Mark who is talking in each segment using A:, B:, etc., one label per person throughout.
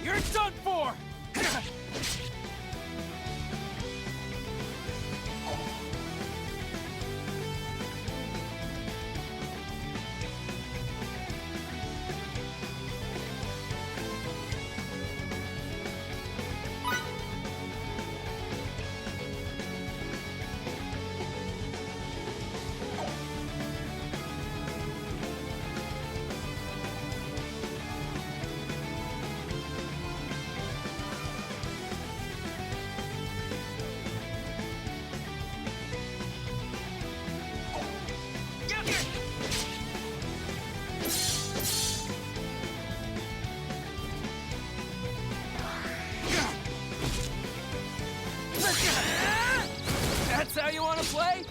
A: You're done for! That's how you want to play?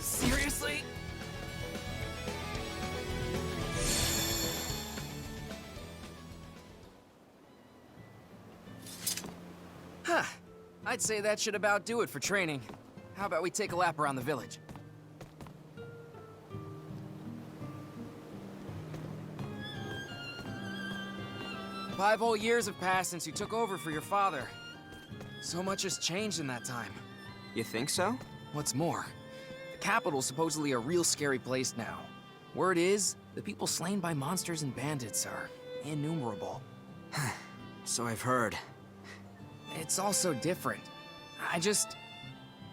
A: Seriously? Huh. I'd say that should about do it for training. How about we take a lap around the village? 5 whole years have passed since you took over for your father. So much has changed in that time.
B: You think so?
A: What's more, the capital's supposedly a real scary place now. Word is, the people slain by monsters and bandits are innumerable.
B: So I've heard.
A: It's all so different. I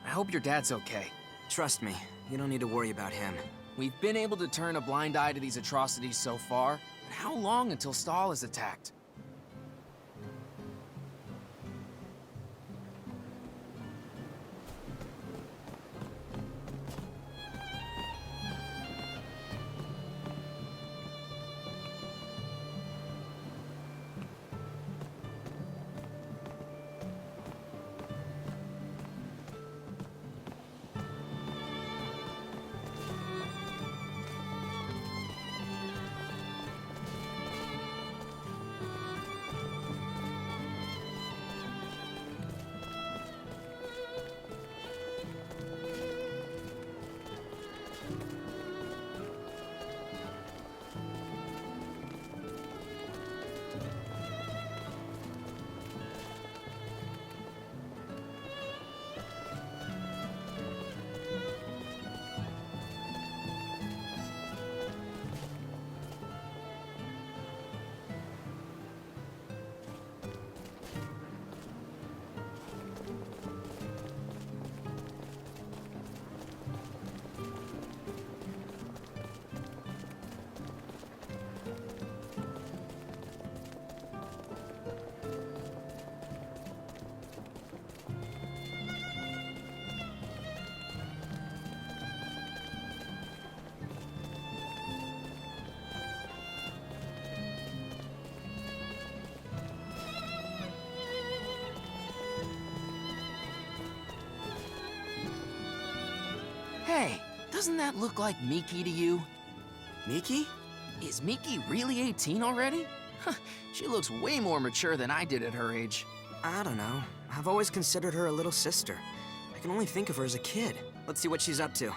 A: hope your dad's okay.
B: Trust me, you don't need to worry about him.
A: We've been able to turn a blind eye to these atrocities so far, but how long until Stahl is attacked? Hey, doesn't that look like Miki to you?
B: Miki?
A: Is Miki really 18 already? She looks way more mature than I did at her age.
B: I don't know. I've always considered her a little sister. I can only think of her as a kid. Let's see what she's up to.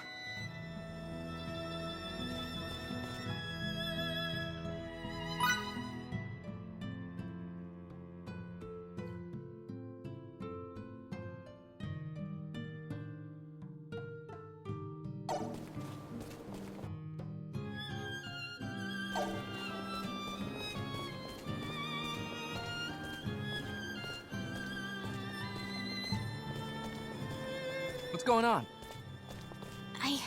A: What's going on?
C: I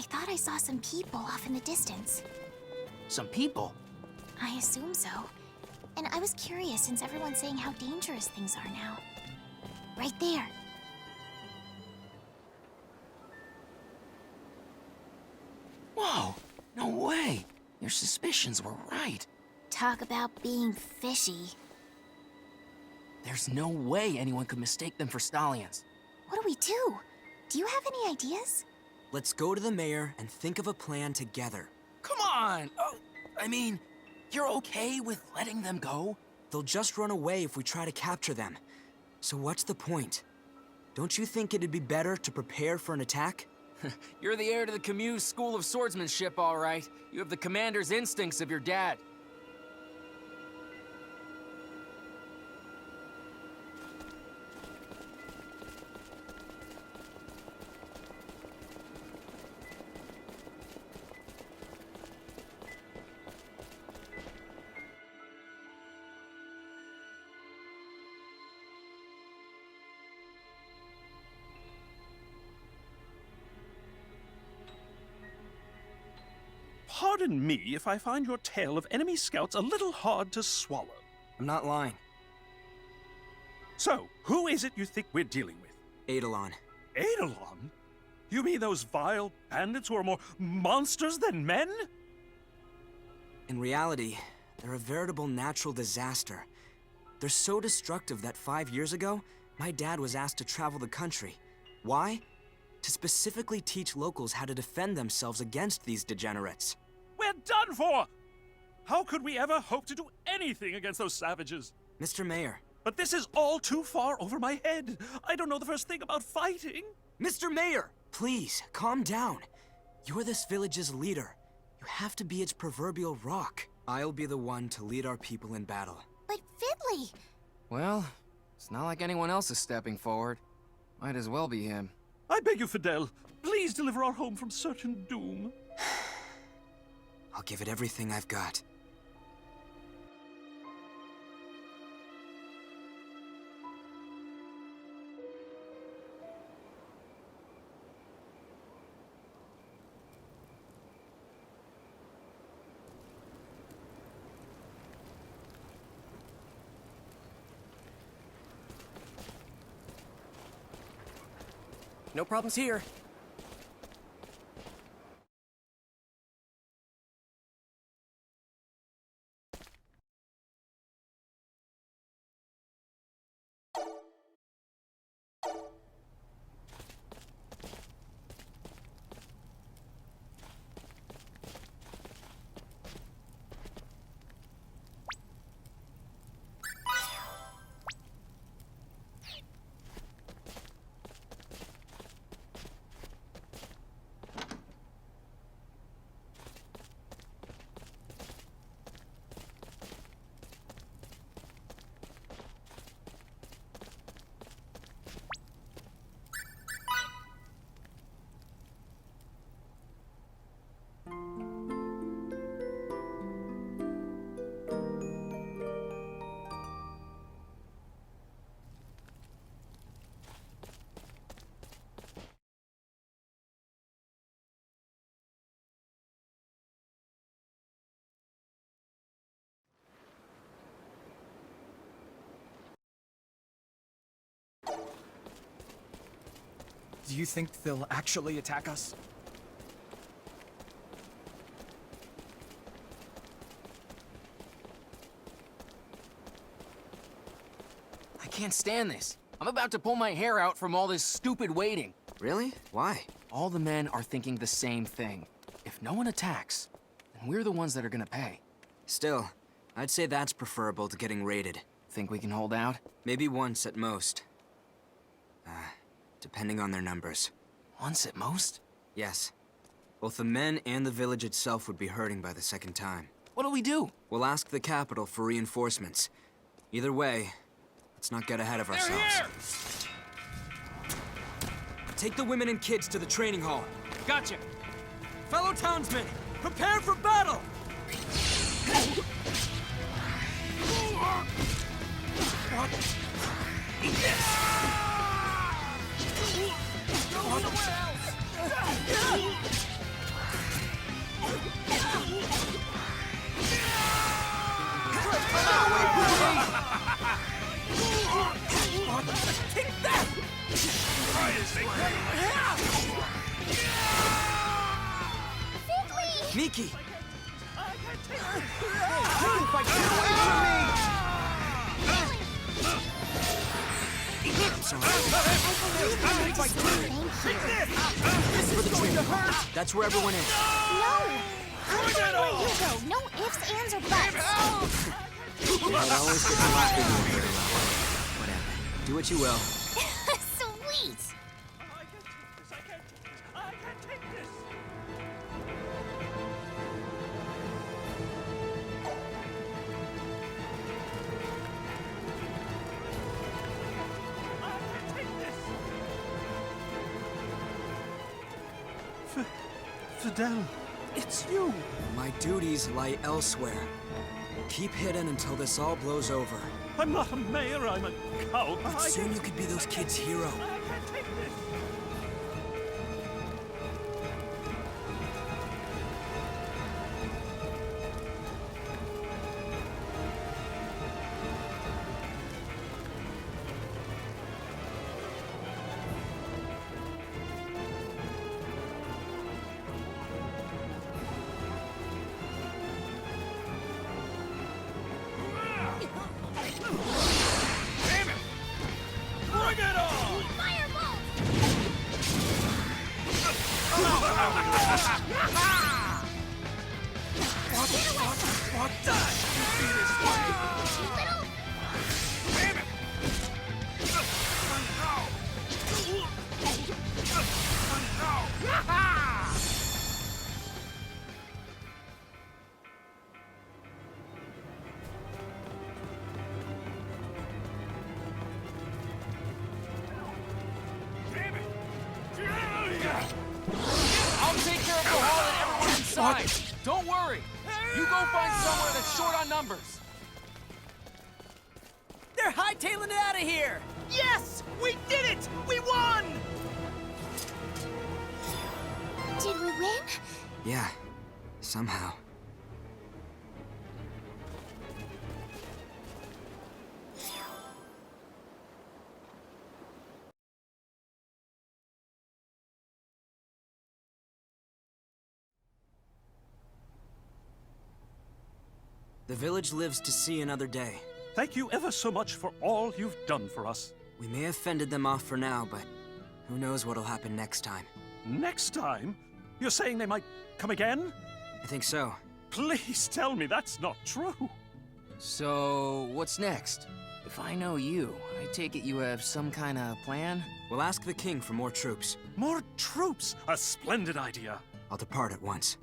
C: thought I saw some people off in the distance.
A: Some people?
C: I assume so. And I was curious since everyone's saying how dangerous things are now. Right there.
A: Whoa! No way! Your suspicions were right.
C: Talk about being fishy.
A: There's no way anyone could mistake them for stallions.
C: What do we do? Do you have any ideas?
B: Let's go to the mayor and think of a plan together.
A: Come on! Oh, I mean, you're okay with letting them go?
B: They'll just run away if we try to capture them. So what's the point? Don't you think it'd be better to prepare for an attack?
A: You're the heir to the Camus School of Swordsmanship, all right. You have the commander's instincts of your dad.
D: Pardon me if I find your tale of enemy scouts a little hard to swallow.
B: I'm not lying.
D: So, who is it you think we're dealing with?
B: Eidolon.
D: Eidolon? You mean those vile bandits who are more monsters than men?
B: In reality, they're a veritable natural disaster. They're so destructive that 5 years ago, my dad was asked to travel the country. Why? To specifically teach locals how to defend themselves against these degenerates.
D: We're done for! How could we ever hope to do anything against those savages?
B: Mr. Mayor.
D: But this is all too far over my head. I don't know the first thing about fighting.
B: Mr. Mayor! Please, calm down. You're this village's leader. You have to be its proverbial rock. I'll be the one to lead our people in battle.
C: But Fiddly!
A: Well, it's not like anyone else is stepping forward. Might as well be him.
D: I beg you, Fidel, please deliver our home from certain doom.
B: I'll give it everything I've got.
A: No problems here.
E: Do you think they'll actually attack us?
A: I can't stand this. I'm about to pull my hair out from all this stupid waiting.
B: Really? Why?
A: All the men are thinking the same thing. If no one attacks, then we're the ones that are gonna pay.
B: Still, I'd say that's preferable to getting raided.
A: Think we can hold out?
B: Maybe once at most. Depending on their numbers.
A: Once at most?
B: Yes. Both the men and the village itself would be hurting by the second time.
A: What do we do?
B: We'll ask the capital for reinforcements. Either way, let's not get ahead of ourselves.
A: They're here!
B: Take the women and kids to the training hall.
A: Gotcha!
B: Fellow townsmen, prepare for battle! Miki! For the training ground. That's where everyone is.
C: No! I'm going where you go. No ifs, ands, or buts.
B: It always gets a lot bigger. Whatever. Do what you will.
C: Sweet!
D: I can't take this! Fidel, it's you!
B: My duties lie elsewhere. Keep hidden until this all blows over.
D: I'm not a mayor, I'm a cowboy.
B: But soon you could be those kids' hero.
D: I can't take this!
A: I'll take care of the hall and everyone inside. Don't worry. You go find somewhere that's short on numbers.
F: They're hightailing it out of here! Yes! We did it! We won!
C: Did we win?
B: Yeah, somehow. The village lives to see another day.
D: Thank you ever so much for all you've done for us.
B: We may have fended them off for now, but who knows what'll happen next time.
D: Next time? You're saying they might come again?
B: I think so.
D: Please tell me that's not true.
A: So, what's next? If I know you, I take it you have some kind of plan?
B: We'll ask the king for more troops.
D: More troops! A splendid idea.
B: I'll depart at once.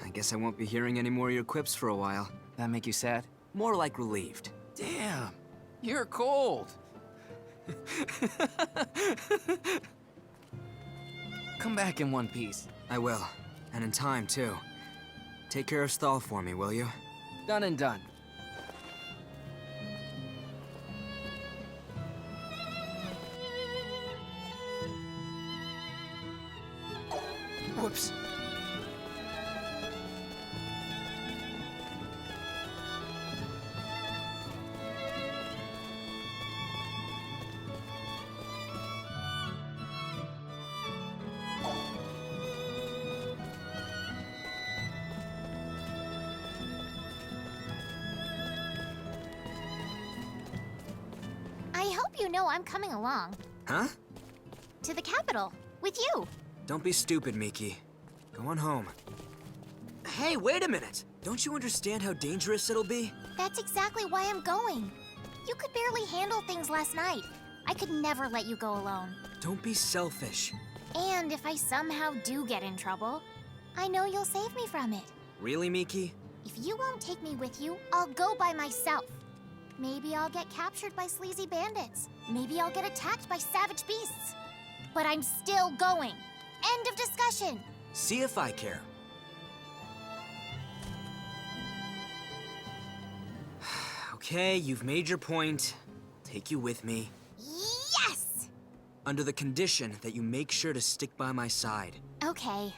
B: I guess I won't be hearing any more of your quips for a while.
A: That make you sad?
B: More like relieved.
A: Damn, you're cold. Come back in one piece.
B: I will. And in time, too. Take care of Stahl for me, will you?
A: Done and done. Whoops.
C: I hope you know I'm coming along.
B: Huh?
C: To the capital. With you.
B: Don't be stupid, Miki. Go on home. Hey, wait a minute! Don't you understand how dangerous it'll be?
C: That's exactly why I'm going. You could barely handle things last night. I could never let you go alone.
B: Don't be selfish.
C: And if I somehow do get in trouble, I know you'll save me from it.
B: Really, Miki?
C: If you won't take me with you, I'll go by myself. Maybe I'll get captured by sleazy bandits. Maybe I'll get attacked by savage beasts. But I'm still going. End of discussion.
B: See if I care. Okay, you've made your point. I'll take you with me.
C: Yes!
B: Under the condition that you make sure to stick by my side.
C: Okay.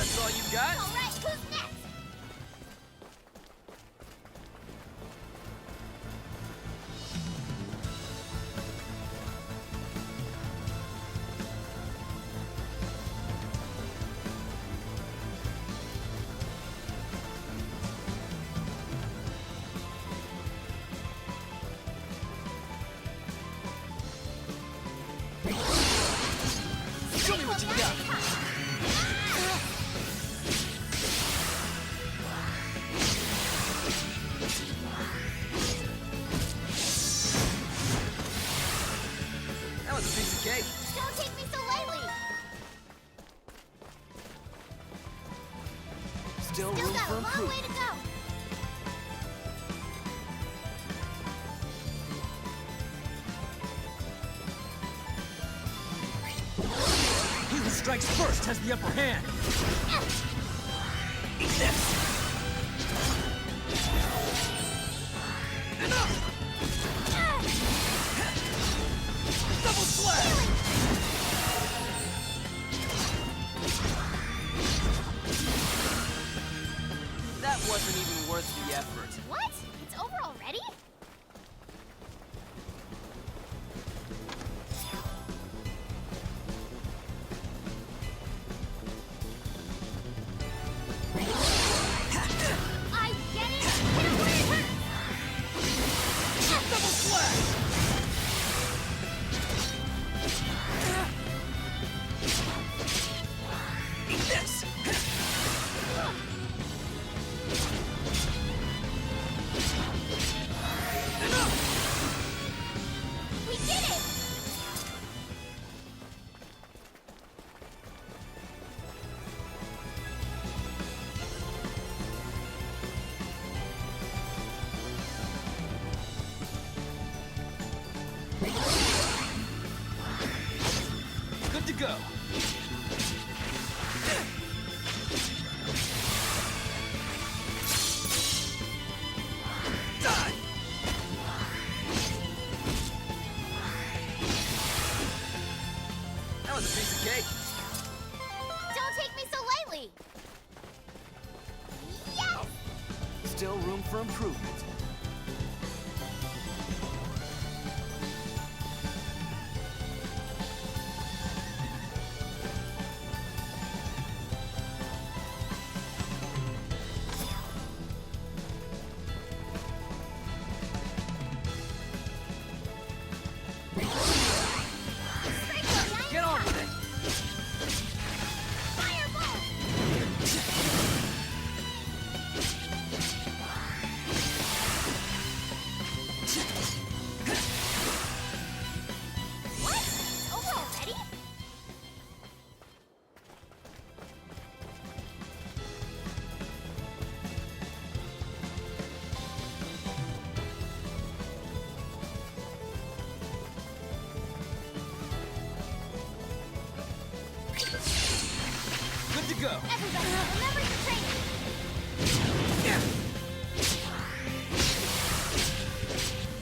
F: That's all you got?
C: All right, who's next?
F: Show me what you got. That was a piece of cake.
C: Don't take me so lightly.
B: Still
C: Still
B: room
C: got
B: for
C: a long way
B: improvement.
C: to go.
F: He who strikes first has the upper hand. Eat this. Enough. Double slash. That wasn't even worth the effort.
C: What? It's over already? I get it! Hit it where it hurts!
F: Double slash. Eat this. Enough.
C: We did it!
F: Good to go. Die. That was a piece of cake.
C: Don't take me so lightly! Yes!
B: Still room for improvement.
C: Straight for the
F: Get on with it.
C: Fireball! What? It's over already?
F: Good to go.
C: Everybody, remember your training!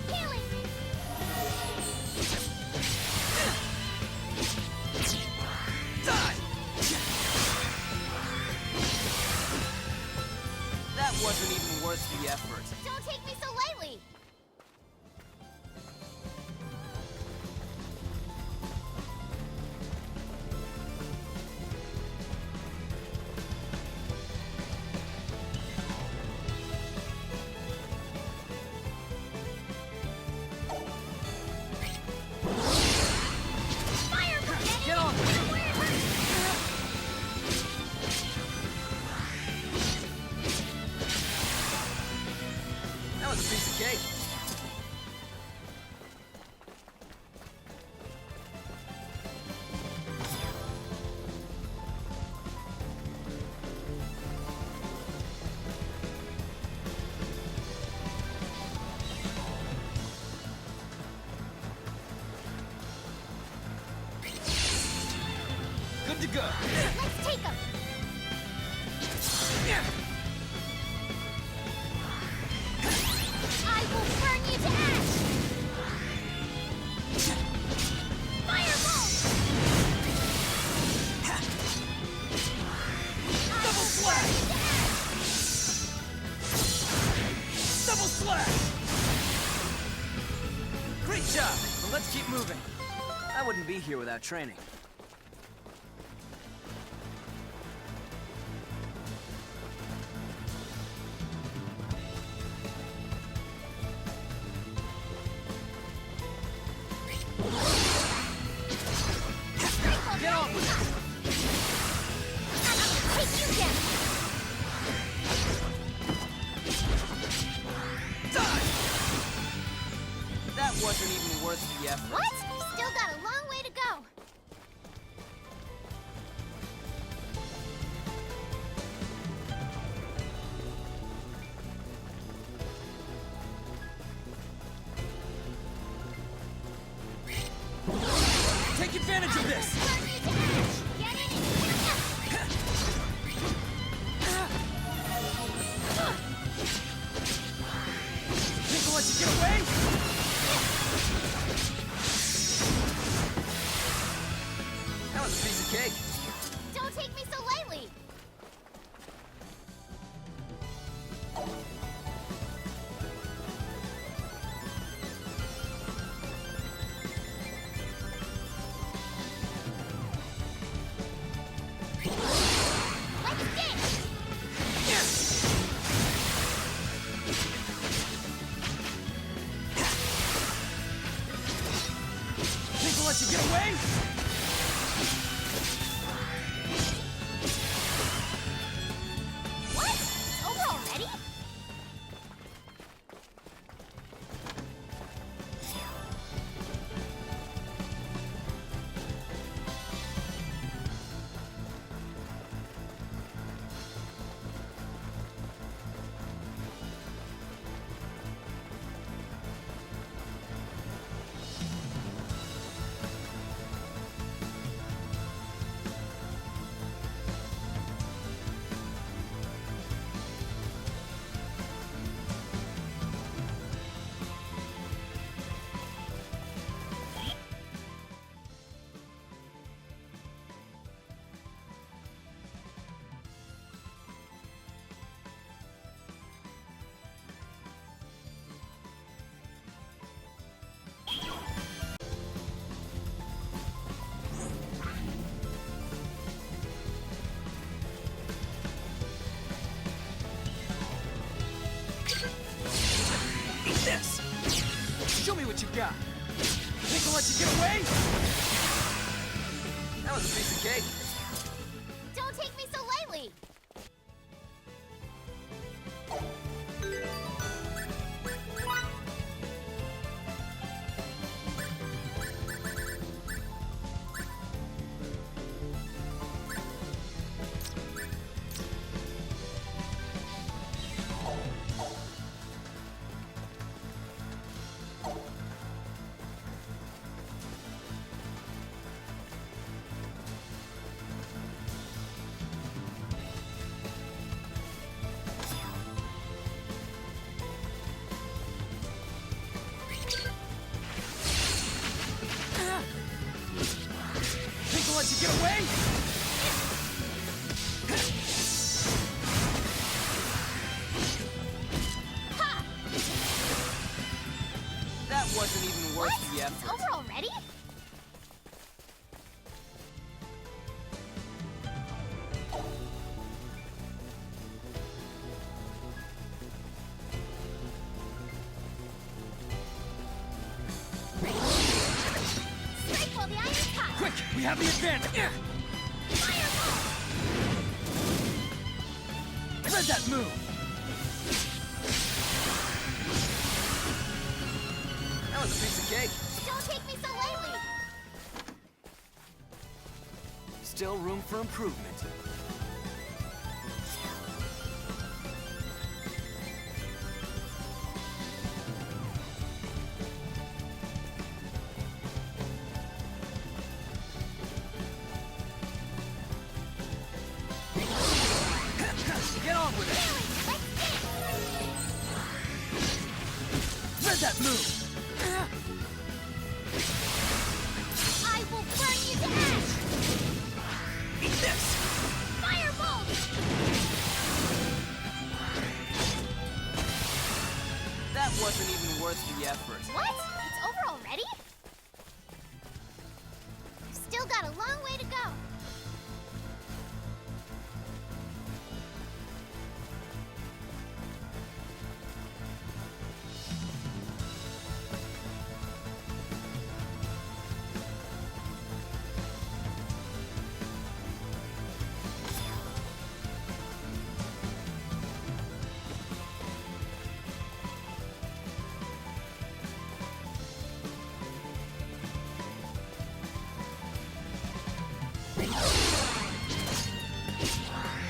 C: Healing!
F: Die. That wasn't even worth the effort.
C: Don't take me so lightly! Fire grenade!
F: Get on with it.
C: Where it hurts!
F: That was a piece of cake. Good to go.
C: Let's take him! I will burn you to ash! Fireball! I
B: Keep moving. I wouldn't be here without training.
F: Get on with it!
C: Take you down!
B: That wasn't even worth the effort.
C: What? Still got a long way to go.
F: Take advantage of this!
C: Turn me to ash! Get in and
F: Think I'll let you get away?
B: That was a piece of cake.
C: don't take me so lightly. Let's dance!
F: Think I'll let you get away?
C: What? It's over already?
F: Eat this! Show me what you got! Think I'll let you get away?
B: That was a piece of cake.
C: Don't take me so lightly.
F: Think I'll let you get away?
C: Ha!
B: That wasn't even worth
C: What?
B: the
C: It's
B: effort.
C: over already? Strike while the iron's hot!
F: Quick, we have the advantage!
C: Fireball!
F: Read that move!
B: That was a piece of cake.
C: Don't take me so lightly!
B: Still room for improvement.
F: Get on with it!
C: Let's dance!
F: Read that move!
C: I will burn you to ash!
F: Eat this!
C: Firebolt!
B: That wasn't even worth the effort.
C: What? It's over already?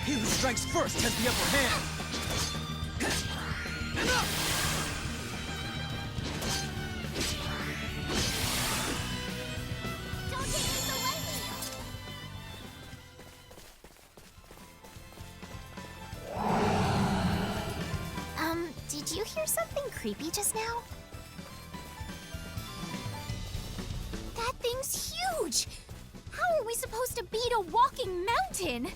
E: He who strikes first has the upper hand.
C: Don't take me so lightly! Did you hear something creepy just now? That thing's huge! How are we supposed to beat a walking mountain?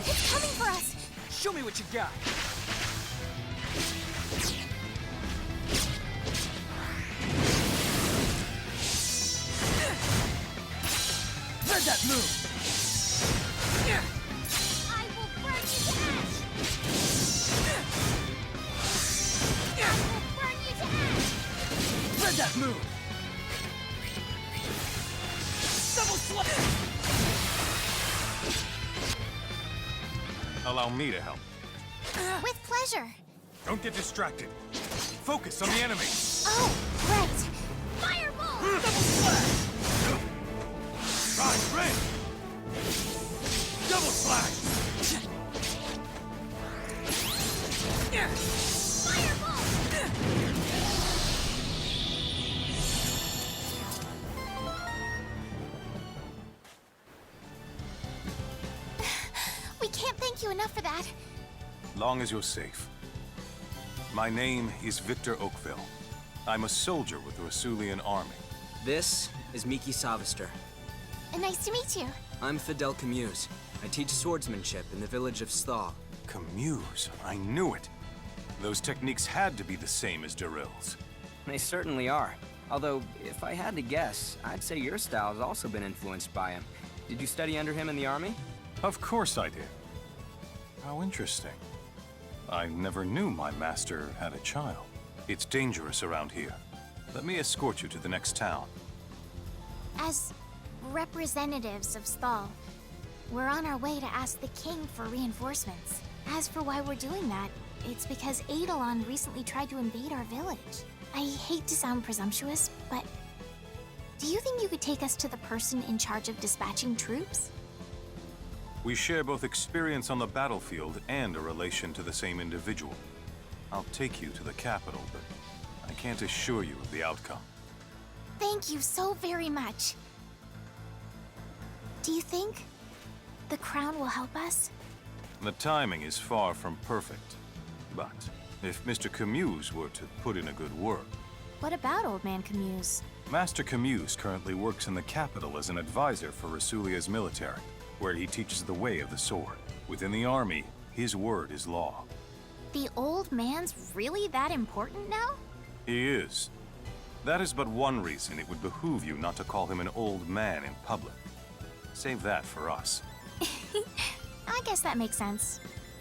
C: It's coming for us!
E: Show me what you got. Read that move.
C: I will burn you to ash! I will burn you to ash!
E: Read that move. Double slash.
G: Allow me to help.
C: With pleasure.
G: Don't get distracted. Focus on the enemy.
C: Oh, right. Fireball!
E: Double slash.
G: Rise, ring! Double slash!
C: Fireball! We can't thank you enough for that.
G: Long as you're safe. My name is Victor Oakville. I'm a soldier with the Rasulian army.
B: This is Miki Savister.
C: Nice to meet you.
B: I'm Fidel Camuse. I teach swordsmanship in the village of Sthal.
G: Camuse, I knew it. Those techniques had to be the same as Daryl's.
H: They certainly are. Although, if I had to guess, I'd say your style has also been influenced by him. Did you study under him in the army?
G: Of course I did. How interesting. I never knew my master had a child. It's dangerous around here. Let me escort you to the next town.
C: As representatives of Sthal, we're on our way to ask the king for reinforcements. As for why we're doing that, it's because Eidolon recently tried to invade our village. I hate to sound presumptuous, but do you think you could take us to the person in charge of dispatching troops?
G: We share both experience on the battlefield and a relation to the same individual. I'll take you to the capital, but I can't assure you of the outcome.
C: Thank you so very much. Do you think the crown will help us?
G: The timing is far from perfect. But if Mr. Camuse were to put in a good word...
C: What about Old Man Camuse?
G: Master Camuse currently works in the capital as an advisor for Rasulia's military, where he teaches the way of the sword. Within the army, his word is law.
C: The old man's really that important now?
G: He is. That is but one reason it would behoove you not to call him an old man in public. Save that for us.
C: I guess that makes sense.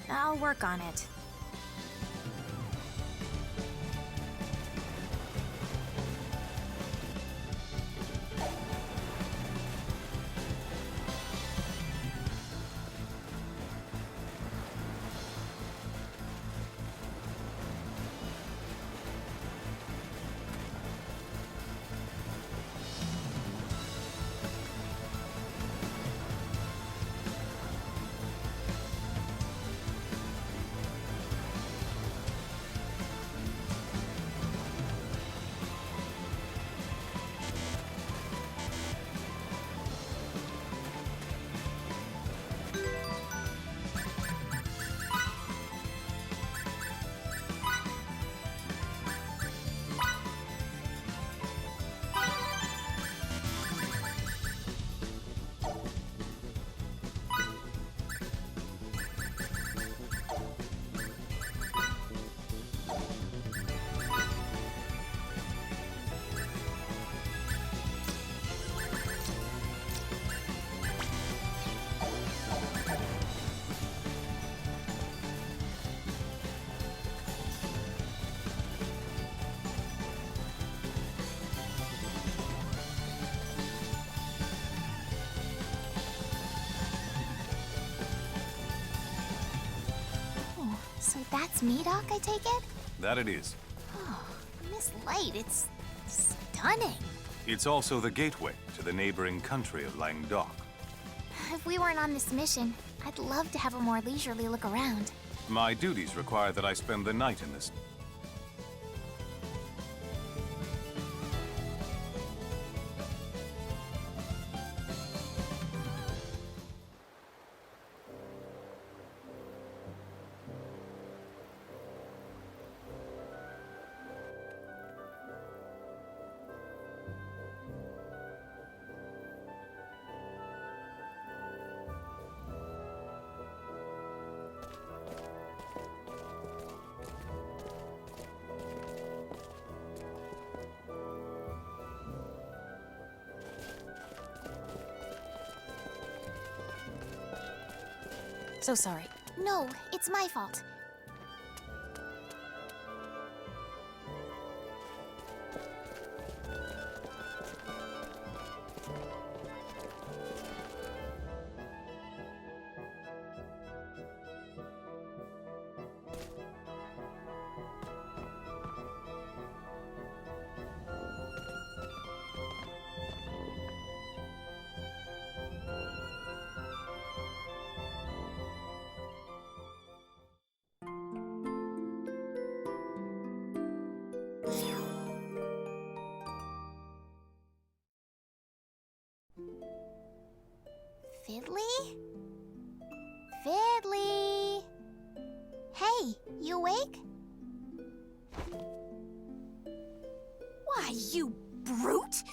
C: I'll work on it. So that's me, Doc, I take it?
G: That it is.
C: Oh, this light, it's stunning.
G: It's also the gateway to the neighboring country of Langdok.
C: If we weren't on this mission, I'd love to have a more leisurely look around.
G: My duties require that I spend the night in this.
C: So sorry. No, it's my fault. Fiddly? Fiddly! Hey, you awake? Why, you brute!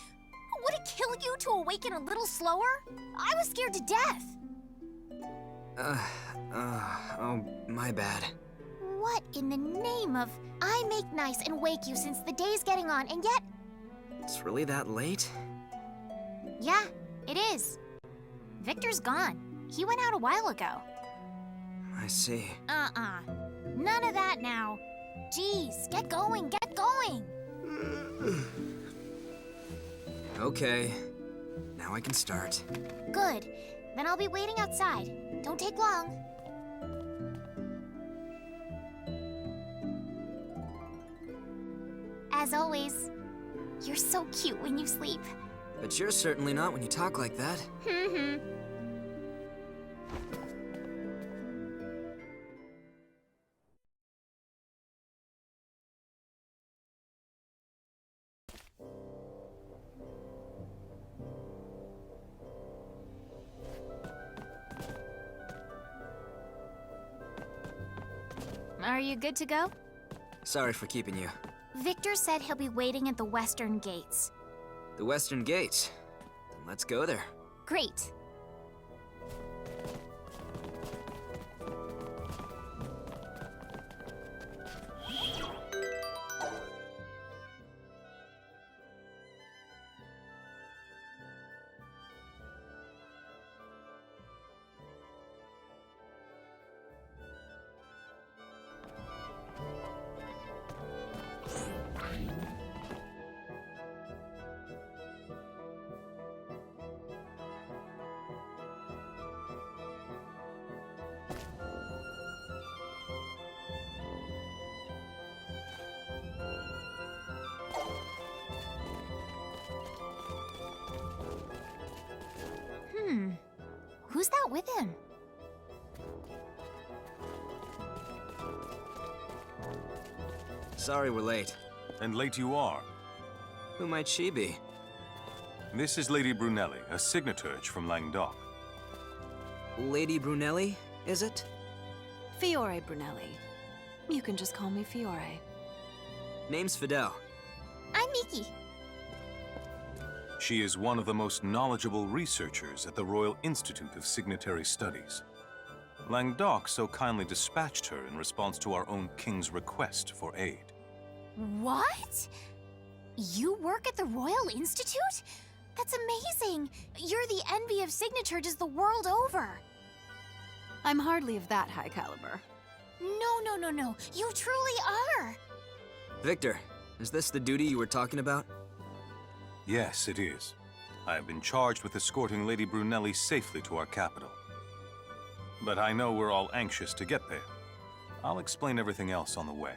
C: Would it kill you to awaken a little slower? I was scared to death!
B: Oh, my bad.
C: What in the name of... I make nice and wake you since the day's getting on, and yet...
B: It's really that late?
C: Yeah, it is. Victor's gone. He went out a while ago.
B: I see.
C: None of that now. Jeez, get going, get going!
B: Okay. Now I can start.
C: Good. Then I'll be waiting outside. Don't take long. As always, you're so cute when you sleep.
B: But you're certainly not when you talk like that.
C: Are you good to go?
B: Sorry for keeping you.
C: Victor said he'll be waiting at the western gates.
B: The Western Gates. Then let's go there.
C: Great. Who's that with him?
B: Sorry we're late.
G: And late you are.
B: Who might she be?
G: This is Lady Brunelli, a signaturge from Langdok.
B: Lady Brunelli, is it?
I: Fiore Brunelli. You can just call me Fiore.
B: Name's Fidel.
C: I'm Miki.
G: She is one of the most knowledgeable researchers at the Royal Institute of Signatory Studies. Langdok so kindly dispatched her in response to our own king's request for aid.
C: What? You work at the Royal Institute? That's amazing! You're the envy of signaturges the world over.
I: I'm hardly of that high caliber.
C: No. You truly are!
B: Victor, is this the duty you were talking about?
G: Yes, it is. I have been charged with escorting Lady Brunelli safely to our capital. But I know we're all anxious to get there. I'll explain everything else on the way.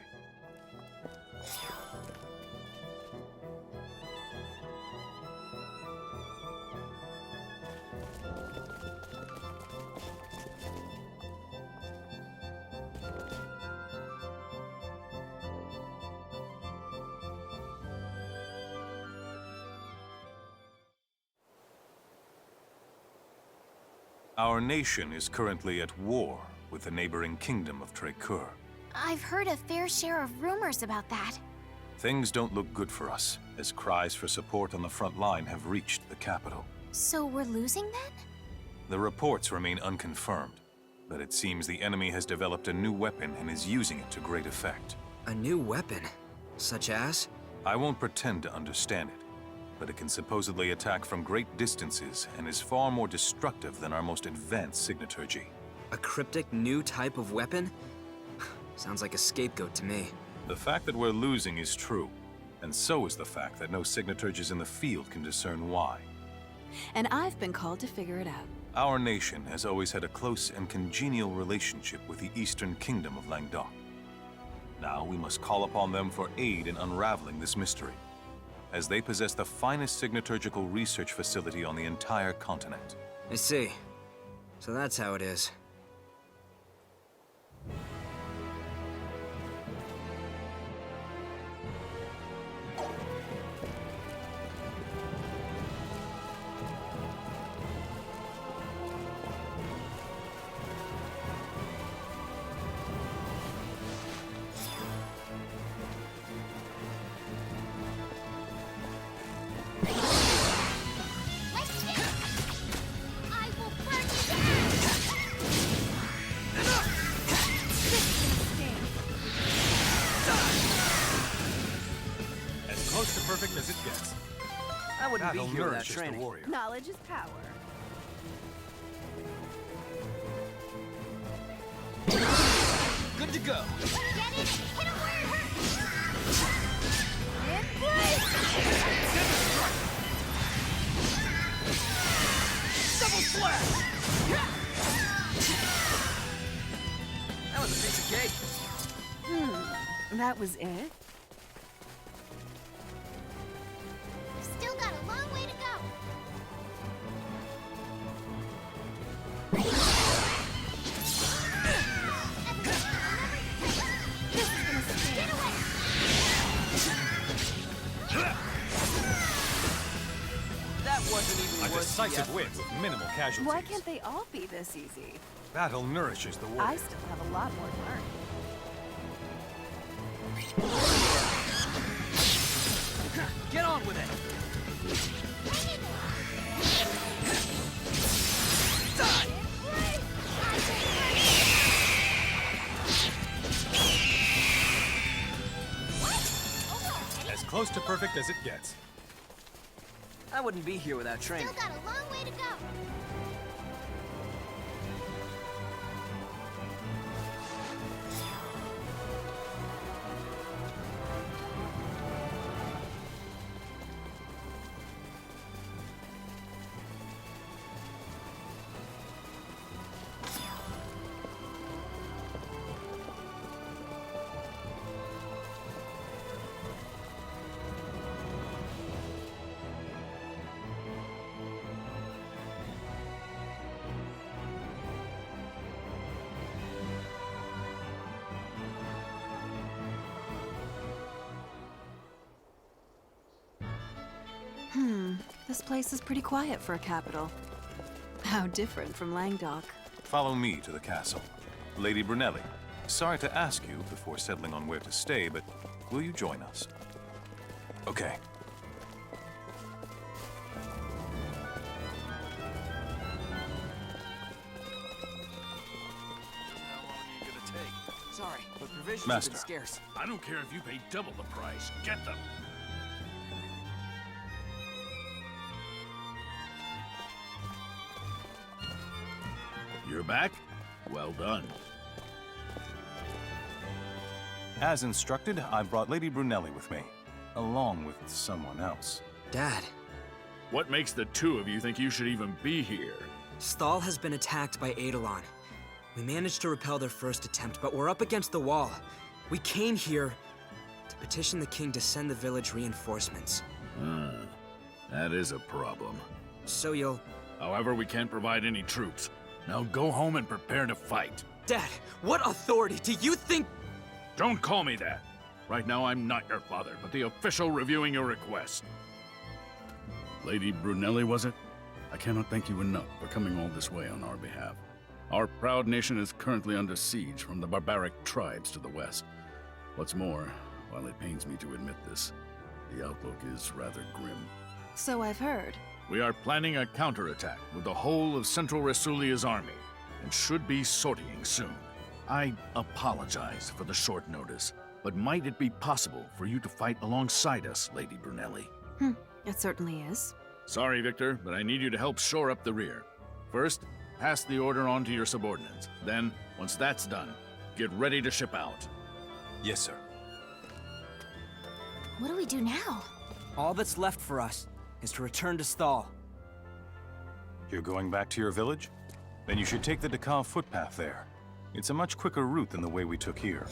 G: Our nation is currently at war with the neighboring kingdom of Trekur.
C: I've heard a fair share of rumors about that.
G: Things don't look good for us, as cries for support on the front line have reached the capital.
C: So we're losing then?
G: The reports remain unconfirmed, but it seems the enemy has developed a new weapon and is using it to great effect.
B: A new weapon? Such as?
G: I won't pretend to understand it, but it can supposedly attack from great distances and is far more destructive than our most advanced signaturgy.
B: A cryptic new type of weapon? Sounds like a scapegoat to me.
G: The fact that we're losing is true, and so is the fact that no signaturges in the field can discern why.
I: And I've been called to figure it out.
G: Our nation has always had a close and congenial relationship with the Eastern Kingdom of Langdok. Now we must call upon them for aid in unraveling this mystery, as they possess the finest signaturgical research facility on the entire continent.
B: I see. So that's how it is.
C: I will burn you down!
D: As close to perfect as it gets.
F: I wouldn't be
G: Battle
F: here without
G: nourishes the
F: training.
G: warrior.
I: Knowledge is power.
F: Good to go.
C: Get in and hit him where it hurts!
F: Double slash! That was a piece of cake.
I: That was it?
C: Still got a long way to go. Get away!
F: That wasn't even
D: A
F: worth the
D: decisive
F: effort.
D: win with minimal casualties.
I: Why can't they all be this easy?
G: Battle nourishes the warrior.
I: I still have a lot more to learn.
F: Get on with it.
D: As close to perfect as it gets.
F: I wouldn't be here without training.
C: Still got a long way to go.
I: This place is pretty quiet for a capital. How different from Langdok.
G: Follow me to the castle. Lady Brunelli, sorry to ask you before settling on where to stay, but will you join us? Okay.
F: How long are you gonna take?
B: Sorry, but provisions
G: Master.
B: have been scarce.
D: I don't care if you pay double the price. Get them. You're back? Well done.
G: As instructed, I brought Lady Brunelli with me, along with someone else.
B: Dad,
D: What makes the two of you think you should even be here?
B: Sthal has been attacked by Eidolon. We managed to repel their first attempt, but we're up against the wall. We came here to petition the king to send the village reinforcements.
J: That is a problem.
B: So you'll...
J: However, we can't provide any troops. Now go home and prepare to fight.
B: Dad, what authority do you think...
J: Don't call me that. Right now, I'm not your father, but the official reviewing your request. Lady Brunelli, was it? I cannot thank you enough for coming all this way on our behalf. Our proud nation is currently under siege from the barbaric tribes to the west. What's more, while it pains me to admit this, the outlook is rather grim.
I: So I've heard.
J: We are planning a counterattack with the whole of Central Resulia's army, and should be sortying soon. I apologize for the short notice, but might it be possible for you to fight alongside us, Lady Brunelli?
I: It certainly is.
J: Sorry, Victor, but I need you to help shore up the rear. First, pass the order on to your subordinates. Then, once that's done, get ready to ship out.
G: Yes, sir.
C: What do we do now?
B: All that's left for us is to return to Sthal.
G: You're going back to your village? Then you should take the Dakal footpath there. It's a much quicker route than the way we took here.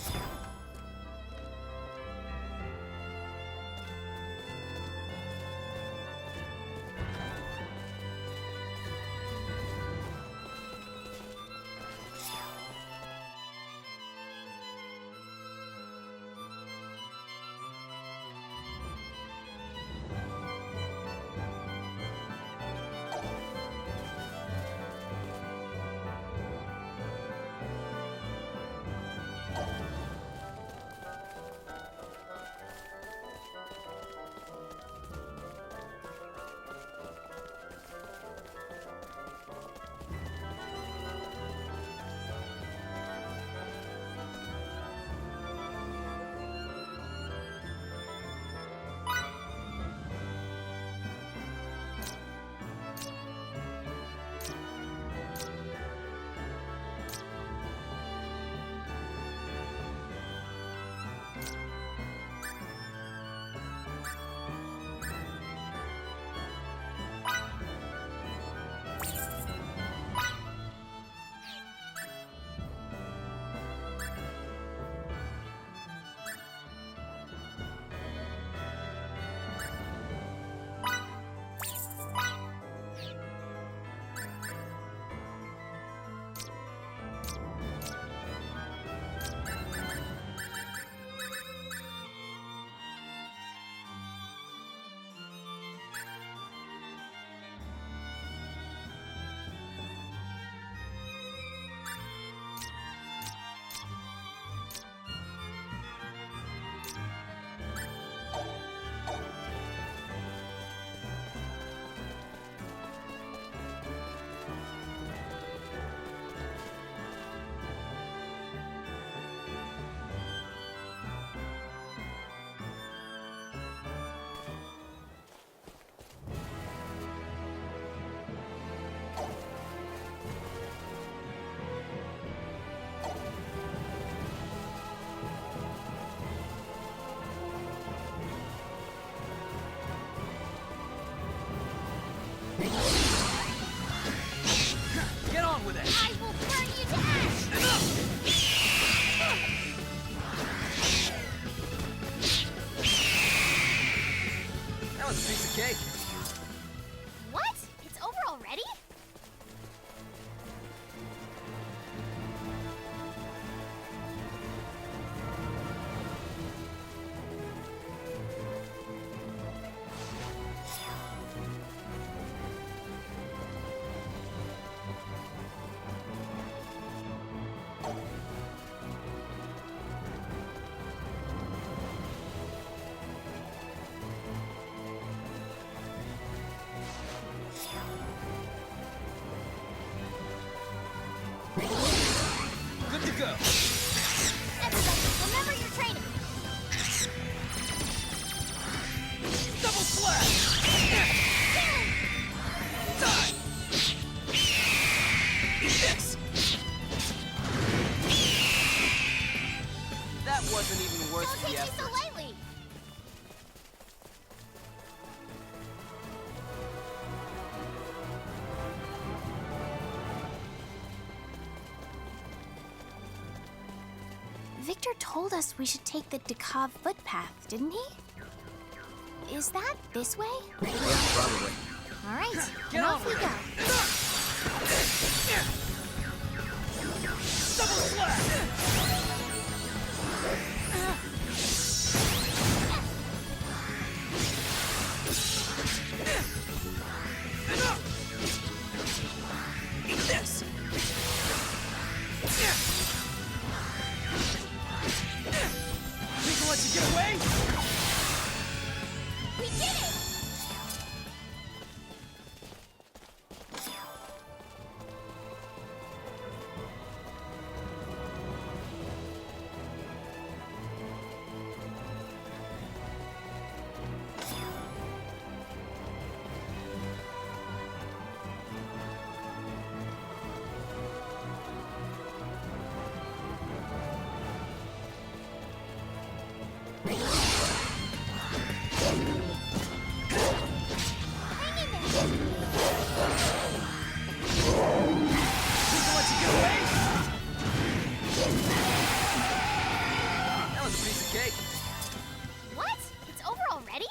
F: Get on with it!
C: I will burn you to ash!
F: That was a piece of cake.
C: What? It's over already?
F: Good to go.
C: Everybody, remember your training.
F: Double slash! Die! This!
B: That wasn't even worth
C: Don't
B: the
C: take me
B: effort.
C: so lightly. Victor told us we should take the Dekov footpath, didn't he? Is that this way?
B: Yeah, probably.
C: All right, then off we go.
E: Double slap!
F: Eat this!
E: Think I'll let you get away?
C: We did it!
E: Think I'll let you get away?
F: That was a piece of cake.
C: What? It's over already?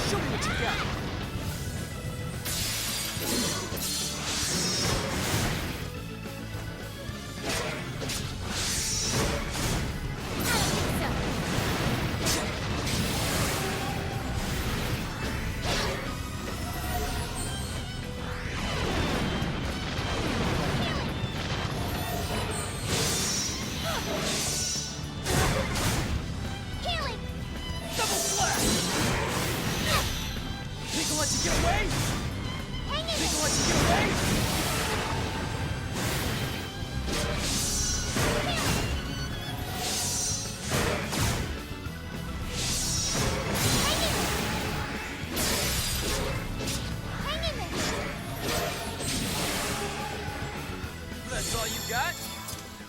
E: Show me what you got.
C: Healing!
E: Double slap! Think I'll let you get away?
C: Hang in
E: Think
C: there!
E: I'll let you get away?
C: Hang in there!
F: That's all you got?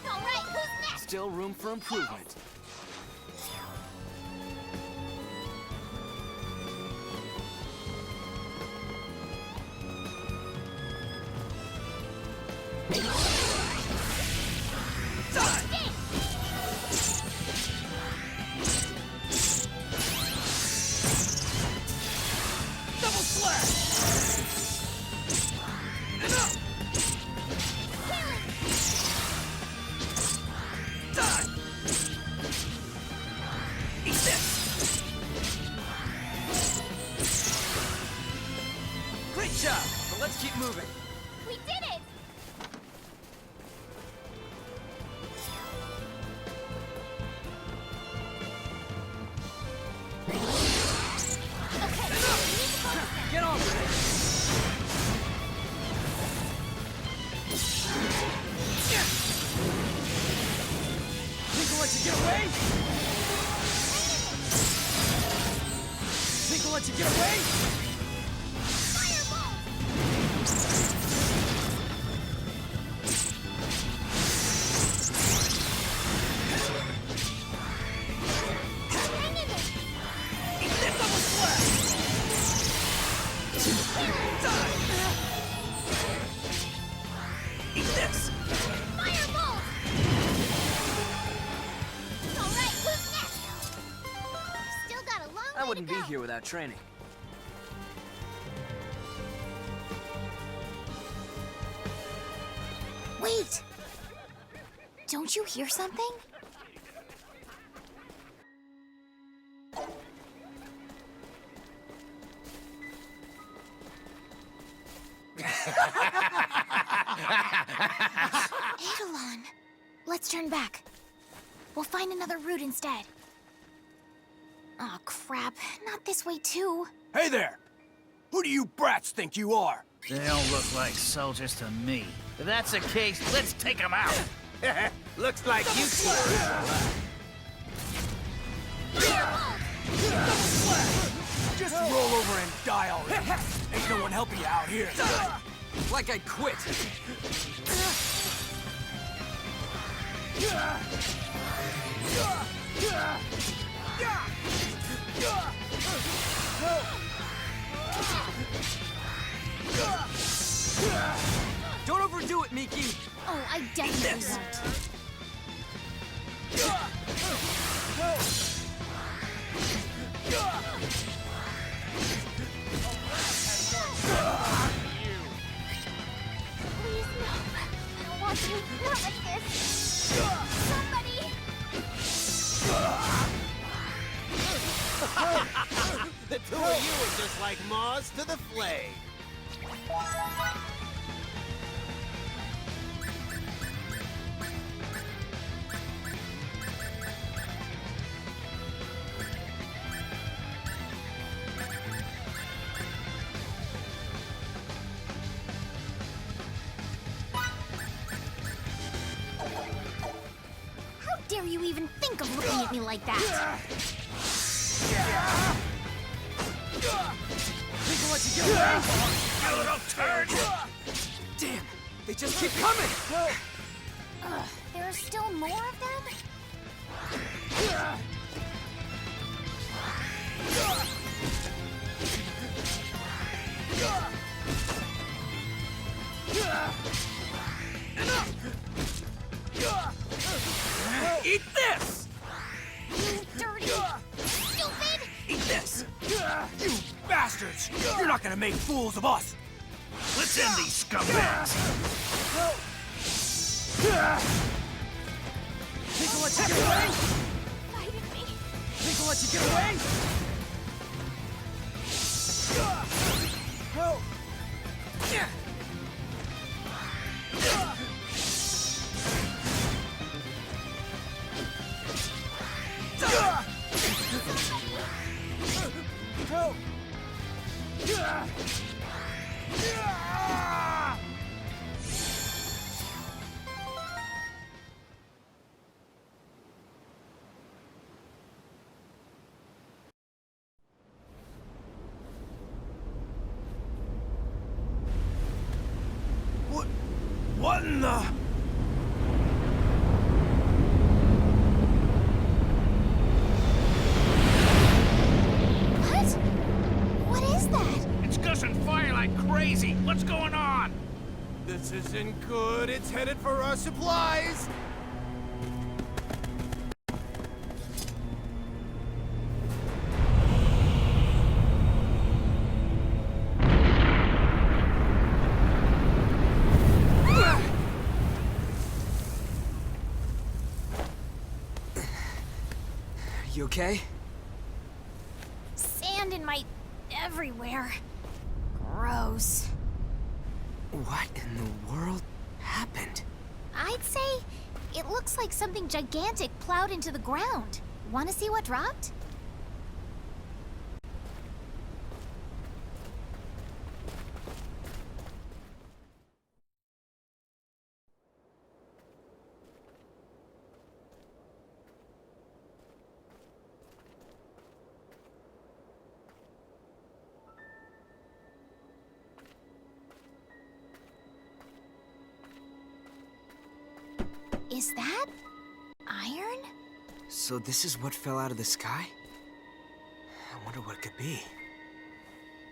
C: All right, who's next?
B: Still room for improvement.
E: Double slap! Enough! Die! Eat this!
F: Great job, but let's keep moving.
C: We did it! Okay, we need to focus now.
F: Get on with it.
E: Think I'll let you get away? Think I'll let you get away?
C: Fireball! Hang in there!
E: Eat this double slap! Die! Eat this!
C: Fireball! All right, who's next? Still got a long way
B: I wouldn't
C: to
B: be
C: go.
B: here without training.
C: Wait! Don't you hear something? Eidolon. Let's turn back. We'll find another route instead. Aw, crap. Not this way, too.
F: Hey there! Who do you brats think you are?
E: They don't look like soldiers to me. If that's the case, let's take them out.
F: Looks like you two are. Just roll over and die already. Ain't no one helping you out here.
B: Like I quit. Don't overdo it, Miki.
C: Oh, I definitely won't. Please, no. I don't want you. Not like this. Somebody!
F: The two of you are just like moths to the flame.
C: How dare you even think of looking at me like that?
B: Think of what you get away?
E: You little turd!
B: Damn, they just keep coming.
C: There are still more of them?
F: Eat this!
C: You dirty, stupid!
F: Eat this! You bastards! You're not gonna make fools of us!
E: Let's end these scumbags!
F: Think of what you get away!
C: Fighting me.
F: Think of what you get away! What in the...
C: What? What is that?
E: It's gushing fire like crazy! What's going on?
F: This isn't good. It's headed for our supplies.
B: You okay?
C: Sand in my... everywhere. Gross.
B: What in the world happened?
C: I'd say it looks like something gigantic plowed into the ground. Want to see what dropped? Is that iron?
B: So this is what fell out of the sky? I wonder what it could be.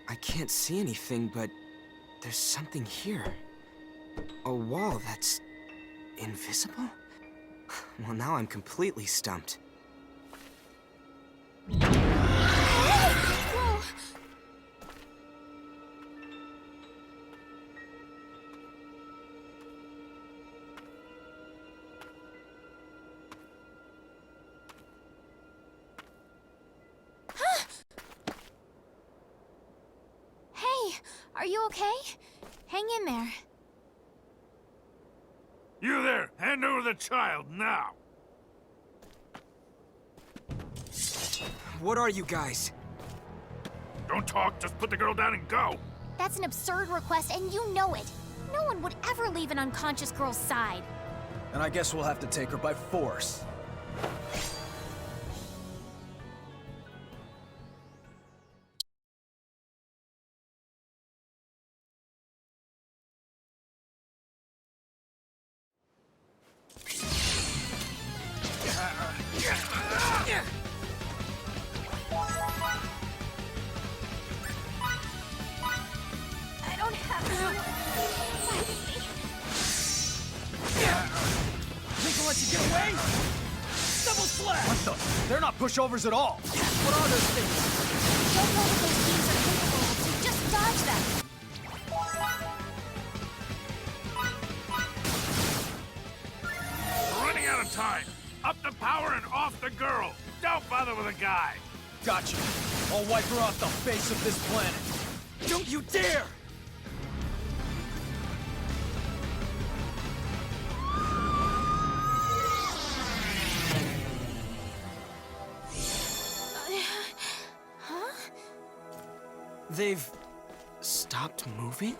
B: I can't see anything, but there's something here. A wall that's... invisible? Well, now I'm completely stumped.
C: Whoa! Hey, are you okay? Hang in there.
J: You there! Hand over the child, now!
B: What are you guys?
J: Don't talk, just put the girl down and go!
C: That's an absurd request, and you know it. No one would ever leave an unconscious girl's side.
F: And I guess we'll have to take her by force.
C: I don't have to.
F: Think I'll let you get away? Double slash! What the? They're not pushovers at all. What are those things?
C: Don't know what those beams are capable of, so just dodge them.
J: We're running out of time! Up the power and off the girl! Don't bother with a guy!
F: Gotcha. I'll wipe her off the face of this planet. Don't you dare!
C: Huh?
B: They've stopped moving?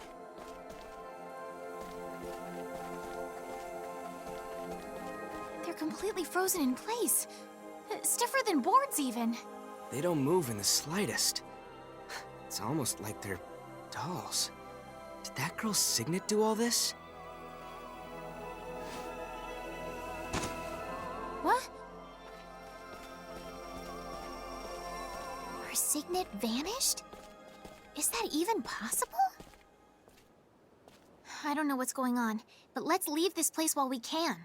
C: They're completely frozen in place. Stiffer than boards, even.
B: They don't move in the slightest. It's almost like they're dolls. Did that girl Signet do all this?
C: What? Her Signet vanished? Is that even possible? I don't know what's going on, but let's leave this place while we can.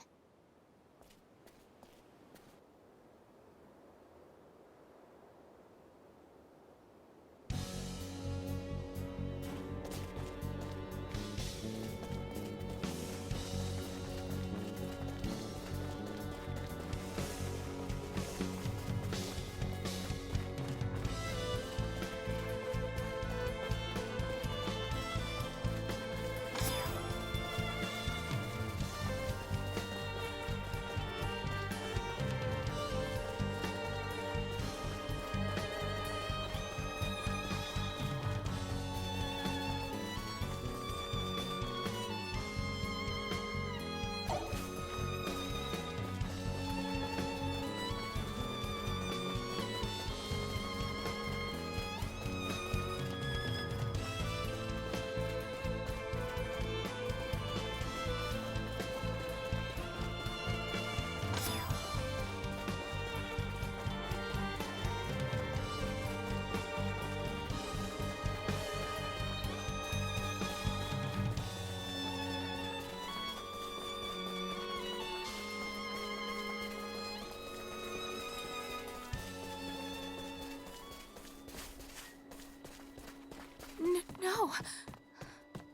C: No.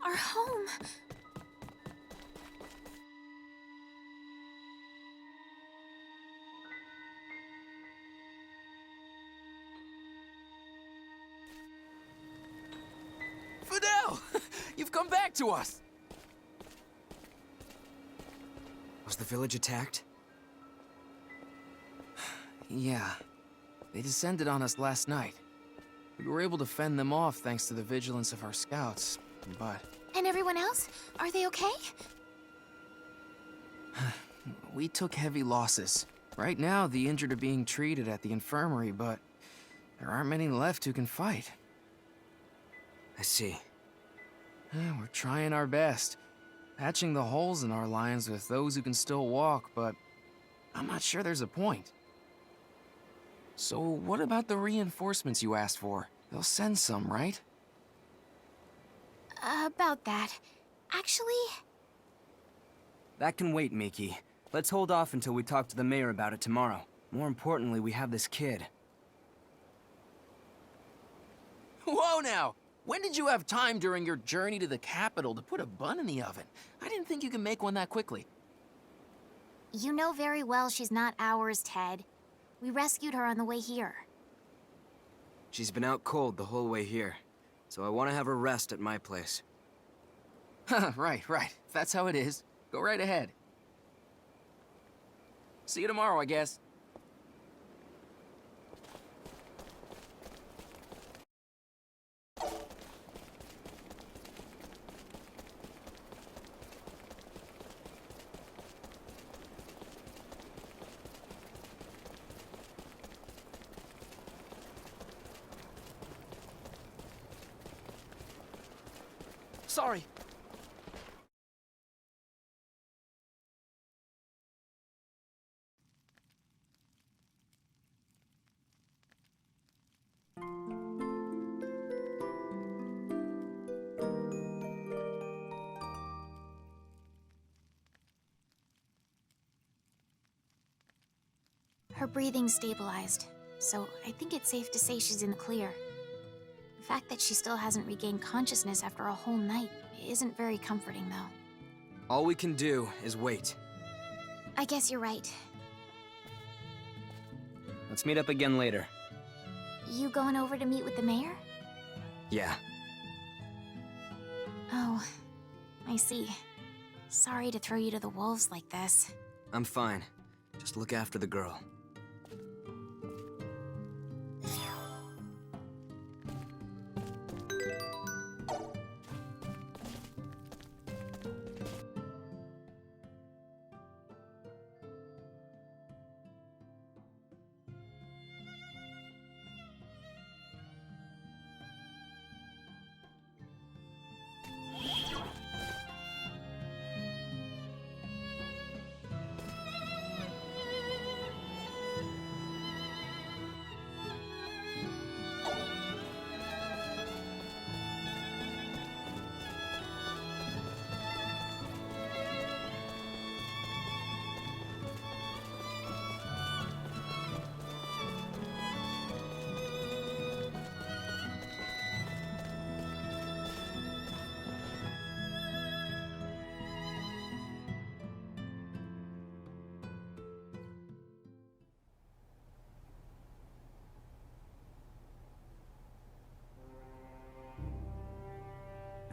C: Our home.
A: Fidel! You've come back to us!
B: Was the village attacked?
A: Yeah. They descended on us last night. We were able to fend them off thanks to the vigilance of our scouts, but...
C: And everyone else? Are they okay?
A: We took heavy losses. Right now, the injured are being treated at the infirmary, but there aren't many left who can fight.
B: I see.
A: We're trying our best, patching the holes in our lines with those who can still walk, but I'm not sure there's a point. So what about the reinforcements you asked for? They'll send some, right?
C: About that. Actually...
B: That can wait, Miki. Let's hold off until we talk to the mayor about it tomorrow. More importantly, we have this kid.
A: Whoa now! When did you have time during your journey to the capital to put a bun in the oven? I didn't think you could make one that quickly.
C: You know very well she's not ours, Ted. We rescued her on the way here.
B: She's been out cold the whole way here, so I want to have her rest at my place.
A: Right. If that's how it is, go right ahead. See you tomorrow, I guess. Sorry.
C: Her breathing's stabilized, so I think it's safe to say she's in the clear. The fact that she still hasn't regained consciousness after a whole night isn't very comforting, though.
B: All we can do is wait.
C: I guess you're right.
H: Let's meet up again later.
C: You going over to meet with the mayor?
B: Yeah.
C: Oh, I see. Sorry to throw you to the wolves like this.
B: I'm fine. Just look after the girl.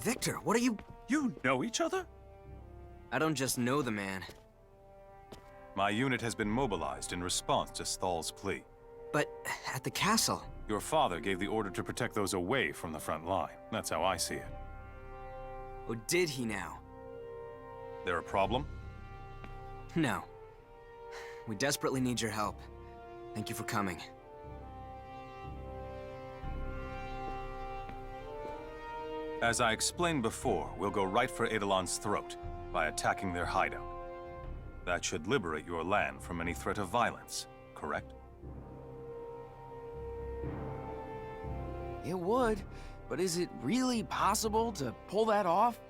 B: Victor, what are you...
D: You know each other?
B: I don't just know the man.
G: My unit has been mobilized in response to Thal's plea.
B: But at the castle...
G: Your father gave the order to protect those away from the front line. That's how I see it.
B: Oh, did he now?
G: There a problem?
B: No. We desperately need your help. Thank you for coming.
G: As I explained before, we'll go right for Eidolon's throat by attacking their hideout. That should liberate your land from any threat of violence, correct?
A: It would, but is it really possible to pull that off?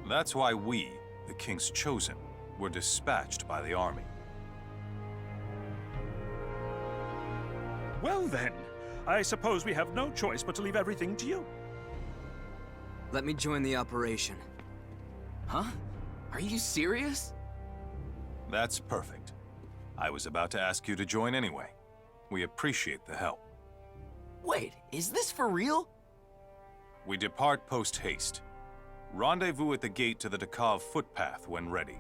G: That's why we, the King's Chosen, were dispatched by the army.
D: Well then, I suppose we have no choice but to leave everything to you.
B: Let me join the operation.
A: Huh? Are you serious?
G: That's perfect. I was about to ask you to join anyway. We appreciate the help.
A: Wait, is this for real?
G: We depart post-haste. Rendezvous at the gate to the Dakov footpath when ready.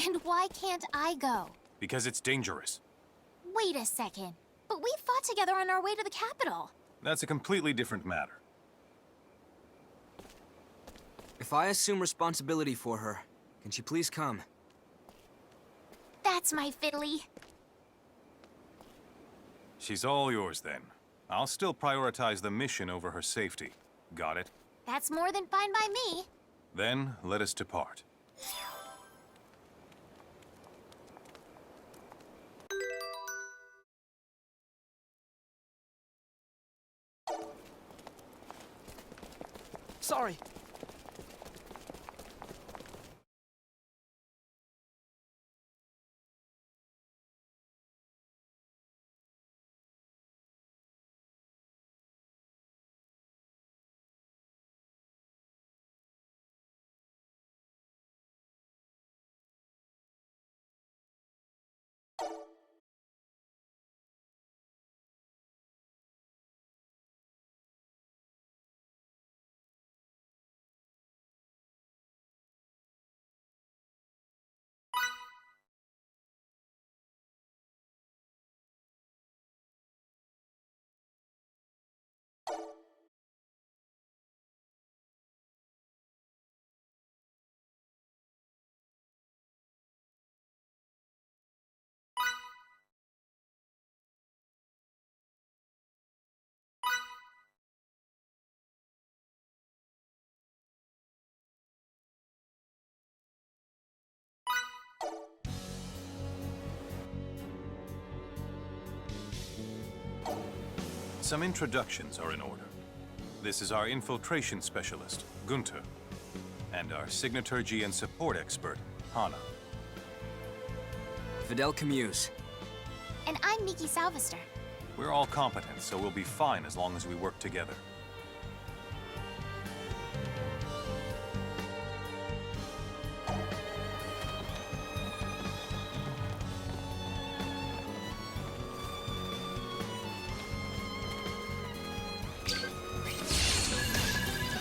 C: And why can't I go?
G: Because it's dangerous.
C: Wait a second. But we fought together on our way to the capital.
G: That's a completely different matter.
B: If I assume responsibility for her, can she please come?
C: That's my fiddly.
G: She's all yours then. I'll still prioritize the mission over her safety. Got it?
C: That's more than fine by me.
G: Then, let us depart.
B: Sorry.
G: Some introductions are in order. This is our infiltration specialist, Gunther, and our signaturgy and support expert, Hana.
B: Fidel Camuse.
C: And I'm Miki Salvester.
G: We're all competent, so we'll be fine as long as we work together.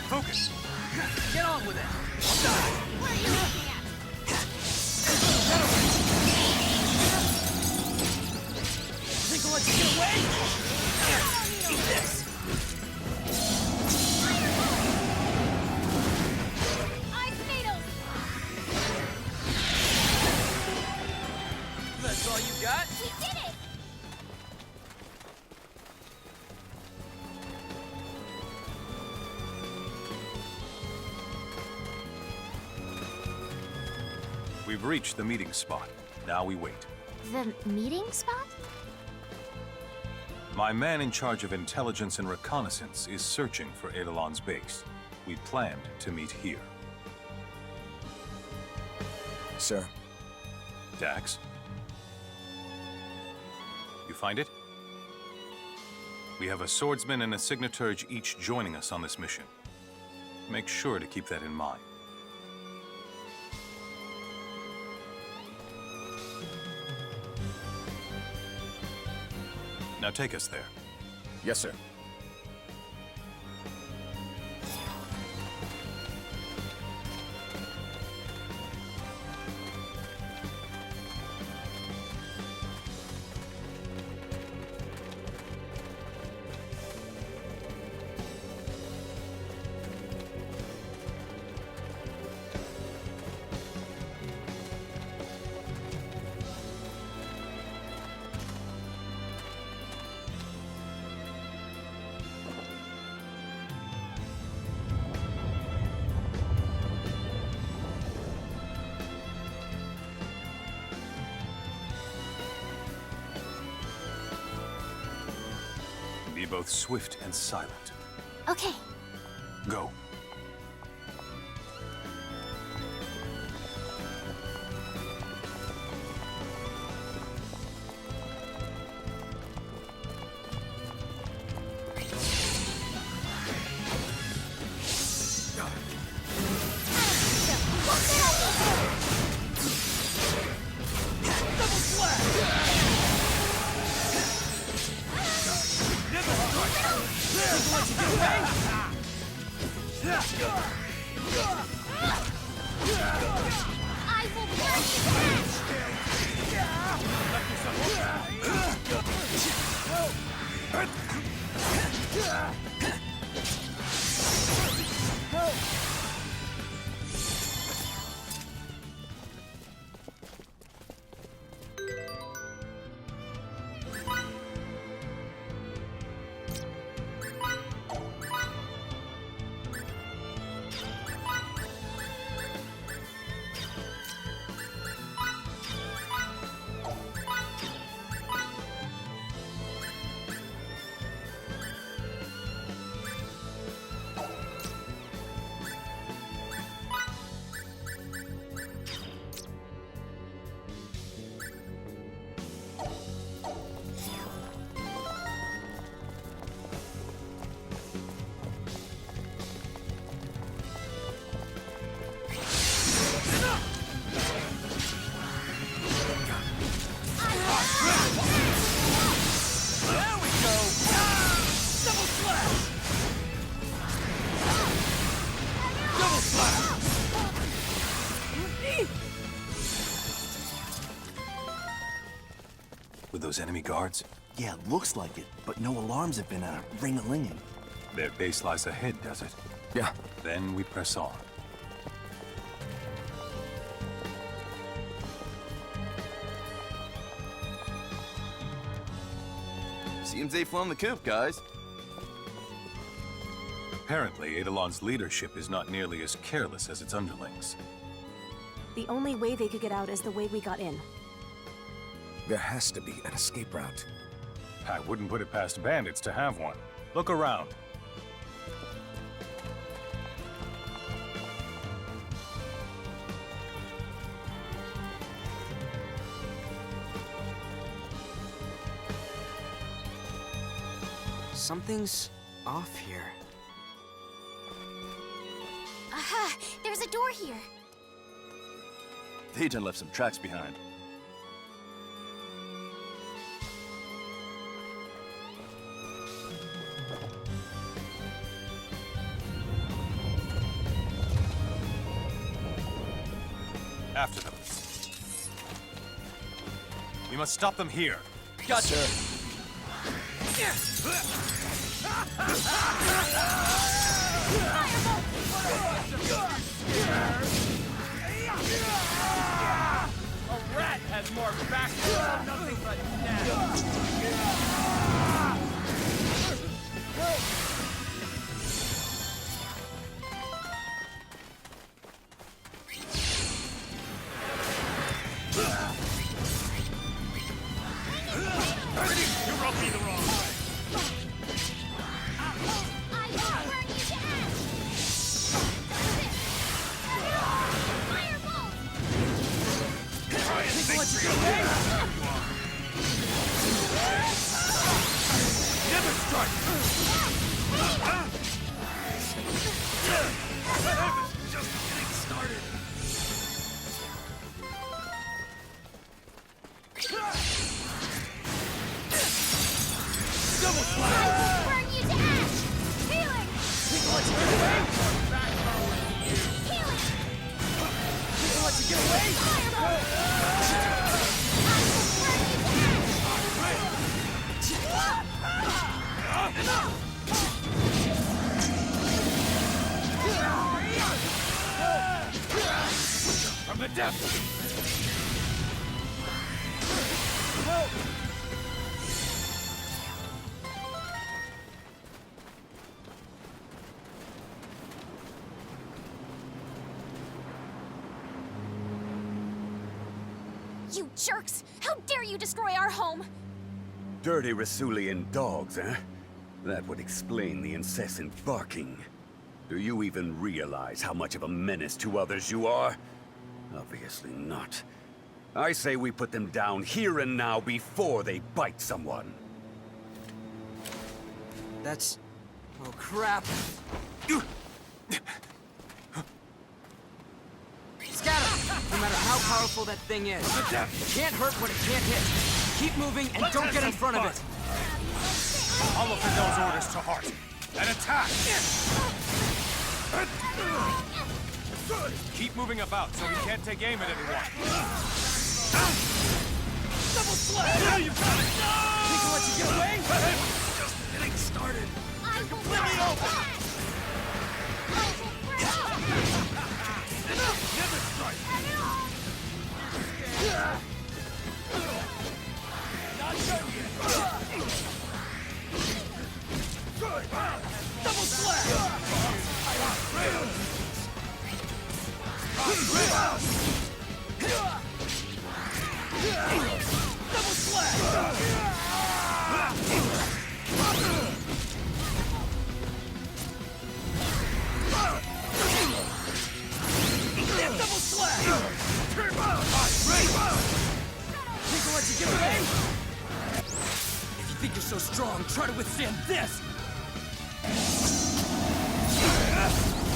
G: Focus!
E: Get on with it!
C: What are you looking at?
E: Think I'll let you get away? Eat this!
C: Ice needles!
E: That's all you got?
C: We did it!
G: We've reached the meeting spot. Now we wait.
C: The meeting spot?
G: My man in charge of intelligence and reconnaissance is searching for Eidolon's base. We planned to meet here.
B: Sir.
G: Dax? You find it? We have a swordsman and a signaturge each joining us on this mission. Make sure to keep that in mind. Now take us there.
F: Yes, sir.
G: Be both swift and silent.
C: Okay.
G: Go. with those enemy guards?
F: Yeah, looks like it, but no alarms have been ring-a-linging.
G: Their base lies ahead, does it?
F: Yeah.
G: Then we press on.
F: Seems they flung the coop, guys.
G: Apparently, Eidolon's leadership is not nearly as careless as its underlings.
K: The only way they could get out is the way we got in.
F: There has to be an escape route.
G: I wouldn't put it past bandits to have one. Look around.
B: Something's off here.
C: Aha! There's a door here.
F: They done left some tracks behind.
G: After them. We must stop them here.
F: Gotcha.
E: A rat has more back than nothing but
J: You rubbed me the wrong way.
C: I will burn you to ash! Firebolt!
J: Try and think for yourself. Never strike! Just getting started.
C: I will burn you to ash! Healing! Healing!
F: People let you get away?
C: Firebolt! I will burn you
J: From the depths.
C: You jerks! How dare you destroy our home!
L: Dirty Rasulian dogs, eh? That would explain the incessant barking. Do you even realize how much of a menace to others you are? Obviously not. I say we put them down here and now before they bite someone.
B: That's... oh crap. Scatter! No matter how powerful that thing is, it can't hurt what it can't hit. Keep moving and don't get in front of it.
G: I'll look at those orders to heart. And attack! Keep moving about so he can't take aim at anyone.
F: Double slap! Now you've got it! Think I'll let you get away?
J: Just getting started.
C: I will
F: Completely open!
J: Never strike.
F: Not done yet! Double slap! Double slap! Double slap! Think I'll let you get away? If you think you're so strong, try to withstand this!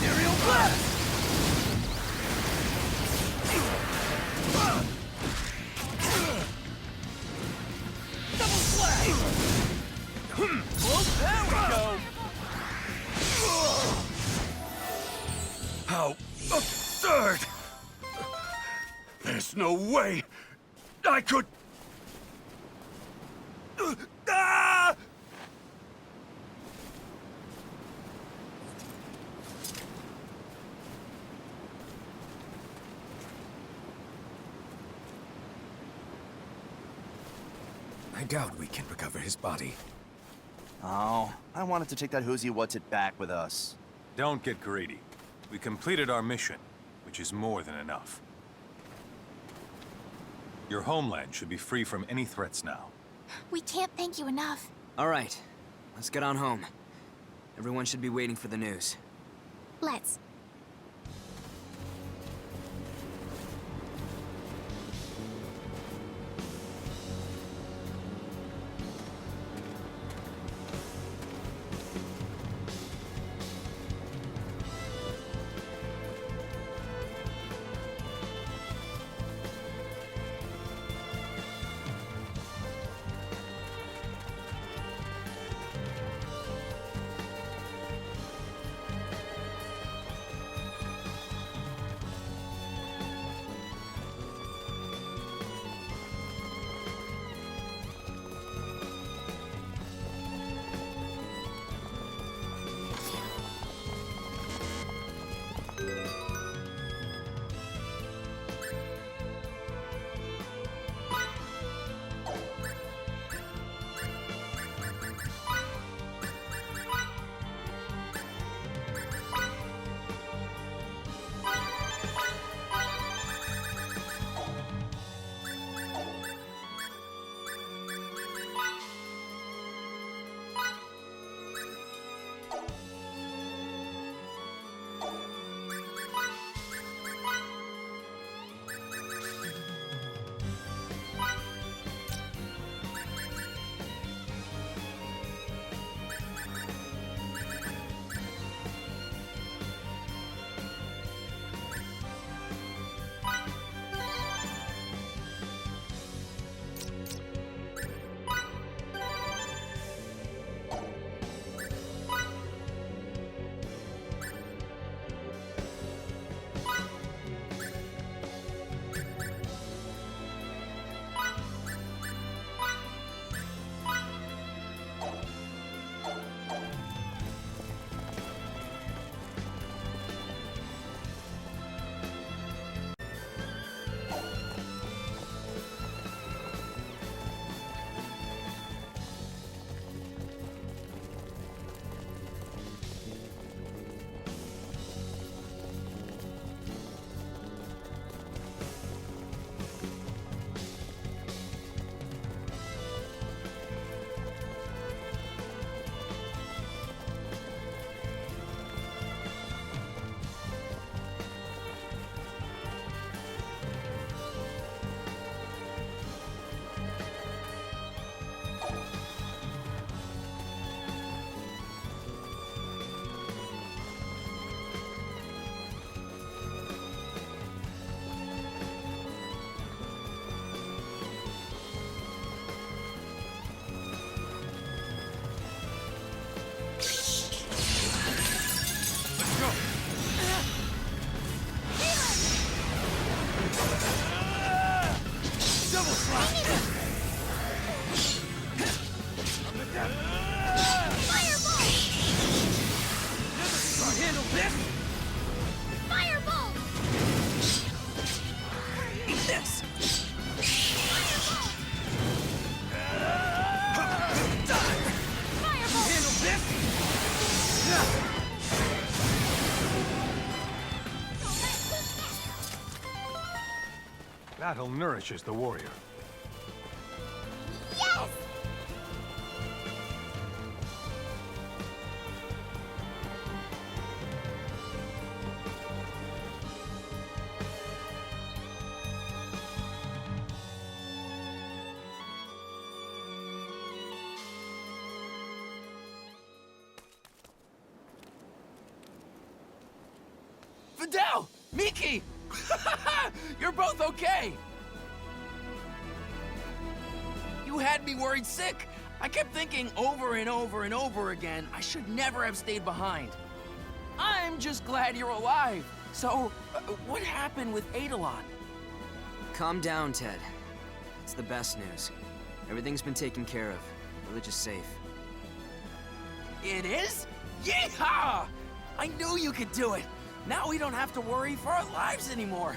F: Aerial blast! Double slap! Oh, there we go!
L: How absurd! There's no way I could... Ah!
F: I doubt we can recover his body.
M: Oh, I wanted to take that Who's-He What's-It back with us.
G: Don't get greedy. We completed our mission, which is more than enough. Your homeland should be free from any threats now.
C: We can't thank you enough.
B: All right, let's get on home. Everyone should be waiting for the news.
C: Let's.
G: Battle nourishes the warrior.
C: Yes!
A: Fidel! Miki! You're both okay! You had me worried sick. I kept thinking over and over and over again, I should never have stayed behind. I'm just glad you're alive. So, what happened with Eidolon?
B: Calm down, Ted. It's the best news. Everything's been taken care of. Village is safe.
A: It is? Yeehaw! I knew you could do it! Now we don't have to worry for our lives anymore!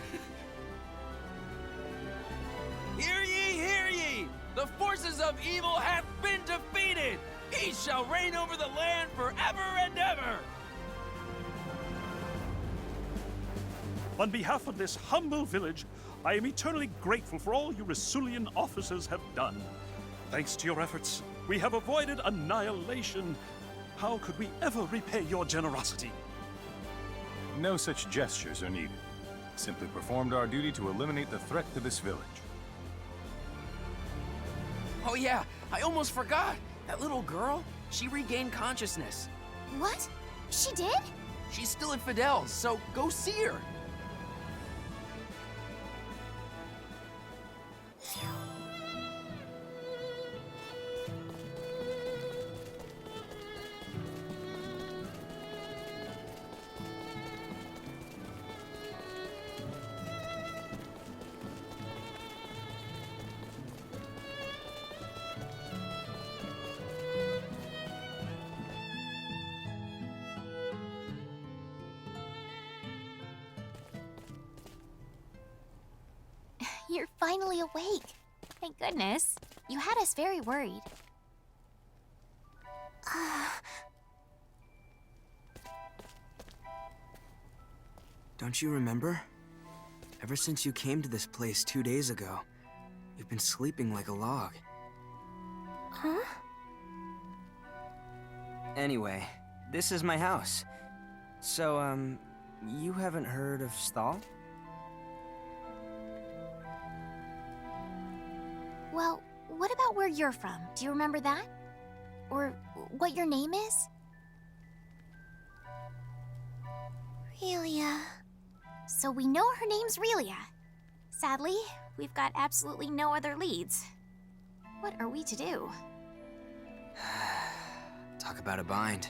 A: Hear ye, hear ye! The forces of evil have been defeated! He shall reign over the land forever and ever!
D: On behalf of this humble village, I am eternally grateful for all you Rasulian officers have done. Thanks to your efforts, we have avoided annihilation. How could we ever repay your generosity?
G: No such gestures are needed. Simply performed our duty to eliminate the threat to this village.
A: Oh yeah, I almost forgot! That little girl, she regained consciousness.
C: What? She did?
A: She's still at Fidel's, so go see her!
C: You're finally awake. Thank goodness. You had us very worried.
B: Don't you remember? Ever since you came to this place 2 days ago, you've been sleeping like a log.
C: Huh?
H: Anyway, this is my house. So, you haven't heard of Stahl?
C: Well, what about where you're from? Do you remember that? Or what your name is? Relia. So we know her name's Relia. Sadly, we've got absolutely no other leads. What are we to do?
B: Talk about a bind.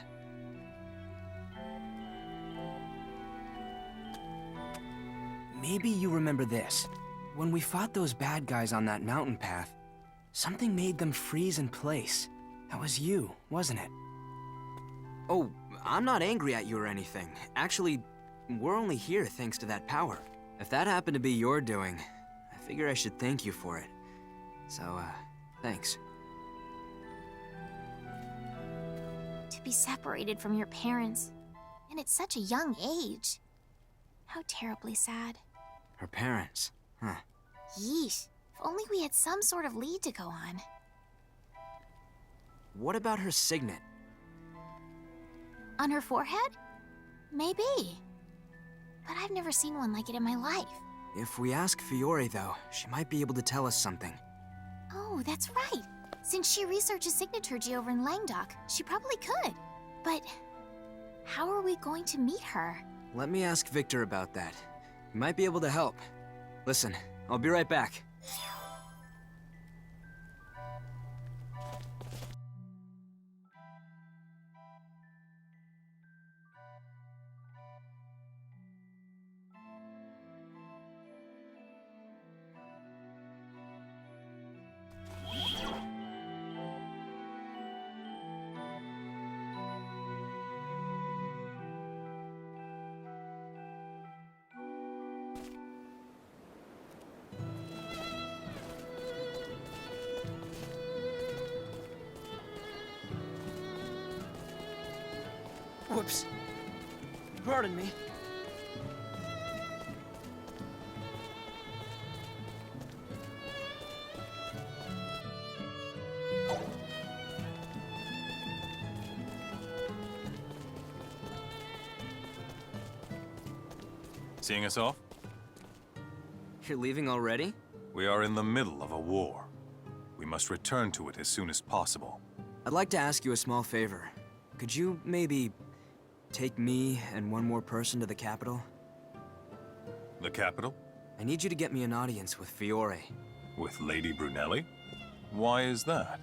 B: Maybe you remember this. When we fought those bad guys on that mountain path, something made them freeze in place. That was you, wasn't it? Oh, I'm not angry at you or anything. Actually, we're only here thanks to that power. If that happened to be your doing, I figure I should thank you for it. So, thanks.
C: To be separated from your parents, and at such a young age. How terribly sad.
B: Her parents, huh?
C: Yeesh. If only we had some sort of lead to go on.
B: What about her signet?
C: On her forehead? Maybe. But I've never seen one like it in my life.
B: If we ask Fiore, though, she might be able to tell us something.
C: Oh, that's right. Since she researches signaturgy over in Languedoc, she probably could. But how are we going to meet her?
B: Let me ask Victor about that. He might be able to help. Listen, I'll be right back.
A: Whoops. Pardon me.
G: Seeing us off?
B: You're leaving already?
G: We are in the middle of a war. We must return to it as soon as possible.
B: I'd like to ask you a small favor. Could you maybe take me and one more person to the capital?
G: The capital?
B: I need you to get me an audience with Fiore.
G: With Lady Brunelli? Why is that?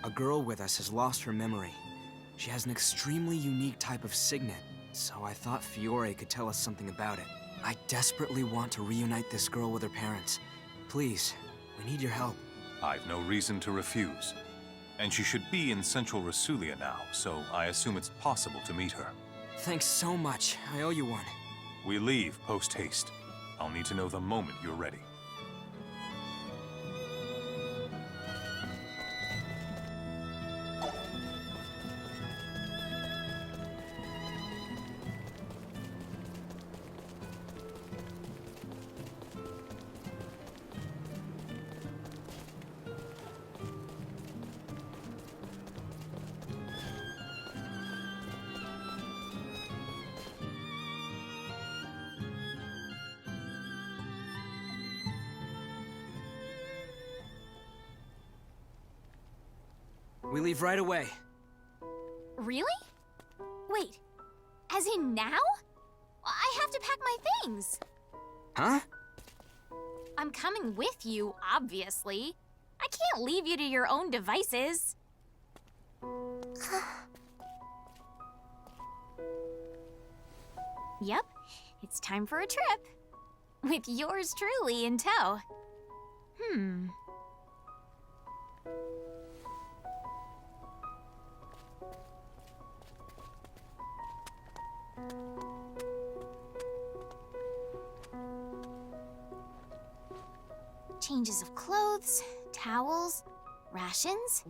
B: A girl with us has lost her memory. She has an extremely unique type of signet, so I thought Fiore could tell us something about it. I desperately want to reunite this girl with her parents. Please, we need your help.
G: I've no reason to refuse. And she should be in central Rasulia now, so I assume it's possible to meet her.
B: Thanks so much. I owe you one.
G: We leave post-haste. I'll need to know the moment you're ready.
B: We leave right away.
C: Really? Wait, as in now? I have to pack my things.
B: Huh?
C: I'm coming with you, obviously. I can't leave you to your own devices. Yep, it's time for a trip. With yours truly in tow. Changes of clothes, towels, rations.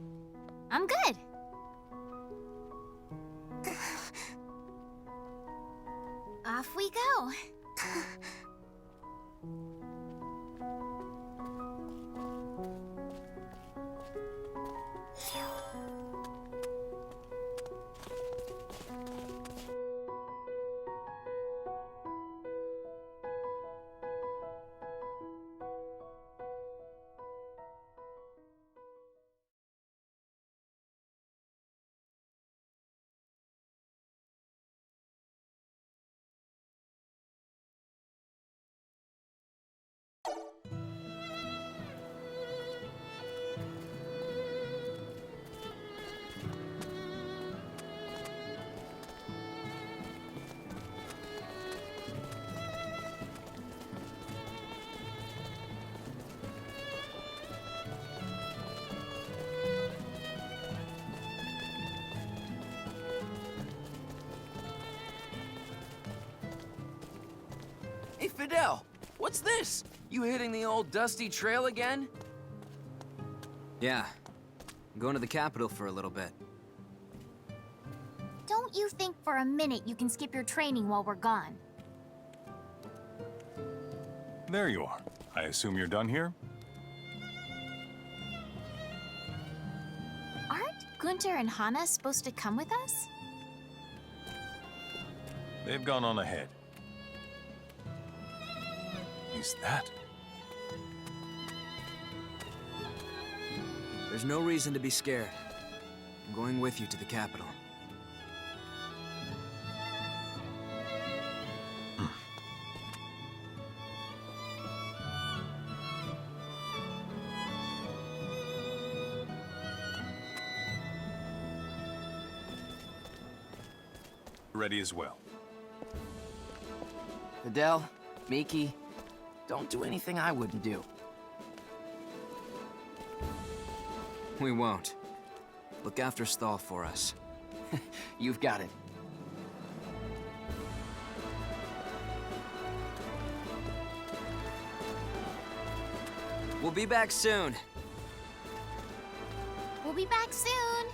C: I'm good. Off we go.
A: Hey, Fidel, what's this? You hitting the old dusty trail again?
B: Yeah. I'm going to the capital for a little bit.
C: Don't you think for a minute you can skip your training while we're gone?
G: There you are. I assume you're done here?
C: Aren't Gunter and Hana supposed to come with us?
G: They've gone on ahead. Is that?
B: There's no reason to be scared. I'm going with you to the capital.
G: Ready as well.
A: Fidel, Miki, don't do anything I wouldn't do.
B: We won't. Look after Stahl for us.
A: You've got it.
B: We'll be back soon.
C: We'll be back soon.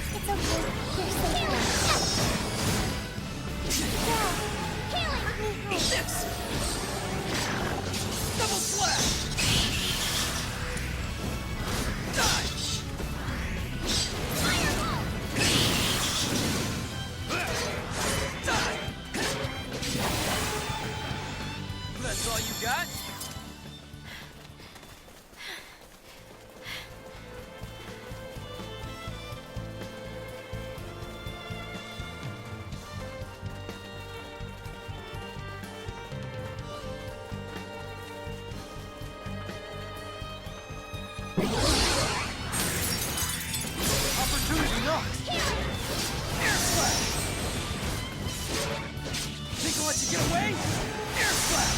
C: It's okay. You're safe. Healing!
F: Eat this! Double slash! Die! Fireball! Die! Air slash! Think I'll let you get away? Air slash!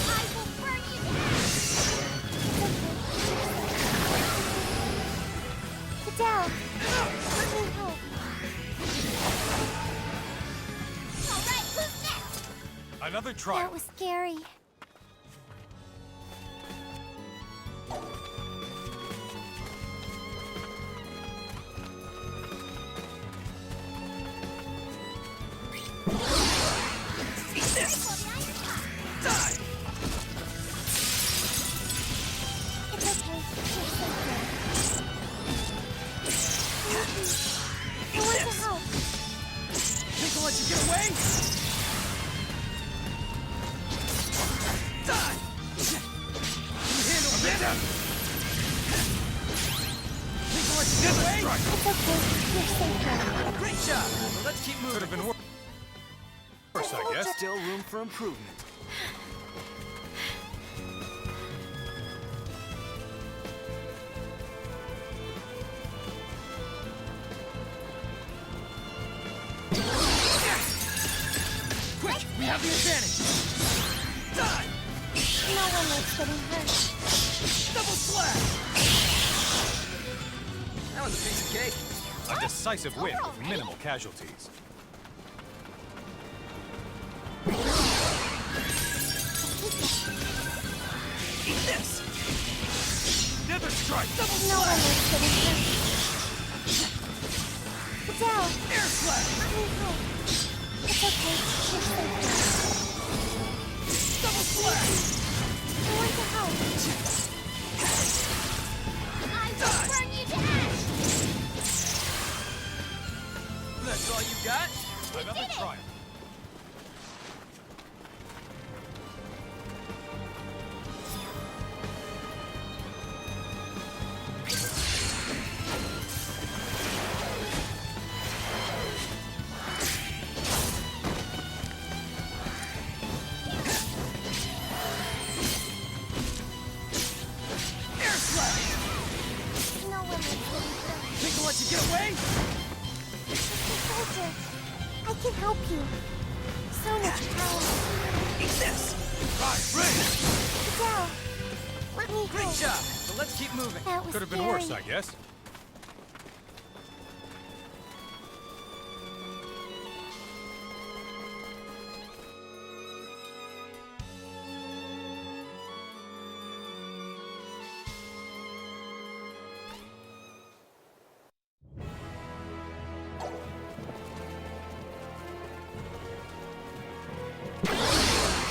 C: I will burn you to Fidel, let me help. All right, who's next?
G: Another try.
C: That was scary.
F: Great job! Well, let's keep moving.
G: Could have been worse, I guess.
B: Still room for improvement.
F: Quick! We have the advantage! Die!
C: No one likes getting hurt.
F: Double slash!
B: That was a piece of cake.
G: A decisive win with minimal casualties.
F: Eat this! Another strike! Double
C: No one
F: slash!
C: likes getting hurt. Fidel,
F: Air slash!
C: let me help. It's okay. You're safe now.
F: Double slash!
C: I want to help. I will burn you to ash.
F: That's all you got?
G: Another try.
F: Air slash!
C: No one likes getting hurt.
F: Think I'll let you get away?
C: Mr. Soldier, I can help you. So much power.
F: Eat this! Right, ready!
C: Fidel, let me
F: Great
C: help.
F: job! So let's keep moving.
C: That was
G: Could have been
C: scary.
G: worse, I guess.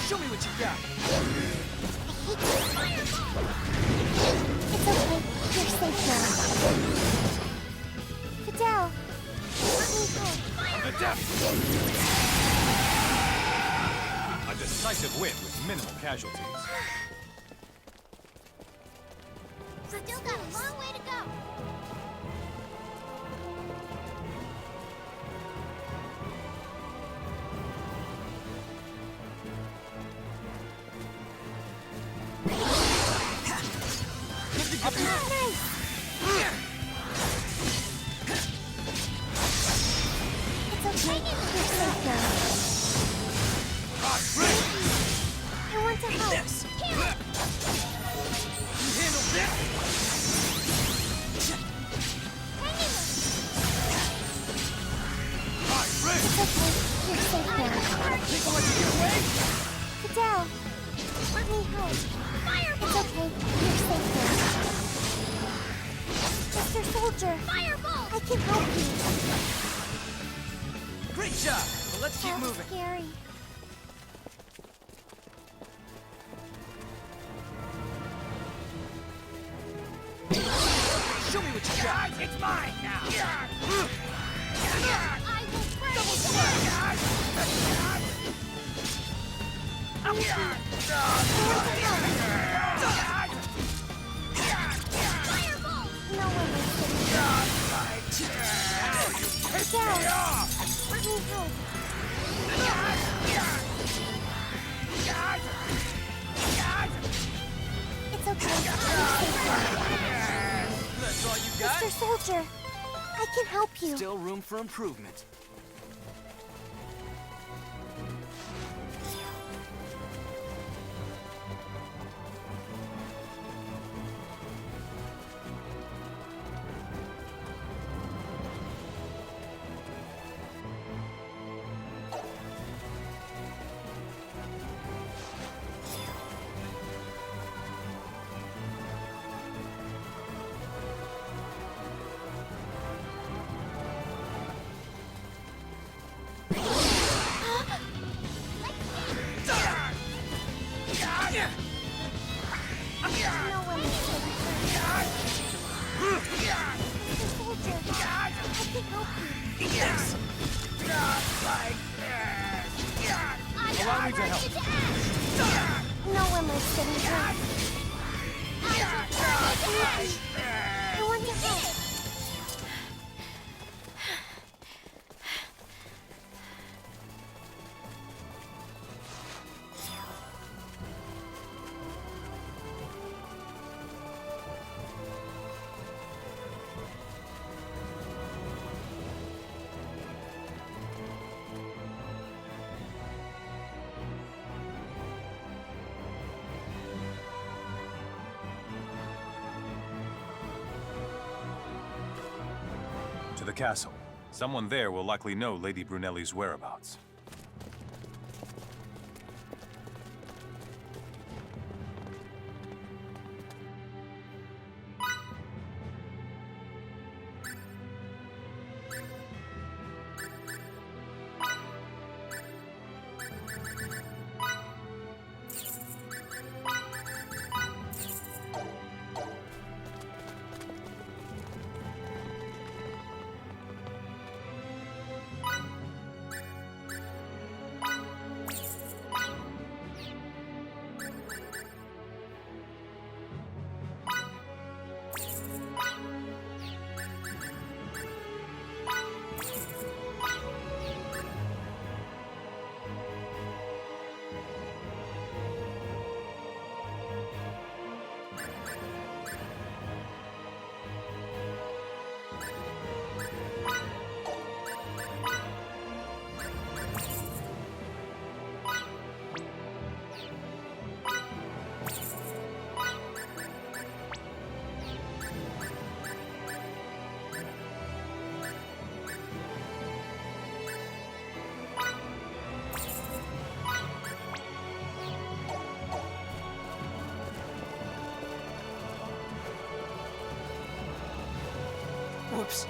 F: Show me what you got.
C: It's okay. You're safe now. Fidel, let me help.
G: The depth. A decisive win with minimal casualties.
C: Still got a long way to go. Fidel, let me help. Fireball! It's okay. You're safe now. Mr. Soldier! Fireball! I can help you.
F: Great job! Well, let's keep
C: That was
F: moving.
C: scary.
F: Show me what you got. It's mine now.
C: I will burn
F: Double
C: you.
F: slash!
C: Fireball! No one is Fidel, let me help. It's okay.
F: That's all you got?
C: Mr. Soldier, I can help you.
B: Still room for improvement.
C: No one is getting hurt. Mr. Soldier, I can help you.
F: Yes! Allow me to help.
C: No one likes getting hurt. I want to help.
G: To the castle. Someone there will likely know Lady Brunelli's whereabouts.
B: Whoops.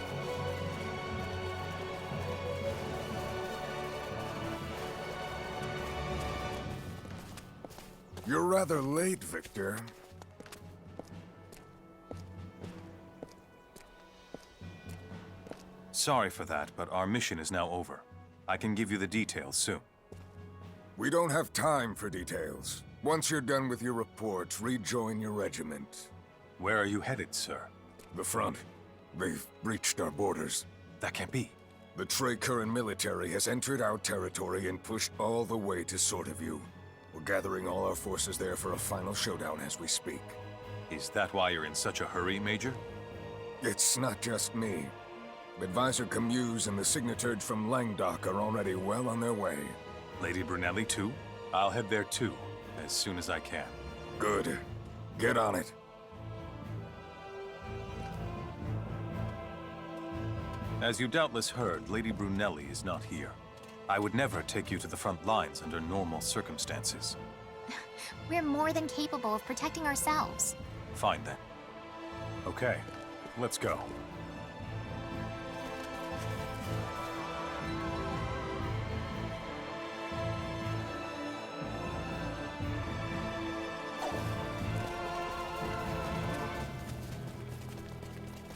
N: You're rather late, Victor.
G: Sorry for that, but our mission is now over. I can give you the details soon.
N: We don't have time for details. Once you're done with your reports, rejoin your regiment.
G: Where are you headed, sir?
N: The front. They've breached our borders.
G: That can't be.
N: The Trey-Curran military has entered our territory and pushed all the way to Sortiview. We're gathering all our forces there for a final showdown as we speak.
G: Is that why you're in such a hurry, Major?
N: It's not just me. Advisor Camus and the Signaturge from Languedoc are already well on their way.
G: Lady Brunelli, too? I'll head there, too, as soon as I can.
N: Good. Get on it.
G: As you doubtless heard, Lady Brunelli is not here. I would never take you to the front lines under normal circumstances.
C: We're more than capable of protecting ourselves.
G: Fine, then. Okay, let's go.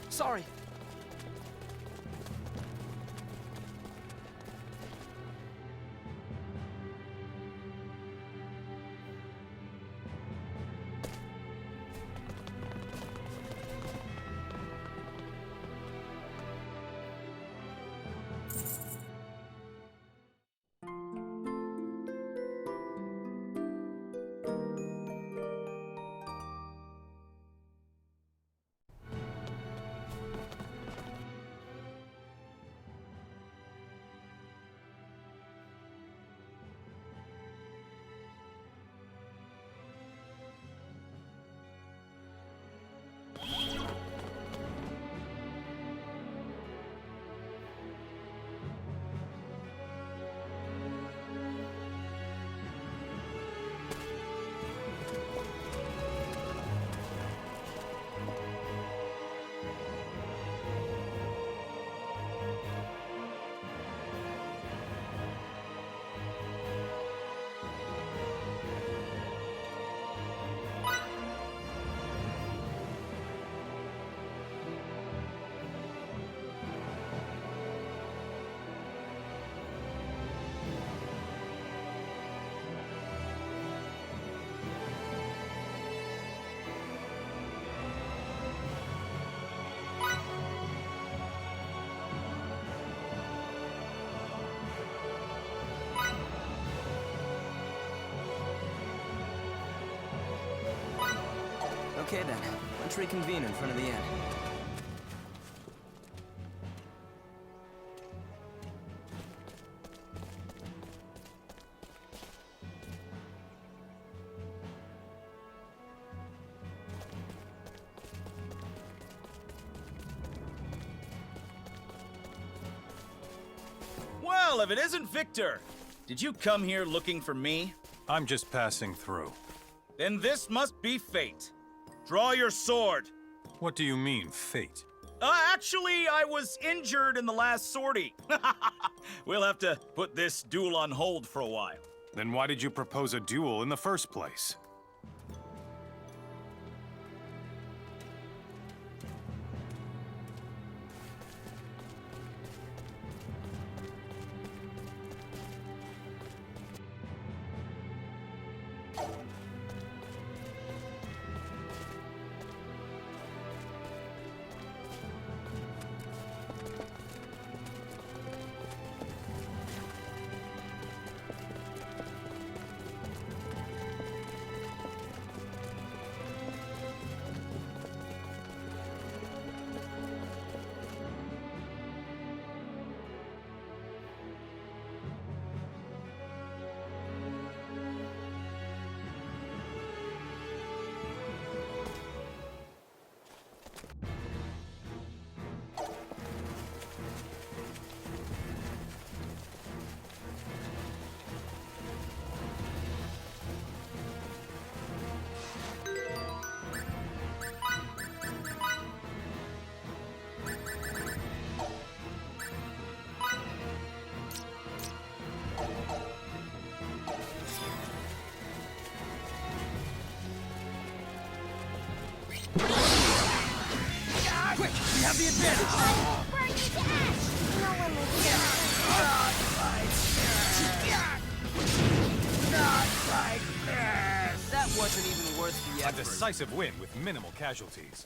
B: Sorry. Okay then, let's reconvene in front of the inn.
F: Well, if it isn't Victor! Did you come here looking for me?
G: I'm just passing through.
F: Then this must be fate. Draw your sword.
G: What do you mean, fate?
F: Actually, I was injured in the last sortie. We'll have to put this duel on hold for a while.
G: Then why did you propose a duel in the first place?
F: Quick, we have the advantage!
C: Burn you to ash! No one lives here.
B: That wasn't even worth the
G: A
B: effort.
G: decisive win with minimal casualties.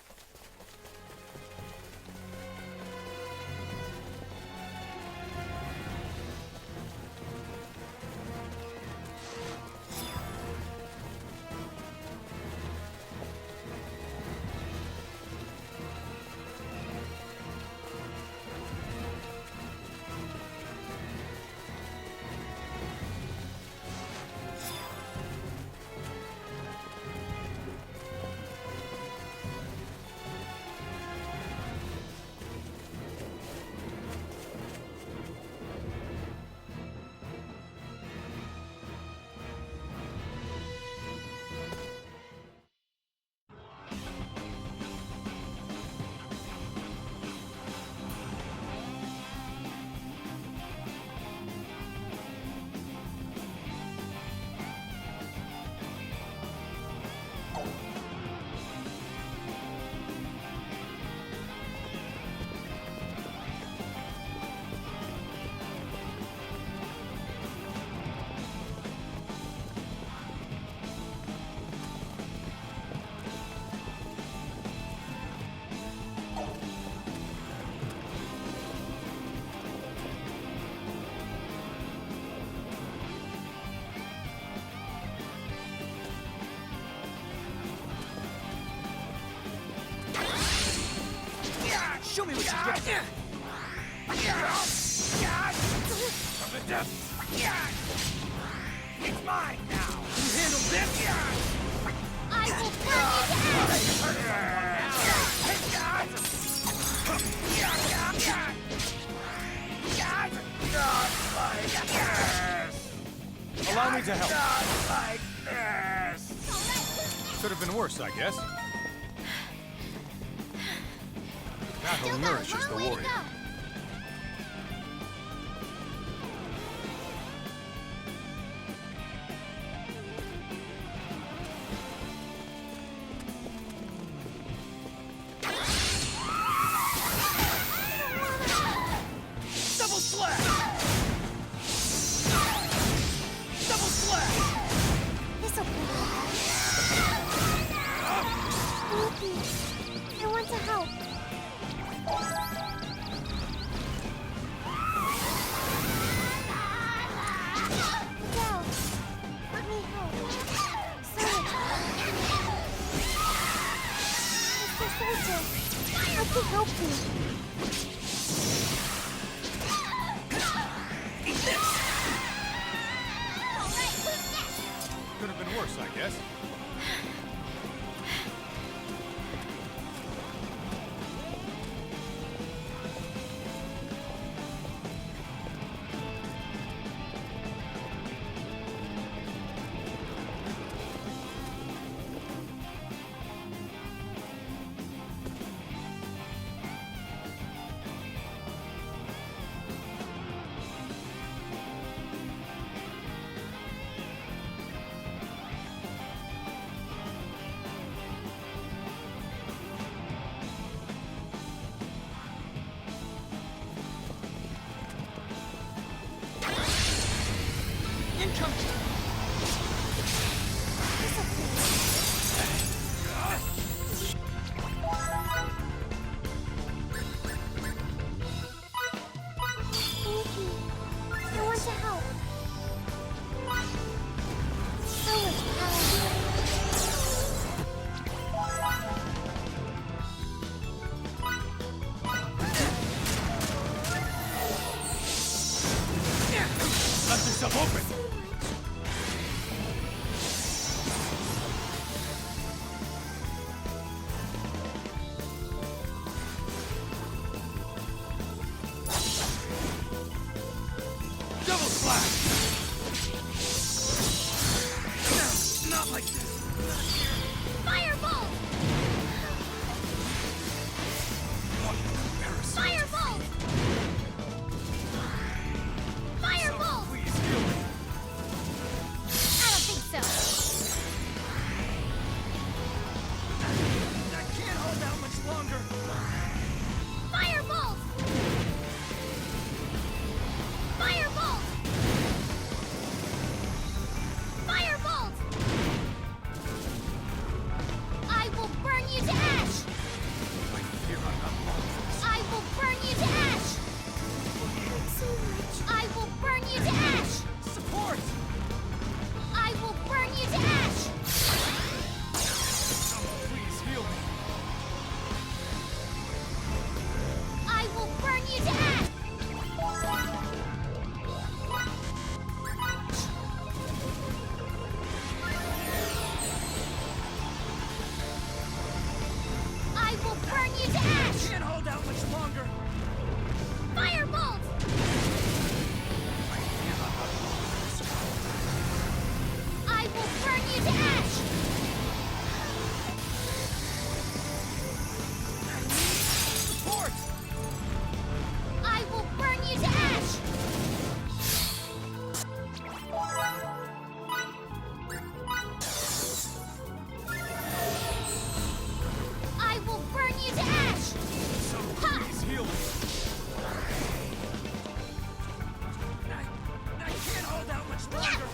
F: Show me what you got! From the depths! It's mine now! You handle this?
C: I will burn you to ash!
G: Allow me to help. Could have been worse, I guess. Battle
C: Still got a
G: nourishes the
C: long way to
G: warrior.
C: go.
F: Double slash! Double slash!
C: This'll be Spooky. I want to help.
F: Could have been worse, I guess.
C: Thank you. I want to help. So much power.
F: Left yourself open! Double slash! No, not like this.
C: Firebolt! Firebolt! Firebolt!
F: Please heal me.
C: I don't think so.
F: I can't hold out much longer.
C: Firebolt! Firebolt! Firebolt! I will burn you to ash!
F: I fear I'm not long.
C: I will burn you to ash! I will burn you to ash!
F: Support!
C: I will burn you to ash!
F: Please heal me.
C: I will burn you to ash! I will burn you to ash!
F: Can't hold out much longer.
C: Firebolt! I will burn you to ash!
F: Support!
C: I will burn you to ash! I will burn you to ash! Ha!
F: Please heal me. I can't hold out much longer.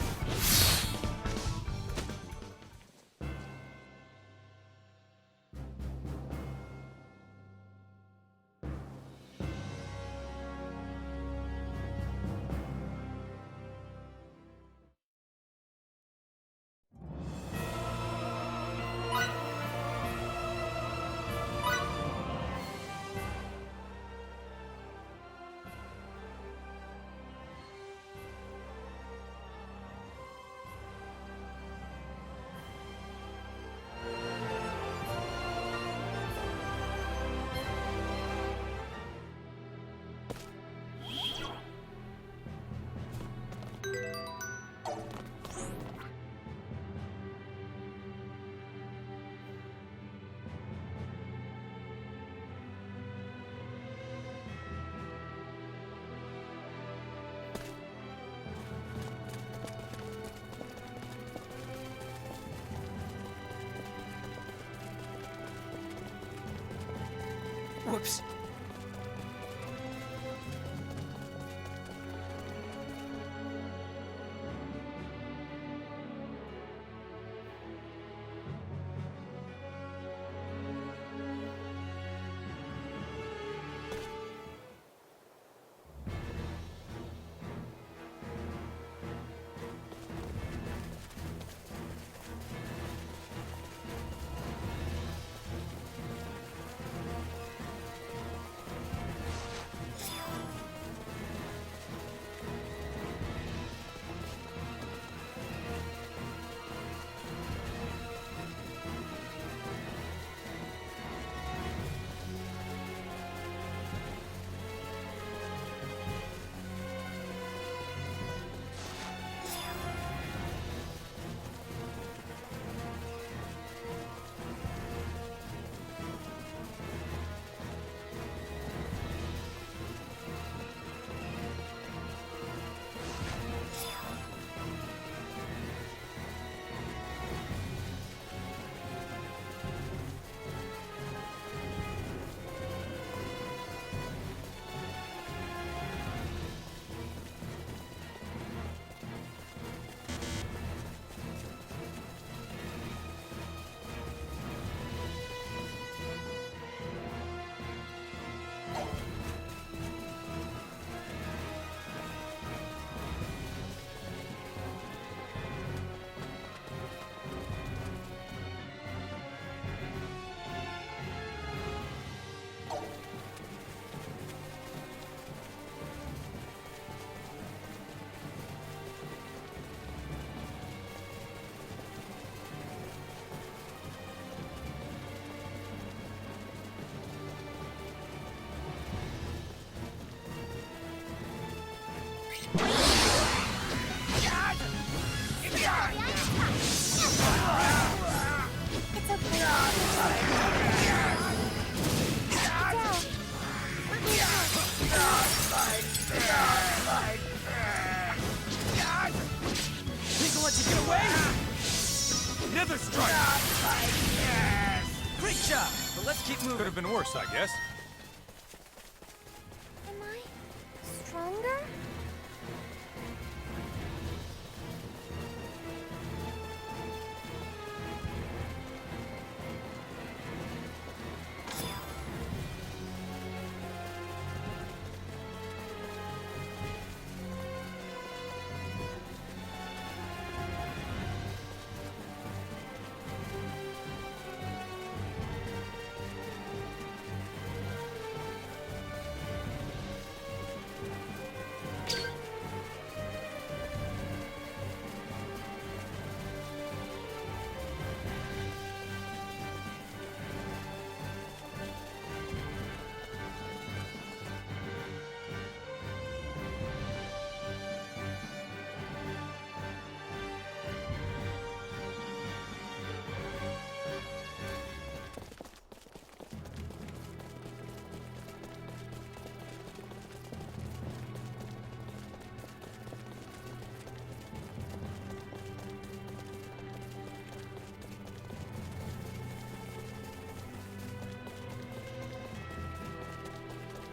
B: Whoops.
F: Get away! Another strike!
H: Great job! But let's keep moving.
G: Could have been worse, I guess.
C: Am I stronger?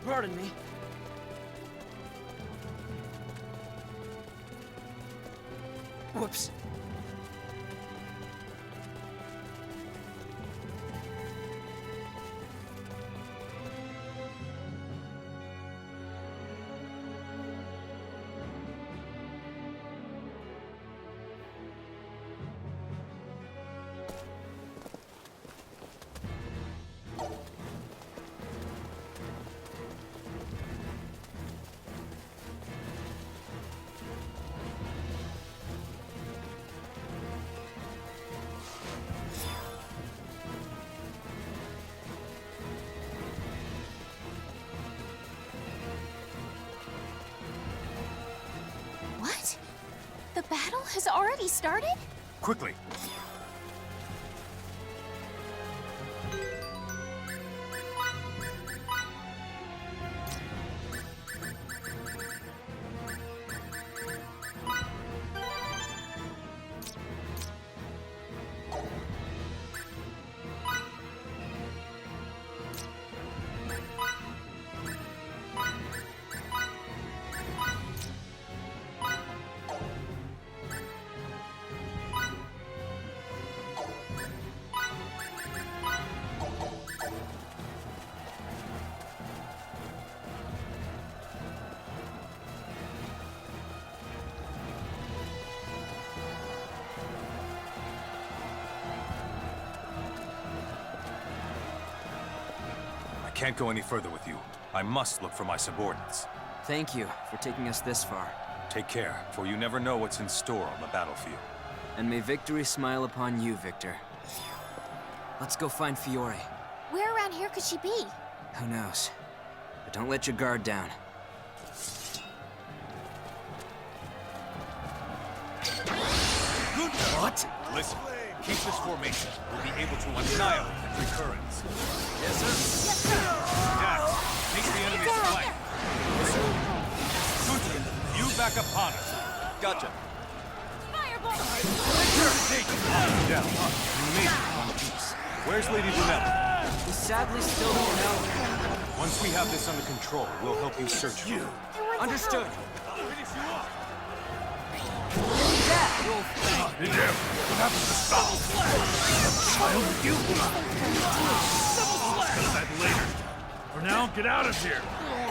H: Pardon me. Whoops.
C: What? The battle has already started?
G: Quickly! I can't go any further with you. I must look for my subordinates.
H: Thank you for taking us this far.
G: Take care, for you never know what's in store on the battlefield.
H: And may victory smile upon you, Victor. Let's go find Fiore.
C: Where around here could she be?
H: Who knows? But don't let your guard down.
G: Good. What? Listen, keep this formation. We'll be able to annihilate the recurrence. Yes, sir.
C: Yes, sir.
G: Dax, take the enemy's flank. Yes, sir. Gunther, you back upon us. Gotcha.
C: Fireball!
G: Down. You made it in one piece. Where's Lady Brunella?
H: We sadly still don't know.
G: Once we have this under control, we'll help you search for her.
H: Understood.
J: What happened to stop? Child, you! I'll discuss that later. For now, get out of here.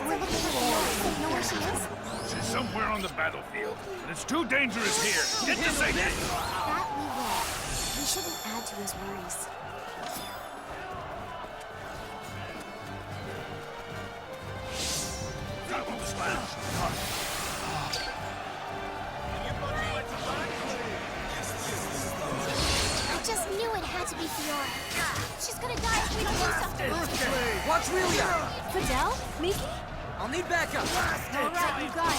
C: We're looking for Fiore. You know where she is?
J: She's somewhere on the battlefield, and it's too dangerous here. Get to safety!
C: That we will. We shouldn't add to his worries. I just knew it had to be Fiore. She's gonna die if we don't do something.
H: Watch Relia!
K: Fidel? Miki?
H: I'll need backup.
C: All right, you got it.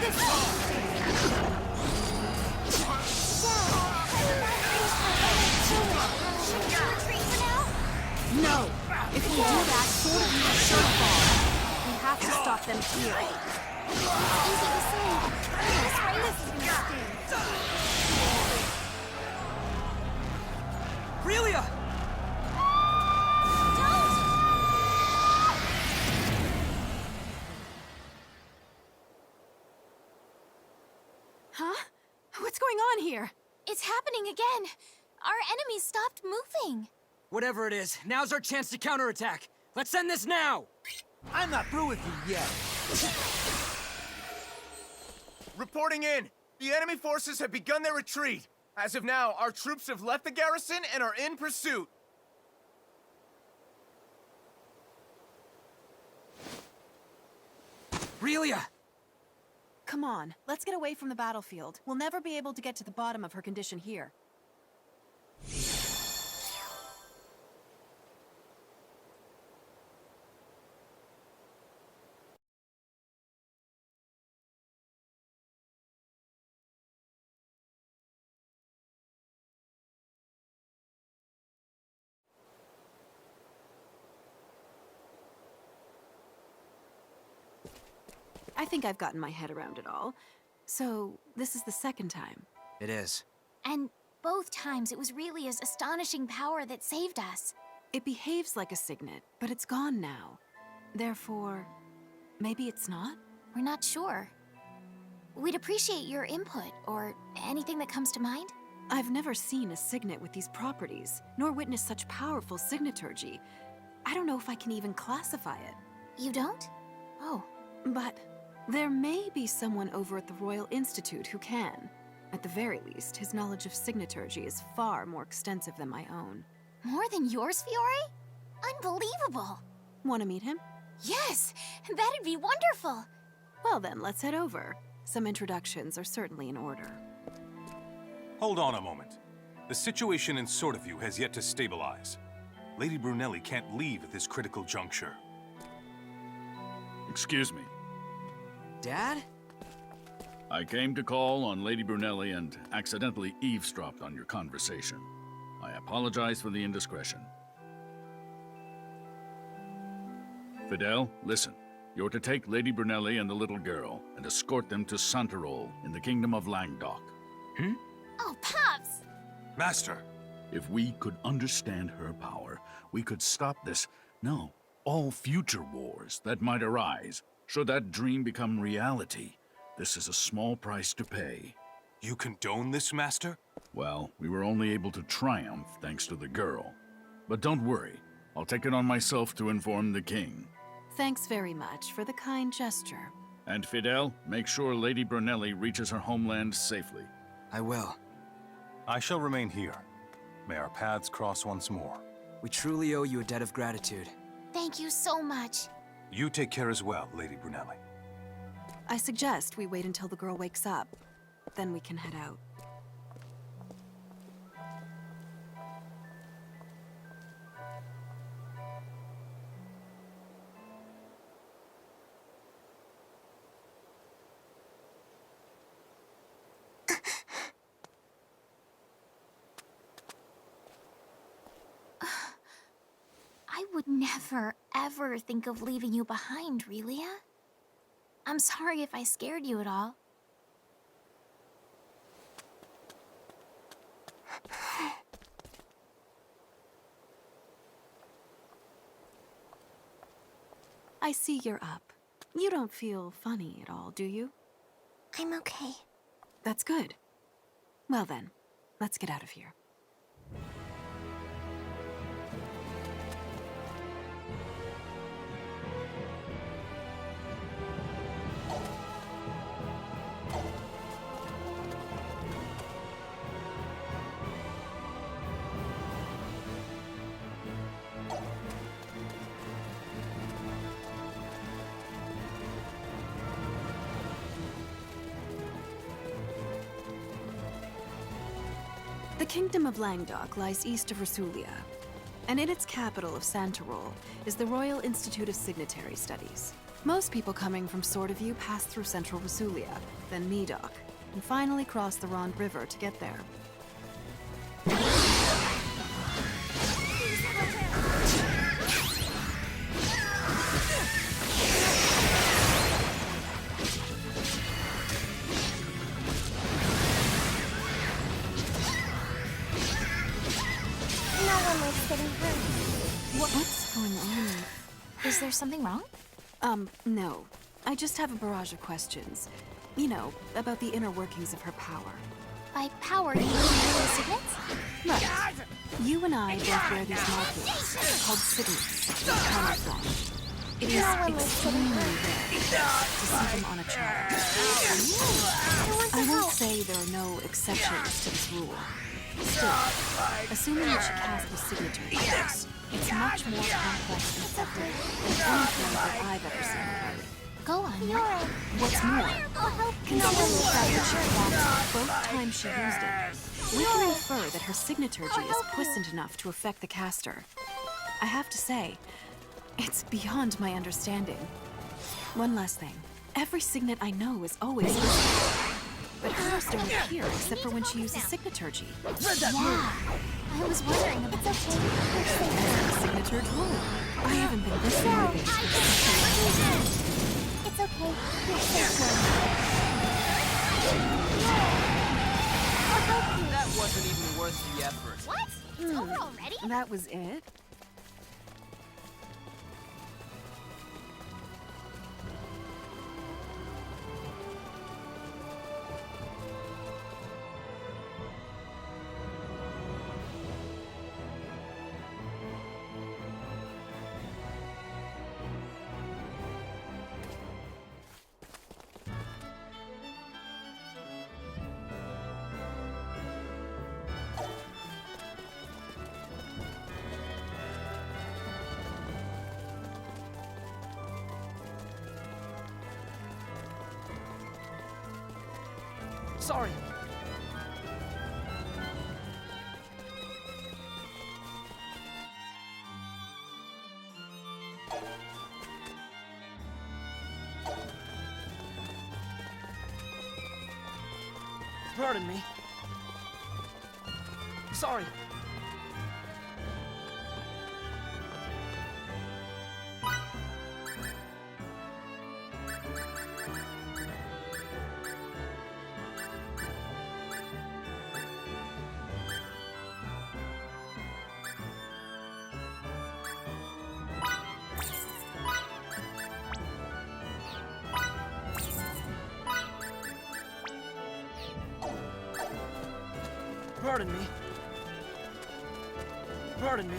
C: This way. Should we retreat for now?
K: No! If we do that, Sword of You is sure to fall. We have to stop stop them here.
C: Easy to say. Yes, right? This is gonna sting.
B: Aurelia!
I: Huh? What's going on here?
C: It's happening again. Our enemies stopped moving.
B: Whatever it is, now's our chance to counterattack. Let's end this now!
F: I'm not through with you yet.
O: Reporting in. The enemy forces have begun their retreat. As of now, our troops have left the garrison and are in pursuit.
B: Aurelia!
I: Come on, let's get away from the battlefield. We'll never be able to get to the bottom of her condition here. I think I've gotten my head around it all. So, this is the second time.
B: It is.
C: And both times it was Relia's astonishing power that saved us.
I: It behaves like a signet, but it's gone now. Therefore, maybe it's not?
C: We're not sure. We'd appreciate your input, or anything that comes to mind.
I: I've never seen a signet with these properties, nor witnessed such powerful signaturgy. I don't know if I can even classify it.
C: You don't? Oh.
I: But there may be someone over at the Royal Institute who can. At the very least, his knowledge of signaturgy is far more extensive than my own.
C: More than yours, Fiore? Unbelievable!
I: Want to meet him?
C: Yes! That'd be wonderful!
I: Well then, let's head over. Some introductions are certainly in order.
G: Hold on a moment. The situation in Sortiview has yet to stabilize. Lady Brunelli can't leave at this critical juncture.
J: Excuse me.
B: Dad?
J: I came to call on Lady Brunelli and accidentally eavesdropped on your conversation. I apologize for the indiscretion. Fidel, listen. You're to take Lady Brunelli and the little girl and escort them to Santarol in the Kingdom of Languedoc.
C: Oh, Pops!
G: Master!
J: If we could understand her power, we could stop this, no, all future wars that might arise. Should that dream become reality, this is a small price to pay.
G: You condone this, Master?
J: Well, we were only able to triumph thanks to the girl. But don't worry, I'll take it on myself to inform the king.
I: Thanks very much for the kind gesture.
J: And Fidel, make sure Lady Brunelli reaches her homeland safely.
B: I will.
G: I shall remain here. May our paths cross once more.
B: We truly owe you a debt of gratitude.
C: Thank you so much.
G: You take care as well, Lady Brunelli.
I: I suggest we wait until the girl wakes up. Then we can head out.
C: I would never, ever think of leaving you behind, Relia. I'm sorry if I scared you at all.
I: I see you're up. You don't feel funny at all, do you?
C: I'm okay.
I: That's good. Well then, let's get out of here. The Kingdom of Languedoc lies east of Rasulia, and in its capital of Santarol is the Royal Institute of Signetary Studies. Most people coming from Sortiview pass through central Rasulia, then Medoc, and finally cross the Ronde River to get there.
C: Is there something wrong?
I: No. I just have a barrage of questions. You know, about the inner workings of her power.
C: By power, you mean the signets?
I: Right. You and I both wear these markings, called signets, camouflage. It is extremely rare to see them on a child. I won't say there are no exceptions to this rule. Still, assuming that she casts the signature, it's much more complex and effective than anything that I've ever seen.
C: Go on.
I: What's more, considering the fact that she collapsed both times she used it, we can infer that her signaturgy is puissant enough to affect the caster. I have to say, it's beyond my understanding. One last thing. Every signet I know is always visible. But hers don't appear except for when she uses signaturgy.
C: Yeah. I was wondering if it's okay.
I: Signature rule. I haven't been this motivated for
C: It's okay. You're safe.
H: That wasn't even worth the effort.
C: What? It's over already?
I: That was it?
B: Sorry. Pardon me. Sorry. Pardon me. Pardon me.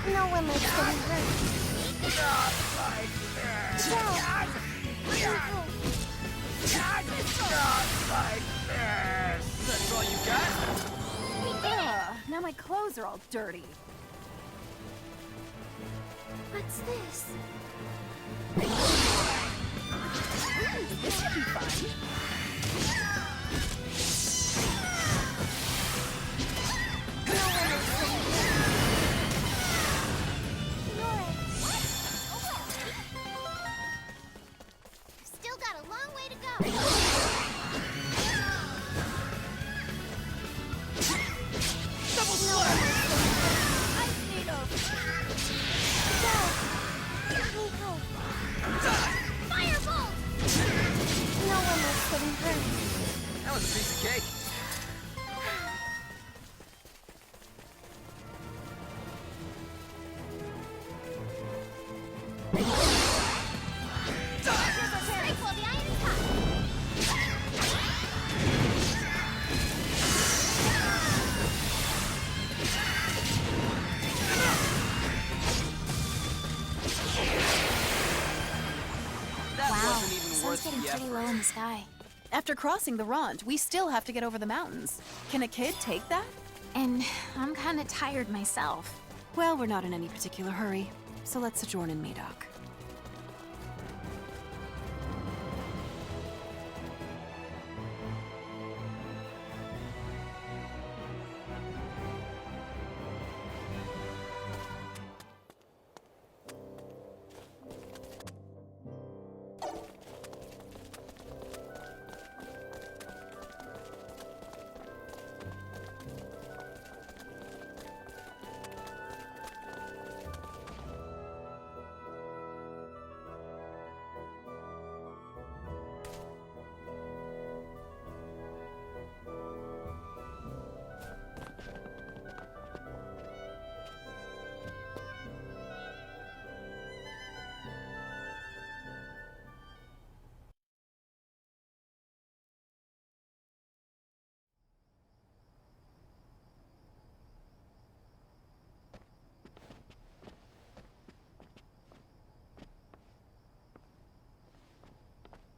C: No one likes getting hurt. Not like this. Not like this.
B: That's all you got?
I: Ugh, now my clothes are all dirty.
C: What's this?
I: This should be fun.
C: Still got a long way to go.
B: Double slap!
C: Ice needle. Firebolt! No one likes getting hurt.
B: That was a piece of cake.
C: Getting pretty low in the sky.
I: After crossing the Rond, we still have to get over the mountains. Can a kid take that?
C: And I'm kind of tired myself.
I: Well, we're not in any particular hurry, so let's sojourn in Medoc.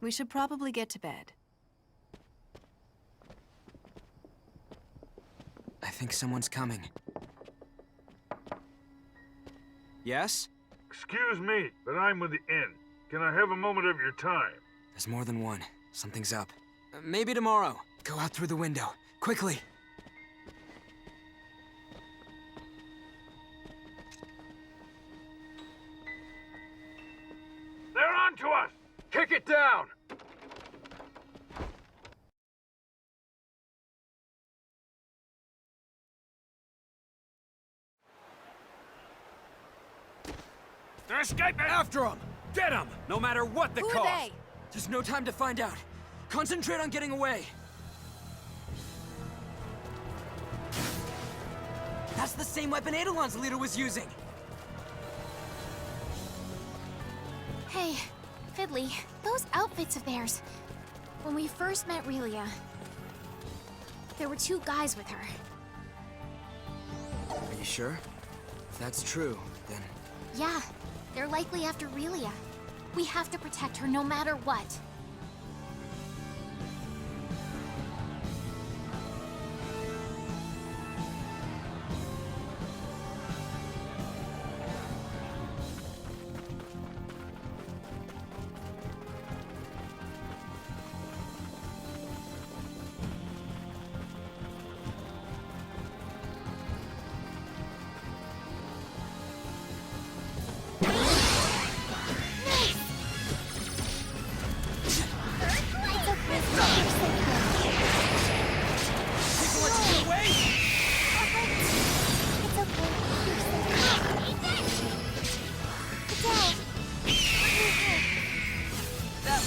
I: We should probably get to bed.
B: I think someone's coming. Yes?
P: Excuse me, but I'm with the inn. Can I have a moment of your time?
B: There's more than one. Something's up. Maybe tomorrow. Go out through the window. Quickly!
P: They're on to us! Kick it down!
J: They're escaping!
F: After them! Get them! No matter what the
I: Who
F: cost!
I: are they?
B: There's no time to find out. Concentrate on getting away. That's the same weapon Eidolon's leader was using.
C: Hey, Fiddly, those outfits of theirs. When we first met Relia, there were 2 guys with her.
B: Are you sure? If that's true, then...
C: Yeah, they're likely after Relia. We have to protect her no matter what.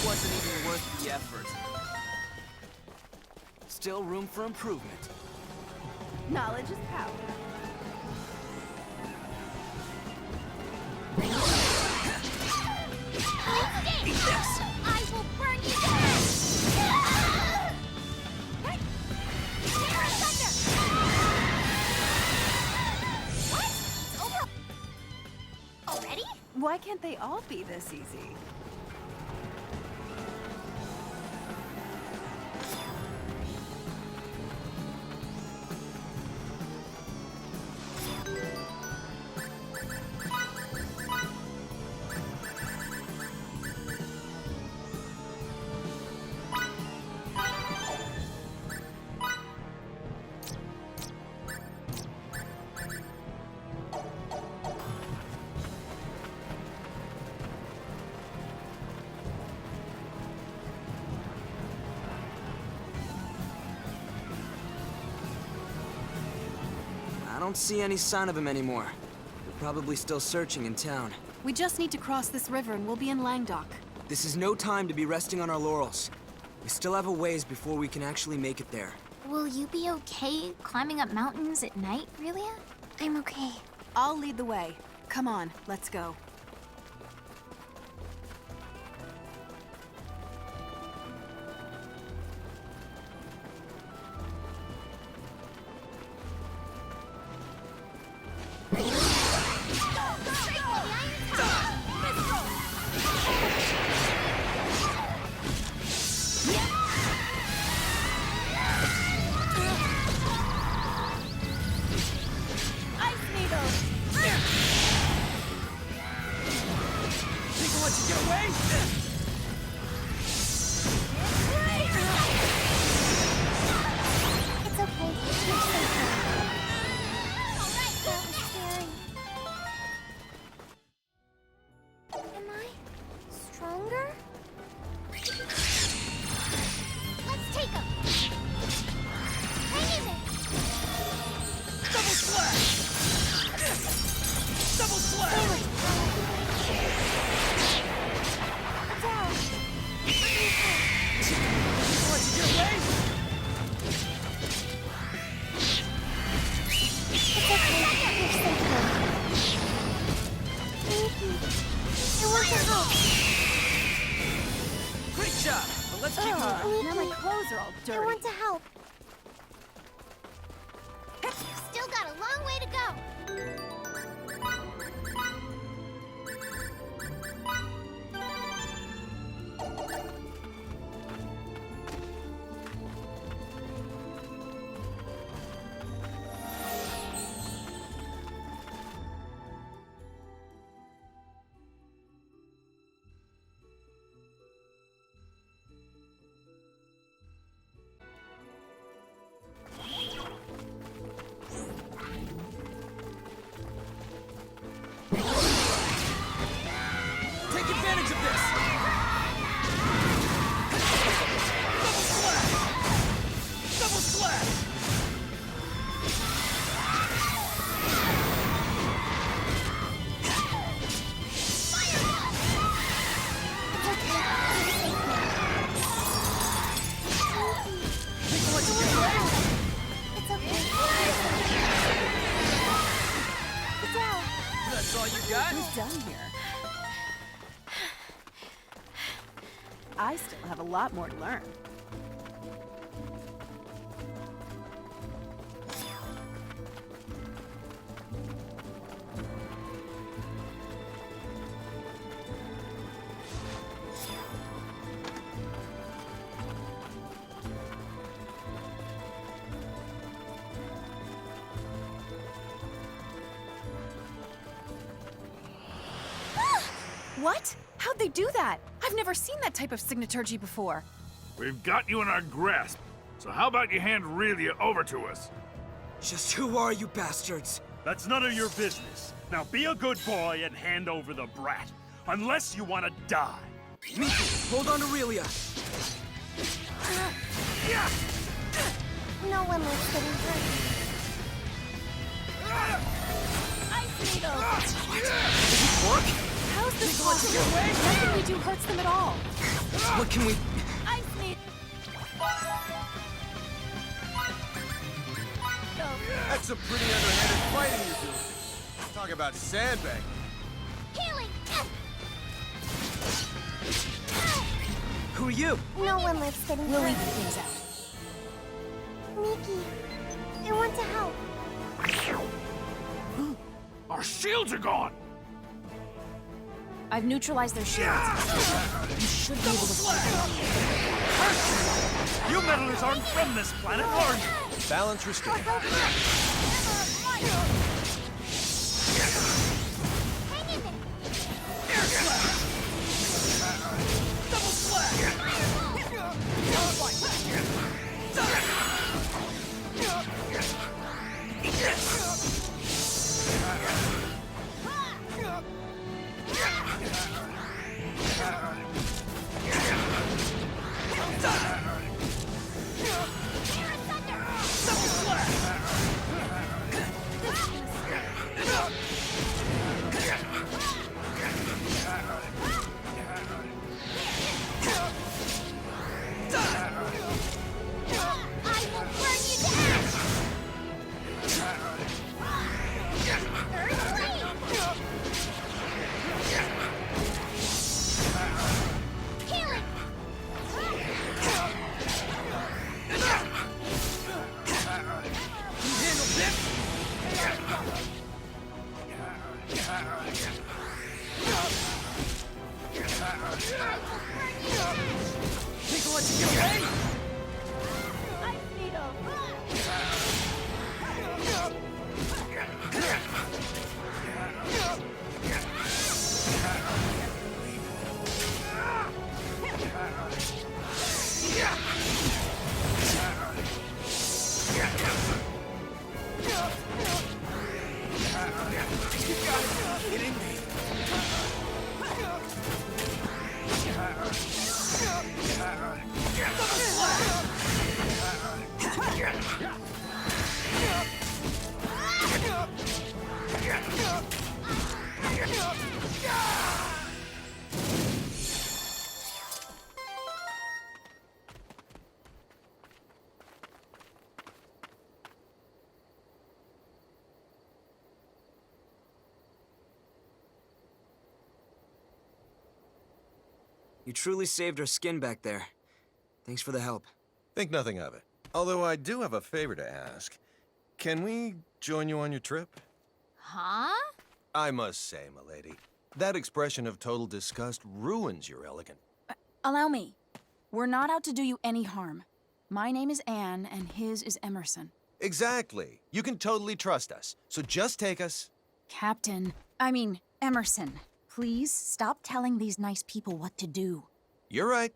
B: Wasn't even worth the effort. Still room for improvement.
K: Knowledge is power.
C: Eat this! I will burn you to death! Terror Thunder! What? It's over already?
I: Why can't they all be this easy?
B: I don't see any sign of him anymore. They're probably still searching in town.
I: We just need to cross this river and we'll be in Langdock.
B: This is no time to be resting on our laurels. We still have a ways before we can actually make it there.
C: Will you be okay climbing up mountains at night, Relia? I'm okay.
I: I'll lead the way. Come on, let's go.
C: Now my clothes are all dirty. I want to help. Still got a long way to go.
I: I still have a lot more to learn. What? How'd they do that? I've never seen that type of signaturgy before.
P: We've got you in our grasp, so how about you hand Relia over to us?
B: Just who are you bastards?
D: That's none of your business. Now be a good boy and hand over the brat. Unless you want to die.
B: Miki, hold on to Relia.
C: No one likes getting hurt. Ice needle!
B: Work?
I: How's this possible? Nothing we do hurts them at all.
B: What can we...
C: Ice needle!
O: That's some pretty underhanded fighting you're doing. Talk about sandbagging.
C: Healing!
B: Who are you?
C: No one likes getting hurt.
I: We'll even things out.
C: Miki, I want to help.
P: Our shields are gone!
K: I've neutralized their shields. You should be able to find them.
D: You meddlers aren't from this planet, are you?
M: Balance restored.
C: Hang in there.
F: Double People let you get away?
C: Ice needle!
B: You truly saved our skin back there. Thanks for the help.
Q: Think nothing of it. Although I do have a favor to ask. Can we join you on your trip?
C: Huh?
Q: I must say, milady, that expression of total disgust ruins your elegant...
K: Allow me. We're not out to do you any harm. My name is Anne, and his is Emerson.
Q: Exactly. You can totally trust us. So just take us...
K: Emerson. Please stop telling these nice people what to do.
Q: You're right.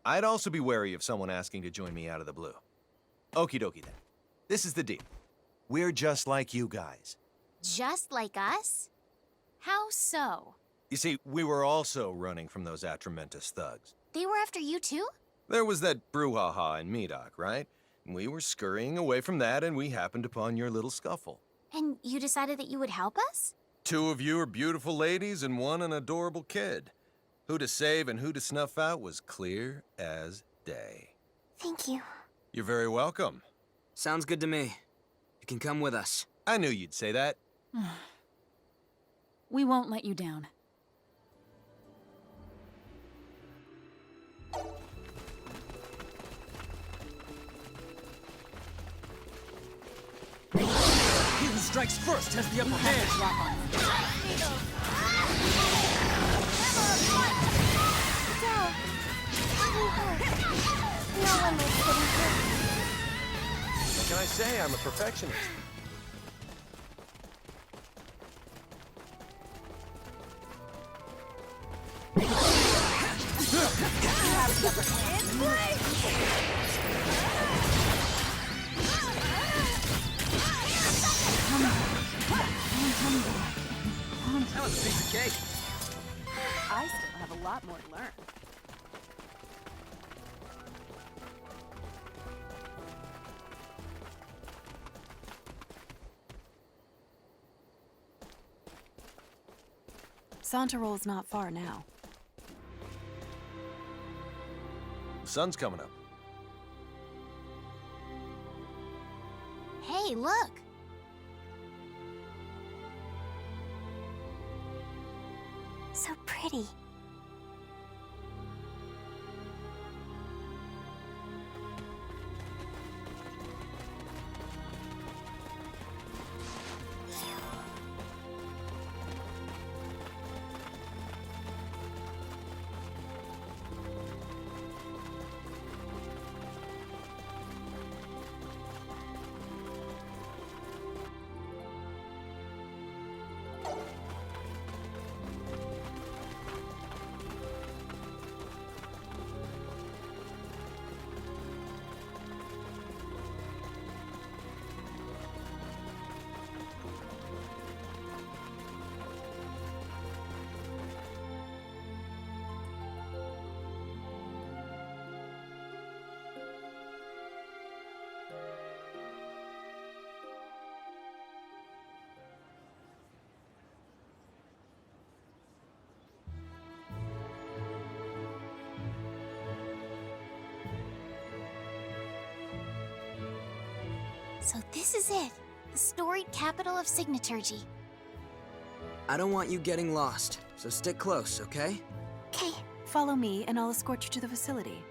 Q: I'd also be wary of someone asking to join me out of the blue. Okie dokie then. This is the deal. We're just like you guys.
C: Just like us? How so?
Q: You see, we were also running from those Atramentus thugs.
C: They were after you too?
Q: There was that brouhaha in Medoc, right? We were scurrying away from that and we happened upon your little scuffle.
C: And you decided that you would help us?
Q: 2 of you are beautiful ladies and 1 an adorable kid. Who to save and who to snuff out was clear as day.
C: Thank you.
Q: You're very welcome.
B: Sounds good to me. You can come with us.
Q: I knew you'd say that.
K: We won't let you down.
F: strikes first has the upper hand.
C: No one likes getting hurt.
Q: What can I say? I'm a perfectionist.
H: That was a piece of cake.
I: I still have a lot more to learn. Santarol's not far now.
Q: The sun's coming up.
C: Hey, look! So pretty. So this is it, the storied capital of Signaturgy.
B: I don't want you getting lost, so stick close, okay?
C: Okay.
I: Follow me, and I'll escort you to the facility.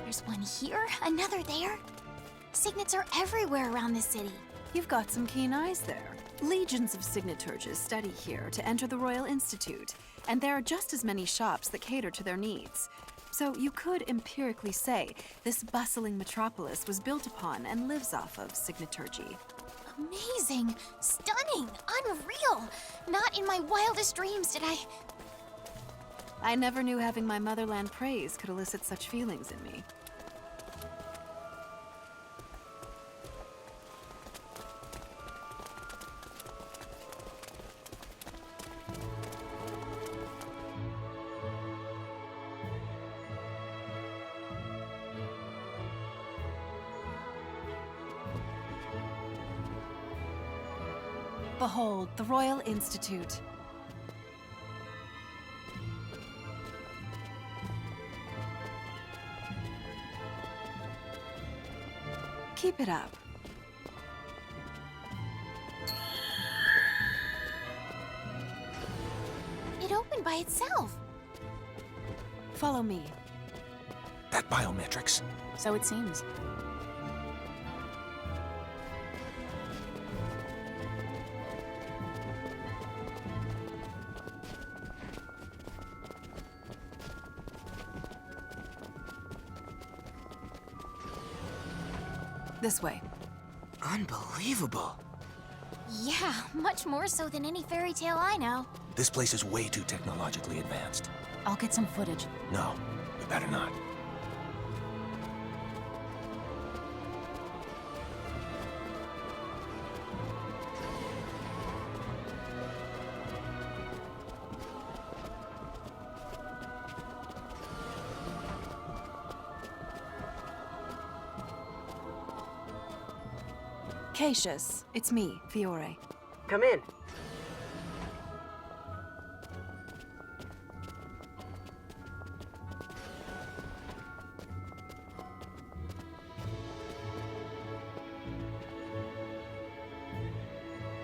C: There's one here, another there. Signets are everywhere around this city.
I: You've got some keen eyes there. Legions of Signaturges study here to enter the Royal Institute, and there are just as many shops that cater to their needs. So you could empirically say this bustling metropolis was built upon and lives off of Signaturgy.
C: Amazing, stunning, unreal. Not in my wildest dreams did I...
I: I never knew having my motherland praise could elicit such feelings in me. Behold, the Royal Institute. Keep it up.
C: It opened by itself.
I: Follow me.
Q: That biometrics.
K: So it seems.
I: This way.
B: Unbelievable.
C: Yeah, much more so than any fairy tale I know.
Q: This place is way too technologically advanced.
K: I'll get some footage.
Q: No, we better not.
I: Cassius, it's me, Fiore.
B: Come in.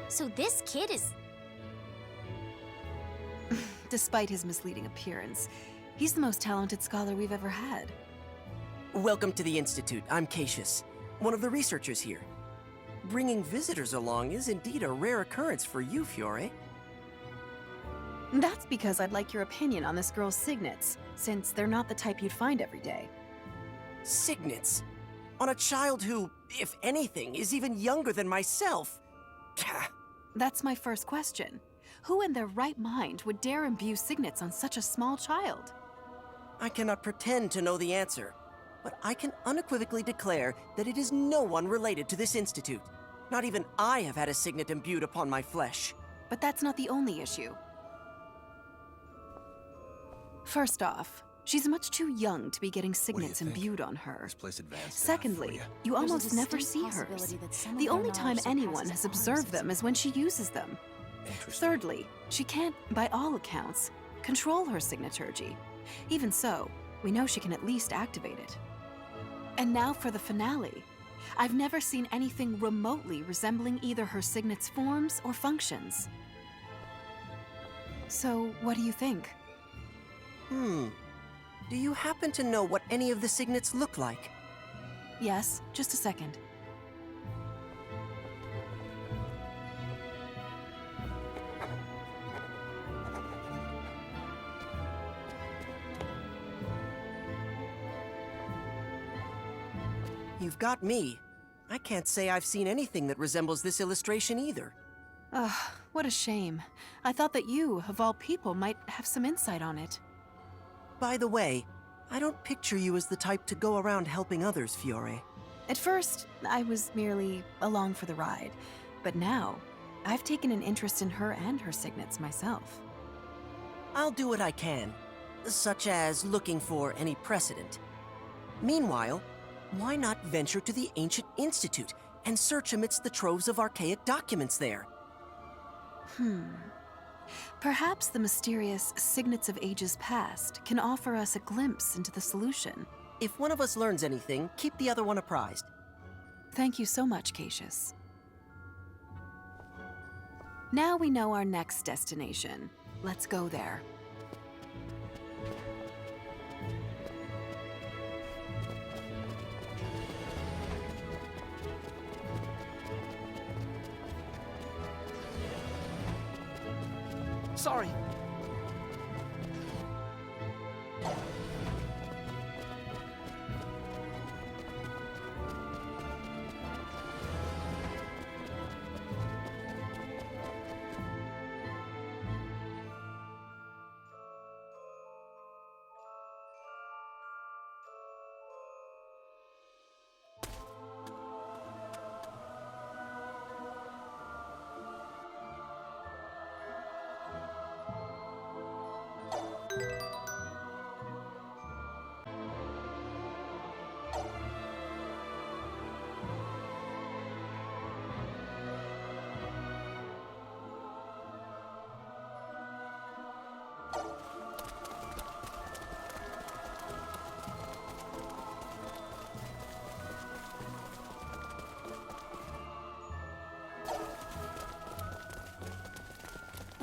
C: So this kid is...
I: Despite his misleading appearance, he's the most talented scholar we've ever had.
R: Welcome to the Institute. I'm Cassius, one of the researchers here. bringing visitors along is indeed a rare occurrence for you, Fiore.
I: That's because I'd like your opinion on this girl's signets, since they're not the type you'd find every day.
R: Signets? On a child who, if anything, is even younger than myself?
I: That's my first question. Who in their right mind would dare imbue signets on such a small child?
R: I cannot pretend to know the answer, but I can unequivocally declare that it is no one related to this institute. Not even I have had a signet imbued upon my flesh.
I: But that's not the only issue. First off, she's much too young to be getting signets imbued on her.
Q: This place advanced
I: Secondly, you
K: There's a
I: almost never
K: distinct
I: see
K: possibility
I: hers.
K: that some of
I: The
K: their
I: only time
K: knowledge
I: anyone
K: surpasses
I: has
K: ours.
I: observed them is when she uses them. Thirdly, she can't, by all accounts, control her signaturgy. Even so, we know she can at least activate it. And now for the finale. I've never seen anything remotely resembling either her signet's forms or functions. So, what do you think?
R: Do you happen to know what any of the signets look like?
I: Yes, just a second.
R: You've got me. I can't say I've seen anything that resembles this illustration either.
I: Ugh, what a shame. I thought that you, of all people, might have some insight on it.
R: By the way, I don't picture you as the type to go around helping others, Fiore.
I: At first, I was merely along for the ride, but now, I've taken an interest in her and her signets myself.
R: I'll do what I can, such as looking for any precedent. Meanwhile, why not venture to the Ancient Institute and search amidst the troves of archaic documents there?
I: Perhaps the mysterious signets of ages past can offer us a glimpse into the solution.
R: If one of us learns anything, keep the other one apprised.
I: Thank you so much, Cassius. Now we know our next destination. Let's go there.
R: Sorry.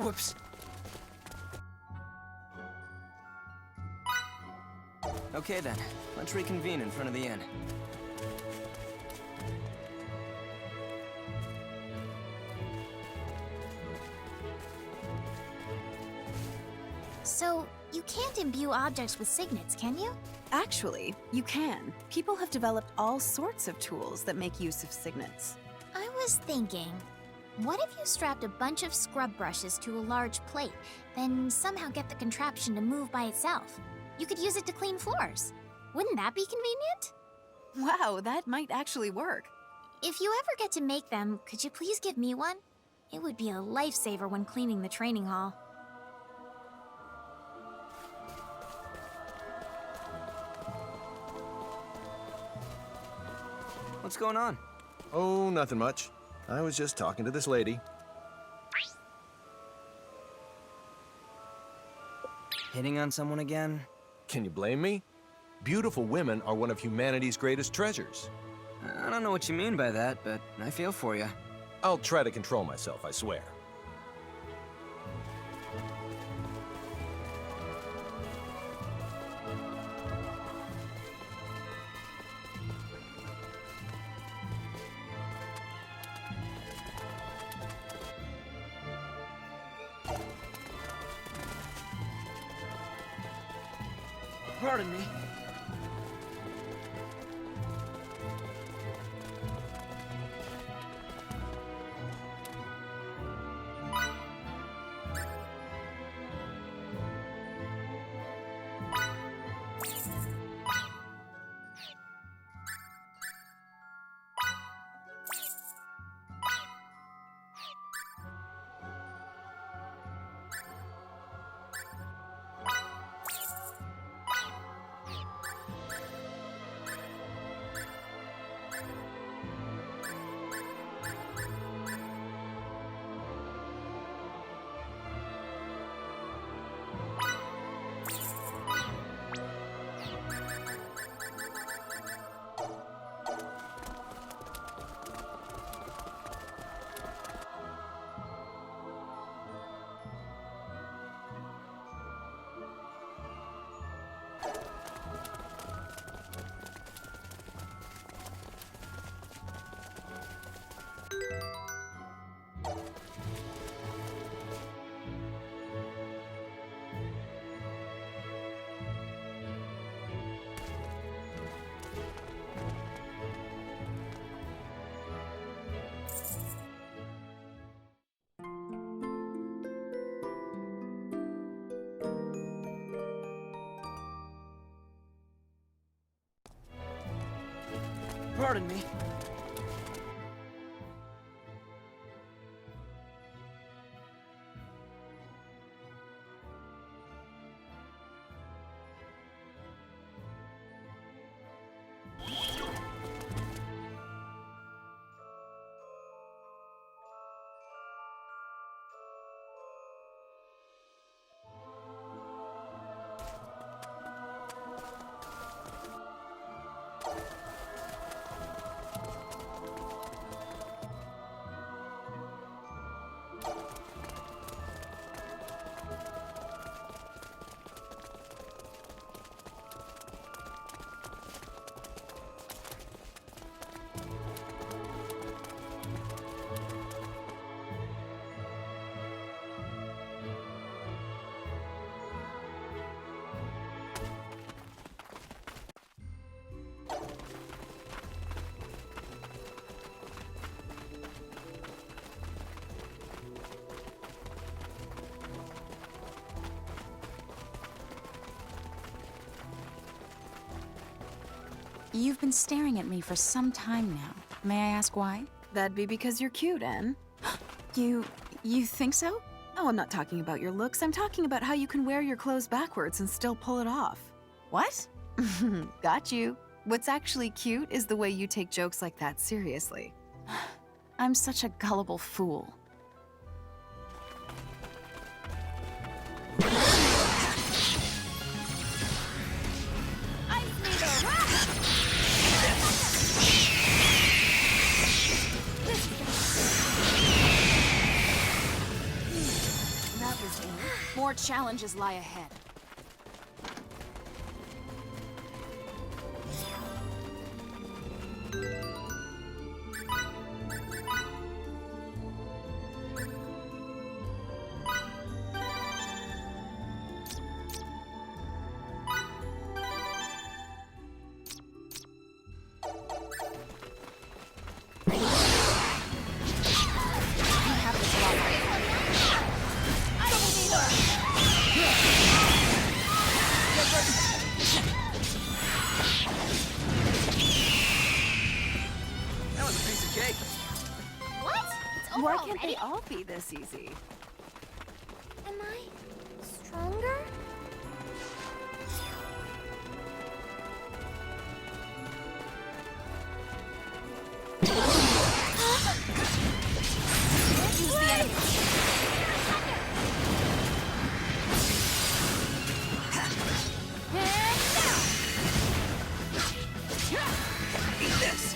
R: Whoops.
H: Okay then, let's reconvene in front of the inn.
C: So, you can't imbue objects with signets, can you?
I: Actually, you can. People have developed all sorts of tools that make use of signets.
C: I was thinking, what if you strapped a bunch of scrub brushes to a large plate, then somehow get the contraption to move by itself? You could use it to clean floors. Wouldn't that be convenient?
I: Wow, that might actually work.
C: If you ever get to make them, could you please give me one? It would be a lifesaver when cleaning the training hall.
H: What's going on?
Q: Oh, nothing much. I was just talking to this lady.
H: Hitting on someone again?
Q: Can you blame me? Beautiful women are one of humanity's greatest treasures.
H: I don't know what you mean by that, but I feel for you.
Q: I'll try to control myself, I swear.
B: Pardon me. Pardon me.
K: You've been staring at me for some time now. May I ask why?
I: That'd be because you're cute, Anne.
K: You think so?
I: Oh, I'm not talking about your looks. I'm talking about how you can wear your clothes backwards and still pull it off.
K: What?
I: Got you. What's actually cute is the way you take jokes like that seriously.
K: I'm such a gullible fool. More challenges lie ahead.
I: Why can't they all be this easy?
C: Am I stronger?
K: Use the enemy.
B: Eat this.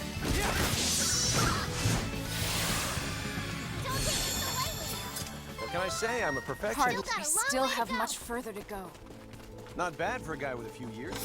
Q: What can I say? I'm a perfectionist.
K: Pardon, we still have much further to go.
Q: Not bad for a guy with a few years.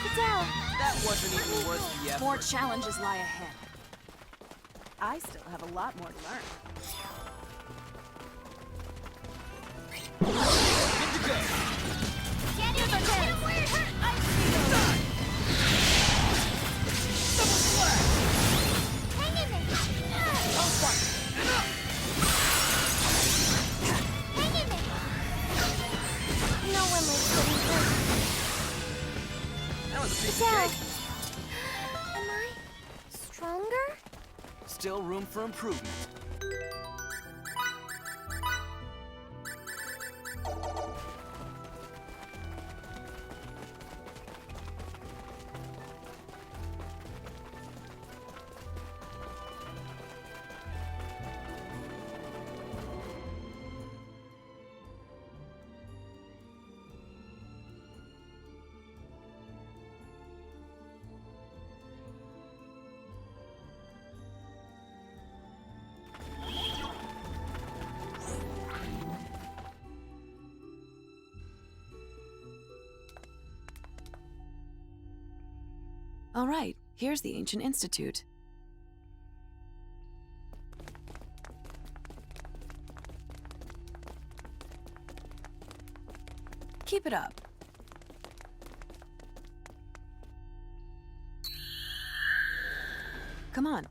C: Fidel!
H: That wasn't even worth the effort.
K: More challenges lie ahead. I still have a lot more to learn.
C: Get in there! Where it hurt!
F: Double slash!
C: Hang in there!
F: I'll fight! Enough!
C: Hang in there! No one likes getting hurt.
H: That was a piece of
C: Fidel!
H: cake.
C: Am I stronger?
H: Still room for improvement.
I: All right, here's the Ancient Institute. Keep it up. Come on.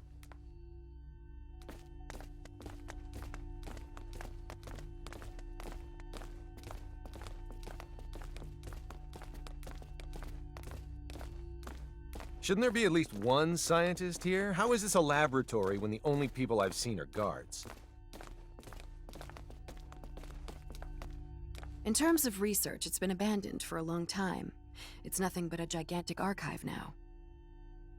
Q: Shouldn't there be at least one scientist here? How is this a laboratory when the only people I've seen are guards?
I: In terms of research, it's been abandoned for a long time. It's nothing but a gigantic archive now.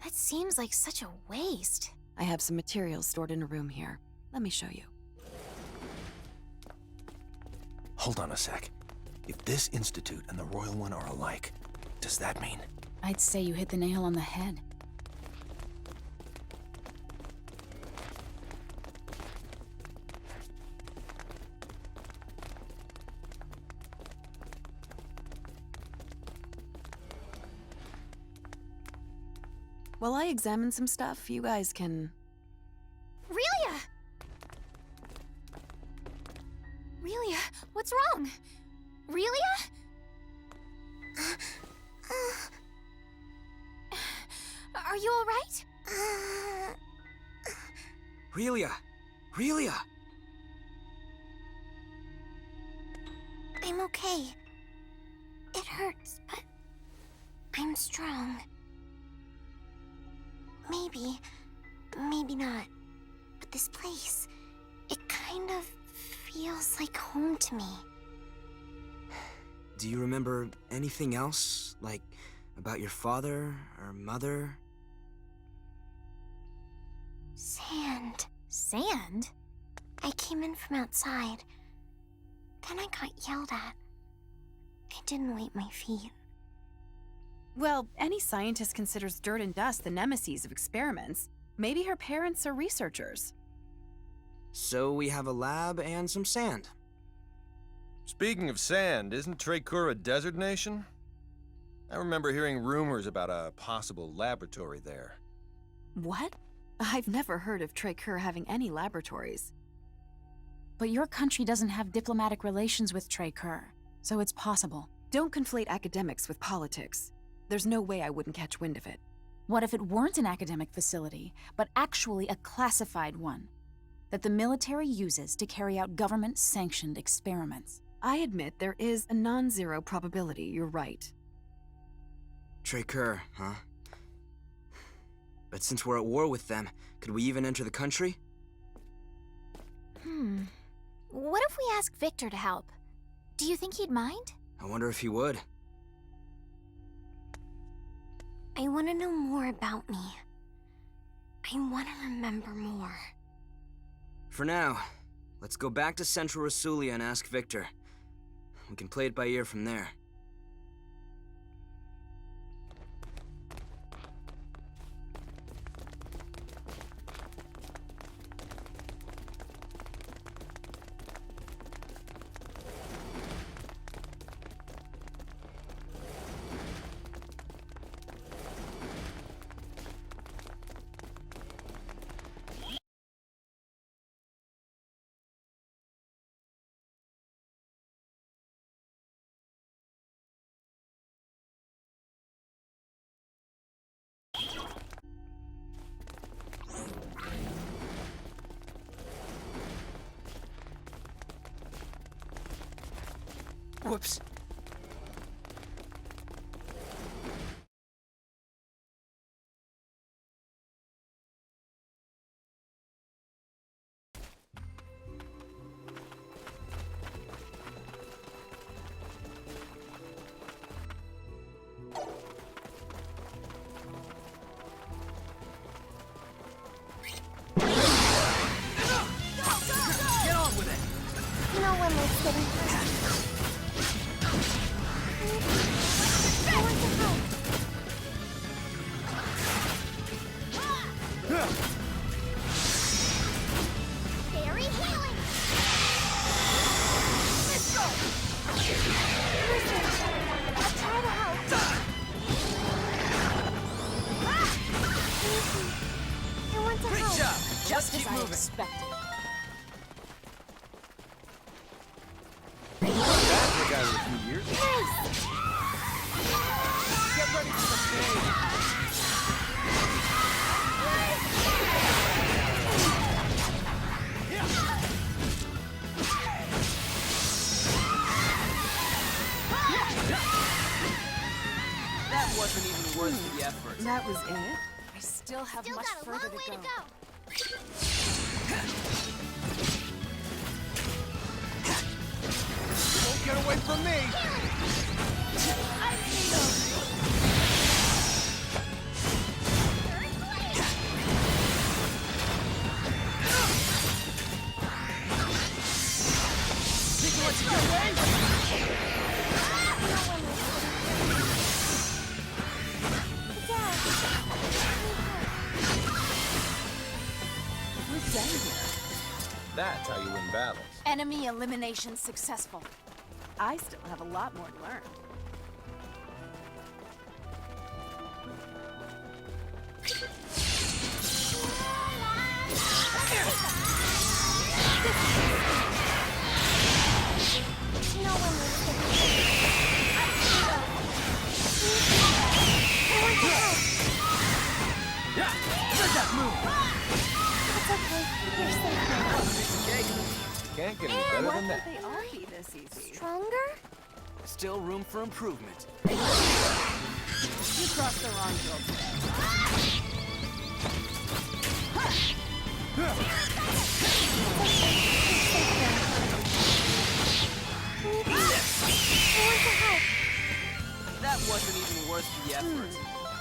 C: That seems like such a waste.
I: I have some materials stored in a room here. Let me show you.
Q: Hold on a sec. If this institute and the royal one are alike, does that mean?
K: I'd say you hit the nail on the head.
I: While I examine some stuff, you guys can...
C: Relia! Relia, what's wrong? Relia? Are you all right?
B: Relia! Relia!
C: I'm okay. It hurts, but I'm strong. Maybe, maybe not. But this place, it kind of feels like home to me.
B: Do you remember anything else? Like, about your father or mother?
C: Sand. Sand? I came in from outside. Then I got yelled at. I didn't wipe my feet.
I: Well, any scientist considers dirt and dust the nemesis of experiments. Maybe her parents are researchers.
B: So we have a lab and some sand.
Q: Speaking of sand, isn't Treykur a desert nation? I remember hearing rumors about a possible laboratory there.
I: What? I've never heard of Treykur having any laboratories.
K: But your country doesn't have diplomatic relations with Treykur, so it's possible.
I: Don't conflate academics with politics. There's no way I wouldn't catch wind of it.
K: What if it weren't an academic facility, but actually a classified one that the military uses to carry out government-sanctioned experiments?
I: I admit there is a non-zero probability you're right.
B: Treykur, huh? But since we're at war with them, could we even enter the country?
C: What if we ask Victor to help? Do you think he'd mind?
B: I wonder if he would.
C: I want to know more about me. I want to remember more.
B: For now, let's go back to Central Rasulia and ask Victor. We can play it by ear from there. Whoops.
F: Get on with it!
C: No one was getting hurt. I want to help. Fairy healing! Let's go! Listen, I'll try to help. Thank you. I want to help.
F: Great job!
K: Just
F: Let's
K: as
F: keep
K: I
F: moving.
K: expected.
Q: That's the guy with a few years ago.
C: Nice!
F: Get ready for the stage!
H: That wasn't even worth the effort.
I: That was it?
K: I still have
C: Still
K: much
C: got a
K: further
C: long way
K: to
C: to
K: go.
C: go.
F: Won't get away from me! Think you let you get away?
I: We're done here.
Q: That's how you win battles.
K: Enemy elimination successful.
I: I still have a lot more to learn.
C: No one was getting hurt. I want to help.
F: Yeah! There's that move!
C: It's okay. You're safe now.
F: Piece of cake.
Q: Can't get any better
I: Why
Q: than that.
I: can't they all be this easy?
C: Stronger?
B: Still room for improvement.
I: You crossed the wrong girl.
B: That wasn't even worth the effort.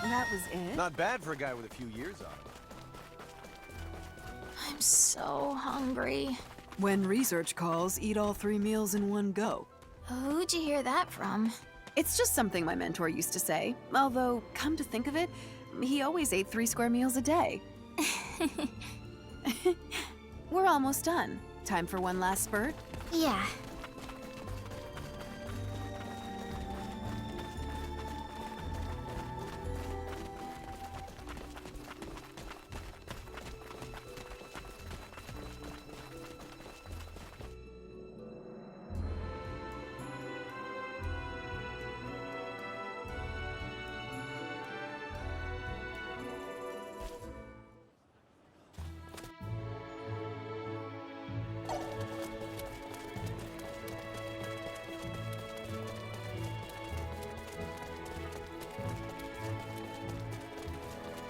I: That was it?
Q: Not bad for a guy with a few years on him.
K: I'm so hungry.
I: When research calls, eat all 3 meals in one go.
K: Who'd you hear that from?
I: It's just something my mentor used to say. Although, come to think of it, he always ate 3 square meals a day. We're almost done. Time for one last spurt?
C: Yeah.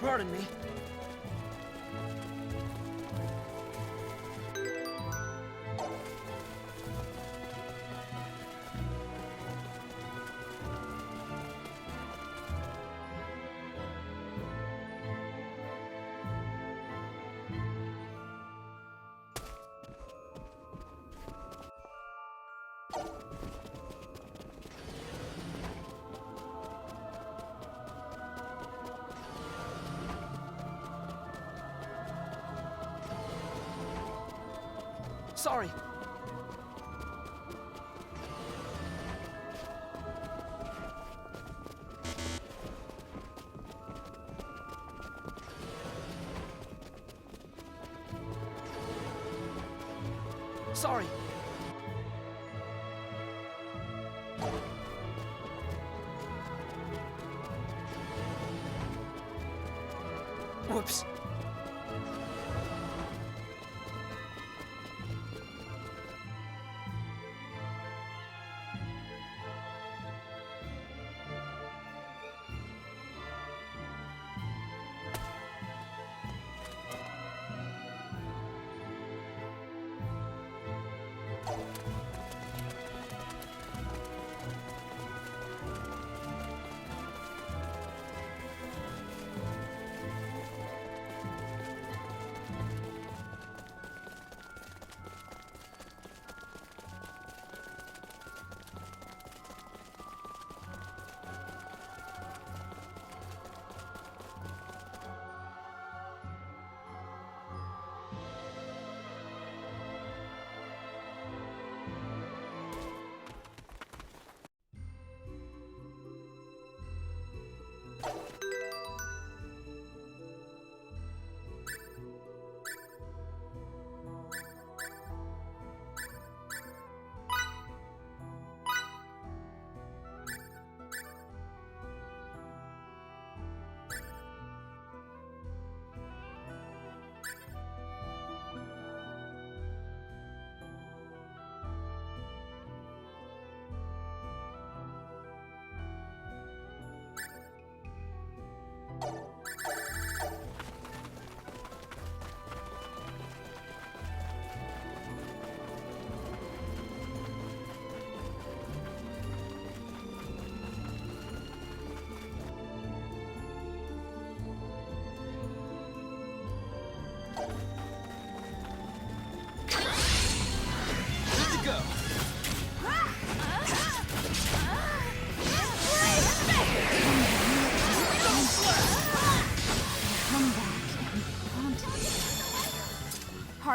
F: Pardon me.
B: Sorry. Sorry. Whoops.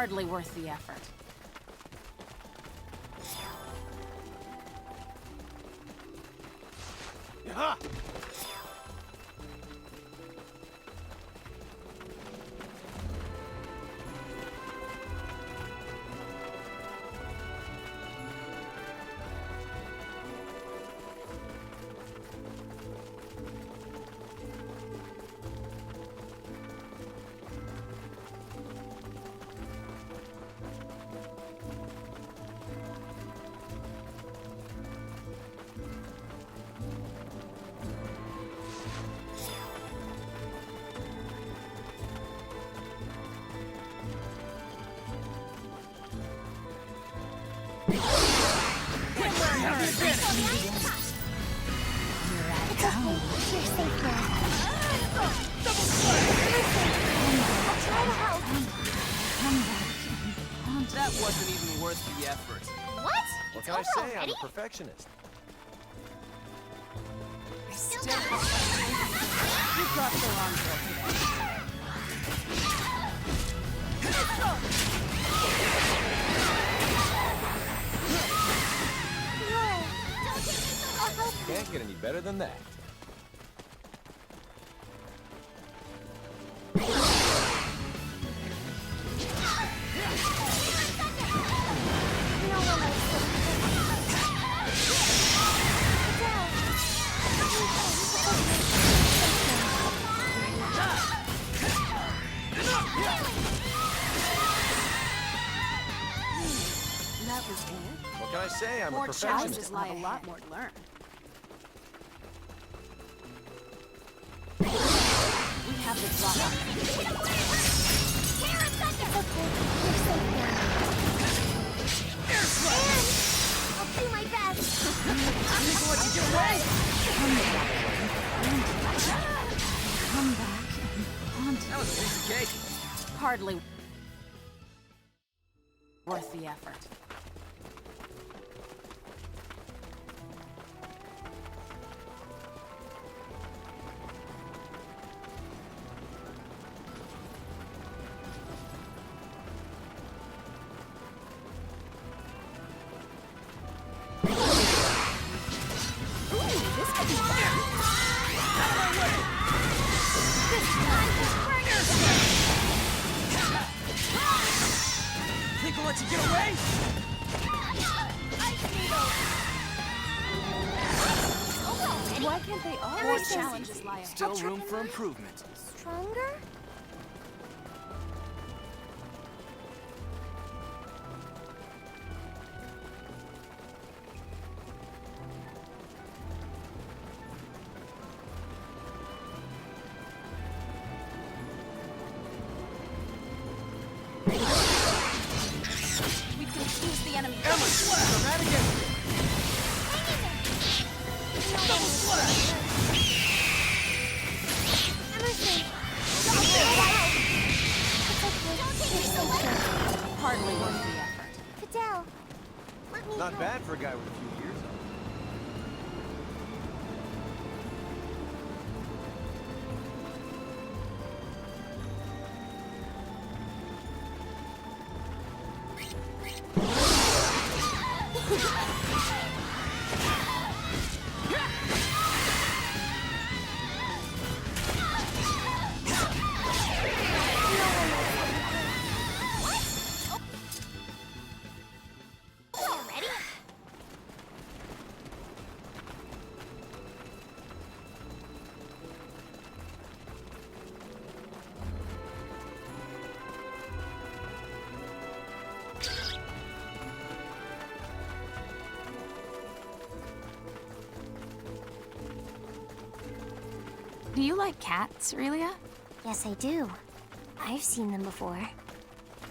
K: Hardly worth the effort.
Q: Yaha!
H: That wasn't even worth the effort.
C: What?
Q: What
C: It's
Q: can I
C: over
Q: say? I'm
C: already?
Q: a perfectionist.
K: You brought the wrong girl today.
Q: Can't get any better than that.
I: That was it.
Q: What can I say? I'm a
I: More
Q: perfectionist.
I: challenges lie ahead. A lot more to learn.
K: We have the drop.
C: I'll do my best.
K: I'm going to let you get away. Come back and haunt.
H: That was a piece of cake.
K: Hardly worth the effort.
B: Think I'll let you get away?
I: Why can't they all?
K: More challenges lie ahead.
B: Still room for improvement.
C: Stronger?
K: We've confused the enemy.
Q: Emma, come at again.
C: Double slash! Emerson!
K: Hardly worth the effort.
C: Fidel, let me
Q: Not
C: help.
Q: bad for a guy with a few years on him.
C: Already?
K: Do you like cats, Aurelia?
C: Yes, I do. I've seen them before.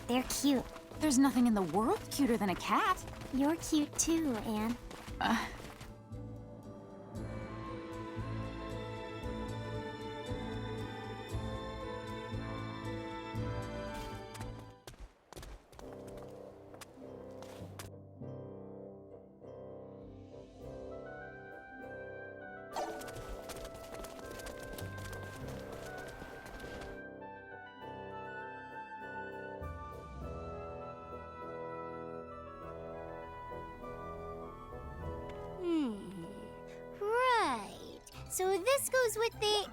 C: They're cute.
K: There's nothing in the world cuter than a cat.
C: You're cute too, Anne.
S: So this goes with the...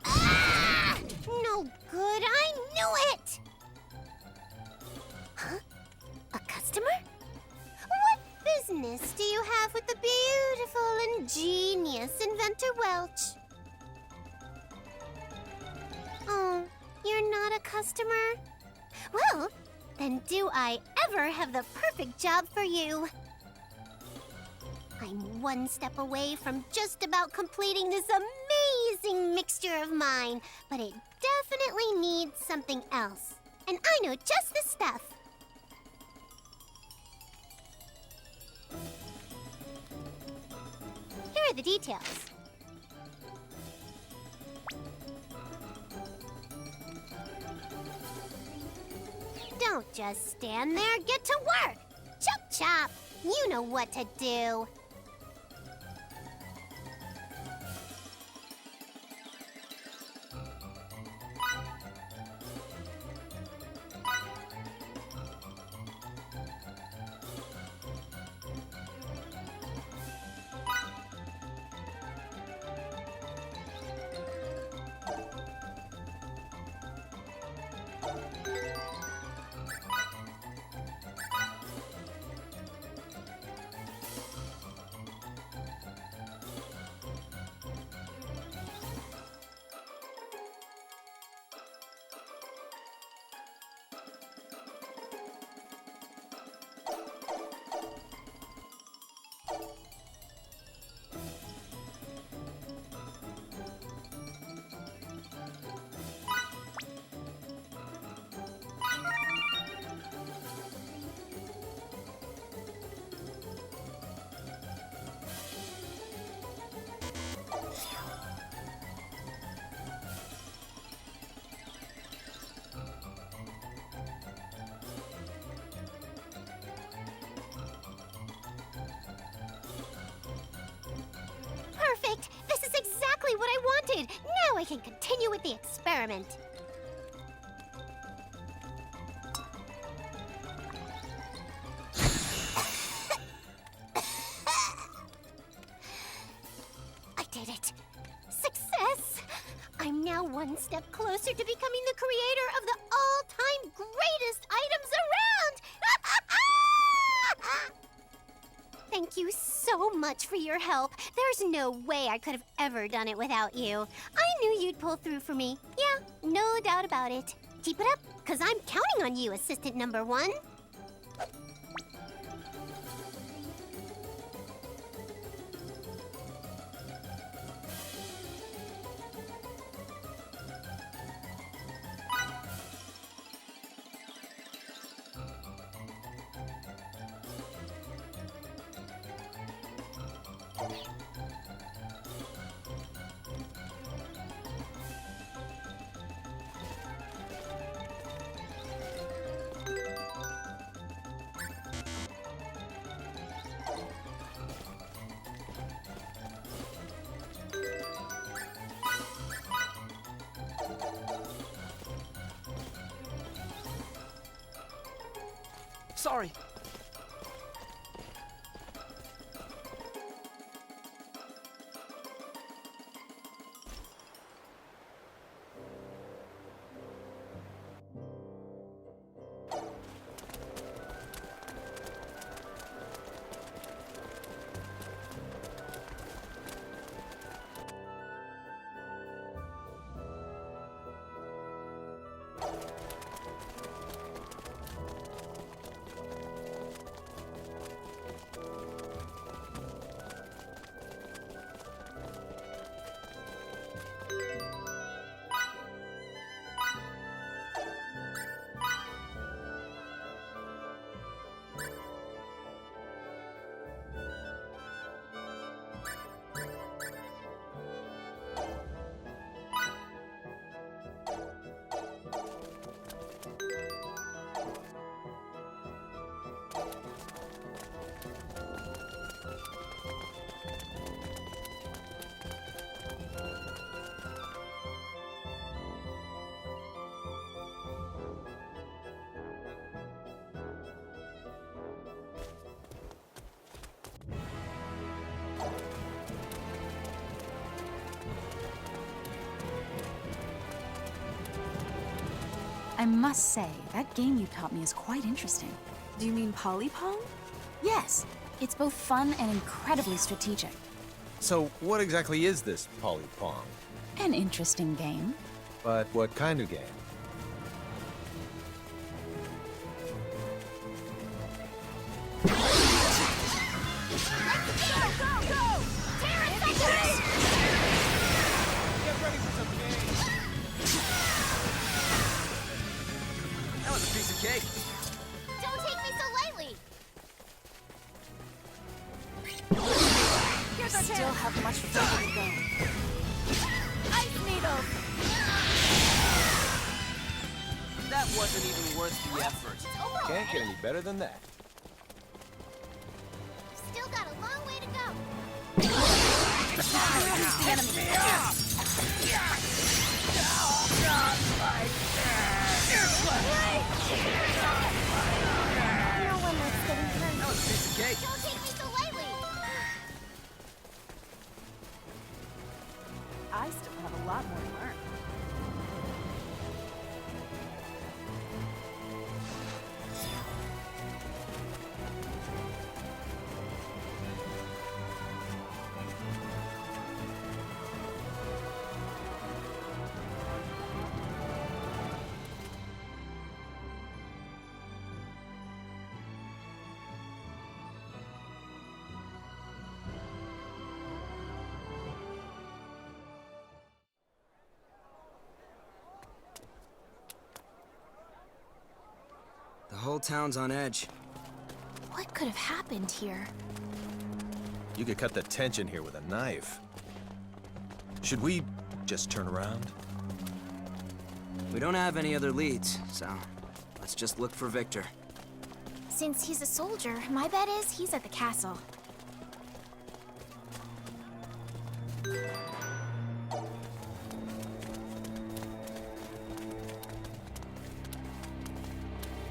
S: Ah! No good, I knew it! Huh? A customer? What business do you have with the beautiful and genius inventor Welch? Oh, you're not a customer? Well, then do I ever have the perfect job for you? I'm one step away from just about completing this amazing mixture of mine, but it definitely needs something else. And I know just the stuff. Here are the details. Don't just stand there, get to work! Chop chop! You know what to do. Perfect! This is exactly what I wanted! Now I can continue with the experiment. I did it! Success! I'm now one step closer to becoming the creator of the all-time greatest items around! Thank you so much for your help. There's no way I could have ever done it without you. I knew you'd pull through for me. Yeah, no doubt about it. Keep it up, because I'm counting on you, assistant number 1.
B: Sorry.
K: I must say, that game you taught me is quite interesting.
I: Do you mean Polypong?
K: Yes, it's both fun and incredibly strategic.
Q: So, what exactly is this Polypong?
K: An interesting game.
Q: But what kind of game?
B: That was a piece of cake.
C: Don't take me so lightly!
K: You still have much further to go.
C: Ice needles!
B: That wasn't even worth the effort.
Q: Can't get any better than that.
C: Still got a long way to go.
K: The enemy.
C: No one likes getting hurt.
B: That was a piece of cake.
C: Don't take me so lightly!
K: I still have a lot more to learn.
B: The whole town's on edge.
C: What could have happened here?
Q: You could cut the tension here with a knife. Should we just turn around?
B: We don't have any other leads, so let's just look for Victor.
C: Since he's a soldier, my bet is he's at the castle.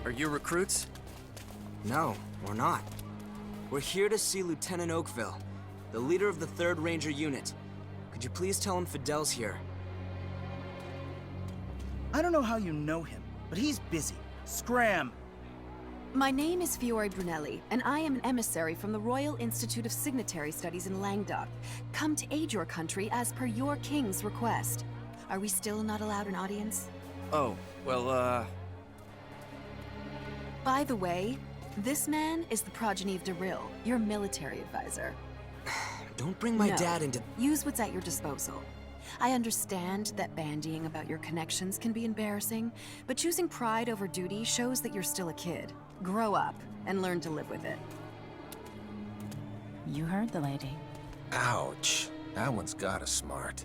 B: Are you recruits? No, we're not. We're here to see Lieutenant Oakville, the leader of the 3rd Ranger Unit. Could you please tell him Fidel's here?
F: I don't know how you know him, but he's busy. Scram!
I: My name is Fiore Brunelli, and I am an emissary from the Royal Institute of Signatory Studies in Languedoc, come to aid your country as per your king's request. Are we still not allowed an audience?
B: Oh, well,
I: By the way, this man is the progeny of Darryl, your military advisor.
B: Don't bring my
I: No.
B: dad into...
I: Use what's at your disposal. I understand that bandying about your connections can be embarrassing, but choosing pride over duty shows that you're still a kid. Grow up and learn to live with it.
K: You heard the lady.
Q: Ouch. That one's got us smart.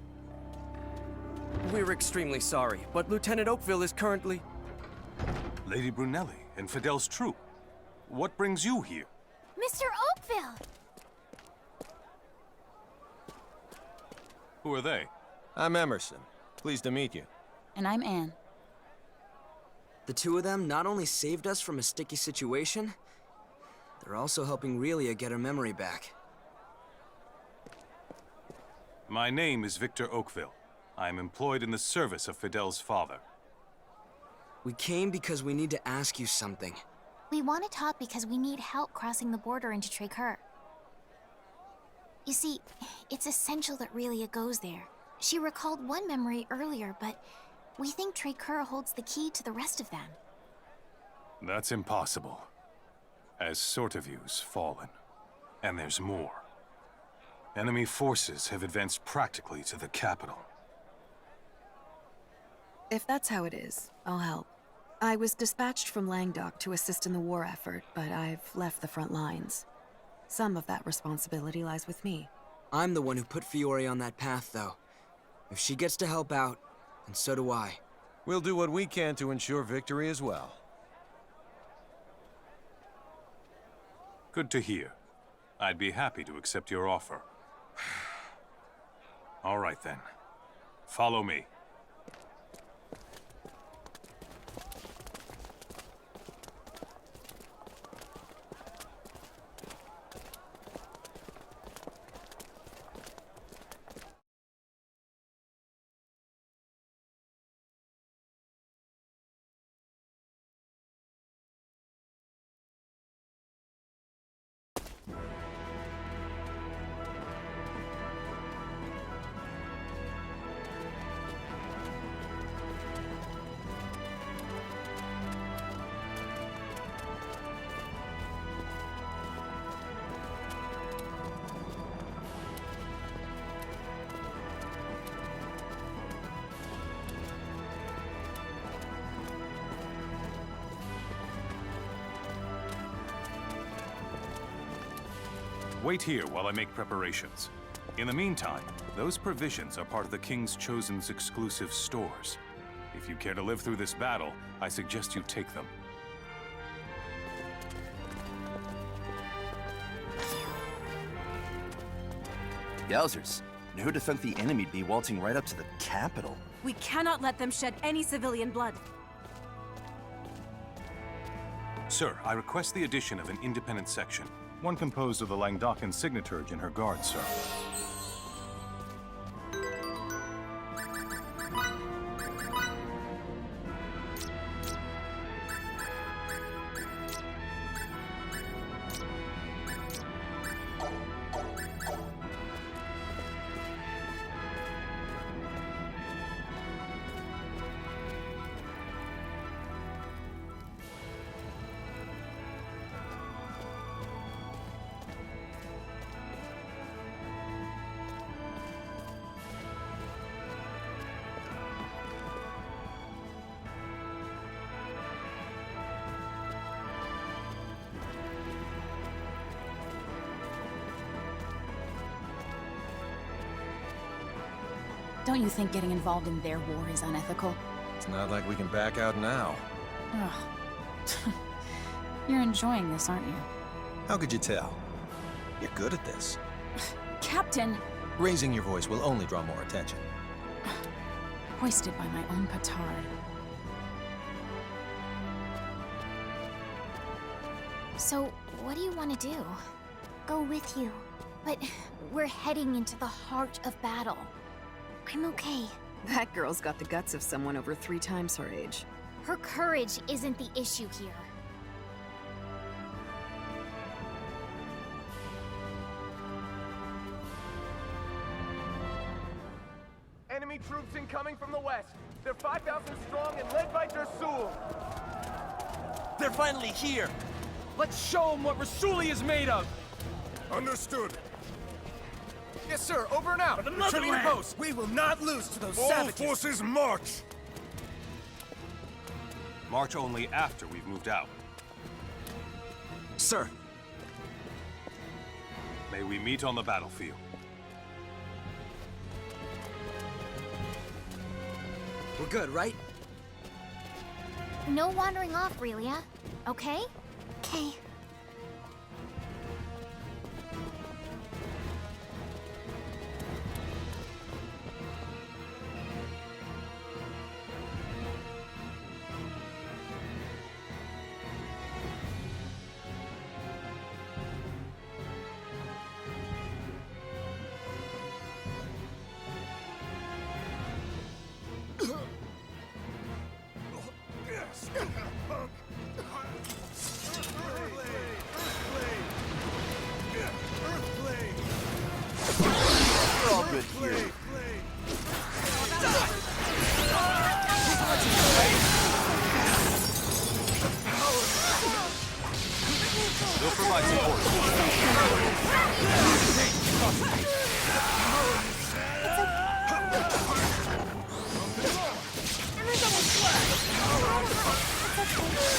B: We're extremely sorry, but Lieutenant Oakville is currently...
G: Lady Brunelli and Fidel's troop. What brings you here?
C: Mr. Oakville!
G: Who are they?
Q: I'm Emerson. Pleased to meet you.
K: And I'm Anne.
B: The two of them not only saved us from a sticky situation, they're also helping Relia get her memory back.
G: My name is Victor Oakville. I am employed in the service of Fidel's father.
B: We came because we need to ask you something.
C: We want to talk because we need help crossing the border into Tracur. You see, it's essential that Relia goes there. She recalled one memory earlier, but we think Tracur holds the key to the rest of them.
G: That's impossible. As Sortaview's fallen. And there's more. Enemy forces have advanced practically to the capital.
I: If that's how it is, I'll help. I was dispatched from Languedoc to assist in the war effort, but I've left the front lines. Some of that responsibility lies with me.
B: I'm the one who put Fiore on that path, though. If she gets to help out, then so do I.
Q: We'll do what we can to ensure victory as well.
G: Good to hear. I'd be happy to accept your offer. All right then. Follow me. Wait here while I make preparations. In the meantime, those provisions are part of the King's Chosen's exclusive stores. If you care to live through this battle, I suggest you take them.
M: Yowzers. Who'd have thought the enemy'd be waltzing right up to the capital?
I: We cannot let them shed any civilian blood.
G: Sir, I request the addition of an independent section. One composed of the Langdoccan signaturge and her guards, sir.
K: Don't you think getting involved in their war is unethical?
Q: It's not like we can back out now.
K: Ugh. You're enjoying this, aren't you?
Q: How could you tell? You're good at this.
K: Captain!
Q: Raising your voice will only draw more attention.
K: Hoisted by my own petard.
C: So, what do you want to do?
S: Go with you.
C: But we're heading into the heart of battle.
S: I'm okay.
I: That girl's got the guts of someone over 3 times her age.
C: Her courage isn't the issue here.
O: Enemy troops incoming from the west. They're 5,000 strong and led by Dersul.
F: They're finally here! Let's show them what Rasuli is made of!
N: Understood.
O: Yes, sir. Over and out.
F: Retreating to post. We will not lose to those
N: All
F: savages.
N: forces march!
G: March only after we've moved out.
B: Sir.
G: May we meet on the battlefield.
B: We're good, right?
C: No wandering off, Relia. Okay?
S: Okay.
M: We're all good here.
G: We'll provide support.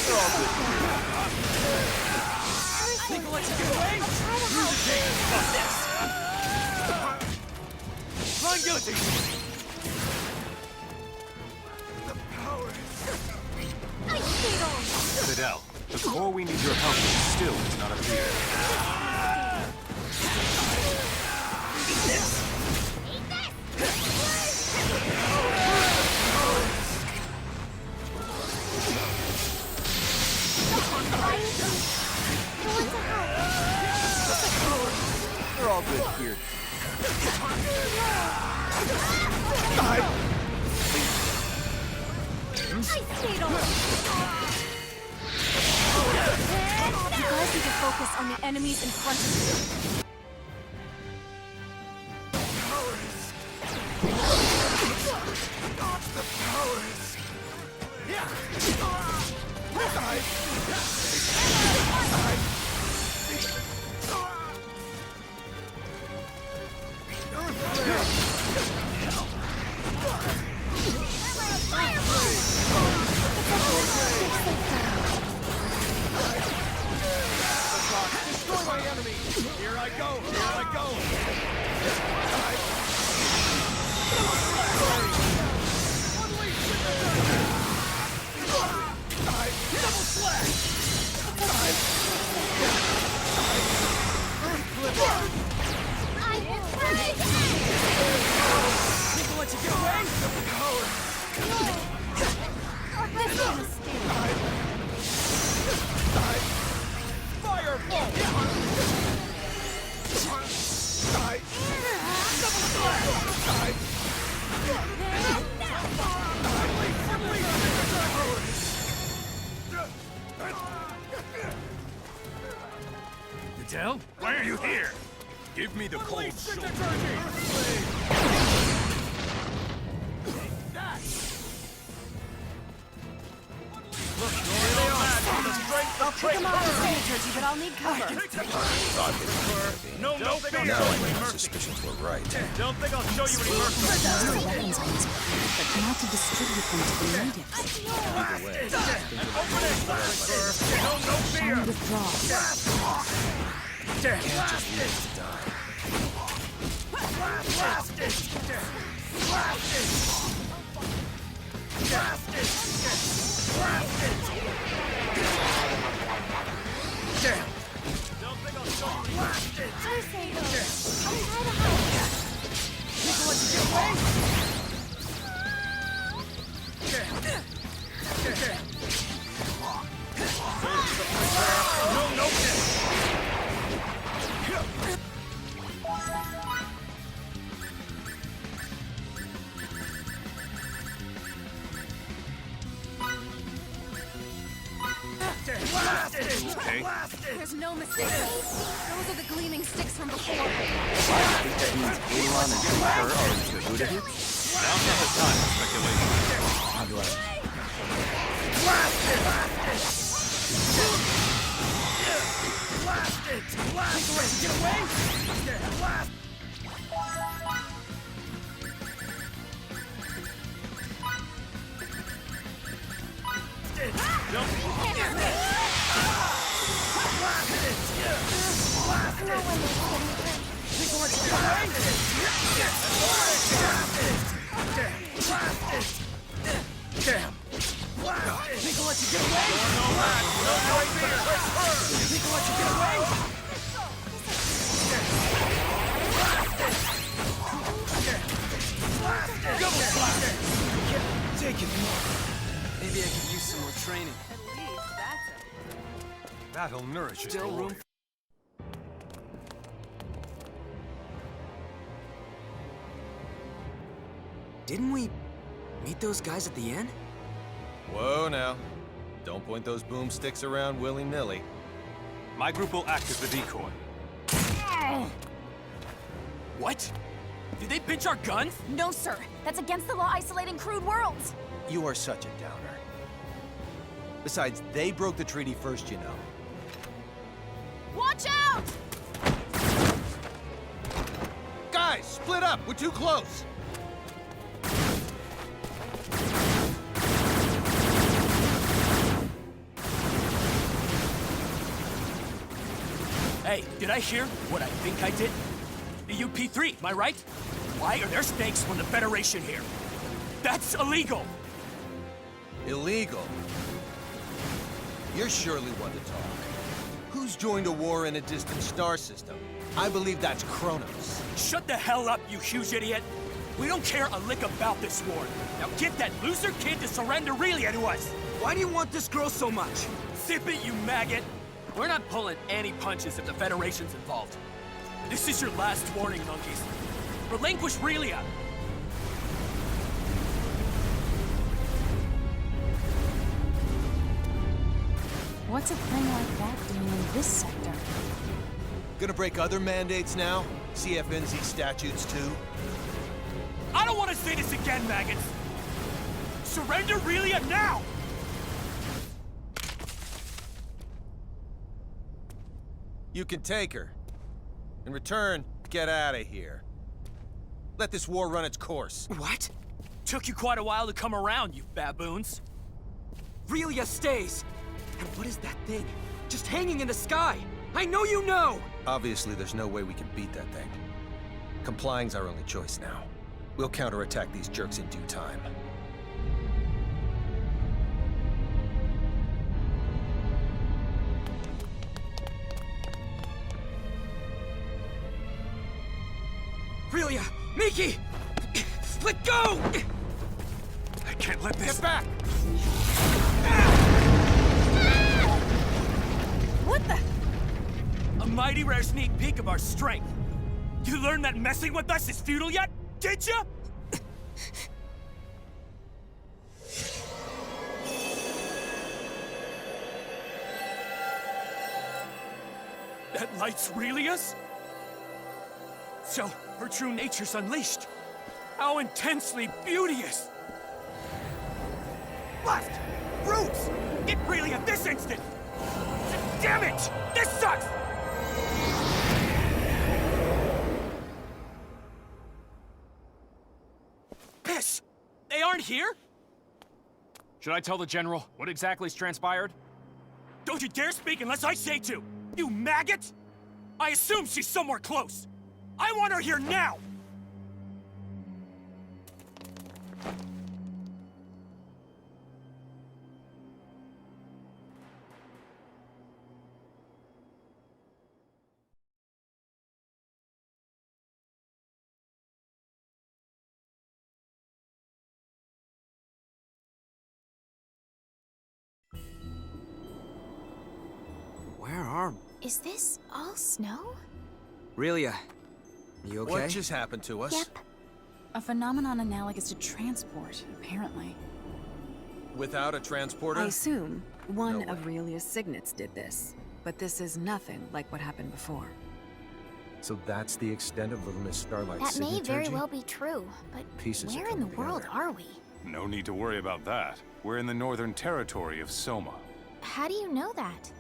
M: We're all good here.
F: Think let's get away? Through the gate. Got this. Run, guillotine.
G: Fidel, the core we need your help with still has not appeared.
F: Eat this.
M: We're all good here.
I: You guys need to focus on the enemies in front of you.
F: Destroy my enemy! Here I go!
D: a cold shoulder.
I: I'll pick them off the signatures, but I'll need cover.
D: No fear.
Q: Now I know my suspicions were right.
D: Don't think I'll show you any mercy.
K: There are weapons on this planet, but not to distribute them to the natives.
Q: Either way,
D: No fear.
K: Shall withdraw.
Q: can't just live to die.
I: Okay. There's no mistake. Those are the gleaming sticks from before.
M: I think that means Elon and Concur are in cahoots here?
G: Now's not the time for speculation.
M: How do I...
B: Maybe I could use some more training.
I: At least that's it.
N: That'll nourish it.
B: Still room. Didn't we meet those guys at the inn?
Q: Whoa now. Don't point those boomsticks around willy-nilly.
G: My group will act as the decoy.
B: What? Did they pinch our guns?
K: No, sir. That's against the law isolating crude worlds.
Q: You are such a downer. Besides, they broke the treaty first, you know.
K: Watch out!
Q: Guys, split up! We're too close!
B: Hey, did I hear what I think I did? The UP3, am I right? Why are there stakes from the Federation here? That's illegal!
Q: Illegal? You're surely one to talk. Who's joined a war in a distant star system? I believe that's Kronos.
B: Shut the hell up, you huge idiot! We don't care a lick about this war. Now get that loser kid to surrender Relia to us! Why do you want this girl so much? Zip it, you maggot! We're not pulling any punches if the Federation's involved. This is your last warning, monkeys. Relinquish Relia!
K: What's a thing like that doing in this sector?
Q: Gonna break other mandates now? CFNZ statutes too?
B: I don't want to say this again, maggots! Surrender Relia now!
Q: You can take her. In return, get out of here. Let this war run its course.
B: What? Took you quite a while to come around, you baboons. Relia stays! And what is that thing? Just hanging in the sky! I know you know!
Q: Obviously, there's no way we can beat that thing. Complying's our only choice now. We'll counterattack these jerks in due time.
B: Relia! Miki! Let go!
N: I can't let this...
Q: Get back!
K: What the?
B: A mighty rare sneak peek of our strength. You learned that messing with us is futile yet? Did ya? That light's Relia's?
F: So, her true nature's unleashed. How intensely beauteous! Left! Roots! Get Relia this instant! Damn it! This sucks! Piss! They aren't here?
T: Should I tell the General what exactly's transpired?
F: Don't you dare speak unless I say to! You maggot! I assume she's somewhere close! I want her here now!
B: Where are...
C: Is this all snow?
B: Relia, you okay?
Q: What just happened to us?
C: Yep.
K: A phenomenon analogous to transport, apparently.
Q: Without a transporter?
I: I assume one of Relia's signets did this, but this is nothing like what happened before.
N: So that's the extent of Little Miss Starlight's
C: That may very
N: signaturgy?
C: well be true, but
N: Pieces are
C: where in the
N: coming
C: world
N: together.
C: are we?
G: No need to worry about that. We're in the northern territory of Soma.
C: How do you know that?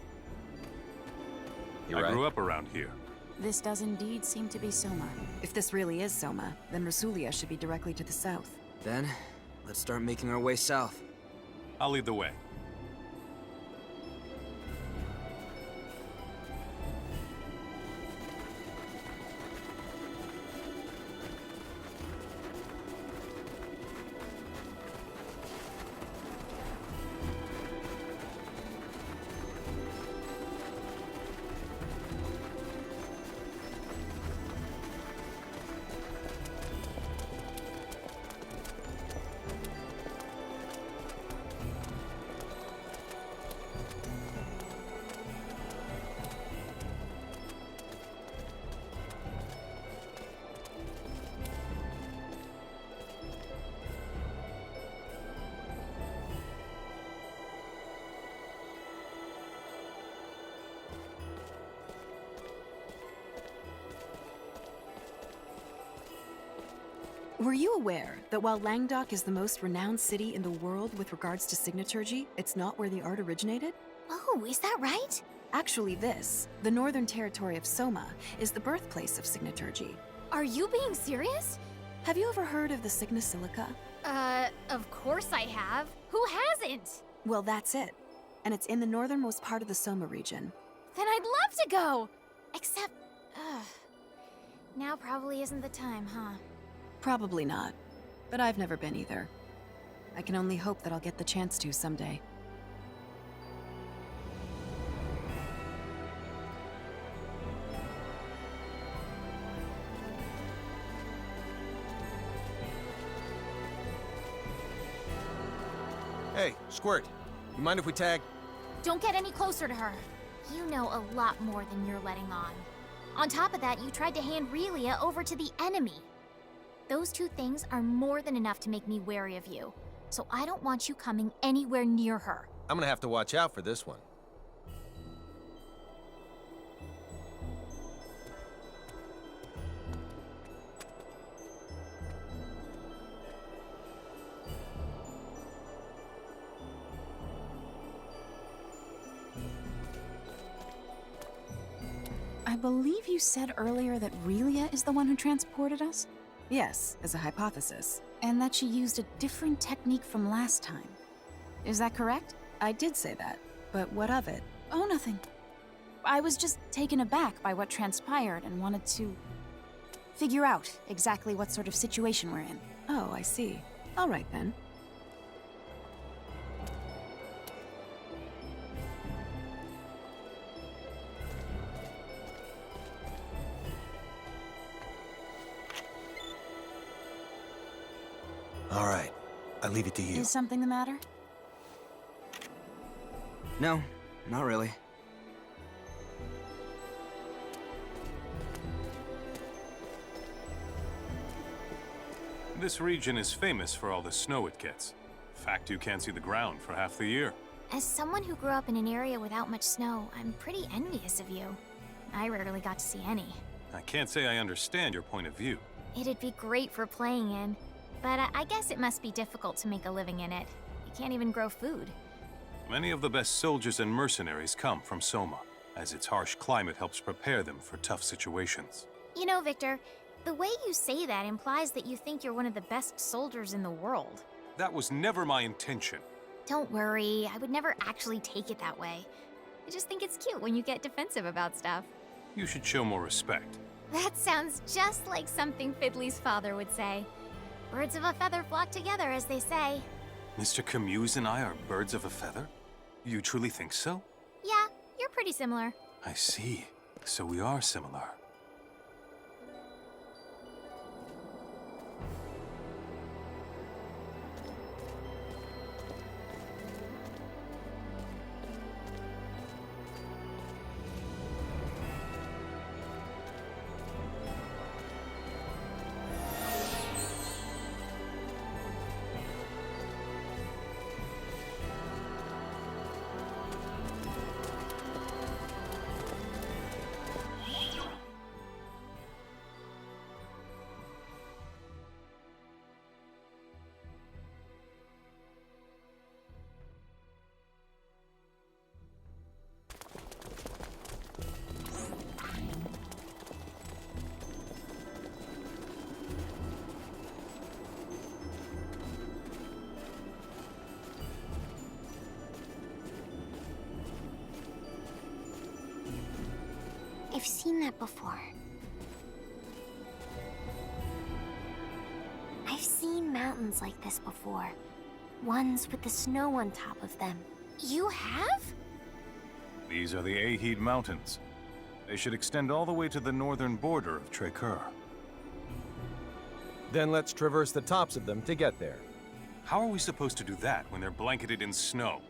G: I grew up around here.
K: This does indeed seem to be Soma.
I: If this really is Soma, then Rasulia should be directly to the south.
B: Then, let's start making our way south.
G: I'll lead the way.
I: Were you aware that while Langdok is the most renowned city in the world with regards to signaturgy, it's not where the art originated?
C: Oh, is that right?
I: Actually this, the Northern Territory of Soma, is the birthplace of signaturgy.
C: Are you being serious?
I: Have you ever heard of the Signa Silica?
C: Of course I have. Who hasn't?
I: Well, that's it. And it's in the northernmost part of the Soma region.
C: Then I'd love to go! Except, now probably isn't the time, huh?
I: Probably not. But I've never been either. I can only hope that I'll get the chance to someday.
Q: Hey, Squirt. You mind if we tag?
C: Don't get any closer to her. You know a lot more than you're letting on. On top of that, you tried to hand Relia over to the enemy. Those two things are more than enough to make me wary of you. So I don't want you coming anywhere near her.
Q: I'm gonna have to watch out for this one.
K: I believe you said earlier that Relia is the one who transported us?
I: Yes, as a hypothesis.
K: And that she used a different technique from last time. Is that correct?
I: I did say that, but what of it?
K: Oh, nothing. I was just taken aback by what transpired and wanted to figure out exactly what sort of situation we're in.
I: Oh, I see. All right then.
Q: All right. I leave it to you.
K: Is something the matter?
B: No, not really.
G: This region is famous for all the snow it gets. In fact, you can't see the ground for half the year.
C: As someone who grew up in an area without much snow, I'm pretty envious of you. I rarely got to see any.
G: I can't say I understand your point of view.
C: It'd be great for playing in, but I guess it must be difficult to make a living in it. You can't even grow food.
G: Many of the best soldiers and mercenaries come from Soma, as its harsh climate helps prepare them for tough situations.
C: You know, Victor, the way you say that implies that you think you're one of the best soldiers in the world.
G: That was never my intention.
C: Don't worry, I would never actually take it that way. I just think it's cute when you get defensive about stuff.
G: You should show more respect.
C: That sounds just like something Fiddly's father would say. Birds of a feather flock together, as they say.
G: Mr. Camus and I are birds of a feather? You truly think so?
C: Yeah, you're pretty similar.
G: I see. So we are similar.
S: I've seen that before. I've seen mountains like this before. Ones with the snow on top of them.
C: You have?
G: These are the Ahid Mountains. They should extend all the way to the northern border of Trekkur.
Q: Then let's traverse the tops of them to get there.
G: How are we supposed to do that when they're blanketed in snow?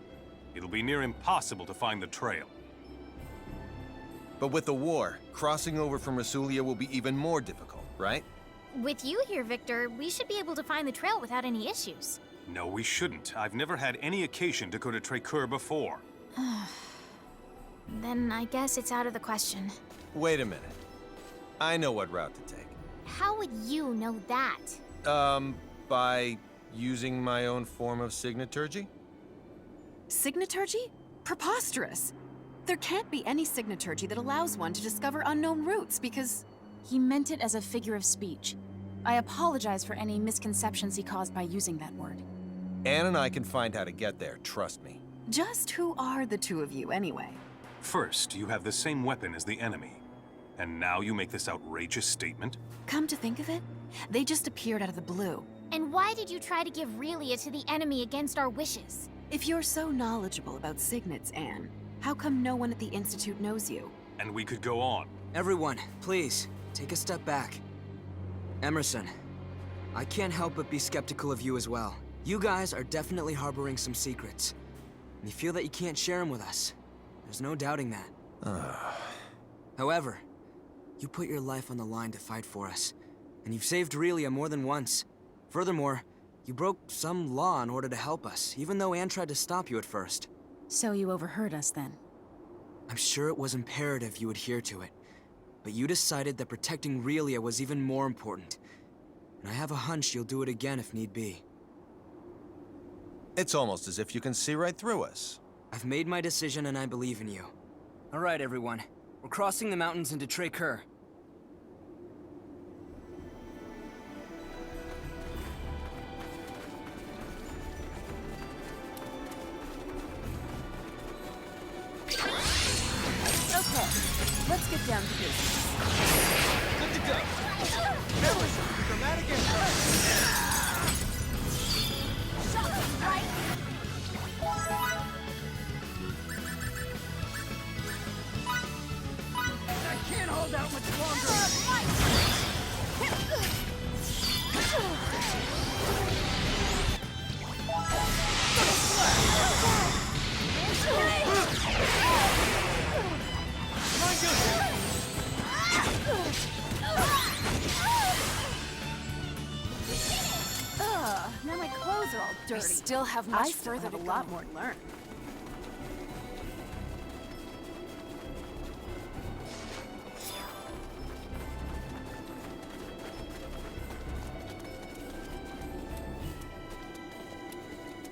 G: It'll be near impossible to find the trail.
Q: But with the war, crossing over from Rasulia will be even more difficult, right?
C: With you here, Victor, we should be able to find the trail without any issues.
G: No, we shouldn't. I've never had any occasion to go to Trekkur before.
C: Then I guess it's out of the question.
Q: Wait a minute. I know what route to take.
C: How would you know that?
Q: By using my own form of signaturgy?
I: Signaturgy? Preposterous! There can't be any signaturgy that allows one to discover unknown routes because...
K: He meant it as a figure of speech. I apologize for any misconceptions he caused by using that word.
Q: Anne and I can find how to get there, trust me.
I: Just who are the two of you, anyway?
G: First, you have the same weapon as the enemy. And now you make this outrageous statement?
I: Come to think of it, they just appeared out of the blue.
C: And why did you try to give Relia to the enemy against our wishes?
I: If you're so knowledgeable about signets, Anne, how come no one at the Institute knows you?
G: And we could go on.
B: Everyone, please, take a step back. Emerson, I can't help but be skeptical of you as well. You guys are definitely harboring some secrets. And you feel that you can't share them with us. There's no doubting that. However, you put your life on the line to fight for us. And you've saved Relia more than once. Furthermore, you broke some law in order to help us, even though Anne tried to stop you at first.
K: So you overheard us then?
B: I'm sure it was imperative you adhere to it. But you decided that protecting Relia was even more important. And I have a hunch you'll do it again if need be.
Q: It's almost as if you can see right through us.
B: I've made my decision and I believe in you. All right, everyone. We're crossing the mountains into Trekkur.
I: Okay, let's get down to business.
O: Good to go. Emerson, dramatic
E: I can't hold out much longer.
I: Now my clothes are all dirty.
K: I still have much
I: I still
K: further
I: have
K: to
I: a
K: go.
I: lot more to learn.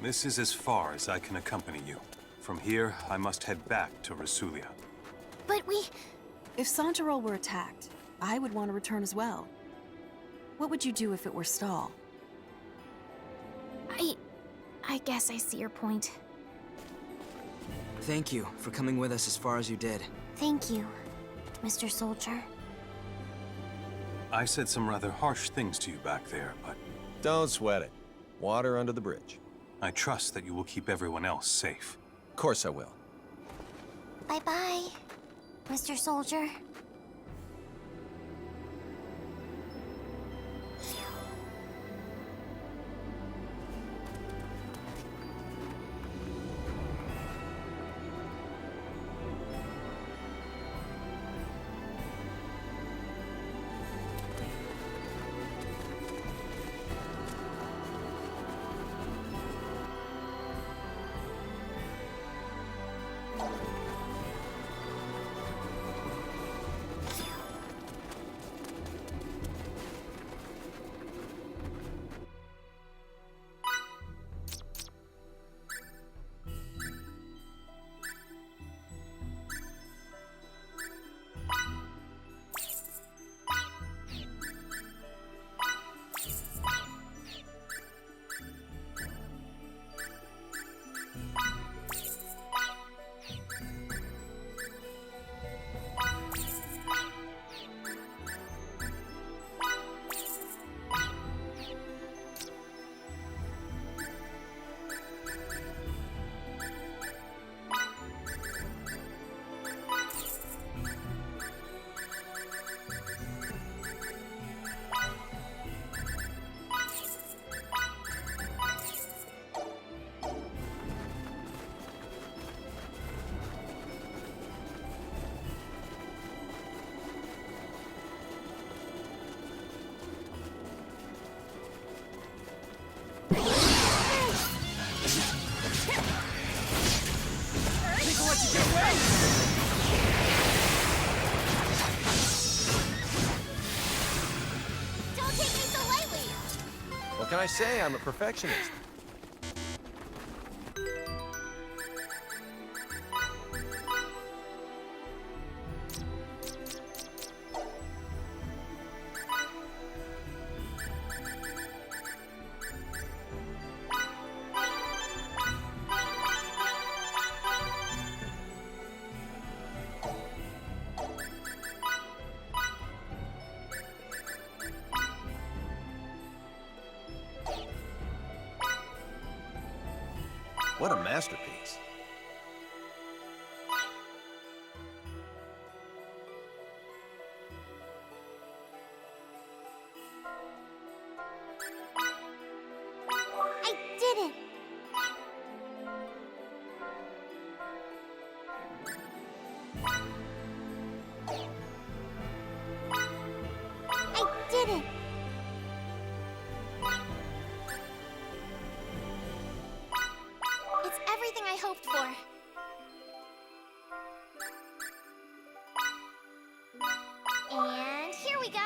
G: This is as far as I can accompany you. From here, I must head back to Rasulia.
C: But we...
I: If Santarol were attacked, I would want to return as well. What would you do if it were Stahl?
C: I guess I see your point.
B: Thank you for coming with us as far as you did.
C: Thank you, Mr. Soldier.
G: I said some rather harsh things to you back there, but...
Q: Don't sweat it. Water under the bridge.
G: I trust that you will keep everyone else safe.
Q: Of course I will.
C: Bye-bye, Mr. Soldier.
Q: What can I say? I'm a perfectionist. What a masterpiece.
C: I did it! I did it! It's everything I hoped for. And here we go.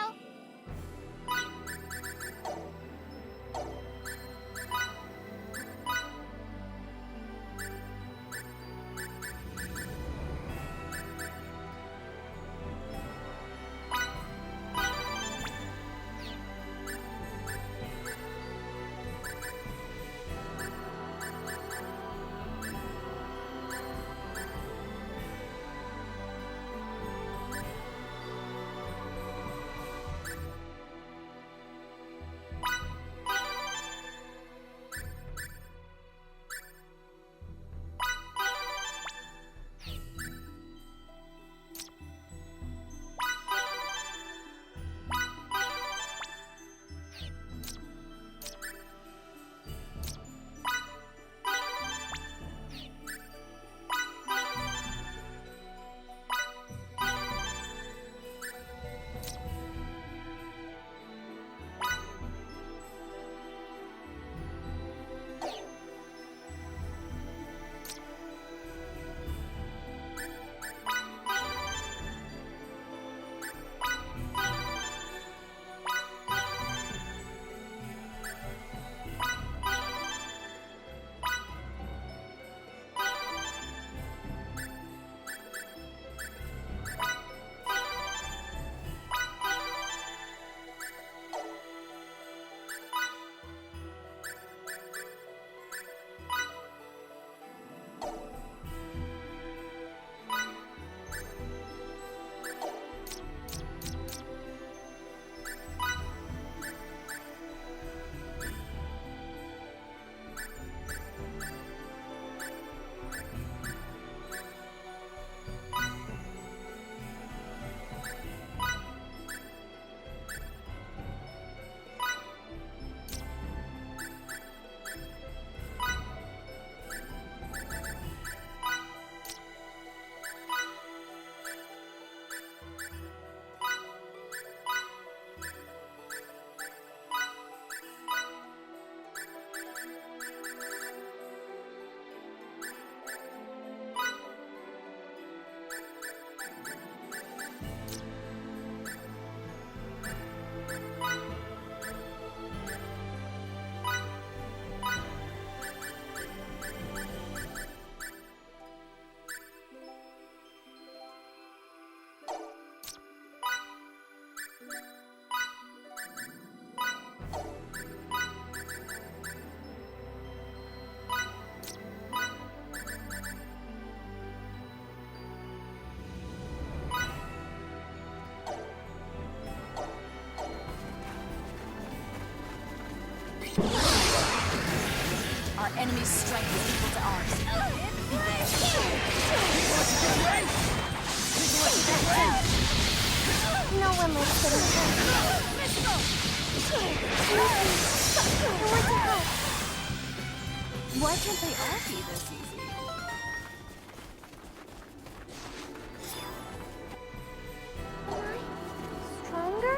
K: enemy's strength is equal to ours.
C: No one likes getting hurt. I want to help.
I: Why can't they all be this easy?
C: Stronger?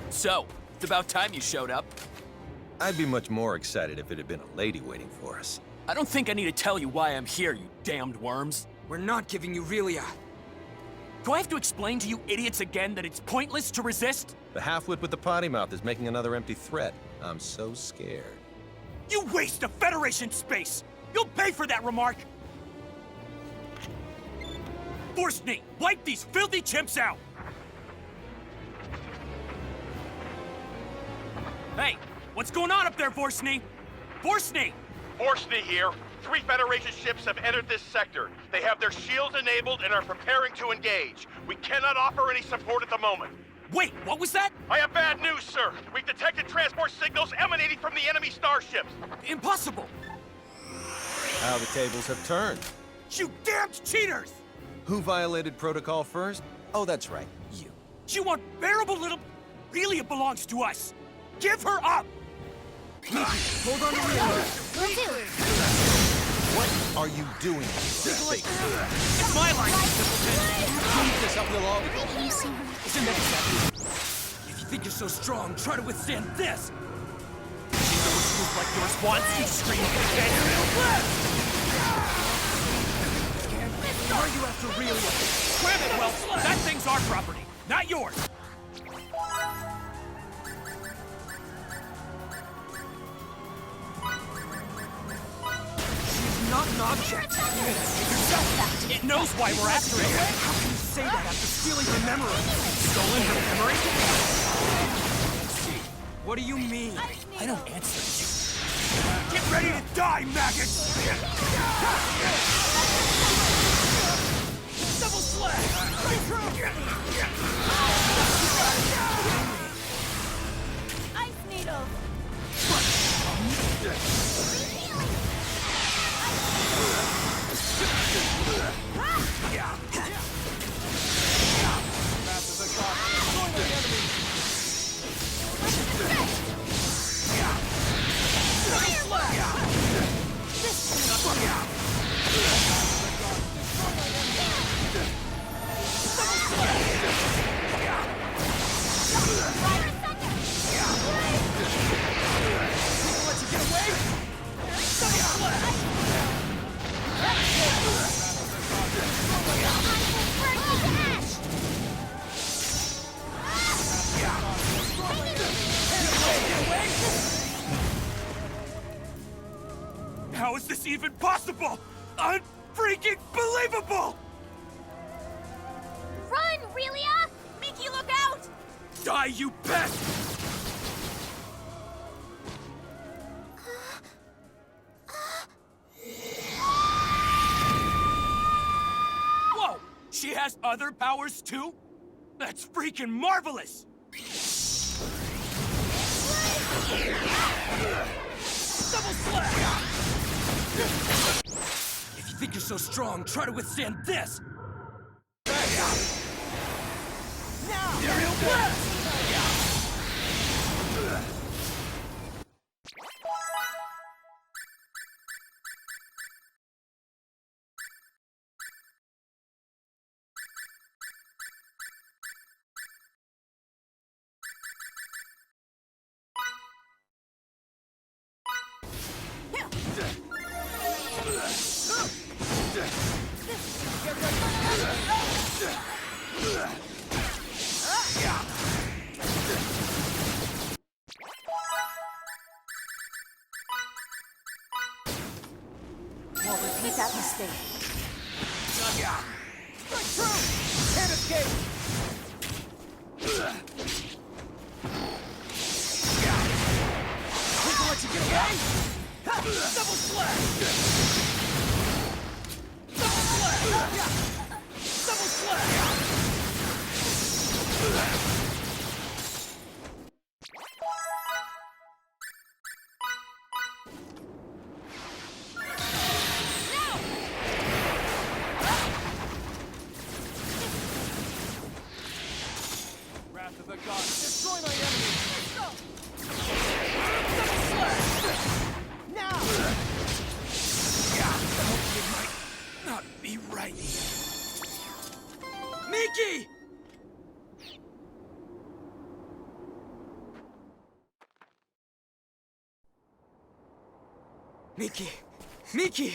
F: So, it's about time you showed up.
Q: I'd be much more excited if it had been a lady waiting for us.
F: I don't think I need to tell you why I'm here, you damned worms.
B: We're not giving you Relia.
F: Do I have to explain to you idiots again that it's pointless to resist?
Q: The halfwit with the potty mouth is making another empty threat. I'm so scared.
F: You waste of Federation space! You'll pay for that remark! Forstny, wipe these filthy chimps out! Hey, what's going on up there, Forstny? Forstny!
U: Forstny here. 3 Federation ships have entered this sector. They have their shields enabled and are preparing to engage. We cannot offer any support at the moment.
F: Wait, what was that?
U: I have bad news, sir. We've detected transport signals emanating from the enemy starships.
F: Impossible!
Q: How the tables have turned.
F: You damned cheaters!
Q: Who violated protocol first? Oh, that's right, you.
F: You unbearable little... Relia belongs to us! Give her up!
B: Hold on to Relia.
C: Will do.
Q: What are you doing?
F: It's my line,
Q: Keep this up, we'll all be...
C: I'm sorry.
F: Isn't that exactly? If you think you're so strong, try to withstand this! You know what a group like yours wants? You scream, Are you after Relia? Grab it, well, that thing's our property, not yours! Not an object. It knows why we're after it. How can you say that after stealing her memory? Stolen her memory?
B: What do you mean?
F: I don't answer you. Get ready to die, maggots! Double slash!
K: Ice needle!
F: How is this even possible? Unfreaking believable!
C: Run, Relia!
K: Miki, look out!
F: Die, you pest! Whoa! She has other powers too? That's freaking marvelous! Double slash! If you think you're so strong, try to withstand this! Now! Aerial blast!
K: Won't repeat that mistake.
F: Strike true! Can't escape! We can let you get away! Double slash!
B: Miki! Miki! Miki!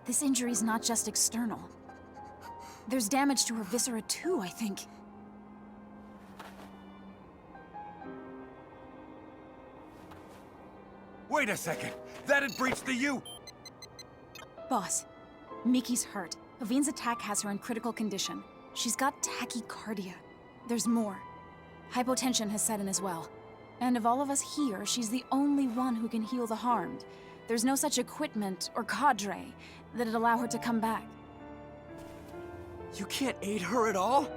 K: This injury's not just external. There's damage to her viscera too, I think.
F: Wait a second! That had breached the U!
K: Boss, Miki's hurt. Avine's attack has her in critical condition. She's got tachycardia. There's more. Hypotension has set in as well. And of all of us here, she's the only one who can heal the harmed. There's no such equipment or cadre that'd allow her to come back.
B: You can't aid her at all?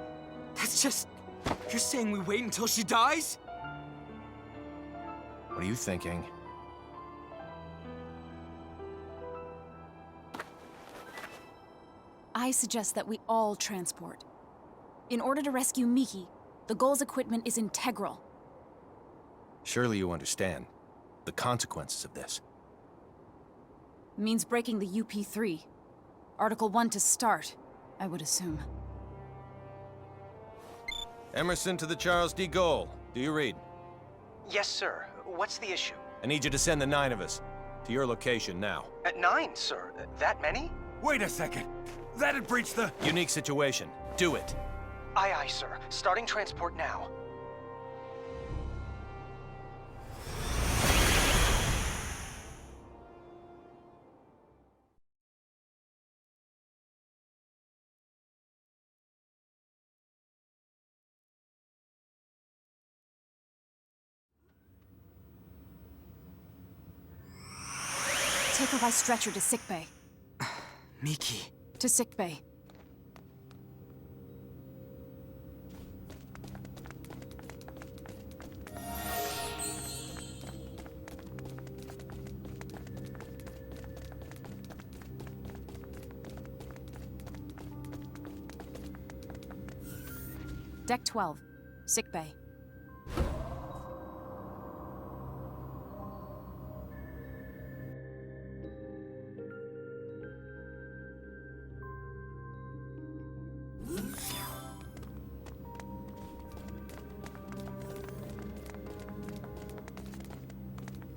B: That's just... You're saying we wait until she dies?
Q: What are you thinking?
K: I suggest that we all transport. In order to rescue Miki, the Gull's equipment is integral.
Q: Surely you understand the consequences of this.
K: Means breaking the UP3. Article 1 to start, I would assume.
Q: Emerson to the Charles D. Gull. Do you read?
L: Yes, sir. What's the issue?
Q: I need you to send the 9 of us to your location now.
L: At 9, sir. That many?
F: Wait a second! That had breached the...
Q: Unique situation. Do it.
L: Aye, aye, sir. Starting transport now.
K: Take her by stretcher to sickbay.
B: Miki.
K: To sickbay. Deck 12. Sickbay.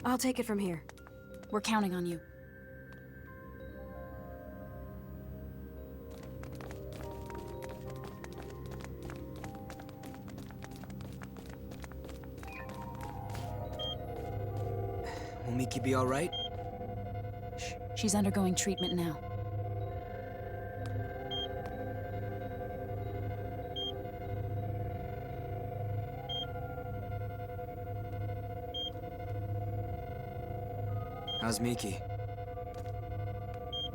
I: I'll take it from here.
K: We're counting on you.
B: Will Miki be all right?
K: She's undergoing treatment now.
B: How's Miki?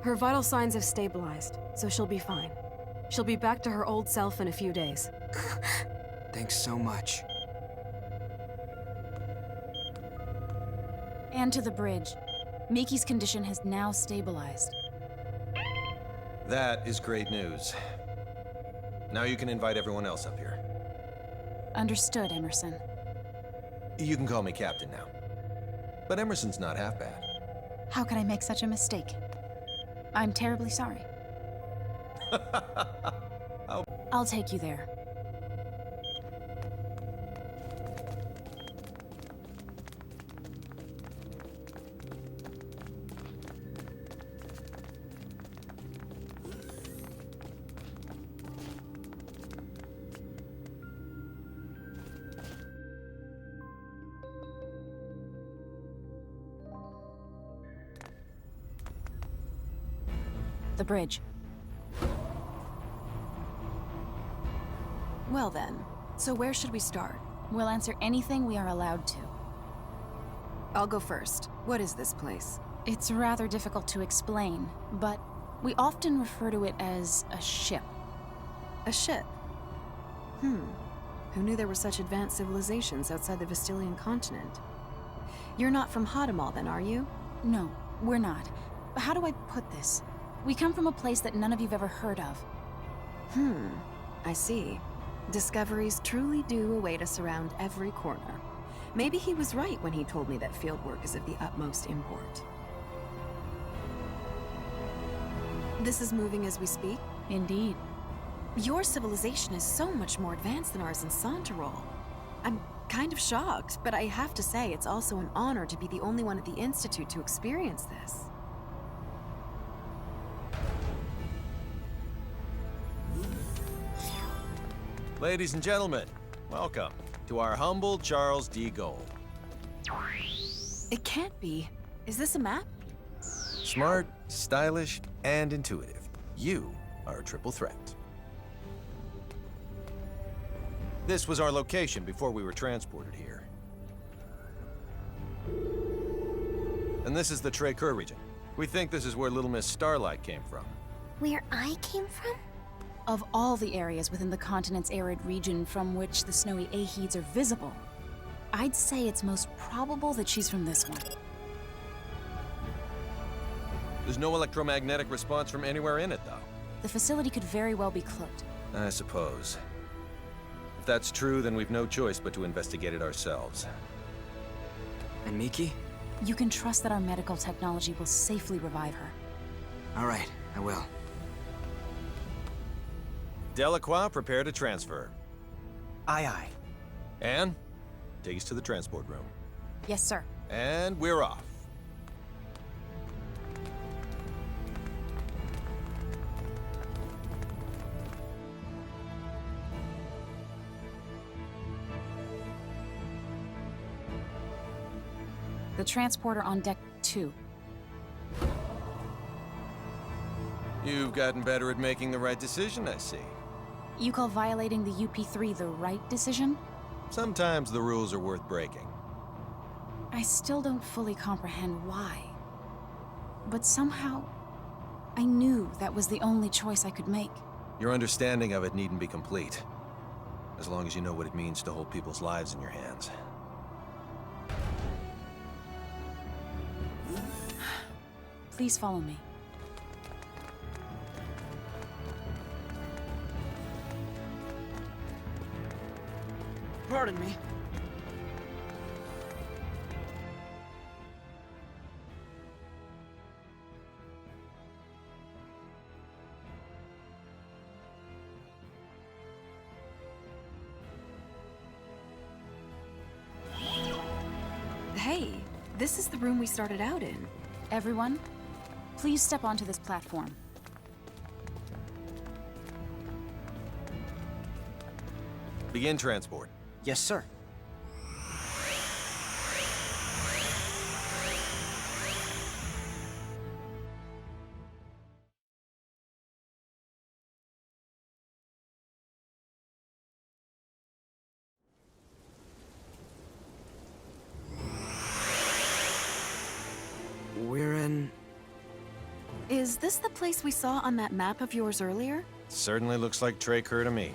I: Her vital signs have stabilized, so she'll be fine. She'll be back to her old self in a few days.
B: Thanks so much.
K: And to the bridge. Miki's condition has now stabilized.
Q: That is great news. Now you can invite everyone else up here.
K: Understood, Emerson.
Q: You can call me Captain now. But Emerson's not half bad.
K: How could I make such a mistake? I'm terribly sorry. I'll take you there. The bridge.
I: Well then, so where should we start?
K: We'll answer anything we are allowed to.
I: I'll go first. What is this place?
K: It's rather difficult to explain, but we often refer to it as a ship.
I: A ship? Who knew there were such advanced civilizations outside the Vestilian continent? You're not from Hadamal then, are you?
K: No, we're not. But how do I put this? We come from a place that none of you've ever heard of.
I: I see. Discoveries truly do await us around every corner. Maybe he was right when he told me that fieldwork is of the utmost import. This is moving as we speak?
K: Indeed.
I: Your civilization is so much more advanced than ours in Santarol. I'm kind of shocked, but I have to say it's also an honor to be the only one at the Institute to experience this.
Q: Ladies and gentlemen, welcome to our humble Charles D. Gold.
I: It can't be. Is this a map?
Q: Smart, stylish, and intuitive. You are a triple threat. This was our location before we were transported here. And this is the Trey-Kerr region. We think this is where Little Miss Starlight came from.
S: Where I came from?
K: Of all the areas within the continent's arid region from which the snowy Aheeds are visible, I'd say it's most probable that she's from this one.
Q: There's no electromagnetic response from anywhere in it, though.
K: The facility could very well be cloaked.
Q: I suppose. If that's true, then we've no choice but to investigate it ourselves.
B: And Miki?
K: You can trust that our medical technology will safely revive her.
B: All right, I will.
Q: Delacroix, prepare to transfer.
L: Aye, aye.
Q: Anne, take us to the transport room.
K: Yes, sir.
Q: And we're off.
K: The transporter on deck 2.
Q: You've gotten better at making the right decision, I see.
K: You call violating the UP3 the right decision?
Q: Sometimes the rules are worth breaking.
K: I still don't fully comprehend why. But somehow, I knew that was the only choice I could make.
Q: Your understanding of it needn't be complete, as long as you know what it means to hold people's lives in your hands.
K: Please follow me.
B: Pardon me.
I: Hey, this is the room we started out in.
K: Everyone, please step onto this platform.
Q: Begin transport.
L: Yes, sir.
B: We're in...
I: Is this the place we saw on that map of yours earlier?
Q: Certainly looks like Trey-Kerr to me.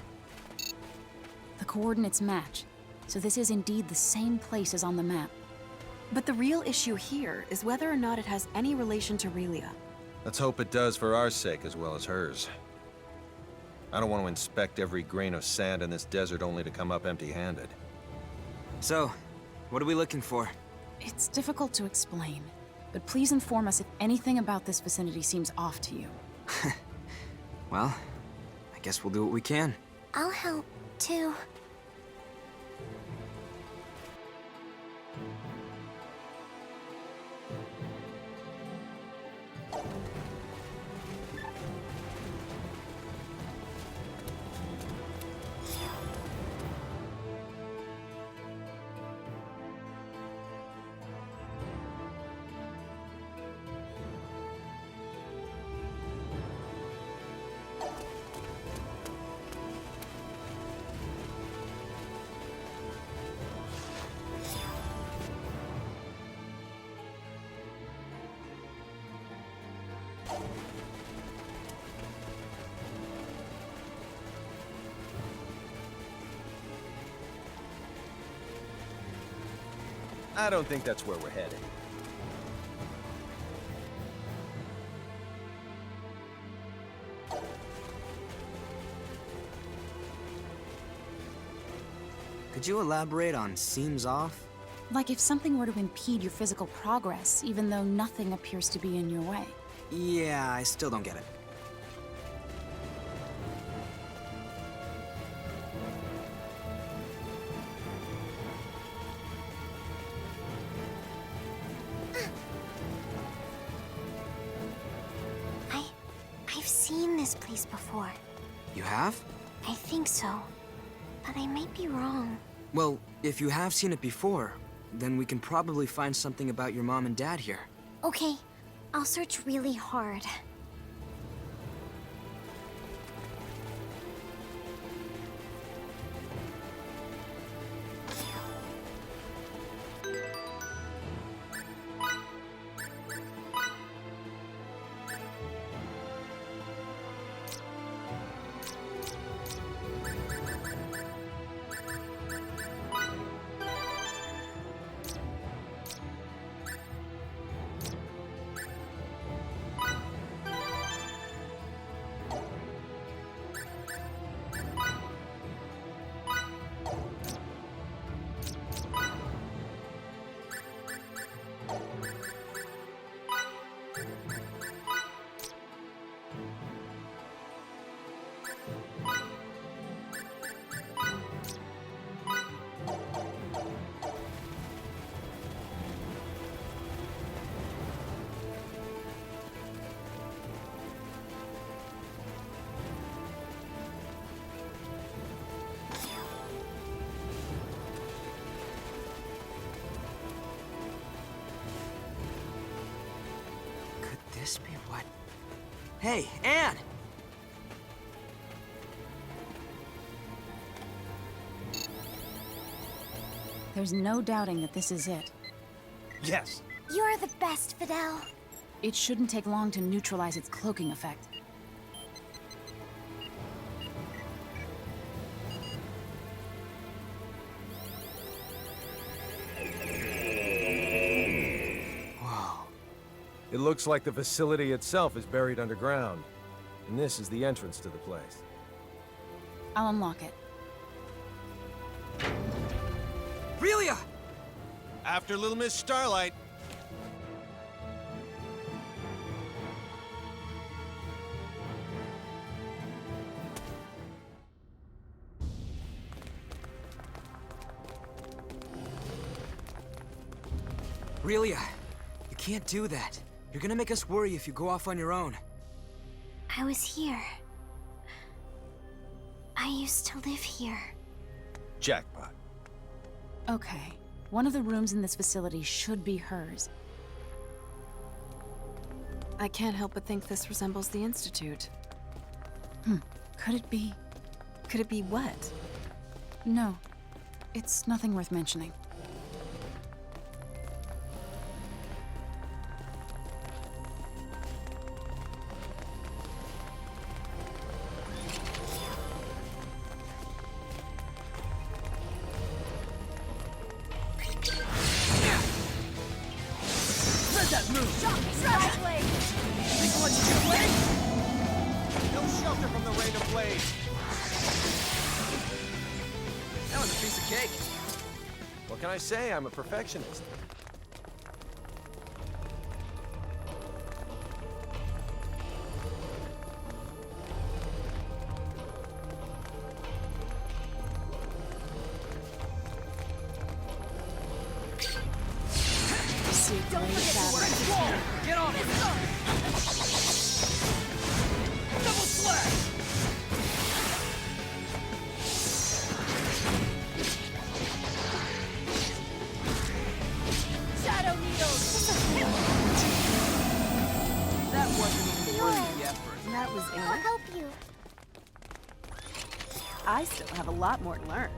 K: The coordinates match, so this is indeed the same place as on the map.
I: But the real issue here is whether or not it has any relation to Relia.
Q: Let's hope it does for our sake as well as hers. I don't want to inspect every grain of sand in this desert only to come up empty-handed.
B: So, what are we looking for?
K: It's difficult to explain, but please inform us if anything about this vicinity seems off to you.
B: Well, I guess we'll do what we can.
S: I'll help, too.
Q: I don't think that's where we're headed.
B: Could you elaborate on seems off?
K: Like if something were to impede your physical progress, even though nothing appears to be in your way.
B: Yeah, I still don't get it.
S: I've seen this place before.
B: You have?
S: I think so. But I might be wrong.
B: Well, if you have seen it before, then we can probably find something about your mom and dad here.
S: Okay, I'll search really hard.
B: This be what? Hey, Anne!
K: There's no doubting that this is it.
Q: Yes.
S: You're the best, Fidel.
K: It shouldn't take long to neutralize its cloaking effect.
Q: It looks like the facility itself is buried underground, and this is the entrance to the place.
K: I'll unlock it.
B: Relia!
Q: After Little Miss Starlight.
B: Relia, you can't do that. You're gonna make us worry if you go off on your own.
S: I was here. I used to live here.
Q: Jackpot.
K: Okay. One of the rooms in this facility should be hers.
I: I can't help but think this resembles the Institute.
K: Could it be?
I: Could it be what?
K: No. It's nothing worth mentioning.
B: That was a piece of cake.
Q: What can I say? I'm a perfectionist.
K: Don't forget to wall!
B: Get off it!
F: Double slash!
S: Shadow needles!
B: That wasn't even worth the effort.
I: That was
S: I'll
I: it.
S: help you.
I: I still have a lot more to learn.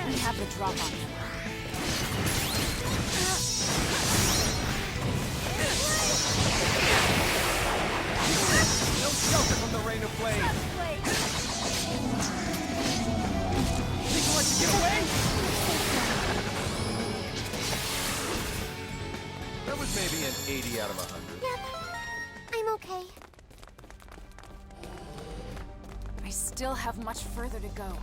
K: We have the drop on them.
Q: Maybe an 80 out of 100.
S: Yep. I'm okay.
K: I still have much further to go.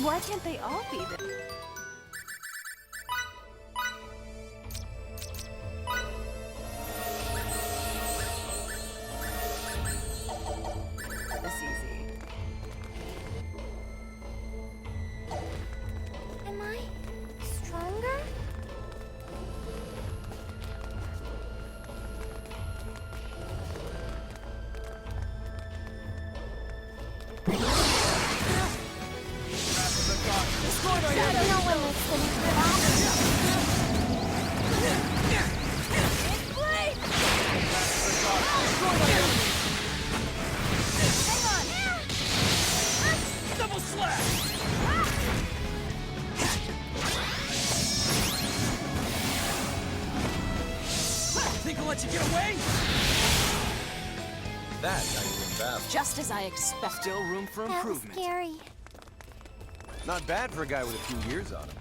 I: Why can't they all be there? This easy.
S: Am I stronger? No one makes them
F: Double slash! Think I'll let you get away?
Q: That's how you win battle.
K: Just as I expected.
Q: Still room for
S: That was
Q: improvement.
S: scary.
Q: Not bad for a guy with a few years on him.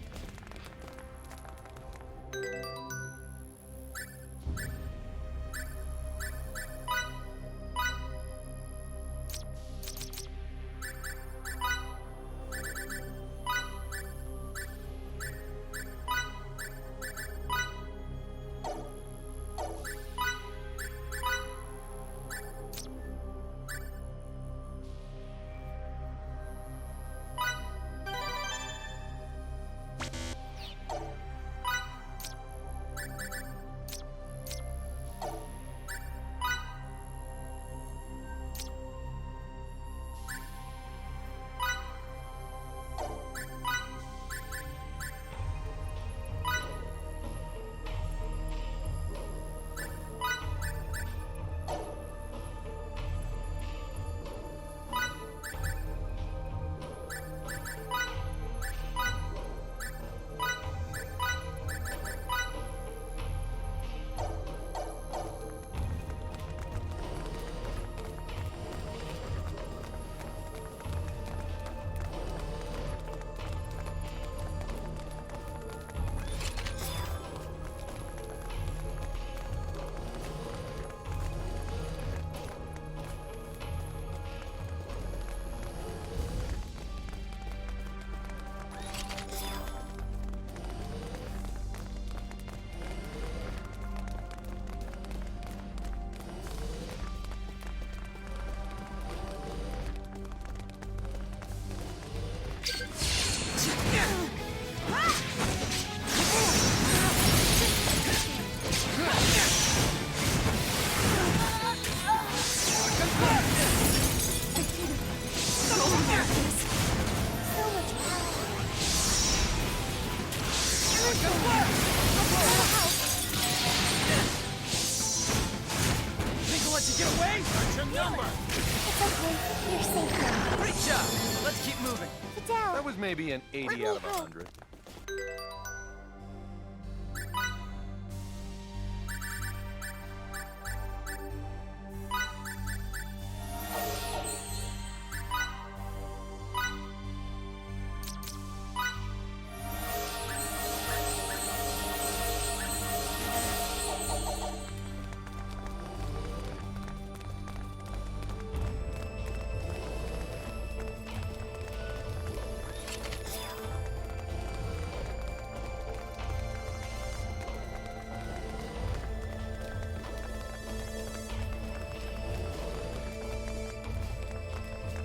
F: Think I'll let you get away? That's your number!
S: It's okay. You're safe now.
Q: Great job! Let's keep moving.
S: Fidel.
Q: That was maybe an 80 out of 100.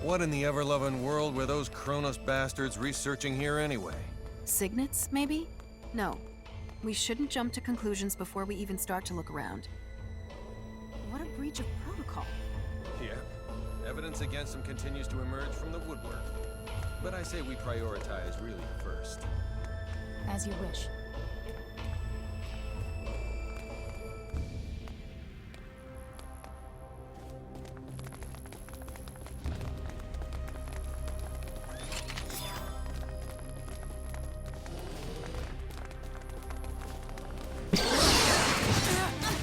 Q: What in the ever-loving world were those Kronos bastards researching here anyway?
I: Signets, maybe? No. We shouldn't jump to conclusions before we even start to look around.
K: What a breach of protocol.
Q: Yeah. Evidence against him continues to emerge from the woodwork. But I say we prioritize really first.
K: As you wish.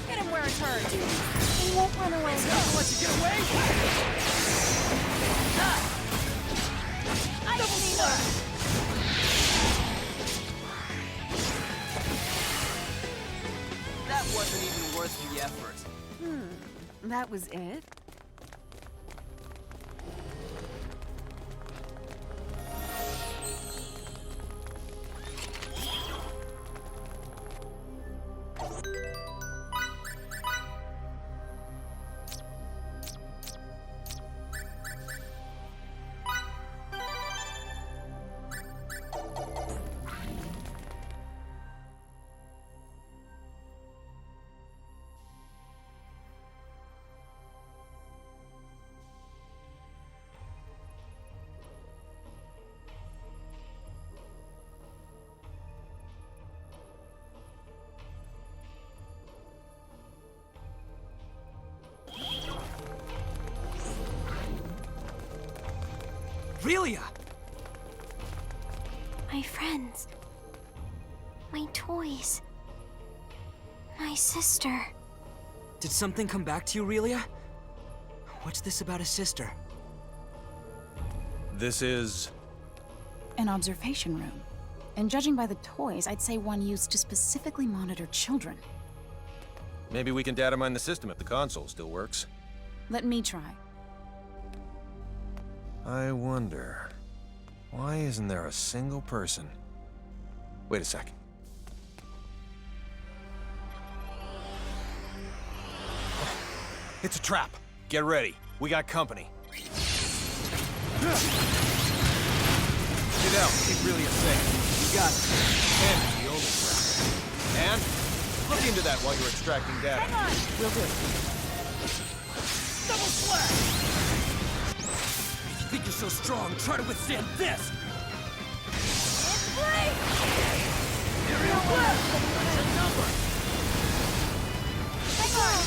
C: Get him where it hurts. He won't run away.
F: I'll let you get away!
C: I don't need her.
H: That wasn't even worth the effort.
I: That was it?
B: Relia!
S: My friends. My toys. My sister.
B: Did something come back to you, Relia? What's this about a sister?
Q: This is...
K: An observation room. And judging by the toys, I'd say one used to specifically monitor children.
Q: Maybe we can data mine the system if the console still works.
K: Let me try.
Q: I wonder... why isn't there a single person? Wait a sec. It's a trap. Get ready. We got company. Get out. Keep Relia safe. You got it. And it's the only trap. And look into that while you're extracting data.
C: Hang on.
K: Will do.
F: Double slash! If you think you're so strong, try to withstand this! Aerial blast! That's your number!
C: Hang on.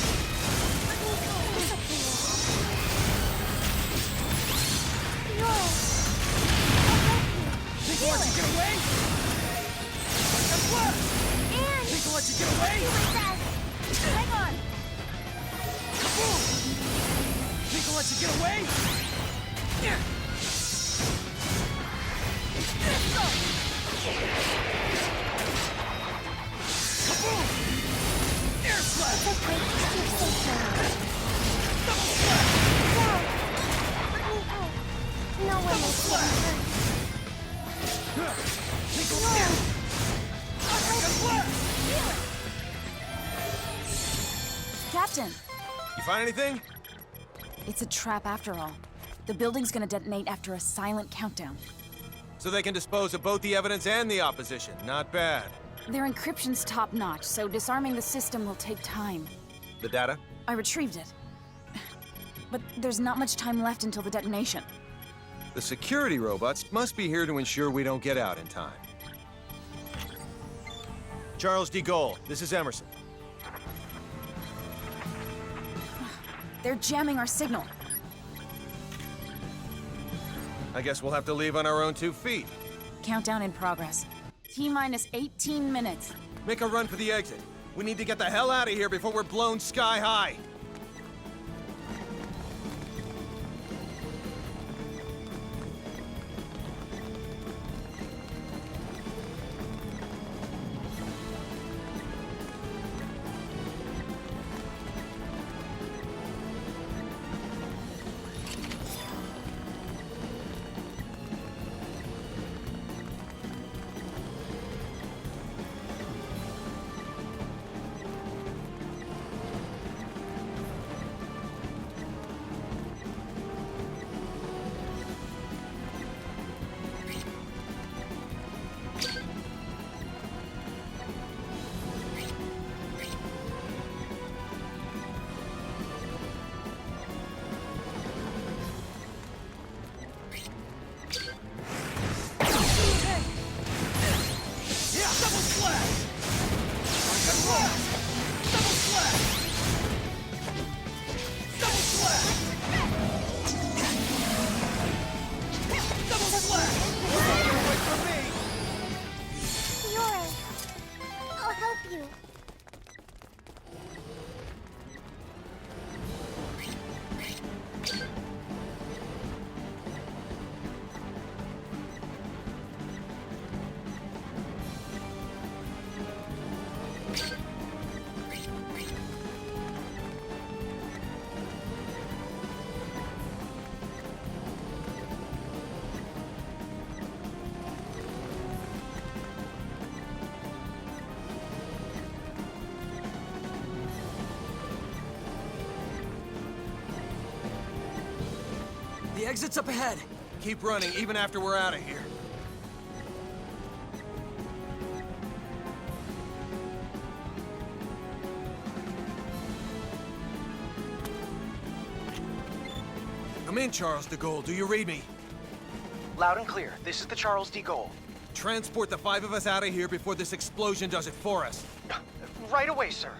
F: Think I'll let you get away? And what? Think I'll let you get away?
C: Hang on.
F: Kaboom! Think I'll let you get away? Kaboom! Air slap! Double slap!
C: No way.
F: Double slap! Think I'll
K: Captain!
Q: You find anything?
K: It's a trap after all. The building's gonna detonate after a silent countdown.
Q: So they can dispose of both the evidence and the opposition. Not bad.
K: Their encryption's top-notch, so disarming the system will take time.
Q: The data?
K: I retrieved it. But there's not much time left until the detonation.
Q: The security robots must be here to ensure we don't get out in time. Charles D. Gold, this is Emerson.
K: They're jamming our signal.
Q: I guess we'll have to leave on our own 2 feet.
K: Countdown in progress. T-minus 18 minutes.
Q: Make a run for the exit. We need to get the hell out of here before we're blown sky high.
S: you.
B: The exit's up ahead.
Q: Keep running, even after we're out of here. Come in, Charles de Gaulle. Do you read me?
L: Loud and clear. This is the Charles de Gaulle.
Q: Transport the 5 of us out of here before this explosion does it for us.
L: Right away, sir.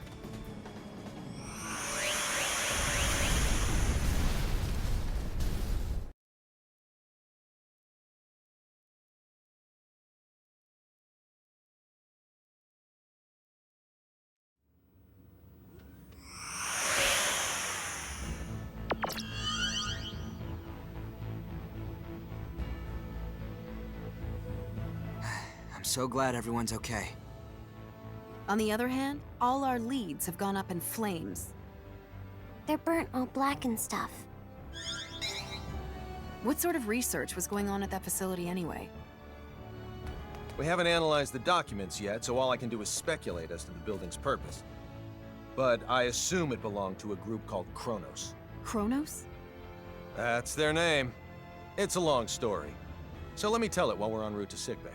B: I'm so glad everyone's okay.
I: On the other hand, all our leads have gone up in flames.
S: They're burnt all black and stuff.
I: What sort of research was going on at that facility anyway?
Q: We haven't analyzed the documents yet, so all I can do is speculate as to the building's purpose. But I assume it belonged to a group called Kronos.
I: Kronos?
Q: That's their name. It's a long story. So let me tell it while we're en route to sickbay.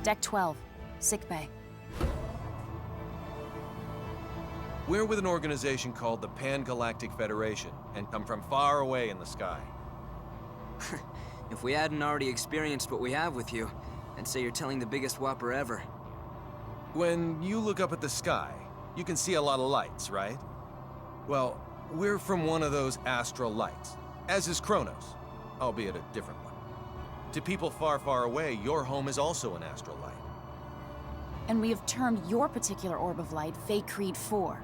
K: Deck 12, sickbay.
Q: We're with an organization called the Pan-Galactic Federation, and come from far away in the sky.
B: If we hadn't already experienced what we have with you, I'd say you're telling the biggest whopper ever.
Q: When you look up at the sky, you can see a lot of lights, right? Well, we're from one of those astral lights, as is Kronos, albeit a different one. To people far, far away, your home is also an astral light.
K: And we have termed your particular orb of light Fate Creed 4.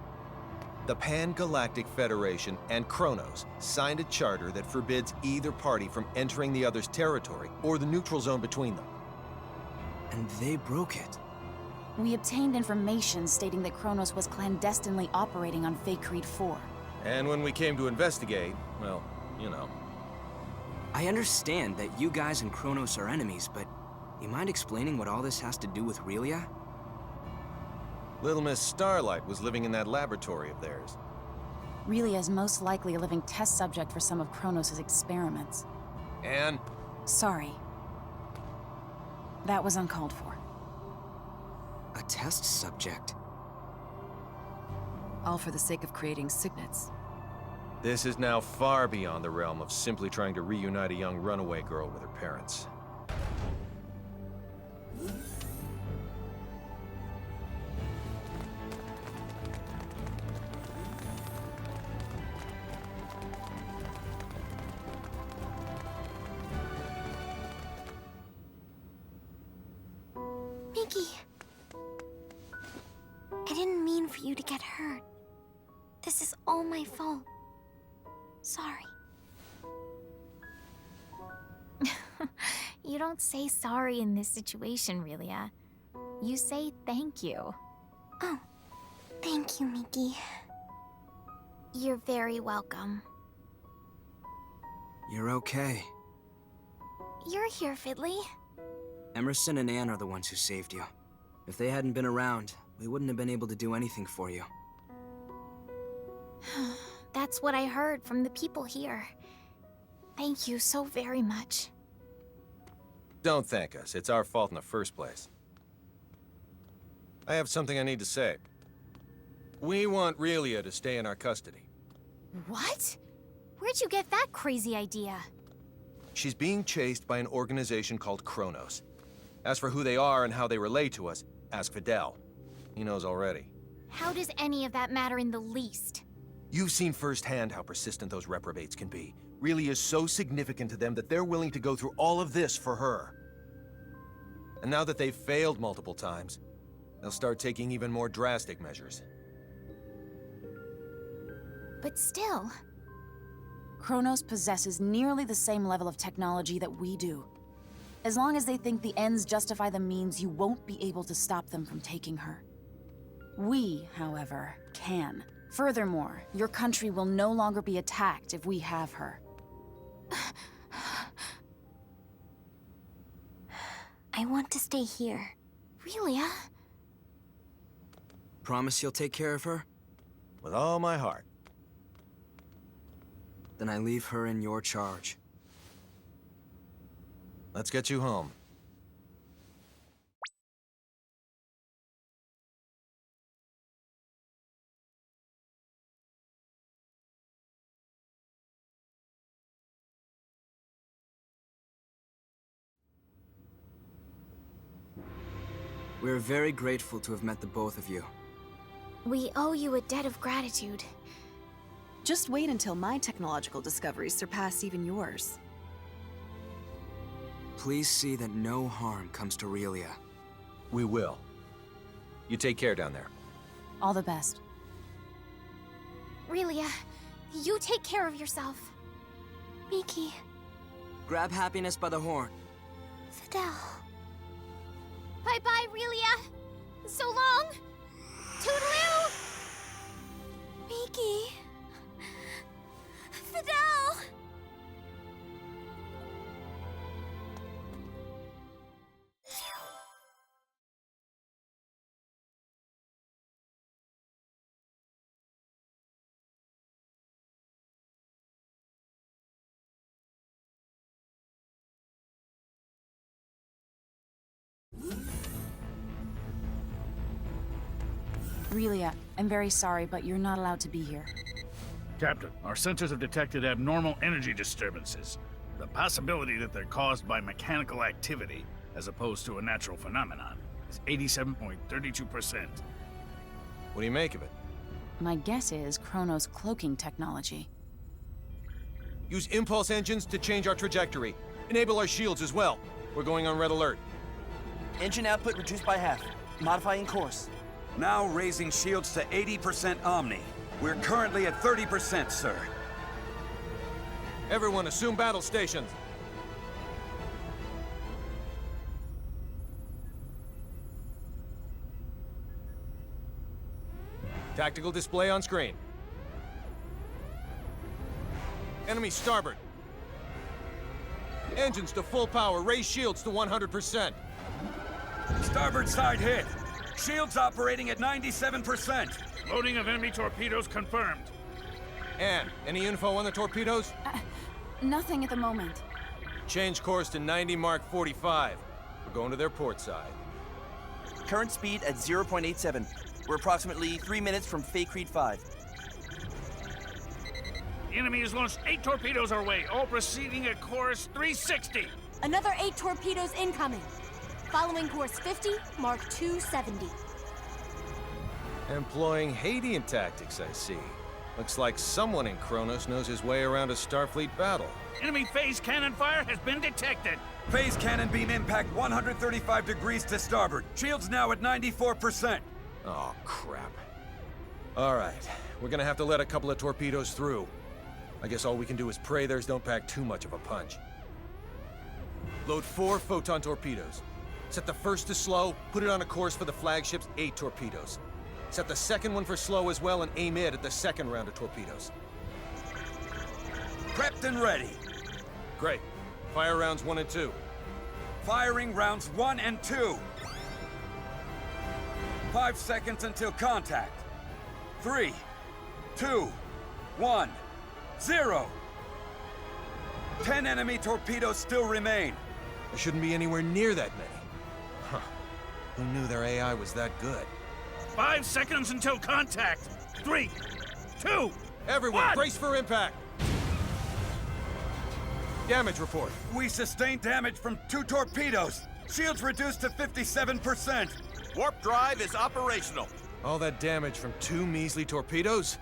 Q: The Pan-Galactic Federation and Kronos signed a charter that forbids either party from entering the other's territory or the neutral zone between them.
B: And they broke it.
K: We obtained information stating that Kronos was clandestinely operating on Fate Creed 4.
Q: And when we came to investigate, well, you know.
B: I understand that you guys and Kronos are enemies, but you mind explaining what all this has to do with Relia?
Q: Little Miss Starlight was living in that laboratory of theirs.
K: Relia is most likely a living test subject for some of Kronos' experiments.
Q: Anne?
K: Sorry. That was uncalled for.
B: A test subject?
I: All for the sake of creating signets.
Q: This is now far beyond the realm of simply trying to reunite a young runaway girl with her parents.
C: Mickey. I didn't mean for you to get hurt. This is all my fault. Sorry. You don't say sorry in this situation, Relia. You say thank you. Oh, thank you, Mickey. You're very welcome.
B: You're okay.
C: You're here, Fiddly.
B: Emerson and Anne are the ones who saved you. If they hadn't been around, we wouldn't have been able to do anything for you.
C: That's what I heard from the people here. Thank you so very much.
Q: Don't thank us. It's our fault in the first place. I have something I need to say. We want Relia to stay in our custody.
C: What? Where'd you get that crazy idea?
Q: She's being chased by an organization called Kronos. As for who they are and how they relate to us, ask Fidel. He knows already.
C: How does any of that matter in the least?
Q: You've seen firsthand how persistent those reprobates can be. Relia is so significant to them that they're willing to go through all of this for her. And now that they've failed multiple times, they'll start taking even more drastic measures.
C: But still...
K: Kronos possesses nearly the same level of technology that we do. As long as they think the ends justify the means, you won't be able to stop them from taking her. We, however, can. Furthermore, your country will no longer be attacked if we have her.
C: I want to stay here. Relia?
B: Promise you'll take care of her?
Q: With all my heart.
B: Then I leave her in your charge.
Q: Let's get you home.
B: We're very grateful to have met the both of you.
C: We owe you a debt of gratitude.
I: Just wait until my technological discoveries surpass even yours.
B: Please see that no harm comes to Relia.
Q: We will. You take care down there.
K: All the best.
C: Relia, you take care of yourself. Miki.
B: Grab happiness by the horn.
C: Fidel. Bye-bye, Relia. So long. Toodaloo. Miki. Fidel.
K: Relia, I'm very sorry, but you're not allowed to be here.
J: Captain, our sensors have detected abnormal energy disturbances. The possibility that they're caused by mechanical activity, as opposed to a natural phenomenon, is 87.32%.
Q: What do you make of it?
K: My guess is Kronos' cloaking technology.
Q: Use impulse engines to change our trajectory. Enable our shields as well. We're going on red alert.
A: Engine output reduced by half. Modifying course.
V: Now raising shields to 80% Omni. We're currently at 30%, sir.
Q: Everyone assume battle stations. Tactical display on screen. Enemy starboard. Engines to full power. Raise shields to 100%.
V: Starboard side hit. Shields operating at 97%.
J: Loading of enemy torpedoes confirmed.
Q: Anne, any info on the torpedoes?
K: Nothing at the moment.
Q: Change course to 90 Mark 45. We're going to their port side.
A: Current speed at 0.87. We're approximately 3 minutes from Fay Creed 5.
J: The enemy has launched 8 torpedoes our way, all proceeding at course 360.
P: Another 8 torpedoes incoming. Following course 50, Mark 270.
Q: Employing Hadean tactics, I see. Looks like someone in Kronos knows his way around a Starfleet battle.
J: Enemy phase cannon fire has been detected.
V: Phase cannon beam impact 135 degrees to starboard. Shields now at 94%.
Q: Oh, crap. All right, we're gonna have to let a couple of torpedoes through. I guess all we can do is pray theirs don't pack too much of a punch. Load 4 photon torpedoes. Set the first to slow, put it on a course for the flagship's 8 torpedoes. Set the second one for slow as well and aim it at the second round of torpedoes.
V: Prepped and ready.
Q: Great. Fire rounds 1 and 2.
V: Firing rounds 1 and 2. 5 seconds until contact. 3, 2, 1, 0. 10 enemy torpedoes still remain.
Q: There shouldn't be anywhere near that many. Huh. Who knew their AI was that good?
J: 5 seconds until contact. 3, 2,
Q: Everyone,
J: 1.
Q: brace for impact! Damage report.
V: We sustained damage from 2 torpedoes. Shields reduced to 57%.
U: Warp drive is operational.
Q: All that damage from 2 measly torpedoes?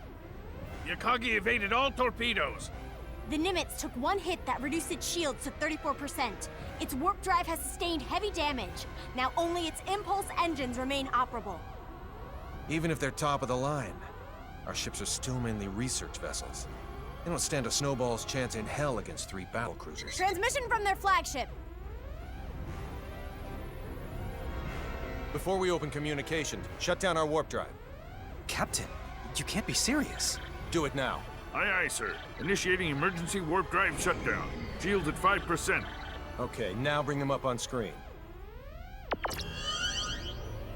J: The Akagi evaded all torpedoes.
P: The Nimitz took 1 hit that reduced its shields to 34%. Its warp drive has sustained heavy damage. Now only its impulse engines remain operable.
Q: Even if they're top of the line, our ships are still mainly research vessels. They don't stand a snowball's chance in hell against 3 battlecruisers.
P: Transmission from their flagship.
Q: Before we open communication, shut down our warp drive.
R: Captain, you can't be serious.
Q: Do it now.
J: Aye, aye, sir. Initiating emergency warp drive shutdown. Shields at 5%.
Q: Okay, now bring them up on screen.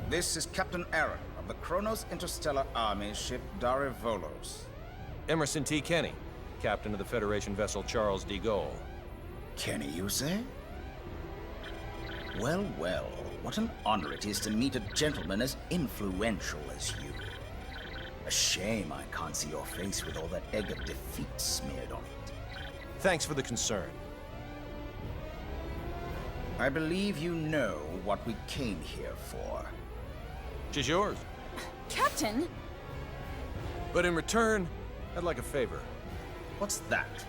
W: This is Captain Aaron of the Kronos Interstellar Army ship Darivolos.
Q: Emerson T. Kenny, captain of the Federation vessel Charles de Gaulle.
W: Kenny, you say? Well, well, what an honor it is to meet a gentleman as influential as you. A shame I can't see your face with all that egg of defeat smeared on it.
Q: Thanks for the concern.
W: I believe you know what we came here for.
Q: She's yours.
K: Captain?
Q: But in return, I'd like a favor.
W: What's that?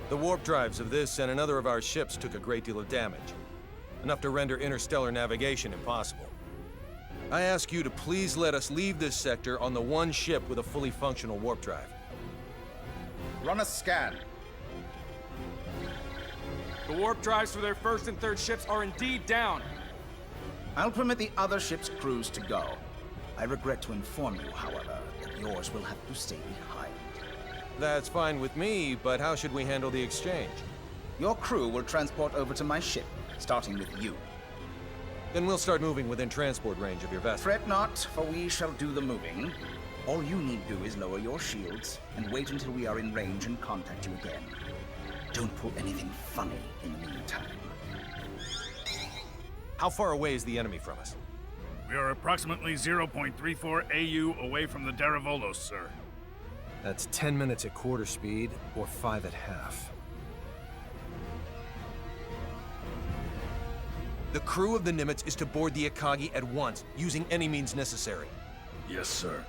Q: The warp drives of this and another of our ships took a great deal of damage. Enough to render interstellar navigation impossible. I ask you to please let us leave this sector on the one ship with a fully functional warp drive.
W: Run a scan.
F: The warp drives for their first and third ships are indeed down.
W: I'll permit the other ship's crews to go. I regret to inform you, however, that yours will have to stay behind.
Q: That's fine with me, but how should we handle the exchange?
W: Your crew will transport over to my ship, starting with you.
Q: Then we'll start moving within transport range of your vessel.
W: Fret not, for we shall do the moving. All you need do is lower your shields and wait until we are in range and contact you again. Don't pull anything funny in the meantime.
Q: How far away is the enemy from us?
J: We are approximately 0.34 AU away from the Darivolos, sir.
Q: That's 10 minutes at quarter speed, or 5 at half. The crew of the Nimitz is to board the Akagi at once, using any means necessary.
J: Yes, sir.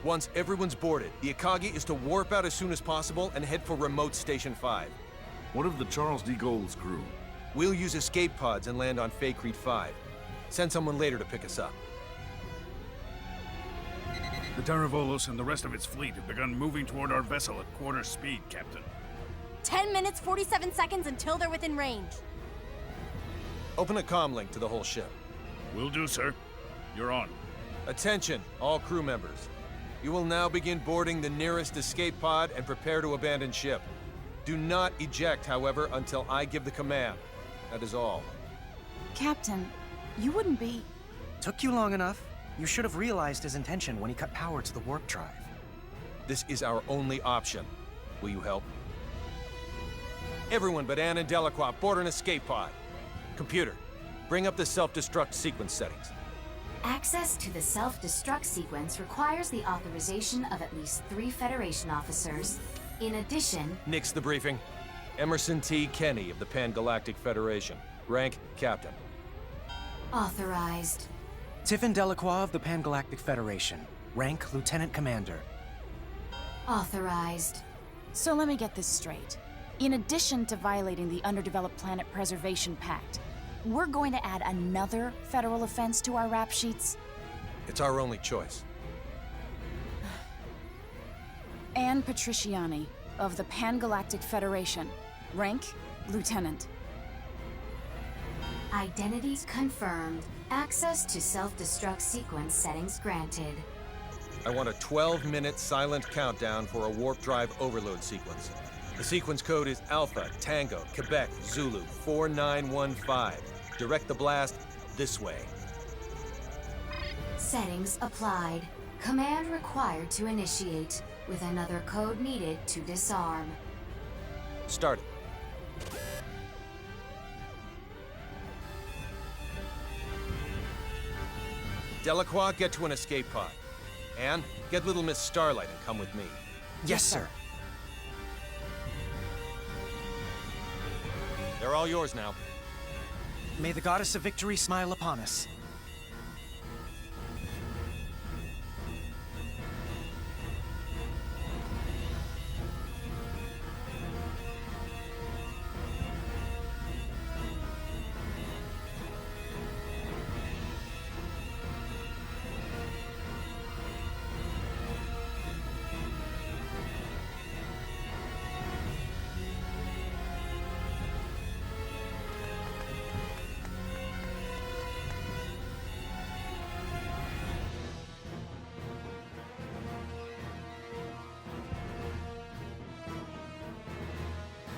Q: Once everyone's boarded, the Akagi is to warp out as soon as possible and head for remote Station 5.
J: What of the Charles de Gaulle's crew?
Q: We'll use escape pods and land on Fay Creed 5. Send someone later to pick us up.
J: The Darivolos and the rest of its fleet have begun moving toward our vessel at quarter speed, Captain.
P: 10 minutes, 47 seconds until they're within range.
Q: Open a comm link to the whole ship.
J: Will do, sir. You're on.
Q: Attention, all crew members. You will now begin boarding the nearest escape pod and prepare to abandon ship. Do not eject, however, until I give the command. That is all.
K: Captain, you wouldn't be...
R: Took you long enough. You should have realized his intention when he cut power to the warp drive.
Q: This is our only option. Will you help? Everyone but Anne and Delacroix board an escape pod. Computer, bring up the self-destruct sequence settings.
D: Access to the self-destruct sequence requires the authorization of at least 3 Federation officers. In addition...
Q: Nix the briefing. Emerson T. Kenny of the Pan-Galactic Federation. Rank, Captain.
D: Authorized.
R: Tiffin Delacroix of the Pan-Galactic Federation. Rank, Lieutenant Commander.
D: Authorized.
K: So let me get this straight. In addition to violating the Underdeveloped Planet Preservation Pact, we're going to add another federal offense to our rap sheets?
Q: It's our only choice.
K: Anne Patriciani of the Pan-Galactic Federation. Rank, Lieutenant.
D: Identities confirmed. Access to self-destruct sequence settings granted.
Q: I want a 12-minute silent countdown for a warp drive overload sequence. The sequence code is Alpha, Tango, Quebec, Zulu, 4915. Direct the blast this way.
D: Settings applied. Command required to initiate, with another code needed to disarm.
Q: Start it. Delacroix, get to an escape pod. Anne, get Little Miss Starlight and come with me.
R: Yes, sir.
Q: They're all yours now.
R: May the Goddess of Victory smile upon us.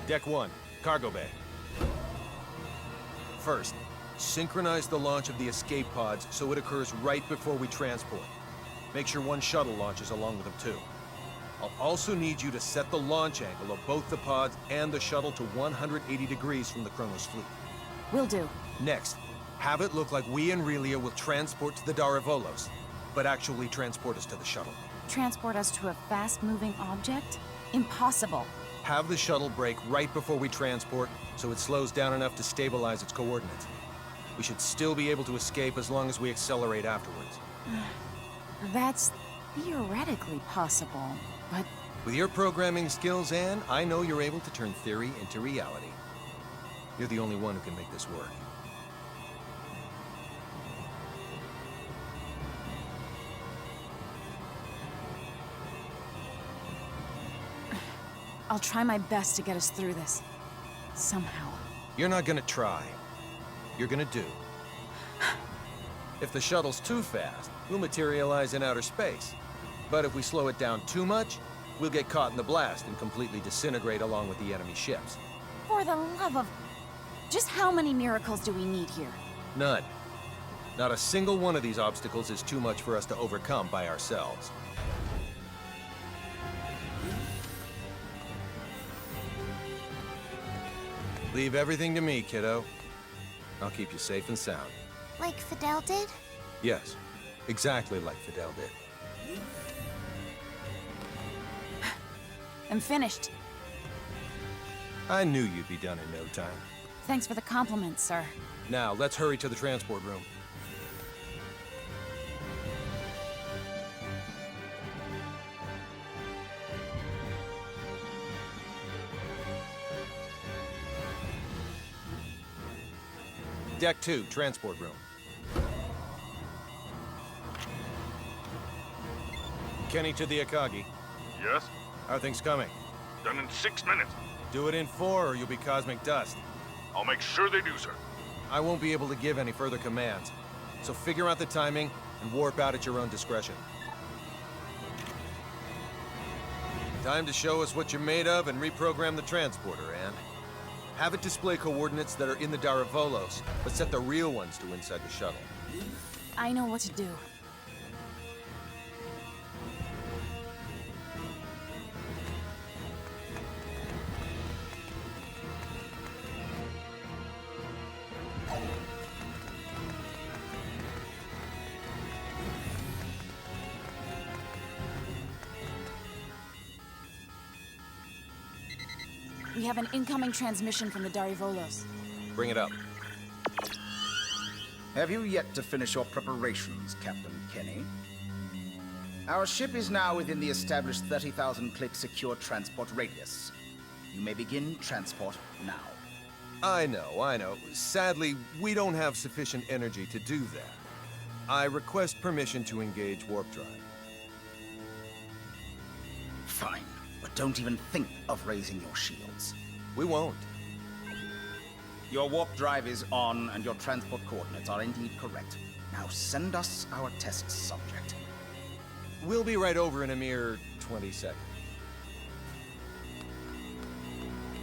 Q: Deck 1, cargo bay. First, synchronize the launch of the escape pods so it occurs right before we transport. Make sure one shuttle launches along with them too. I'll also need you to set the launch angle of both the pods and the shuttle to 180 degrees from the Kronos fleet.
K: Will do.
Q: Next, have it look like we and Relia will transport to the Daravolos, but actually transport us to the shuttle.
K: Transport us to a fast-moving object? Impossible.
Q: Have the shuttle brake right before we transport, so it slows down enough to stabilize its coordinates. We should still be able to escape as long as we accelerate afterwards.
K: That's theoretically possible, but...
Q: With your programming skills, Anne, I know you're able to turn theory into reality. You're the only one who can make this work.
K: I'll try my best to get us through this. Somehow.
Q: You're not gonna try. You're gonna do. If the shuttle's too fast, we'll materialize in outer space. But if we slow it down too much, we'll get caught in the blast and completely disintegrate along with the enemy ships.
K: For the love of... Just how many miracles do we need here?
Q: None. Not a single one of these obstacles is too much for us to overcome by ourselves. Leave everything to me, kiddo. I'll keep you safe and sound.
C: Like Fidel did?
Q: Yes, exactly like Fidel did.
K: I'm finished.
Q: I knew you'd be done in no time.
K: Thanks for the compliment, sir.
Q: Now, let's hurry to the transport room. Deck 2, transport room. Kenny to the Akagi.
J: Yes?
Q: How are things coming?
J: Done in 6 minutes.
Q: Do it in 4 or you'll be cosmic dust.
J: I'll make sure they do, sir.
Q: I won't be able to give any further commands. So figure out the timing and warp out at your own discretion. Time to show us what you're made of and reprogram the transporter, Anne. Have it display coordinates that are in the Daravolos, but set the real ones to inside the shuttle.
K: I know what to do. We have an incoming transmission from the Darivolos.
Q: Bring it up.
W: Have you yet to finish your preparations, Captain Kenny? Our ship is now within the established 30,000-click secure transport radius. You may begin transport now.
Q: I know. Sadly, we don't have sufficient energy to do that. I request permission to engage warp drive.
W: Fine, but don't even think of raising your shields.
Q: We won't.
W: Your warp drive is on, and your transport coordinates are indeed correct. Now send us our test subject.
Q: We'll be right over in a mere 20 seconds.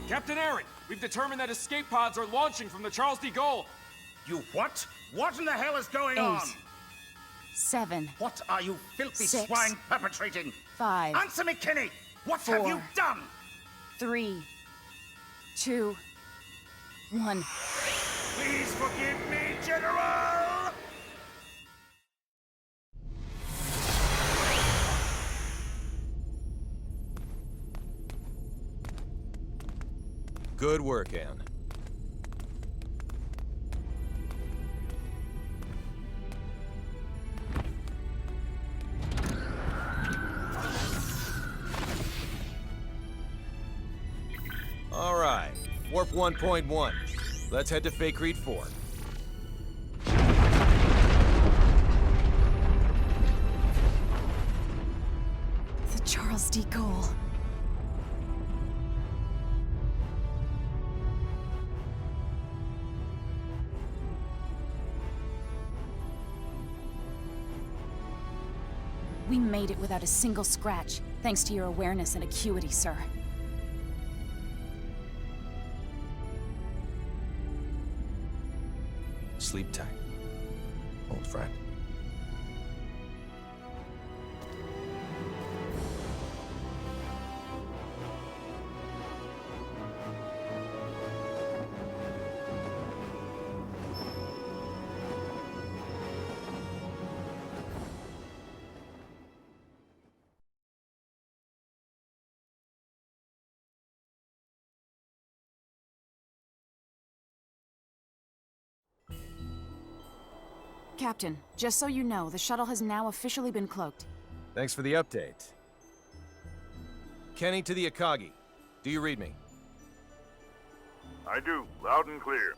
F: Captain Aaron, we've determined that escape pods are launching from the Charles de Gaulle.
W: You what? What in the hell is going
K: 8,
W: on?
K: 7.
W: What are you filthy
K: 6,
W: swine perpetrating?
K: 5.
W: Answer me, Kenny! What
K: 4,
W: have you done?
K: 3, 2, 1.
W: Please forgive me, General!
Q: Good work, Anne. All right, Warp 1.1. Let's head to Faithlessness 4.
K: The Charles de Gaulle. We made it without a single scratch, thanks to your awareness and acuity, sir.
Q: Sleep tight, old friend.
K: Captain, just so you know, the shuttle has now officially been cloaked.
Q: Thanks for the update. Kenny to the Akagi. Do you read me?
M: I do, loud and clear.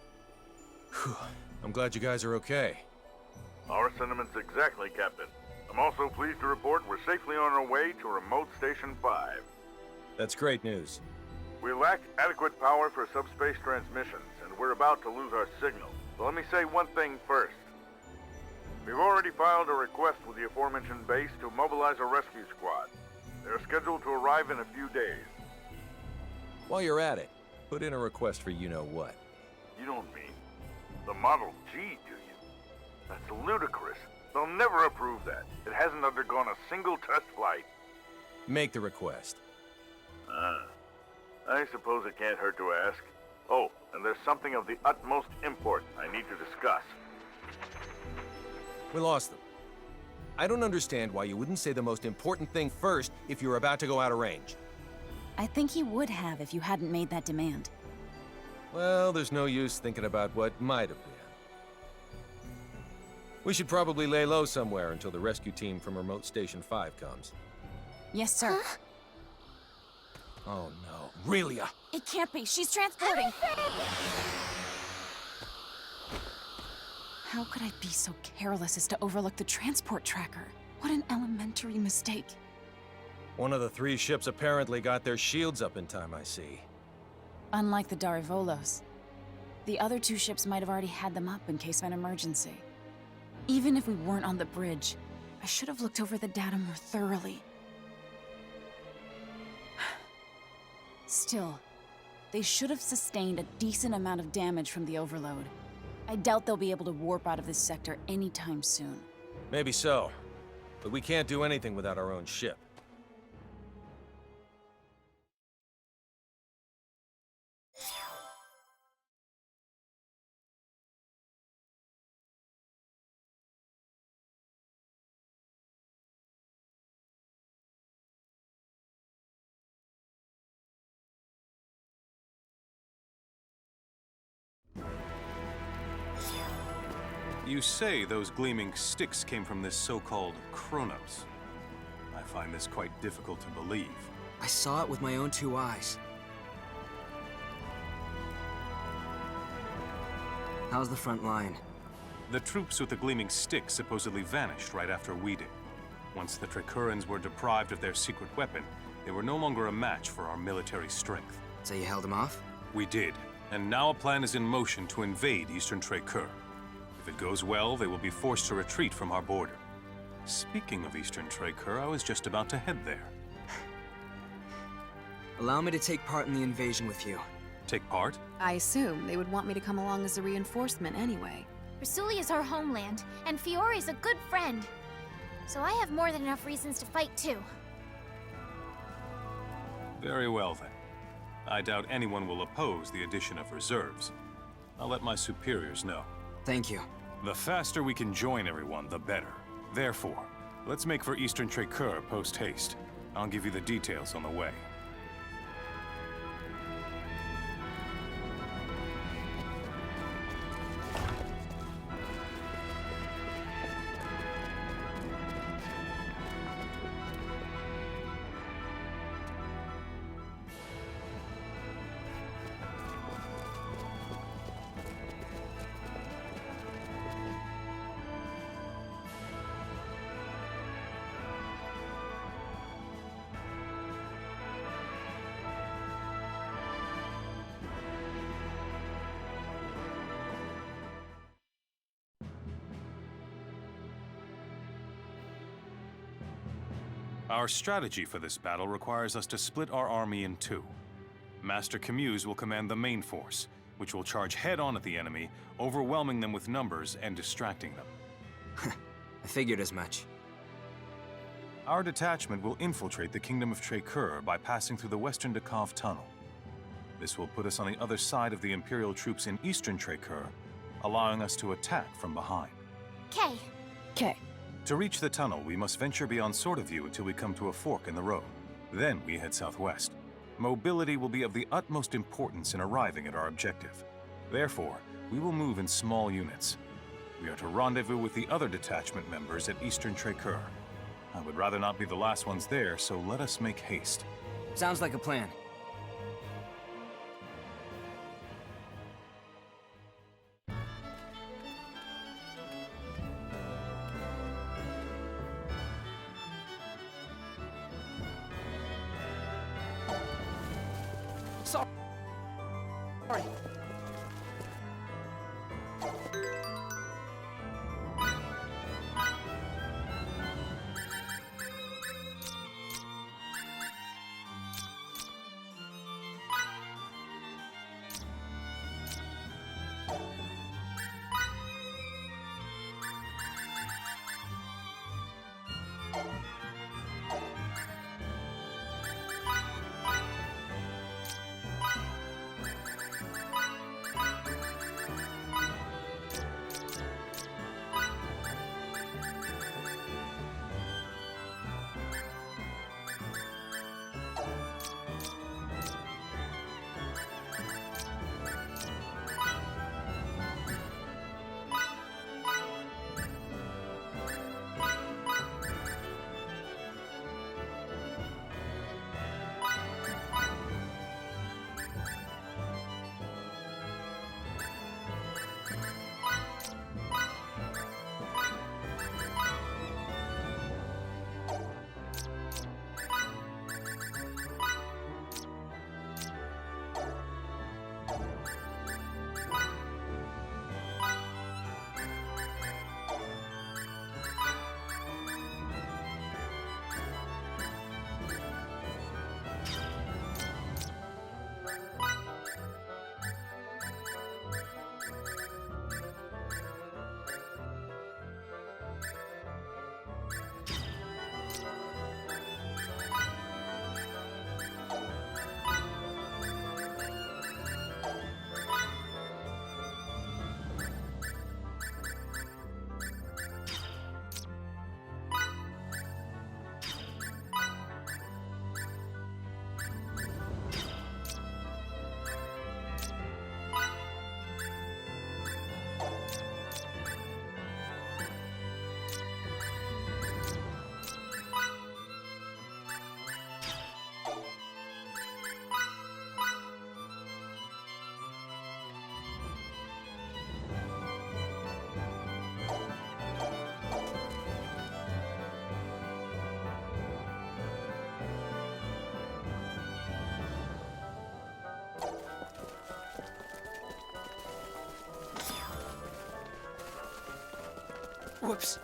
Q: Whew. I'm glad you guys are okay.
M: Our sentiments exactly, Captain. I'm also pleased to report we're safely on our way to Remote Station 5.
Q: That's great news.
M: We lack adequate power for subspace transmissions, and we're about to lose our signal. So let me say one thing first. We've already filed a request with the aforementioned base to mobilize a rescue squad. They're scheduled to arrive in a few days.
Q: While you're at it, put in a request for you-know-what.
M: You don't mean the Model G, do you? That's ludicrous. They'll never approve that. It hasn't undergone a single test flight.
Q: Make the request.
M: I suppose it can't hurt to ask. Oh, and there's something of the utmost import I need to discuss.
Q: We lost them. I don't understand why you wouldn't say the most important thing first if you're about to go out of range.
K: I think he would have if you hadn't made that demand.
Q: Well, there's no use thinking about what might have been. We should probably lay low somewhere until the rescue team from Remote Station 5 comes.
K: Yes, sir.
Q: Oh no, Relia!
K: It can't be. She's transporting. How could I be so careless as to overlook the transport tracker? What an elementary mistake.
Q: One of the 3 ships apparently got their shields up in time, I see.
K: Unlike the Darivolos, the other 2 ships might have already had them up in case of an emergency. Even if we weren't on the bridge, I should have looked over the data more thoroughly. Still, they should have sustained a decent amount of damage from the overload. I doubt they'll be able to warp out of this sector anytime soon.
Q: Maybe so, but we can't do anything without our own ship.
G: You say those gleaming sticks came from this so-called Kronos. I find this quite difficult to believe.
B: I saw it with my own 2 eyes. How's the front line?
G: The troops with the gleaming sticks supposedly vanished right after we did. Once the Tricurans were deprived of their secret weapon, they were no longer a match for our military strength.
B: So you held them off?
G: We did, and now a plan is in motion to invade Eastern Tricur. If it goes well, they will be forced to retreat from our border. Speaking of Eastern Tricur, I was just about to head there.
B: Allow me to take part in the invasion with you.
G: Take part?
I: I assume they would want me to come along as a reinforcement anyway.
C: Rasulia's our homeland, and Fiore's a good friend. So I have more than enough reasons to fight too.
G: Very well then. I doubt anyone will oppose the addition of reserves. I'll let my superiors know.
B: Thank you.
G: The faster we can join everyone, the better. Therefore, let's make for Eastern Tricur post-haste. I'll give you the details on the way. Our strategy for this battle requires us to split our army in 2. Master Camuse will command the main force, which will charge head-on at the enemy, overwhelming them with numbers and distracting them.
B: I figured as much.
G: Our detachment will infiltrate the Kingdom of Tricur by passing through the Western Dekov Tunnel. This will put us on the other side of the Imperial troops in Eastern Tricur, allowing us to attack from behind.
C: Okay.
G: To reach the tunnel, we must venture beyond Sword of View until we come to a fork in the road. Then we head southwest. Mobility will be of the utmost importance in arriving at our objective. Therefore, we will move in small units. We are to rendezvous with the other detachment members at Eastern Tricur. I would rather not be the last ones there, so let us make haste.
B: Sounds like a plan.
L: Sorry.
B: Whoops.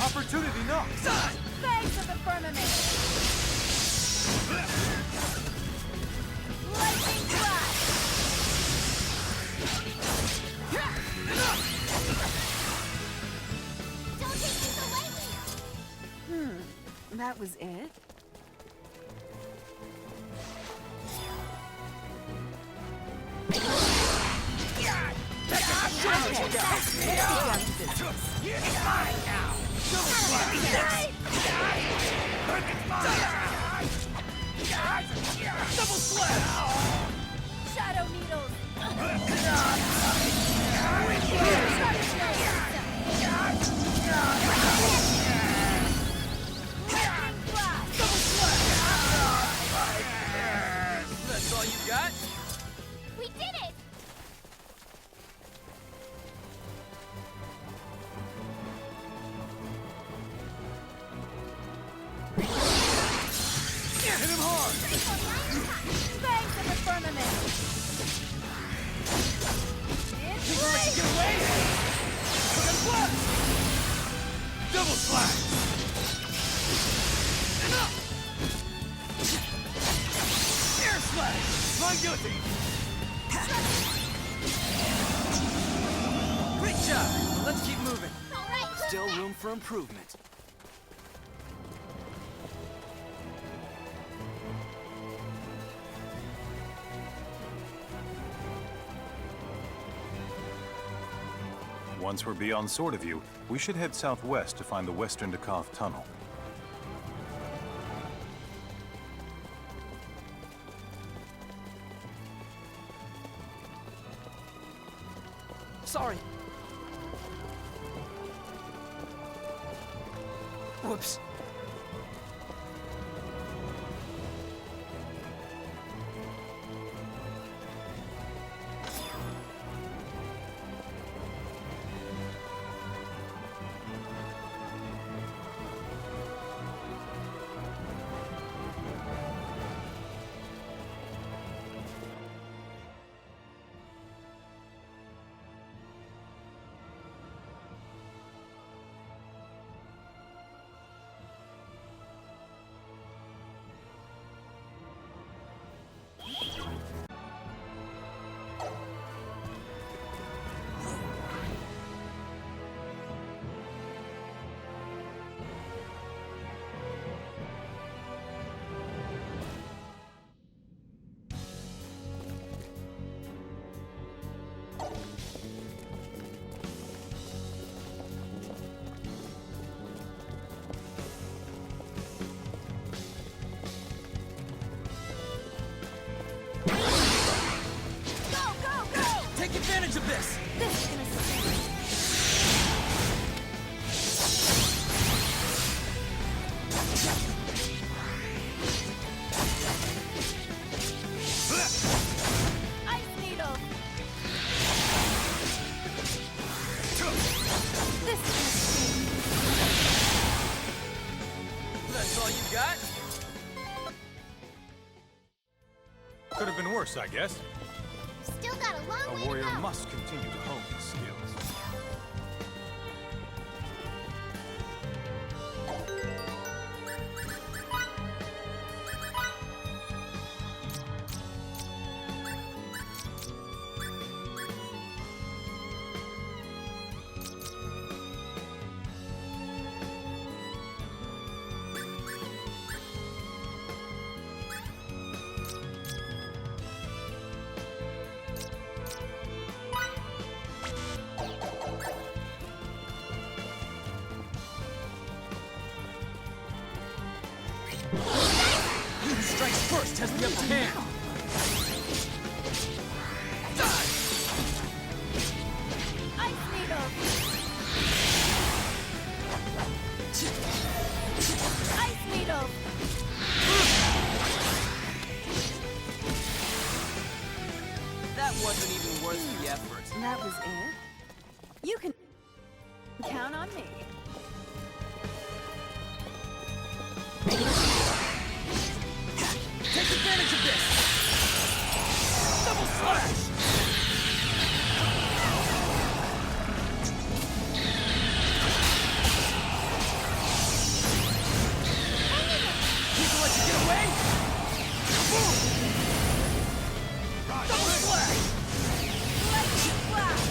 Q: Opportunity knocks!
K: Thanks of the firmament! Lightning blast!
C: Don't take these away!
I: That was it?
E: It's mine now!
F: Double slap!
K: Shadow needles! Lightning blast!
F: Double slap!
B: That's all you got?
C: We did it!
F: Hit him hard!
K: Thanks of the firmament!
F: Think we'll let you get away? Look at blast! Double slash! Enough! Air slash! My guilty!
B: Great job! Let's keep moving.
C: All right,
B: Still room for improvement.
G: Once we're beyond Sword of View, we should head southwest to find the Western Dakov Tunnel.
B: Sorry. Whoops. That's all you got?
Q: Could have been worse, I guess.
C: Still got a long way
Q: A warrior
C: to go.
Q: must continue to hone his skills.
B: Who strikes first has the upper hand.
P: Ice needle! Ice needle!
B: That wasn't even worth the effort.
I: That was it? You can count on me.
B: Take advantage of this! Double slash! People let you get away? Boom! Double slash!
P: Lightning blast!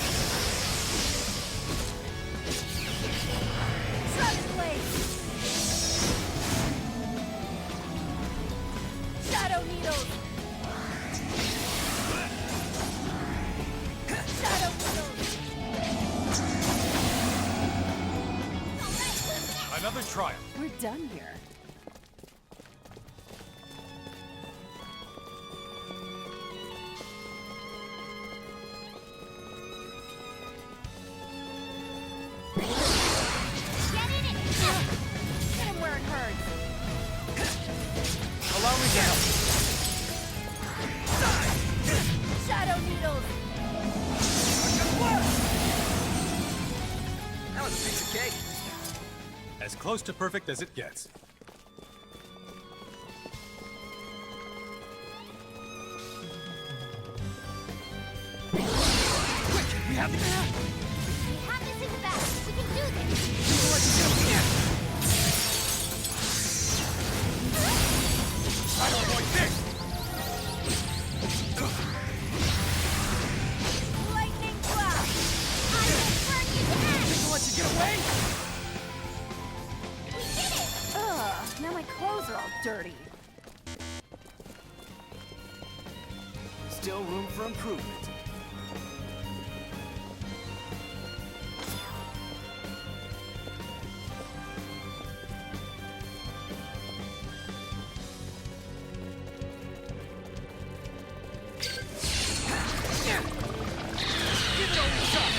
P: Sudden blade! Shadow needles! Shadow needles!
Q: Another trial.
I: We're done here.
P: Get in it! Hit him where it hurts!
B: Allow me down.
P: Shadow needles!
B: That was a piece of cake.
Q: As close to perfect as it gets.
B: Quick, we have the gap.
C: We have this in the bag. We can do this.
B: People let you get away.
Q: Try to avoid this!
P: Lightning blast! I will burn you to ash!
B: People let you get away.
C: We did it!
I: Ugh, now my clothes are all dirty.
B: Still room for improvement. Give it a shot.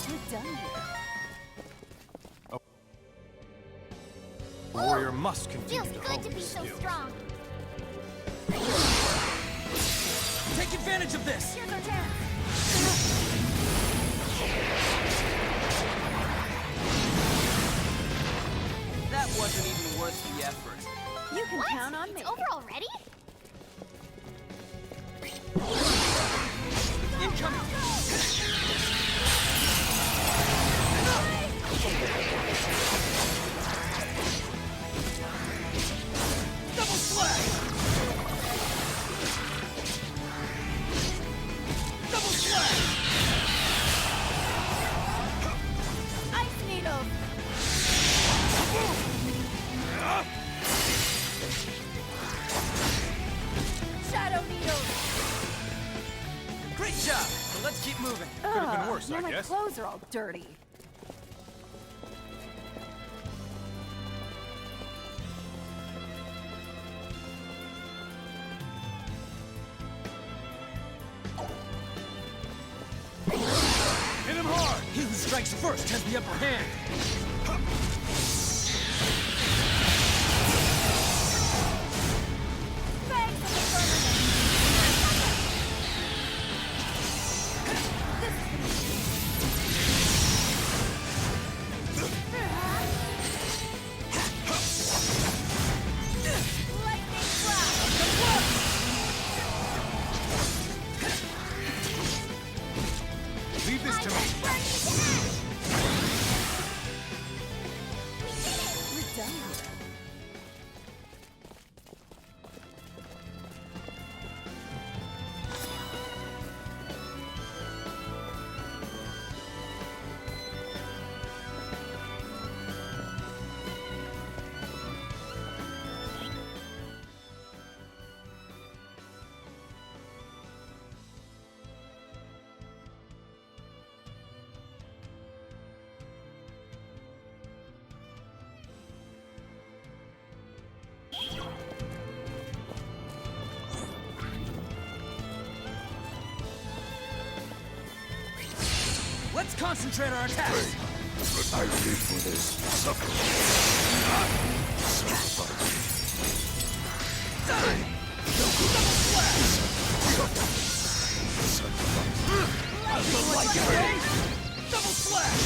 I: We're done here.
Q: A warrior must continue
C: Feels
Q: to
C: good
Q: hone
C: to be
Q: his
C: so
Q: skills.
C: strong.
B: Take advantage of this.
P: Here's our chance!
B: That wasn't even worth the effort.
I: You can
C: What?
I: count on me.
C: It's over already?
B: Incoming. Double slash. Double slash.
P: Ice needle! Shadow needles!
B: Great job. So let's keep moving.
Q: Could have been worse,
I: now
Q: I
I: my
Q: guess.
I: clothes are all dirty.
F: Hit him hard! He who strikes first has the upper hand!
Q: Leave this to me.
K: We're done here.
F: Let's concentrate our attacks!
N: I live for this. Suffer.
F: Double slash!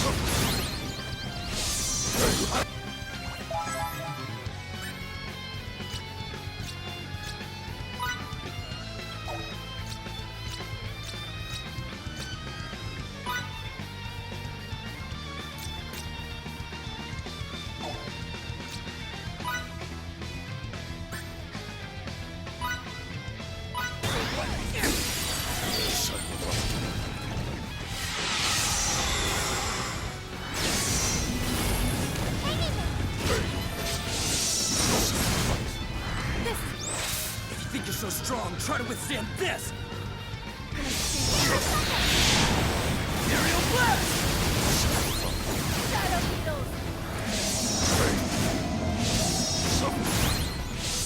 F: Think you're so strong, try to withstand this! Aerial blast!
P: Shadow needles!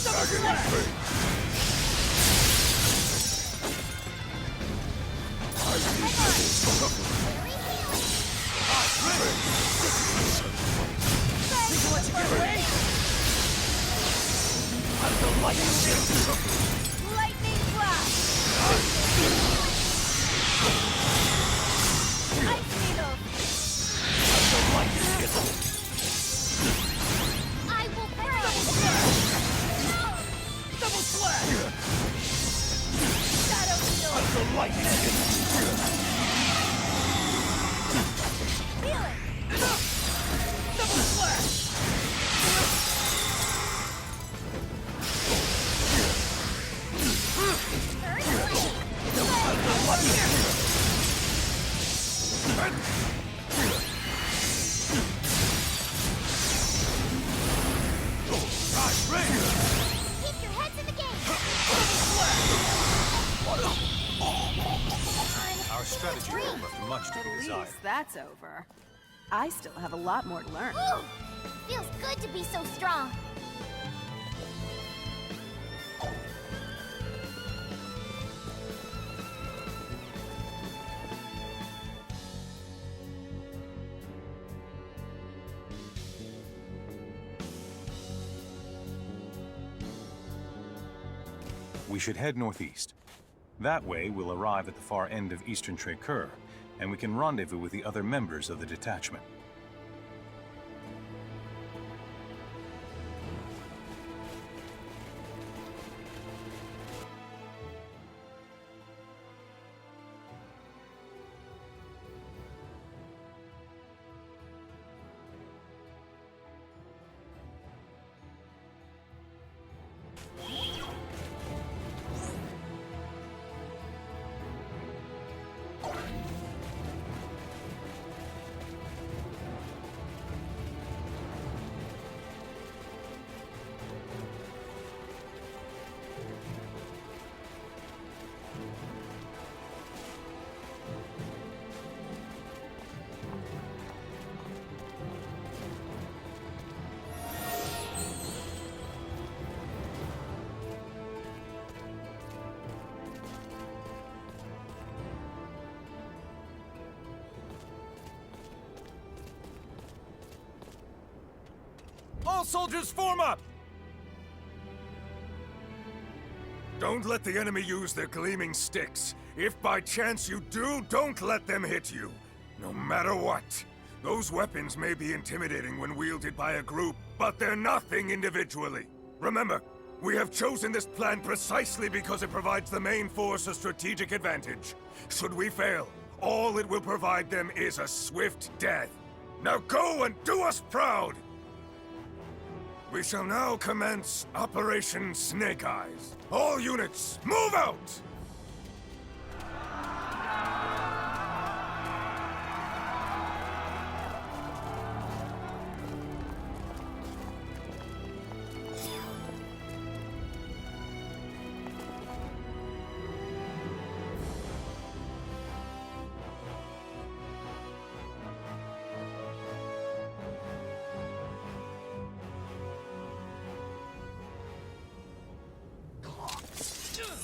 F: Double slash! Think you let you get away? I'm the lightning shield!
P: Lightning blast! Ice needle!
F: I'm the lightning shield!
C: I will burn!
F: Double slash!
P: Shadow needle!
F: I'm the lightning shield!
P: Feel it!
F: Double slash!
C: Keep your heads in the game!
Q: Our strategy room left much to
I: At
Q: be desired.
I: least that's over. I still have a lot more to learn.
C: Ooh, feels good to be so strong.
G: We should head northeast. That way, we'll arrive at the far end of Eastern Trekkur, and we can rendezvous with the other members of the detachment.
Q: All soldiers form up!
N: Don't let the enemy use their gleaming sticks. If by chance you do, don't let them hit you. No matter what. Those weapons may be intimidating when wielded by a group, but they're nothing individually. Remember, we have chosen this plan precisely because it provides the main force a strategic advantage. Should we fail, all it will provide them is a swift death. Now go and do us proud! We shall now commence Operation Snake Eyes. All units, move out!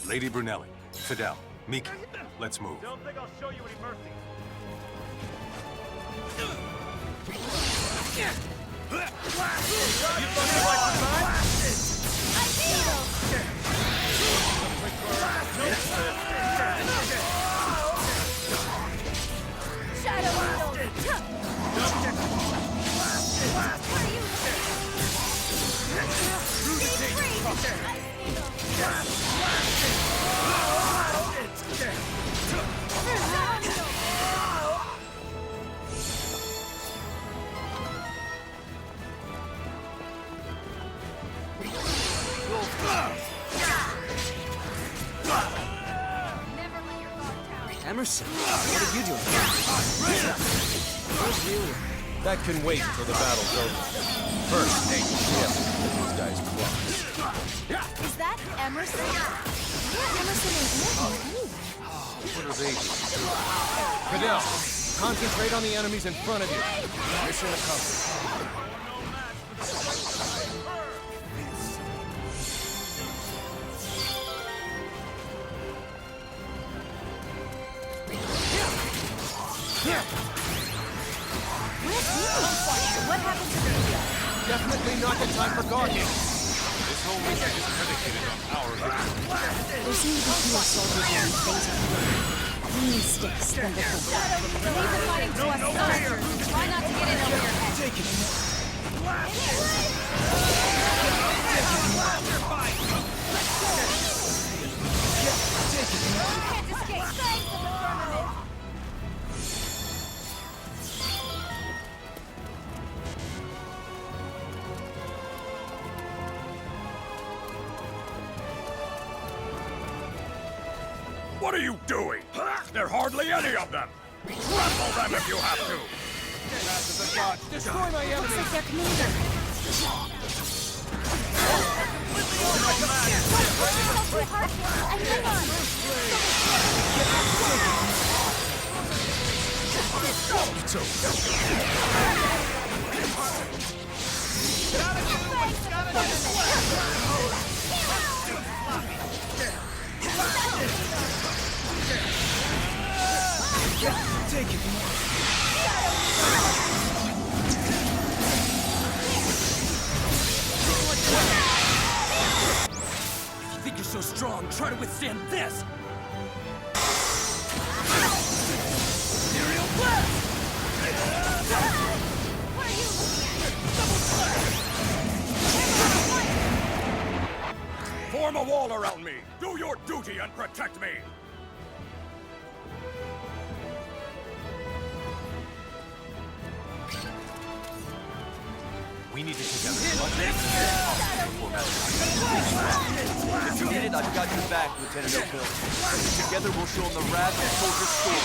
G: Lady Brunelli, Fidel, Miki, let's move.
F: Don't think I'll show you any mercy.
B: Emerson, what are you doing? Where's Delia?
Q: That can wait until the battle's over. First, we have to get these guys close.
P: Is that Emerson?
C: Emerson and Anthony.
Q: What are they doing? Fidel, concentrate on the enemies in front of you. Mission accomplished.
P: What happened to Delia?
Q: Definitely not the time for guarding.
G: This whole mission is predicated on our victory.
K: There seem to be fewer soldiers on these things clean sticks than before.
P: Leave the fighting to us soldiers and try not to get in over your head.
Q: Take it.
P: You can't escape thanks of the firmament.
N: What are you doing? There are hardly any of them! Trample them if you have to!
Q: Destroy my enemy!
K: Looks like their commander.
Q: It's Take it.
F: If you think you're so strong, try to withstand this! Aerial blast!
P: What are you looking at?
N: Form a wall around me! Do your duty and protect me!
G: We need to take out as much as possible.
A: If you need it, I've got your back, Lieutenant O'Pill. Together we'll show them the wrath of Soldier's Storm.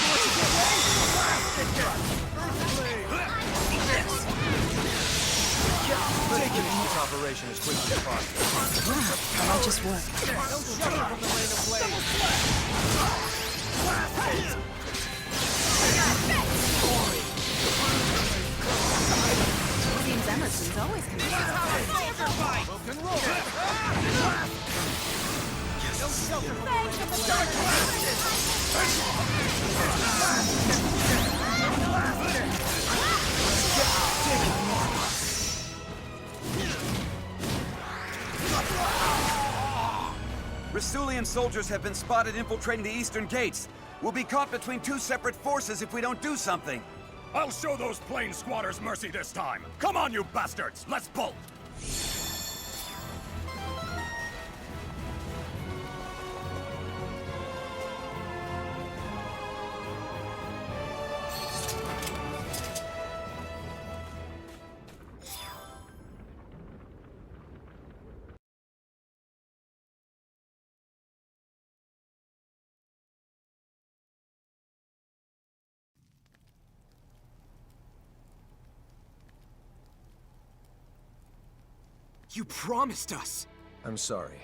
Q: Let's finish this operation as quickly as possible.
K: That might just work.
I: Seems Emerson's always coming.
Q: Rock and roll.
W: Rasulian soldiers have been spotted infiltrating the eastern gates. We'll be caught between two separate forces if we don't do something.
N: I'll show those plane squatters mercy this time. Come on, you bastards! Let's bolt!
B: You promised us!
Q: I'm sorry.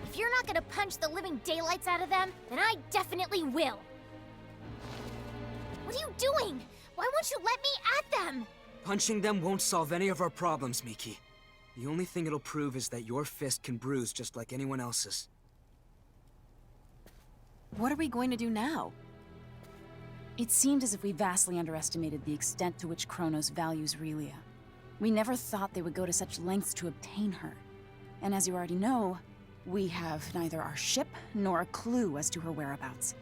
C: If you're not gonna punch the living daylights out of them, then I definitely will. What are you doing? Why won't you let me at them?
B: Punching them won't solve any of our problems, Miki. The only thing it'll prove is that your fist can bruise just like anyone else's.
I: What are we going to do now?
K: It seemed as if we vastly underestimated the extent to which Kronos values Relia. We never thought they would go to such lengths to obtain her. And as you already know, we have neither our ship nor a clue as to her whereabouts.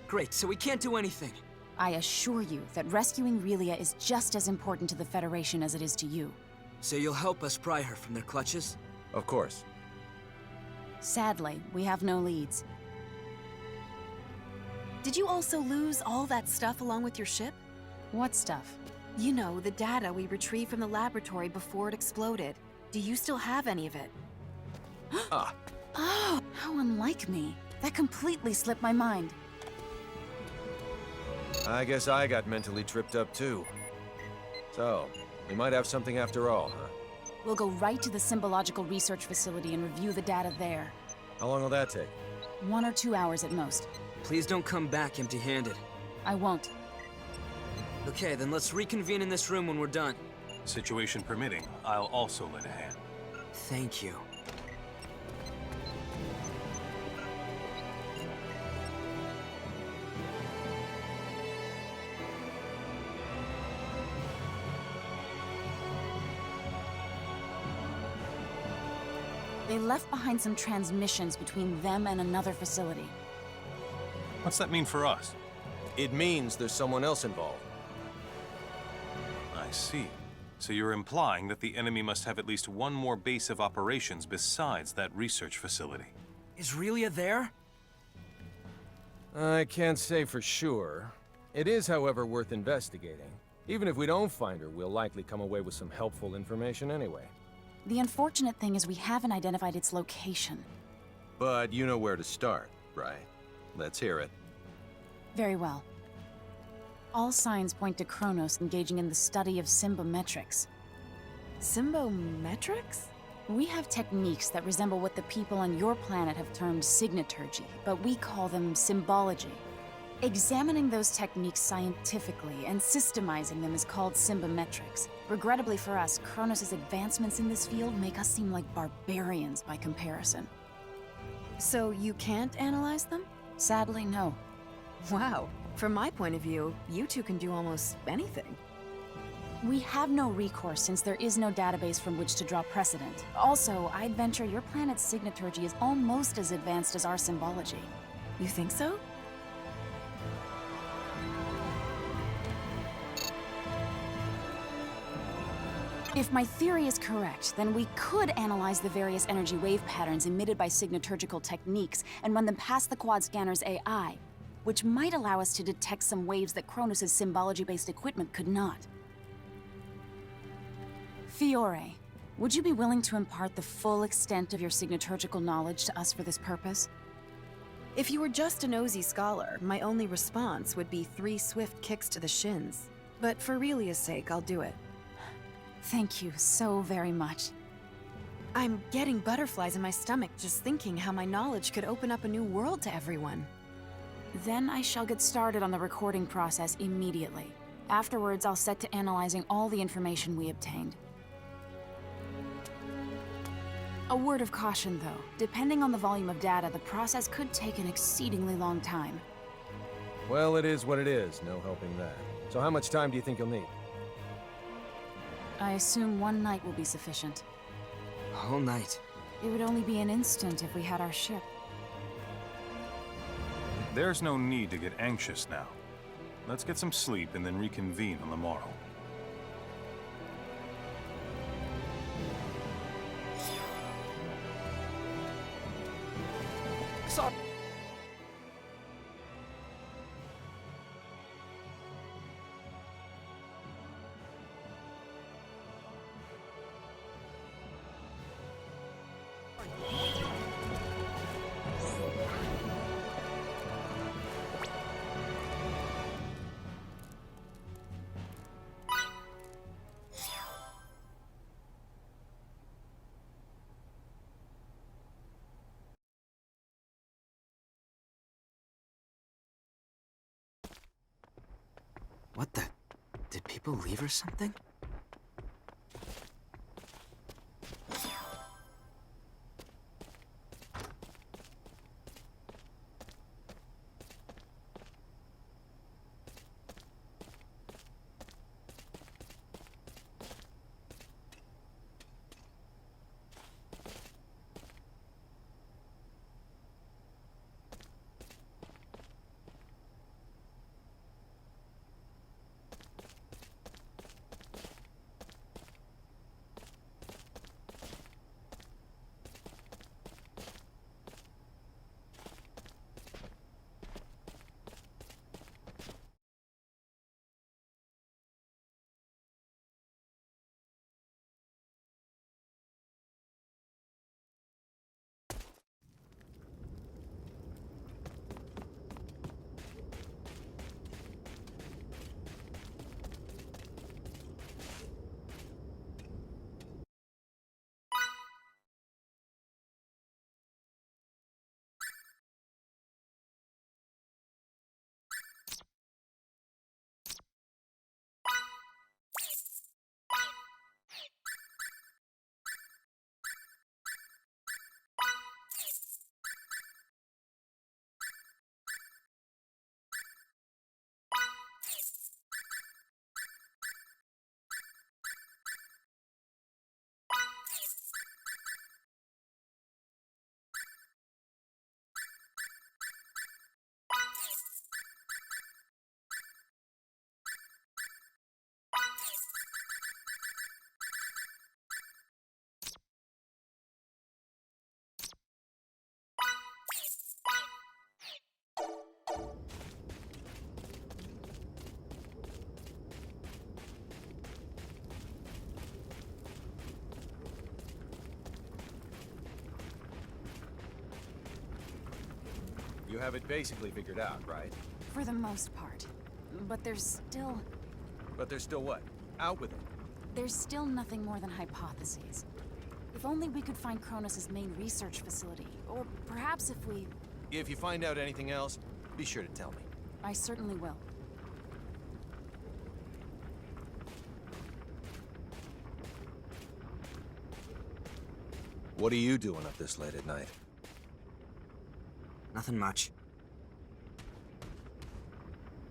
B: Great, so we can't do anything.
K: I assure you that rescuing Relia is just as important to the Federation as it is to you.
B: So you'll help us pry her from their clutches?
Q: Of course.
K: Sadly, we have no leads.
I: Did you also lose all that stuff along with your ship?
K: What stuff?
I: You know, the data we retrieved from the laboratory before it exploded. Do you still have any of it?
Q: Ah.
K: Oh, how unlike me. That completely slipped my mind.
Q: I guess I got mentally tripped up too. So, we might have something after all, huh?
K: We'll go right to the Symbological Research Facility and review the data there.
Q: How long will that take?
K: 1 or 2 hours at most.
B: Please don't come back empty-handed.
K: I won't.
B: Okay, then let's reconvene in this room when we're done.
G: Situation permitting, I'll also lend a hand.
B: Thank you.
K: They left behind some transmissions between them and another facility.
G: What's that mean for us?
Q: It means there's someone else involved.
G: I see. So you're implying that the enemy must have at least one more base of operations besides that research facility.
B: Is Relia there?
Q: I can't say for sure. It is, however, worth investigating. Even if we don't find her, we'll likely come away with some helpful information anyway.
K: The unfortunate thing is we haven't identified its location.
Q: But you know where to start, right? Let's hear it.
K: Very well. All signs point to Kronos engaging in the study of symbometrics.
I: Symbometrics?
K: We have techniques that resemble what the people on your planet have termed signaturgy, but we call them symbology. Examining those techniques scientifically and systemizing them is called symbometrics. Regrettably for us, Kronos' advancements in this field make us seem like barbarians by comparison.
I: So you can't analyze them?
K: Sadly, no.
I: Wow. From my point of view, you two can do almost anything.
K: We have no recourse since there is no database from which to draw precedent. Also, I'd venture your planet's signaturgy is almost as advanced as our symbology.
I: You think so?
K: If my theory is correct, then we could analyze the various energy wave patterns emitted by signaturgical techniques and run them past the quad scanner's AI, which might allow us to detect some waves that Kronos' symbology-based equipment could not. Fiore, would you be willing to impart the full extent of your signaturgical knowledge to us for this purpose?
I: If you were just a nosy scholar, my only response would be 3 swift kicks to the shins. But for Relia's sake, I'll do it.
K: Thank you so very much.
I: I'm getting butterflies in my stomach just thinking how my knowledge could open up a new world to everyone.
K: Then I shall get started on the recording process immediately. Afterwards, I'll set to analyzing all the information we obtained. A word of caution, though. Depending on the volume of data, the process could take an exceedingly long time.
Q: Well, it is what it is. No helping that. So how much time do you think you'll need?
K: I assume one night will be sufficient.
B: A whole night.
K: It would only be an instant if we had our ship.
G: There's no need to get anxious now. Let's get some sleep and then reconvene on the morrow.
A: Sorry.
B: What the? Did people leave or something?
Q: You have it basically figured out, right?
K: For the most part. But there's still...
Q: But there's still what? Out with it.
K: There's still nothing more than hypotheses. If only we could find Kronos' main research facility, or perhaps if we...
Q: If you find out anything else, be sure to tell me.
K: I certainly will.
Q: What are you doing up this late at night?
B: Nothing much.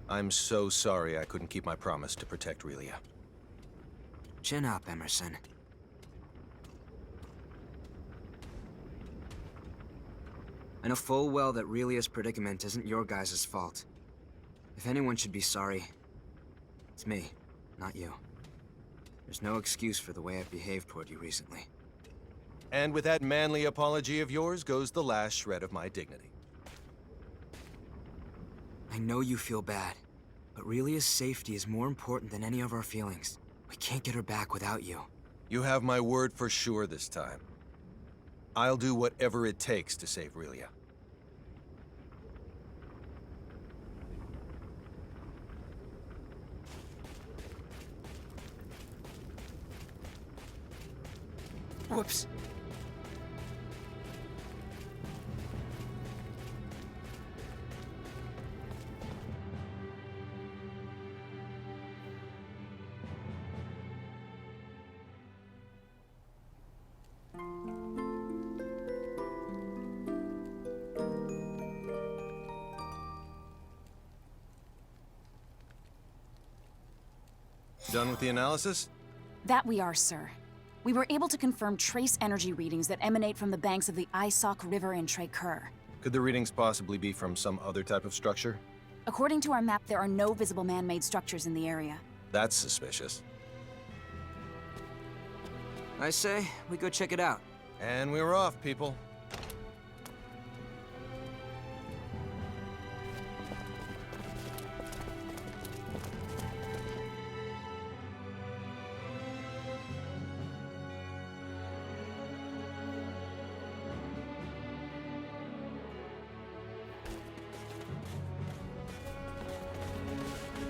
Q: I'm so sorry I couldn't keep my promise to protect Relia.
B: Chin up, Emerson. I know full well that Relia's predicament isn't your guys' fault. If anyone should be sorry, it's me, not you. There's no excuse for the way I've behaved toward you recently.
Q: And with that manly apology of yours goes the last shred of my dignity.
B: I know you feel bad, but Relia's safety is more important than any of our feelings. We can't get her back without you.
Q: You have my word for sure this time. I'll do whatever it takes to save Relia.
B: Whoops.
Q: done with the analysis?
K: That we are, sir. We were able to confirm trace energy readings that emanate from the banks of the Isok River in Trekur.
Q: Could the readings possibly be from some other type of structure?
K: According to our map, there are no visible man-made structures in the area.
Q: That's suspicious.
B: I say, we go check it out.
Q: And we're off, people.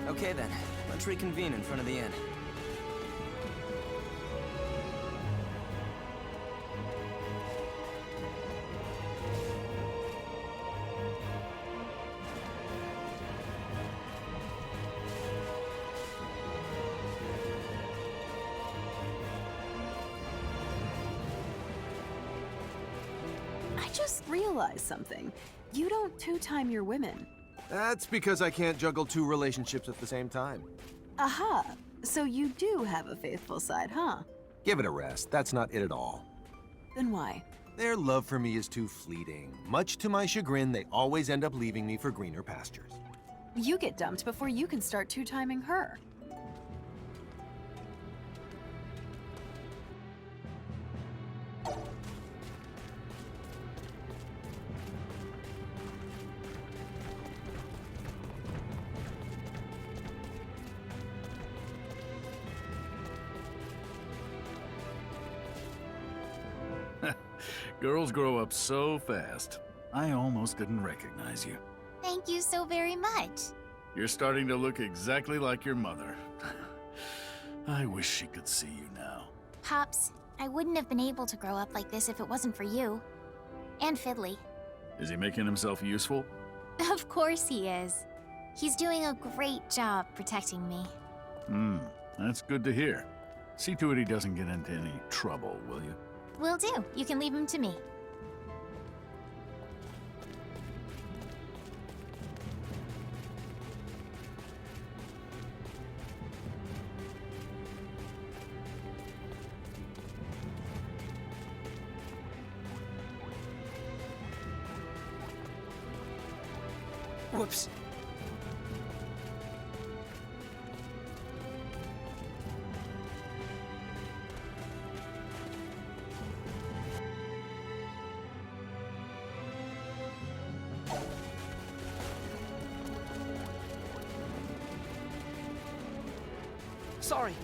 B: Okay then, let's reconvene in front of the inn.
I: I just realized something. You don't two-time your women.
Q: That's because I can't juggle two relationships at the same time.
I: Aha! So you do have a faithful side, huh?
Q: Give it a rest. That's not it at all.
I: Then why?
Q: Their love for me is too fleeting. Much to my chagrin, they always end up leaving me for greener pastures.
I: You get dumped before you can start two-timing her.
J: Girls grow up so fast. I almost didn't recognize you.
C: Thank you so very much.
J: You're starting to look exactly like your mother. I wish she could see you now.
C: Pops, I wouldn't have been able to grow up like this if it wasn't for you. And Fiddly.
J: Is he making himself useful?
C: Of course he is. He's doing a great job protecting me.
J: That's good to hear. See to it he doesn't get into any trouble, will you?
C: Will do. You can leave him to me.
B: Whoops.
A: Sorry.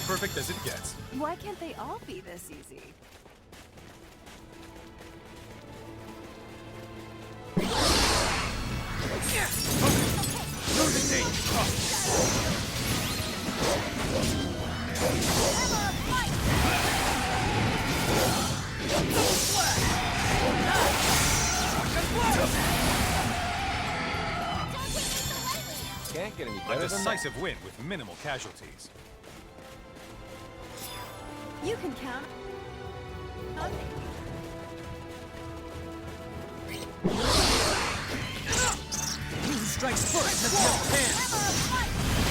Q: Perfect as it gets.
I: Why can't they all be this easy?
Q: Okay, get any
N: A
Q: better than that.
N: decisive win with minimal casualties.
I: You can count on me.
B: Who strikes first? Let's go, hands!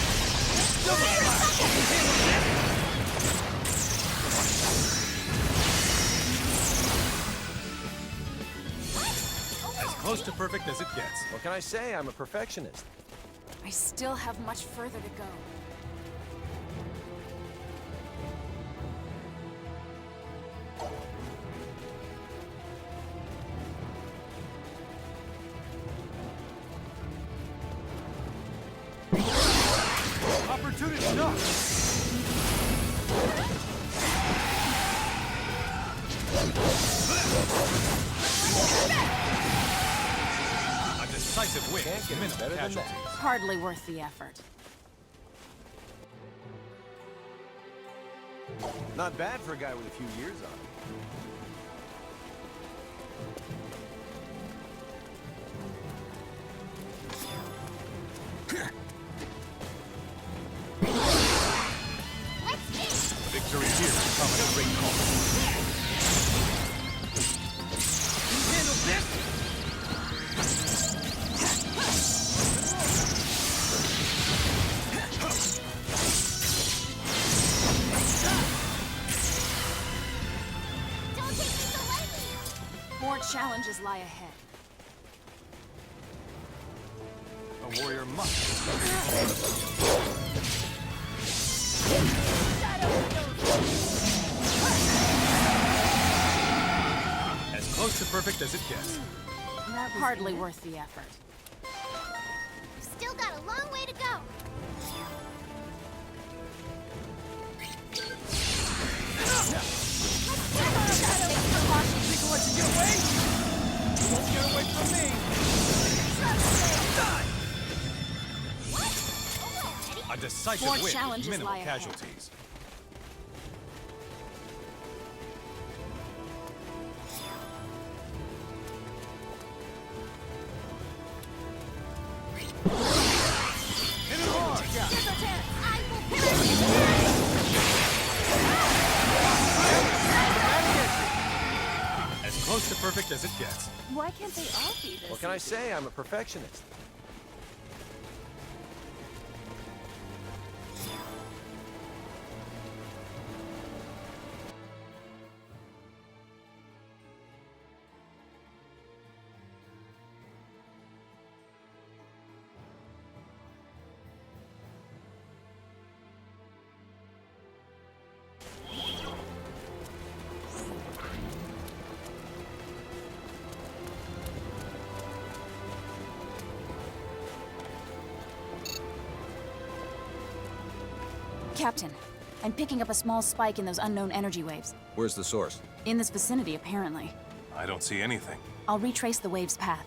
N: As close to perfect as it gets.
Q: What can I say? I'm a perfectionist.
K: I still have much further to go.
N: Opportunity knocked. A decisive win.
Q: Can't get any
N: Minimal
Q: better than
N: casualties.
Q: that.
K: Hardly worth the effort.
Q: Not bad for a guy with a few years on him.
N: Victory here will come at a great cost.
B: You handle this?
C: Don't take me so lightly!
K: More challenges lie ahead.
N: A warrior must. As close to perfect as it gets.
K: Hardly worth the effort.
C: We've still got a long way to go.
B: Think of what you get away? You won't get away from me.
N: A decisive
K: More
N: win with
K: challenges
N: minimal
K: lie ahead.
N: casualties. Hit it hard!
C: I will
N: As close to perfect as it gets.
I: Why can't they all be this?
Q: What can I say? I'm a perfectionist.
K: Captain, I'm picking up a small spike in those unknown energy waves.
Q: Where's the source?
K: In this vicinity, apparently.
G: I don't see anything.
K: I'll retrace the wave's path.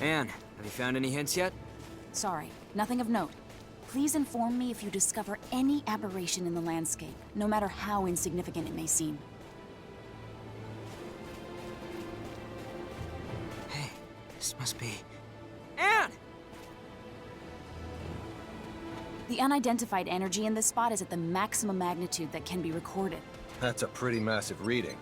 B: Anne, have you found any hints yet?
K: Sorry, nothing of note. Please inform me if you discover any aberration in the landscape, no matter how insignificant it may seem.
B: Hey, this must be... Anne!
K: The unidentified energy in this spot is at the maximum magnitude that can be recorded.
Q: That's a pretty massive reading.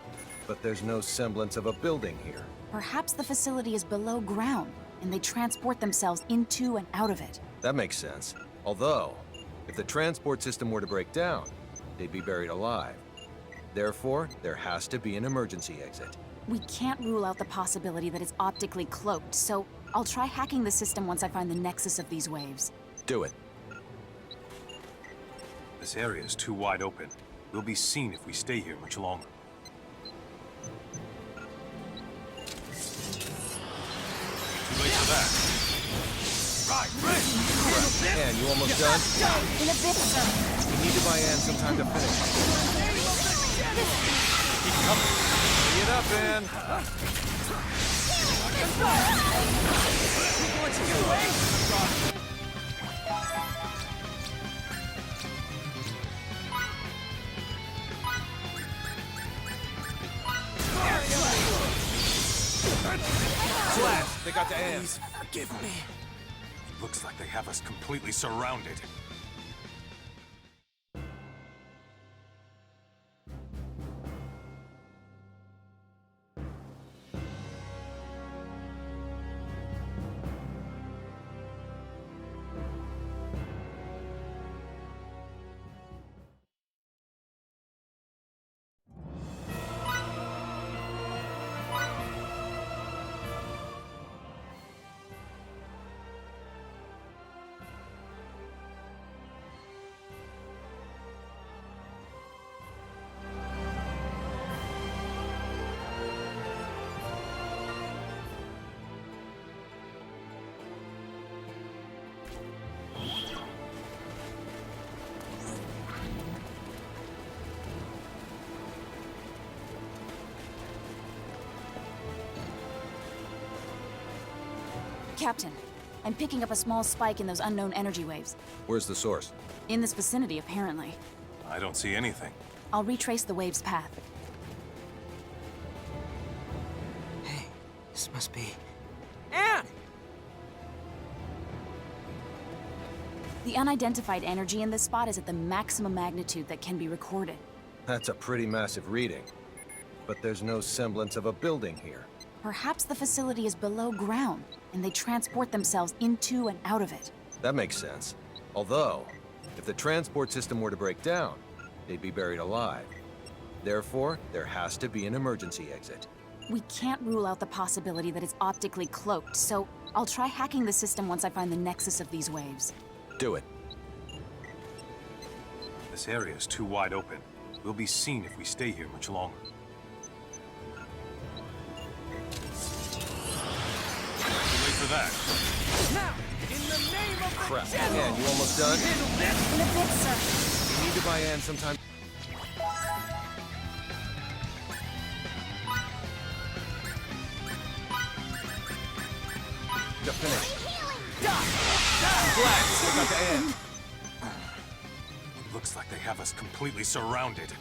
Q: But there's no semblance of a building here.
K: Perhaps the facility is below ground, and they transport themselves into and out of it.
Q: That makes sense. Although, if the transport system were to break down, they'd be buried alive. Therefore, there has to be an emergency exit.
K: We can't rule out the possibility that it's optically cloaked, so I'll try hacking the system once I find the nexus of these waves.
Q: Do it.
G: This area is too wide open. We'll be seen if we stay here much longer.
N: Too late for that. Right, ready!
Q: Anne, you almost done?
K: In a bit, sir.
Q: We need to buy Anne some time to finish.
N: Keep coming.
Q: Hurry it up, Anne. Slash! They got to Anne.
G: Please forgive me. Looks like they have us completely surrounded.
K: Captain, I'm picking up a small spike in those unknown energy waves.
Q: Where's the source?
K: In this vicinity, apparently.
G: I don't see anything.
K: I'll retrace the wave's path.
B: Hey, this must be...
K: Anne! The unidentified energy in this spot is at the maximum magnitude that can be recorded.
Q: That's a pretty massive reading. But there's no semblance of a building here.
K: Perhaps the facility is below ground, and they transport themselves into and out of it.
Q: That makes sense. Although, if the transport system were to break down, they'd be buried alive. Therefore, there has to be an emergency exit.
K: We can't rule out the possibility that it's optically cloaked, so I'll try hacking the system once I find the nexus of these waves.
Q: Do it.
G: This area is too wide open. We'll be seen if we stay here much longer. For that.
F: Now, in the name of
Q: Crap.
F: the general!
Q: Anne, you almost done?
K: In a bit, sir.
Q: We need to buy Anne some time to finish. Flash! They got to Anne.
G: Looks like they have us completely surrounded.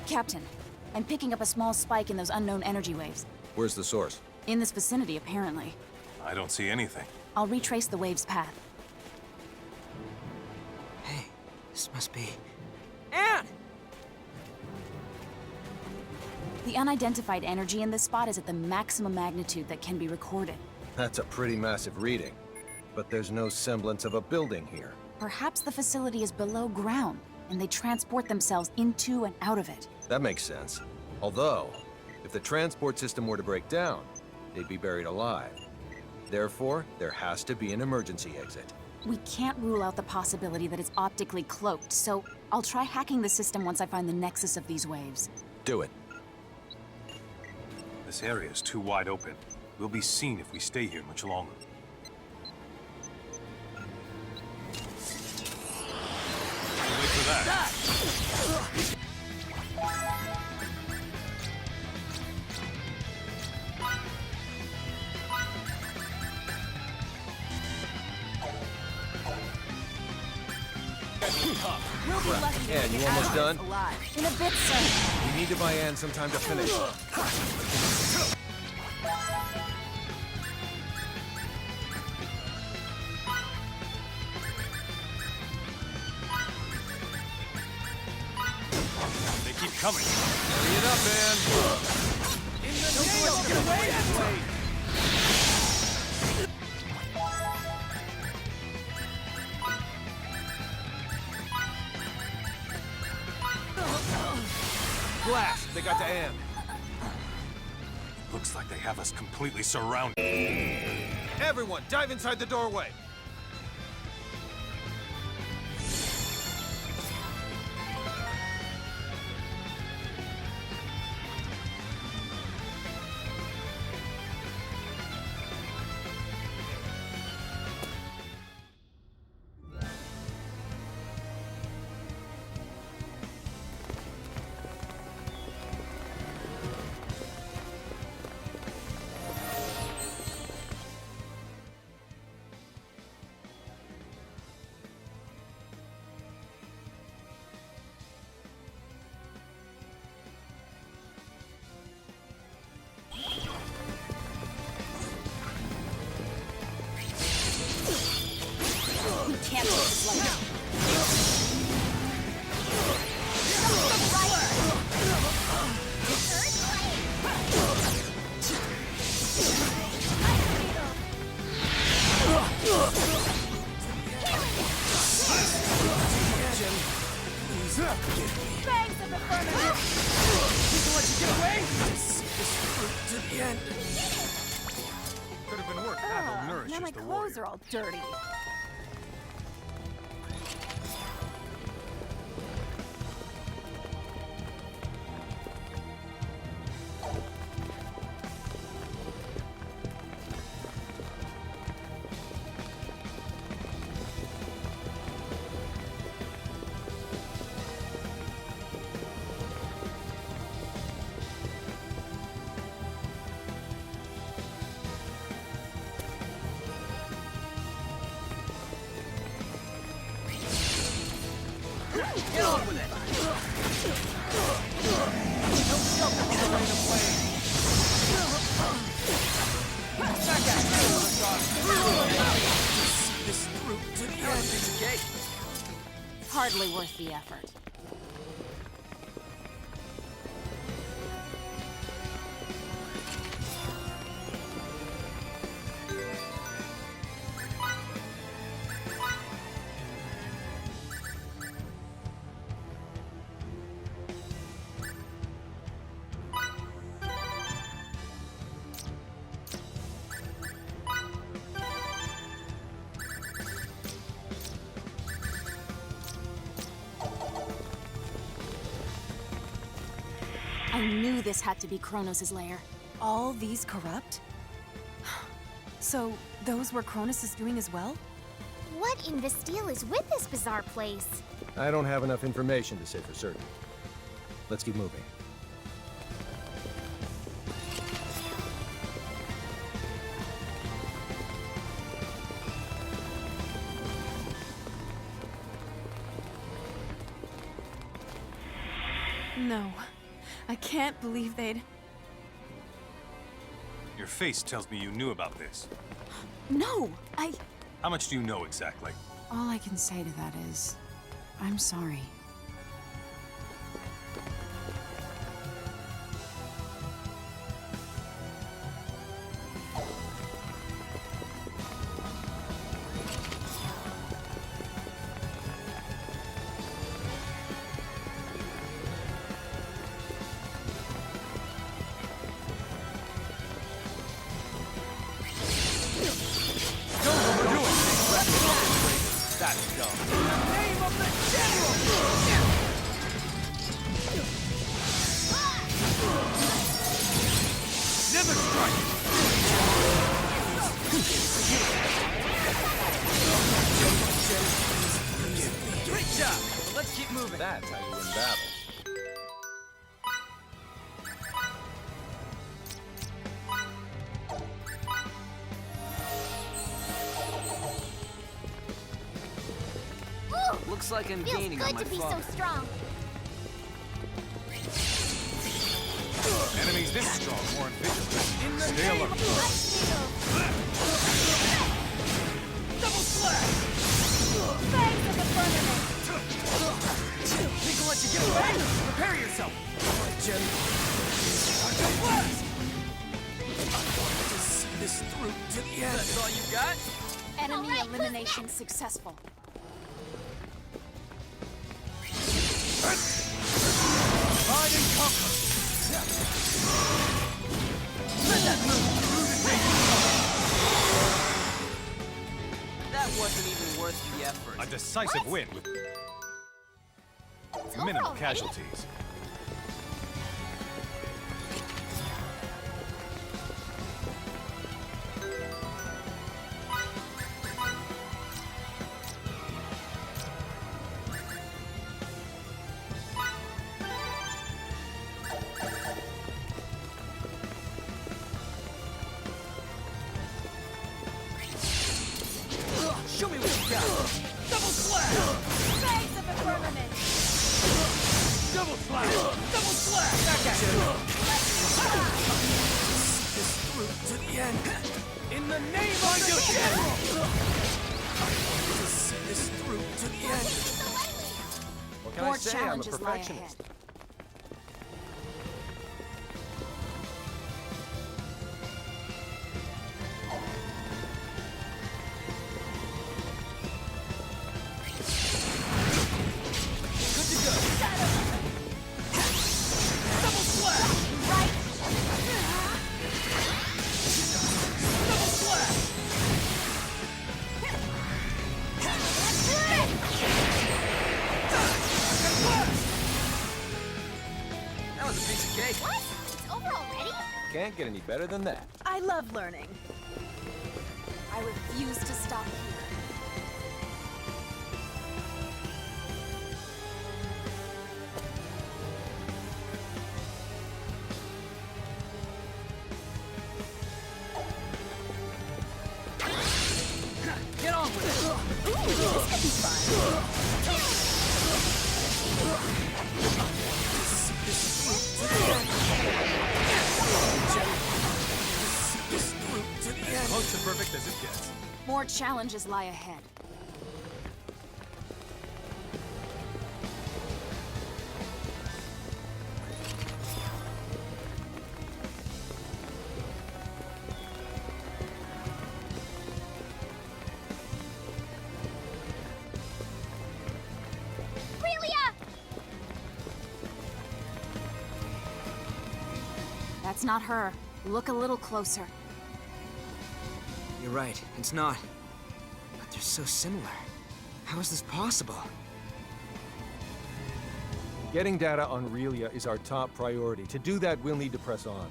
K: Captain, I'm picking up a small spike in those unknown energy waves.
Q: Where's the source?
K: In this vicinity, apparently.
G: I don't see anything.
K: I'll retrace the wave's path.
B: Hey, this must be...
K: Anne! The unidentified energy in this spot is at the maximum magnitude that can be recorded.
Q: That's a pretty massive reading. But there's no semblance of a building here.
K: Perhaps the facility is below ground, and they transport themselves into and out of it.
Q: That makes sense. Although, if the transport system were to break down, they'd be buried alive. Therefore, there has to be an emergency exit.
K: We can't rule out the possibility that it's optically cloaked, so I'll try hacking the system once I find the nexus of these waves.
Q: Do it.
G: This area is too wide open. We'll be seen if we stay here much longer. Wait for that.
K: We'll be lucky to
Q: Anne,
K: make
Q: you
K: it out
Q: almost
K: of
Q: done?
K: this alive. In a bit, sir.
Q: We need to buy Anne some time to finish. keep coming. Hurry it up, man. In the name, get away that way. Blast! They got to Anne.
G: Looks like they have us completely surrounded.
Q: Everyone, dive inside the doorway.
K: Can't take this like that.
P: Thanks of the furnace!
Q: People let you get away? See this through to the end. Could have been worse. Battle nourishes
P: Now my
Q: the
P: clothes
Q: warrior.
P: are all dirty.
Q: Get on with it! No shelter for the rain of flame! Back at you, see this through to the end. Okay.
K: Hardly worth the effort. I knew this had to be Kronos' lair.
I: All these corrupt? So, those were Kronos' doing as well?
C: What in the steel is with this bizarre place?
Q: I don't have enough information to say for certain. Let's keep moving.
I: No. I can't believe they'd...
G: Your face tells me you knew about this.
K: No,
G: How much do you know exactly?
K: all I can say to that is, I'm sorry.
Q: That's dumb.
L: Name of the general!
Q: Never strike!
L: Great job! But let's keep moving.
Q: That's how you win battles.
B: Looks like I'm
C: Feels
B: gaining
C: good
B: on my
C: to be
B: father.
C: so strong.
G: Enemies this strong weren't vigilant. Stay alert.
L: Double slash!
P: Thanks of the firmament!
L: Think I'll let you get away? Prepare yourself! through to the end. That's all you got?
K: Enemy elimination successful.
L: Divide and conquer. Let that move through the That wasn't even worth the effort.
Q: A decisive win with minimal casualties.
L: Show me what you got. Double slash.
P: Bags of the firmament.
L: Double slash. Double slash. Back at you. See this through to the end. In the name of the general. To see this through to the end.
Q: What can I
K: More
Q: say? I'm a
K: challenges lie
Q: perfectionist.
K: ahead.
L: That was a piece of cake.
C: What? It's over already?
Q: Can't get any better than that.
P: I love learning.
K: I refuse to stop here.
L: Get on with it.
P: Ooh, this could be fun.
Q: Close to perfect as it gets.
K: More challenges lie ahead. That's not her. Look a little closer.
B: You're right, it's not. But they're so similar. How is this possible?
Q: Getting data on Relia is our top priority. To do that, we'll need to press on.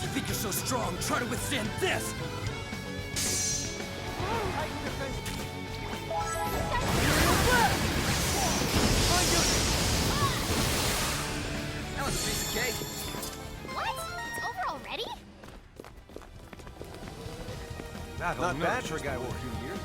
L: You think you're so strong, try to withstand this! That was a piece of cake.
C: What? It's over already?
Q: Not bad for a guy with a few years.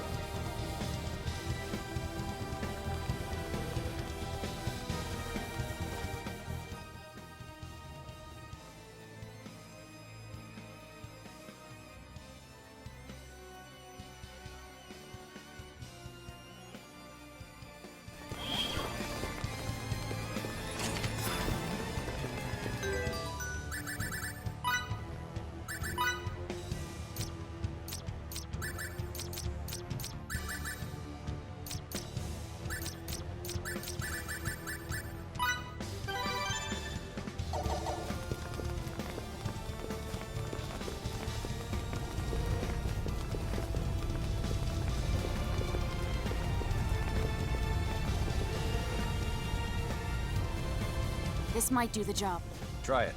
K: This might do the job.
Q: Try it.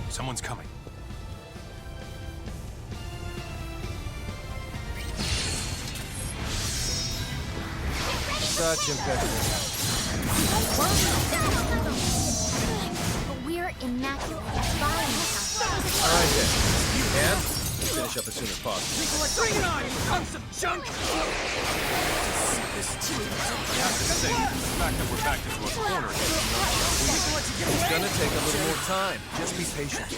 G: Someone's coming.
Q: Such impetuous.
C: But we're immaculate at buying
Q: All right, then. And finish up as soon as possible.
L: Bring it on, you hunks of junk!
G: I have to say, the fact that we're backed into a corner
Q: It's gonna take a little more time. Just be patient.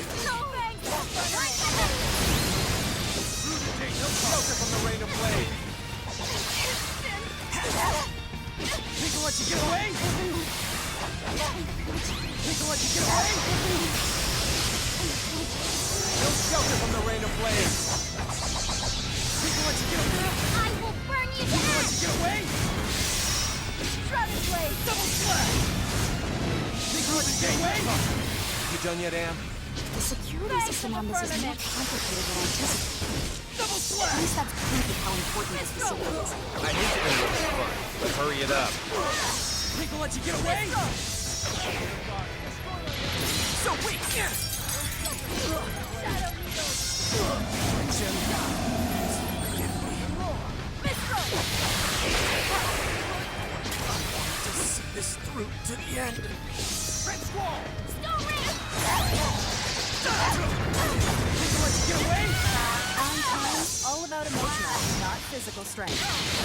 L: Blade! People let you get away!
C: I will burn you to
L: People let you
C: ash!
L: get away!
C: Shrouded Blade!
L: Double slash! People let you get away!
Q: You done yet, Am?
K: The security system on this is more complicated than anticipated.
L: Double
K: At
L: slash!
K: least that's proof of how important this facility is.
Q: I hate to interrupt the fun, but hurry it up.
L: People let you get away! So weak! To see this through to the end. Red Squall! People let you get away!
K: All about emotional, not physical strength.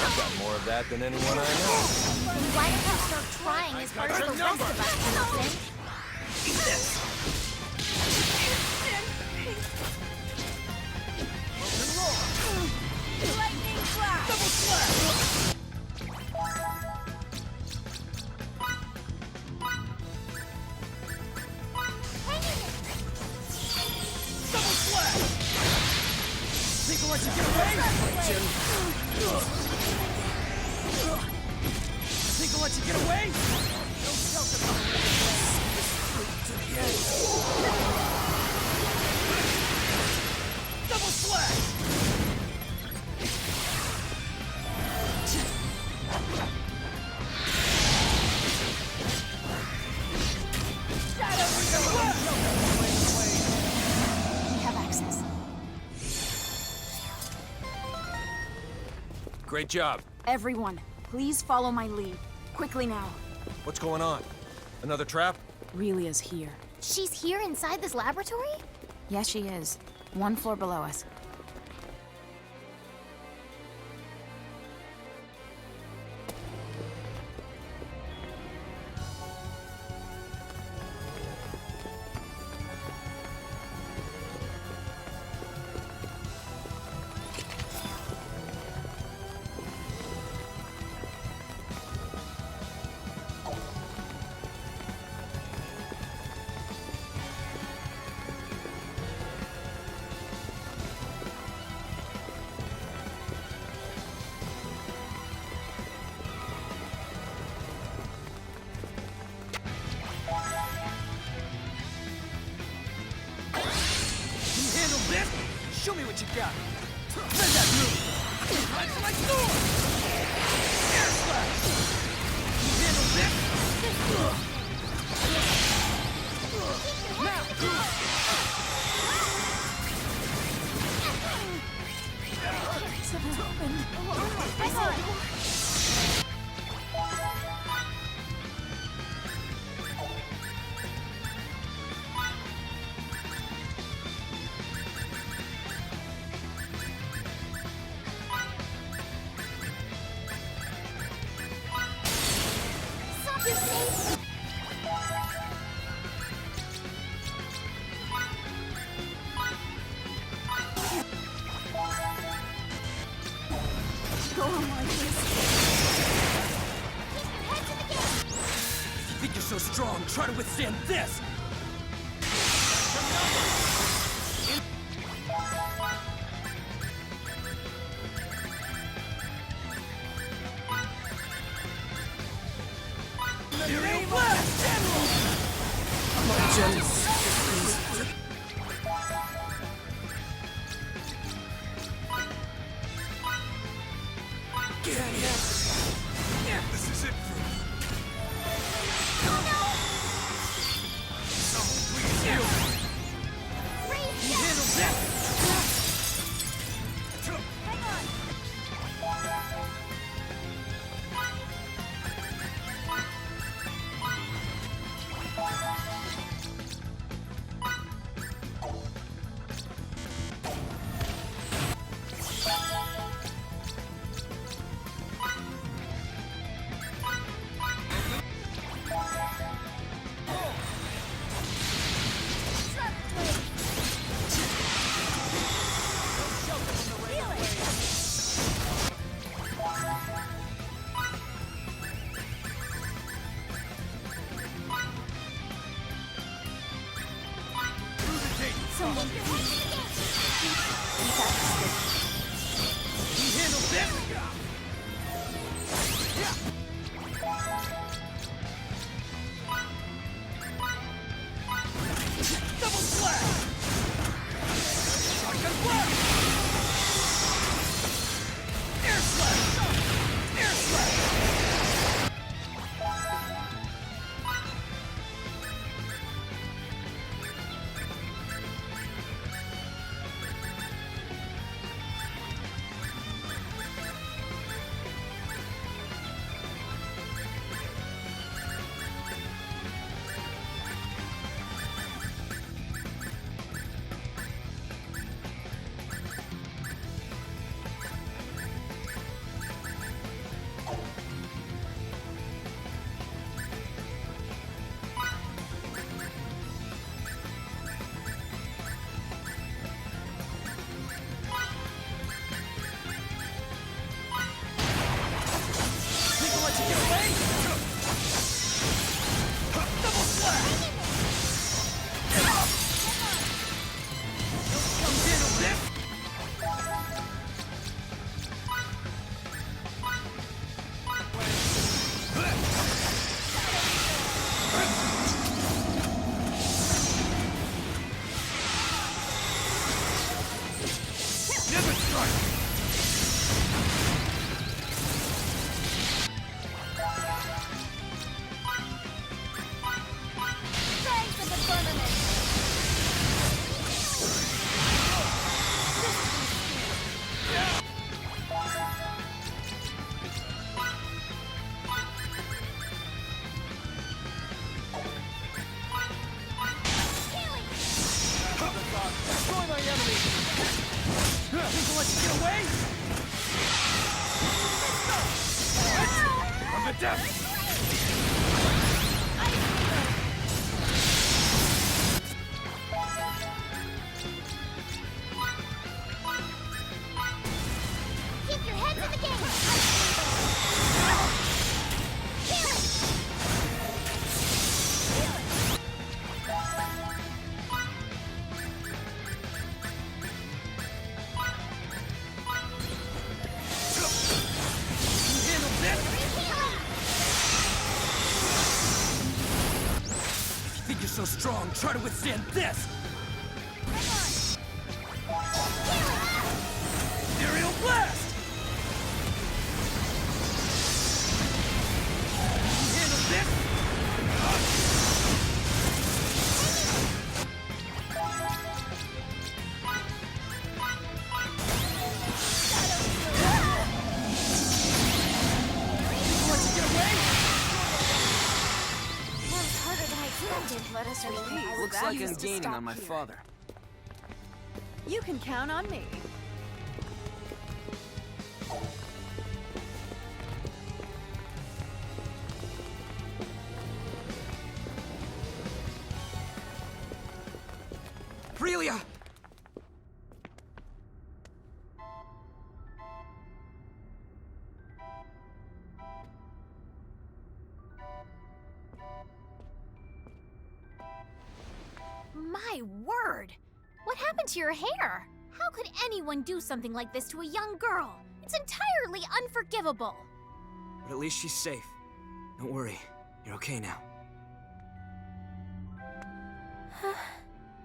Q: I've got more of that than anyone I know.
C: Why don't you start trying as hard as the rest of us, Pendleton?
L: Eat this!
C: Lightning flash!
L: Double slash! Double slash! People let you get away! People let you get away! No to the end. Double slash!
K: We have access.
Q: Great job.
K: Everyone, please follow my lead. Quickly now.
Q: What's going on? Another trap?
K: Relia's here.
C: She's here inside this laboratory?
K: Yes, she is. 1 floor below us.
L: Show me what you got. Send that move. Right for my door. Air slash. Can you handle this? Now.
K: Something's open.
L: Go on like this. If you think you're so strong, try to withstand this. Imperial Blast! General! This is it for me. Someone please heal me. You handle that.
P: Thanks for the tournament!
L: Destroy my enemy! Think you'll let you get away?
N: From the depths!
C: Keep your heads in the game!
L: Think you're so strong, try to withstand this! Aerial blast! Can you handle this?
K: That was harder than I expected. Let us repeat.
B: Looks like I'm gaining on my father.
I: You can count on me.
B: Frelia!
C: My word! What happened to your hair? How could anyone do something like this to a young girl? It's entirely unforgivable.
B: But at least she's safe. Don't worry. You're okay now.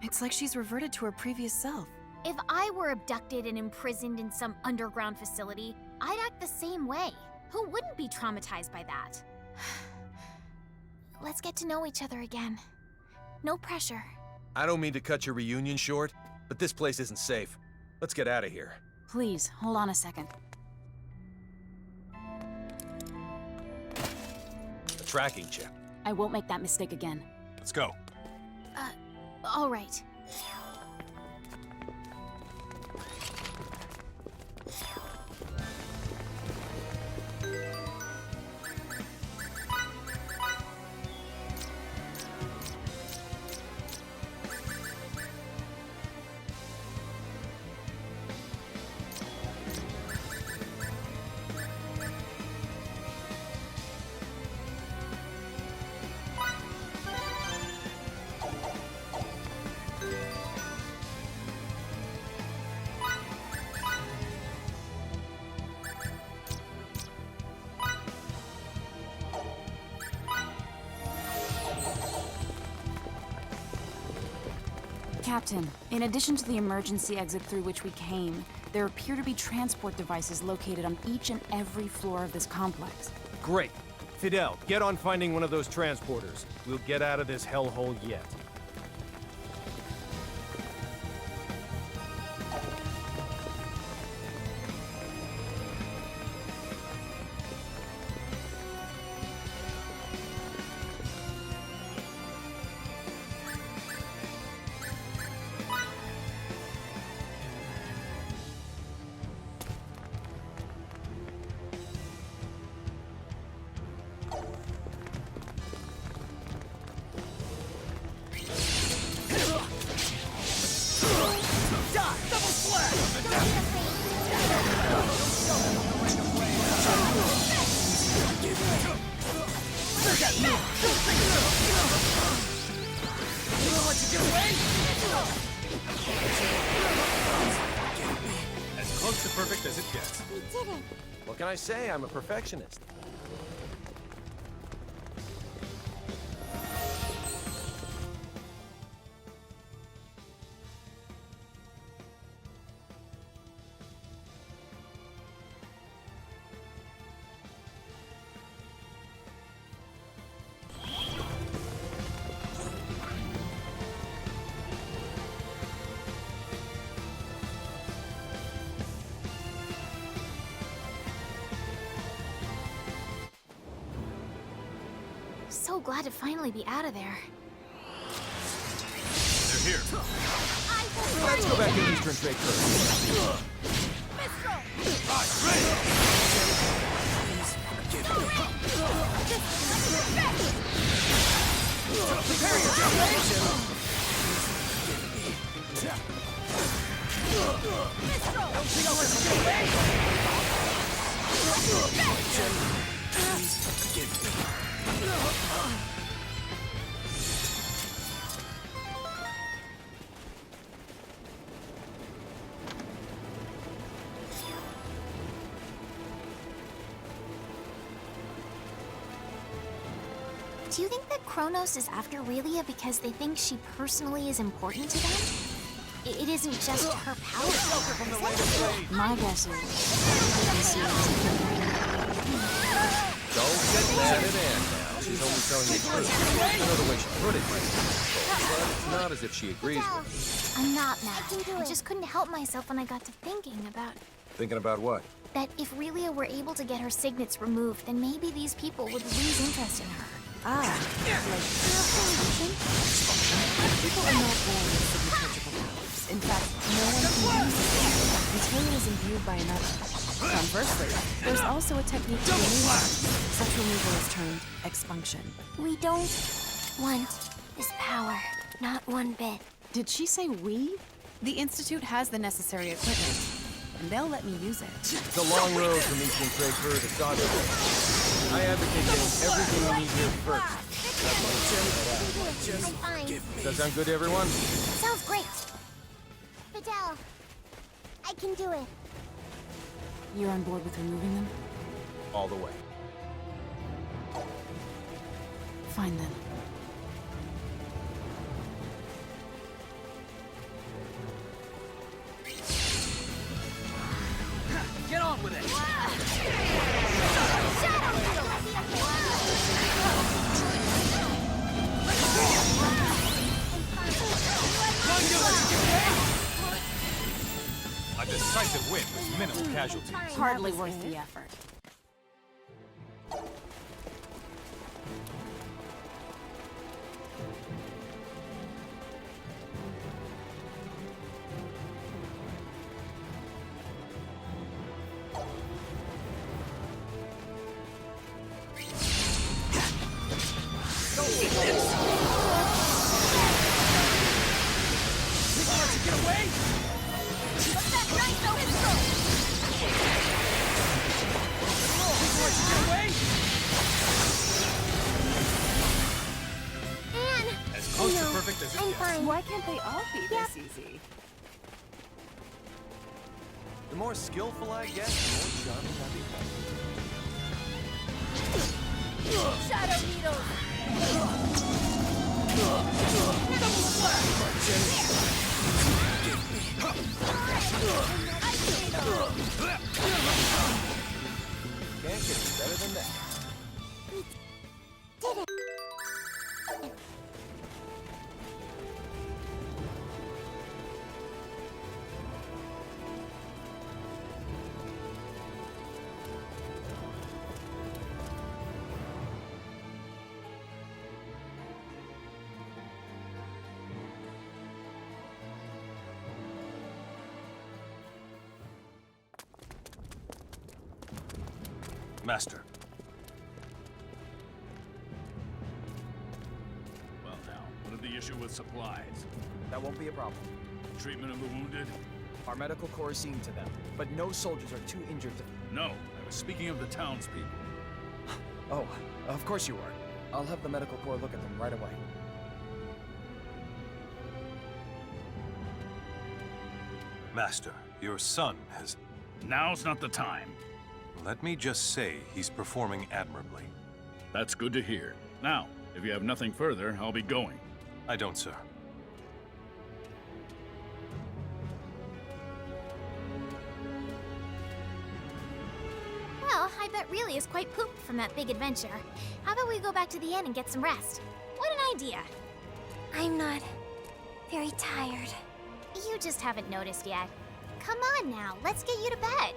I: It's like she's reverted to her previous self.
C: If I were abducted and imprisoned in some underground facility, I'd act the same way. Who wouldn't be traumatized by that? Let's get to know each other again. No pressure.
Q: I don't mean to cut your reunion short, but this place isn't safe. Let's get out of here.
K: Please, hold on a second.
Q: A tracking chip.
K: I won't make that mistake again.
Q: Let's go.
C: All right.
K: Captain, in addition to the emergency exit through which we came, there appear to be transport devices located on each and every floor of this complex.
Q: Great. Fidel, get on finding one of those transporters. We'll get out of this hellhole yet. As close to perfect as it gets.
C: We did it.
Q: What can I say? I'm a perfectionist.
C: so glad to finally be out of there.
J: They're here.
Q: Let's go back to Eastern Trade first.
L: Prepare yourself!
C: Do you think that Kronos is after Relia because they think she personally is important to them? It isn't just her power.
K: My guess is...
Q: Don't get mad at Anne now. She's only telling you the truth. I know the way she put it. But it's not as if she agrees with
C: I'm not mad. I just couldn't help myself when I got to thinking about...
Q: it. Thinking about what?
C: that if Relia were able to get her signets removed, then maybe these people would lose interest in her.
I: Ah, like dysfunction? People are not born with significative powers. In fact, no one can use it until it is imbued by another. Conversely, there's also a technique to remove it. Such removal is termed expunction.
C: We don't want this power, not one bit.
I: Did she say we? The Institute has the necessary equipment, and they'll let me use it.
Q: It's a long road from Eastern Tracer to Sawdust. I advocate getting everything we need here first.
C: I'm fine.
Q: Does that sound good to everyone?
C: Sounds great. Fidel, I can do it.
K: You're on board with removing them?
Q: All the way.
K: Fine then.
L: Get on with it!
Q: A decisive win with minimal casualties.
K: Hardly worth the effort.
I: Why can't they all be this easy?
Q: The more skillful I get, the more charming I become.
P: Shadow needles!
Q: Can't get any better than that.
C: Did it.
G: Master.
J: Well now, what is the issue with supplies?
R: That won't be a problem.
J: Treatment of the wounded?
R: Our medical corps is seeing to them, but no soldiers are too injured to...
J: No, I was speaking of the townspeople.
R: Oh, of course you are. I'll have the medical corps look at them right away.
G: Master, your son has...
J: Now's not the time.
G: Let me just say he's performing admirably.
J: That's good to hear. Now, if you have nothing further, I'll be going.
G: I don't, sir.
C: Well, I bet Relia is quite pooped from that big adventure. How about we go back to the inn and get some rest? What an idea!
S: I'm not very tired.
C: You just haven't noticed yet. Come on now, let's get you to bed.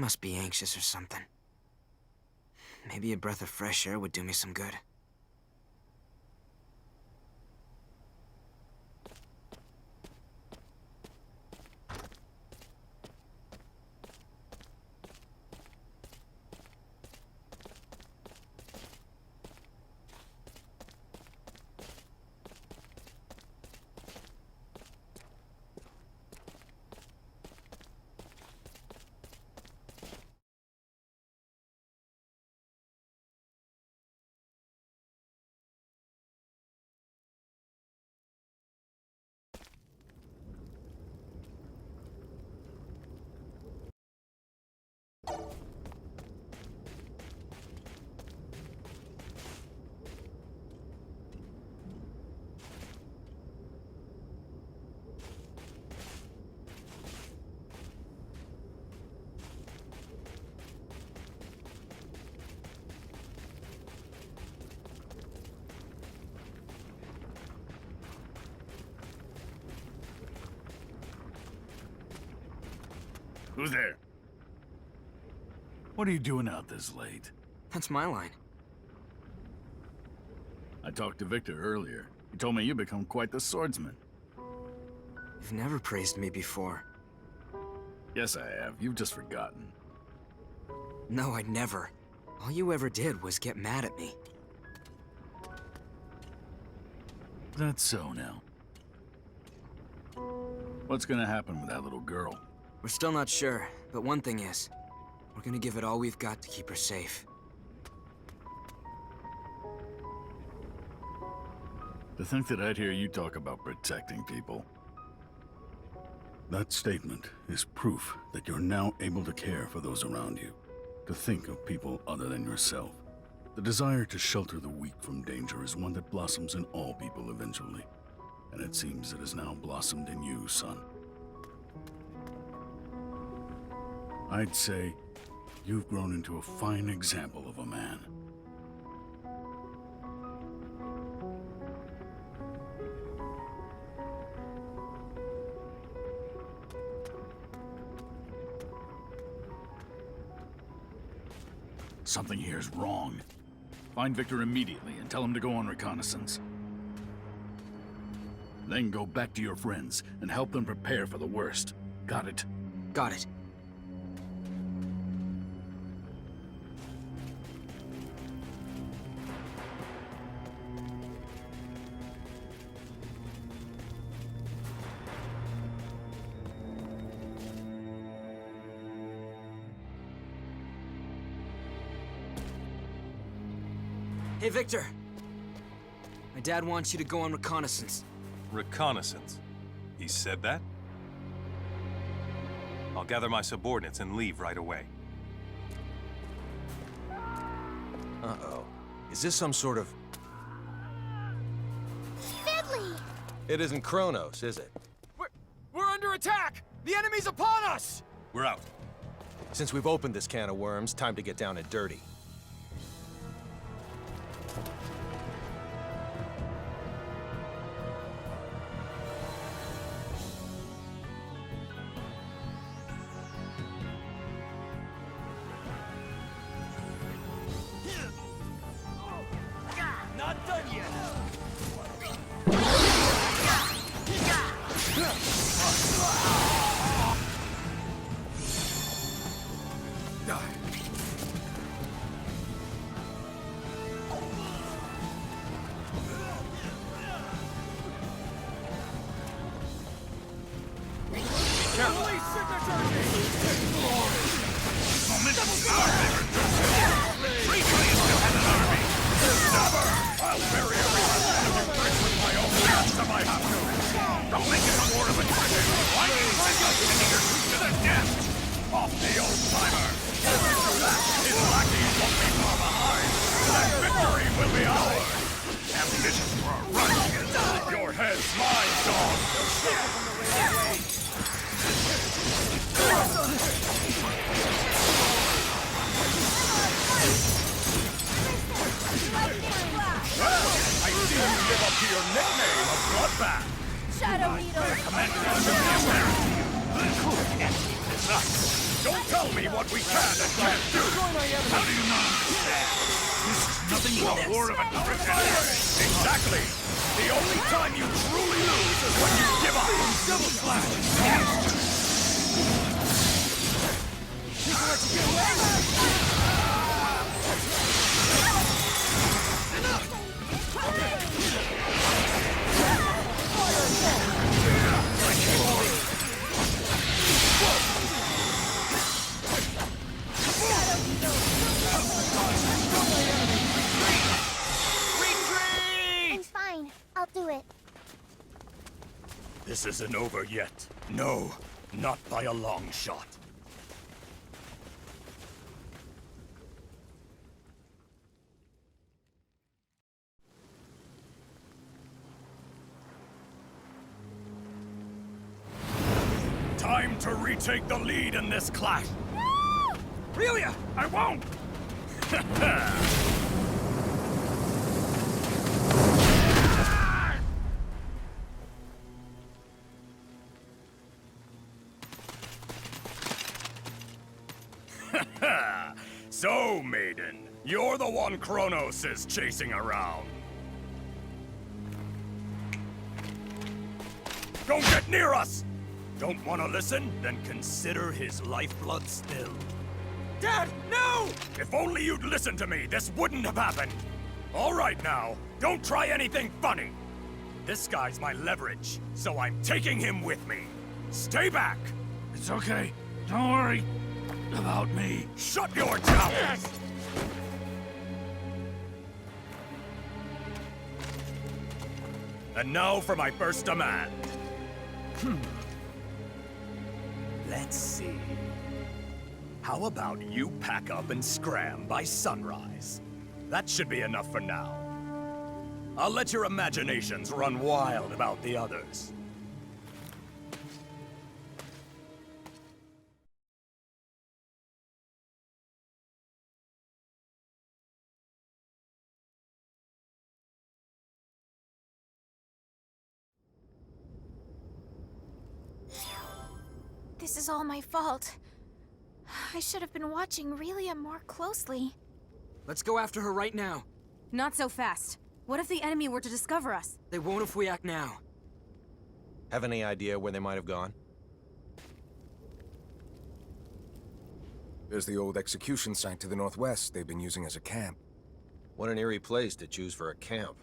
B: must be anxious or something. Maybe a breath of fresh air would do me some good.
J: Who's there? What are you doing out this late?
B: That's my line.
J: I talked to Victor earlier. He told me you become quite the swordsman.
B: You've never praised me before.
J: Yes, I have. You've just forgotten.
B: No, I'd never. All you ever did was get mad at me.
J: That's so now. What's gonna happen with that little girl?
B: We're still not sure, but one thing is, we're gonna give it all we've got to keep her safe.
J: To think that I'd hear you talk about protecting people. That statement is proof that you're now able to care for those around you, to think of people other than yourself. The desire to shelter the weak from danger is one that blossoms in all people eventually, and it seems it has now blossomed in you, son. I'd say you've grown into a fine example of a man. Something here's wrong. Find Victor immediately and tell him to go on reconnaissance. Then go back to your friends and help them prepare for the worst. Got it?
B: Got it. Hey, Victor. My dad wants you to go on reconnaissance.
G: Reconnaissance? He said that? I'll gather my subordinates and leave right away.
Q: Uh-oh. Is this some sort of...
C: Fiddly!
Q: It isn't Kronos, is it?
L: We're under attack! The enemy's upon us!
G: We're out.
Q: Since we've opened this can of worms, time to get down and dirty.
L: Not done yet!
N: Don't tell me what we can and can't do!
J: How do you not understand? This is nothing but a war of attrition.
N: Exactly! The only time you truly lose is when you give up!
L: Double slash! Think I'll let you get away?
C: I'm fine. I'll do it.
F: This isn't over yet. No, not by a long shot. Time to retake the lead in this clash.
J: Relia, I won't!
F: So, maiden, you're the one Kronos is chasing around. Don't get near us! Don't want to listen? Then consider his lifeblood still.
L: Dad, no!
F: If only you'd listened to me, this wouldn't have happened. All right now, don't try anything funny. This guy's my leverage, so I'm taking him with me. Stay back!
J: It's okay. Don't worry about me.
F: Shut your mouth!
J: Yes!
F: And now for my first demand. Let's see. How about you pack up and scram by sunrise? That should be enough for now. I'll let your imaginations run wild about the others.
K: This is all my fault. I should have been watching Relia more closely.
B: Let's go after her right now.
I: Not so fast. What if the enemy were to discover us?
B: They won't if we act now.
Q: Have any idea where they might have gone?
N: There's the old execution site to the northwest they've been using as a camp.
Q: What an eerie place to choose for a camp.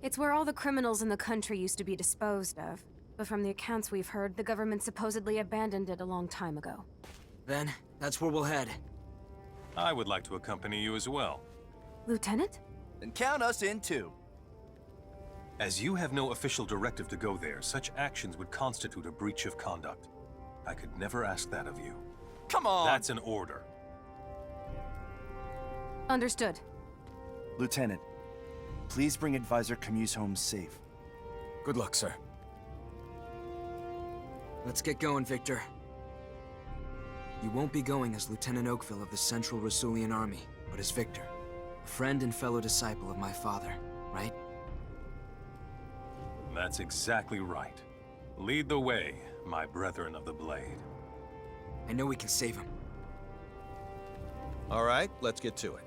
I: It's where all the criminals in the country used to be disposed of. But from the accounts we've heard, the government supposedly abandoned it a long time ago.
B: Then, that's where we'll head.
G: I would like to accompany you as well.
I: Lieutenant?
A: Then count us in too.
G: As you have no official directive to go there, such actions would constitute a breach of conduct. I could never ask that of you.
A: Come on!
G: That's an order.
I: Understood.
A: Lieutenant, please bring Advisor Camus home safe.
N: Good luck, sir.
B: Let's get going, Victor. You won't be going as Lieutenant Oakville of the Central Rasulian Army, but as Victor, a friend and fellow disciple of my father, right?
G: That's exactly right. Lead the way, my brethren of the Blade.
B: I know we can save him.
Q: All right, let's get to it.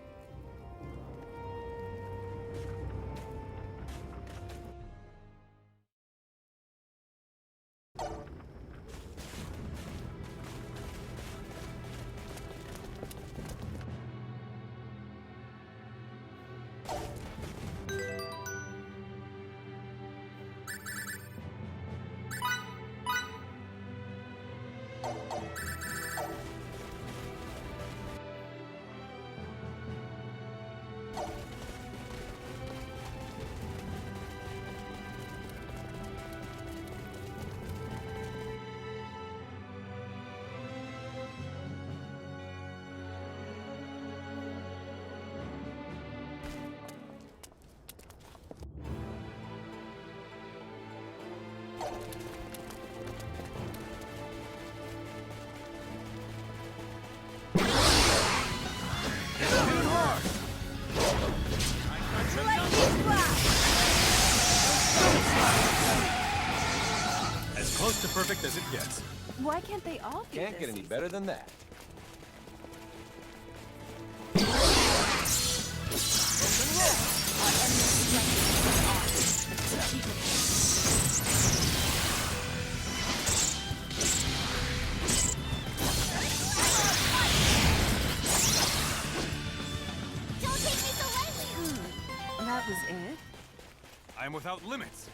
G: As close to perfect as it gets.
I: Why can't they all be
Q: Can't
I: this
Q: get any
I: easy?
Q: better than that.
C: Don't take me so lightly!
I: That was it?
Q: I am without limits.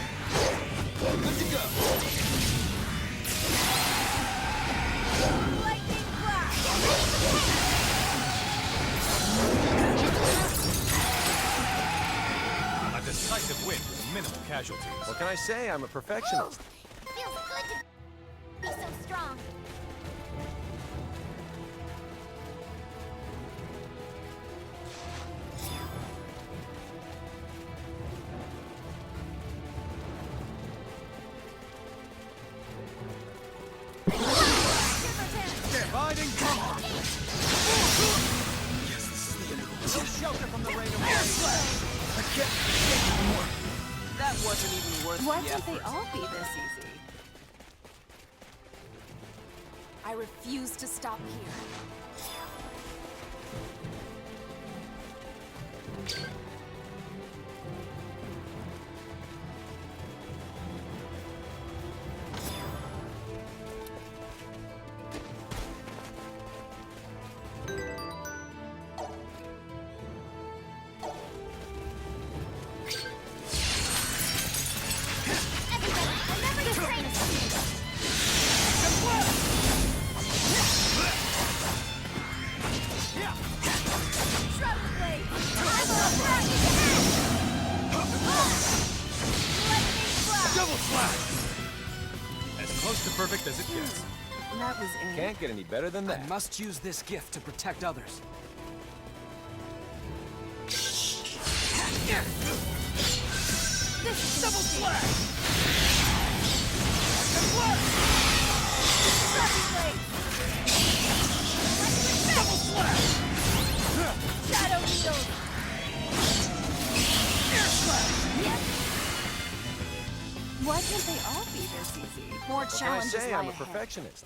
L: Good to go.
P: Lightning blast!
Q: A decisive win with minimal casualties. What can I say? I'm a perfectionist.
C: Feels good to be so strong.
Q: Divide and conquer.
L: No shelter from the rain of air slash. I can't take anymore. That wasn't even worth
I: Why
L: the
I: can't
L: effort.
I: they all be this easy?
K: I refuse to stop here.
C: Remember your training!
P: Shrub blade!
Q: Double slash! As close to perfect as it gets.
I: That was it.
Q: Can't get any better than that.
R: I must use this gift to protect others.
P: This is double slash! Double slash! Shadow needles! Air slash!
I: Why can't they all be this easy?
K: More
Q: What can I
K: challenges
Q: say?
K: lie
Q: I'm a
K: ahead.
Q: perfectionist.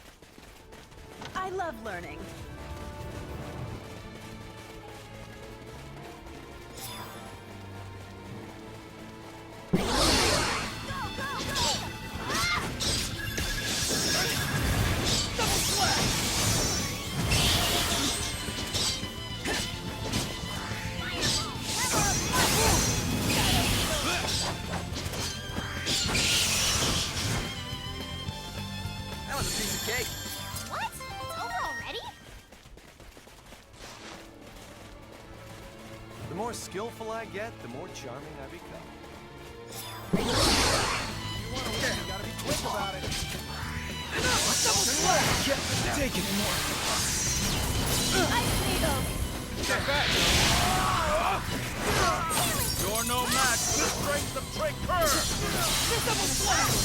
I: I love learning.
L: Double slash! That was a piece of cake.
C: What? It's over already?
Q: The more skillful I get, the more charming I become. You want to win, you gotta be quick about it.
L: Double slash! Can't take anymore.
P: Ice needle!
Q: Get back!
U: You're no match for the strength of Tracur!
L: Double slash!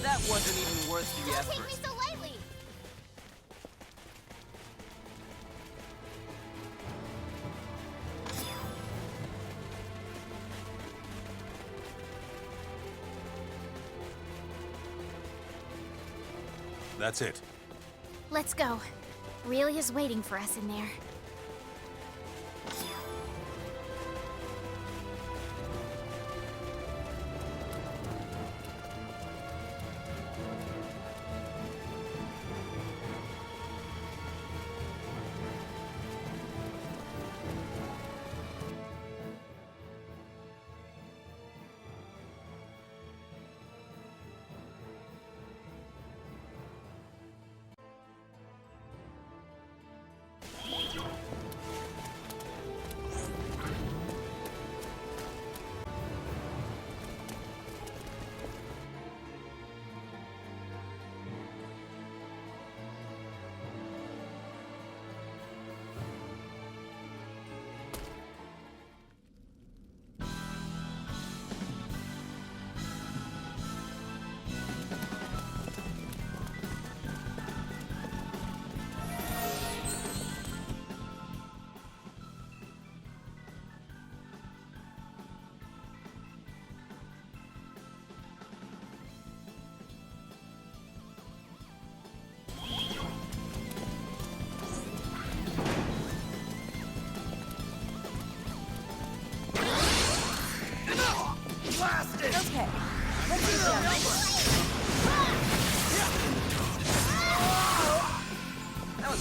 L: That wasn't even worth the
C: Don't take
L: effort.
C: me so lightly!
G: That's it.
C: Let's go. Aurelia's waiting for us in there.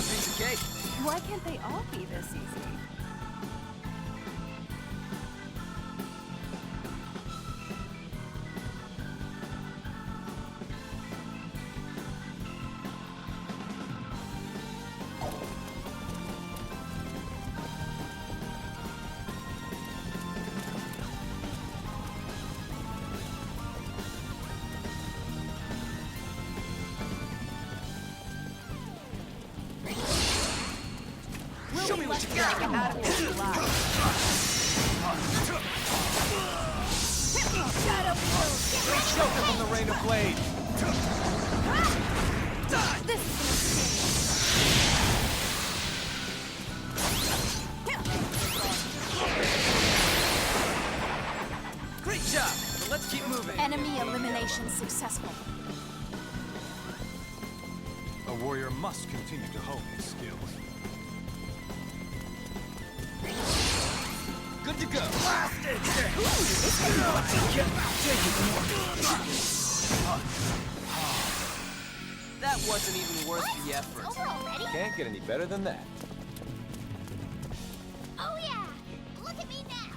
L: Piece of cake.
I: Why can't they all be this easy?
L: Show me what you got.
I: Out of this alive.
L: Choke him from the rain of blade.
I: This
L: Great job. But let's keep moving.
K: Enemy elimination successful.
Q: A warrior must continue to hone his skills.
L: Good to go. Blasted! That wasn't even worth the effort.
C: Over already?
Q: Can't get any better than that.
C: Oh yeah! Look at me now!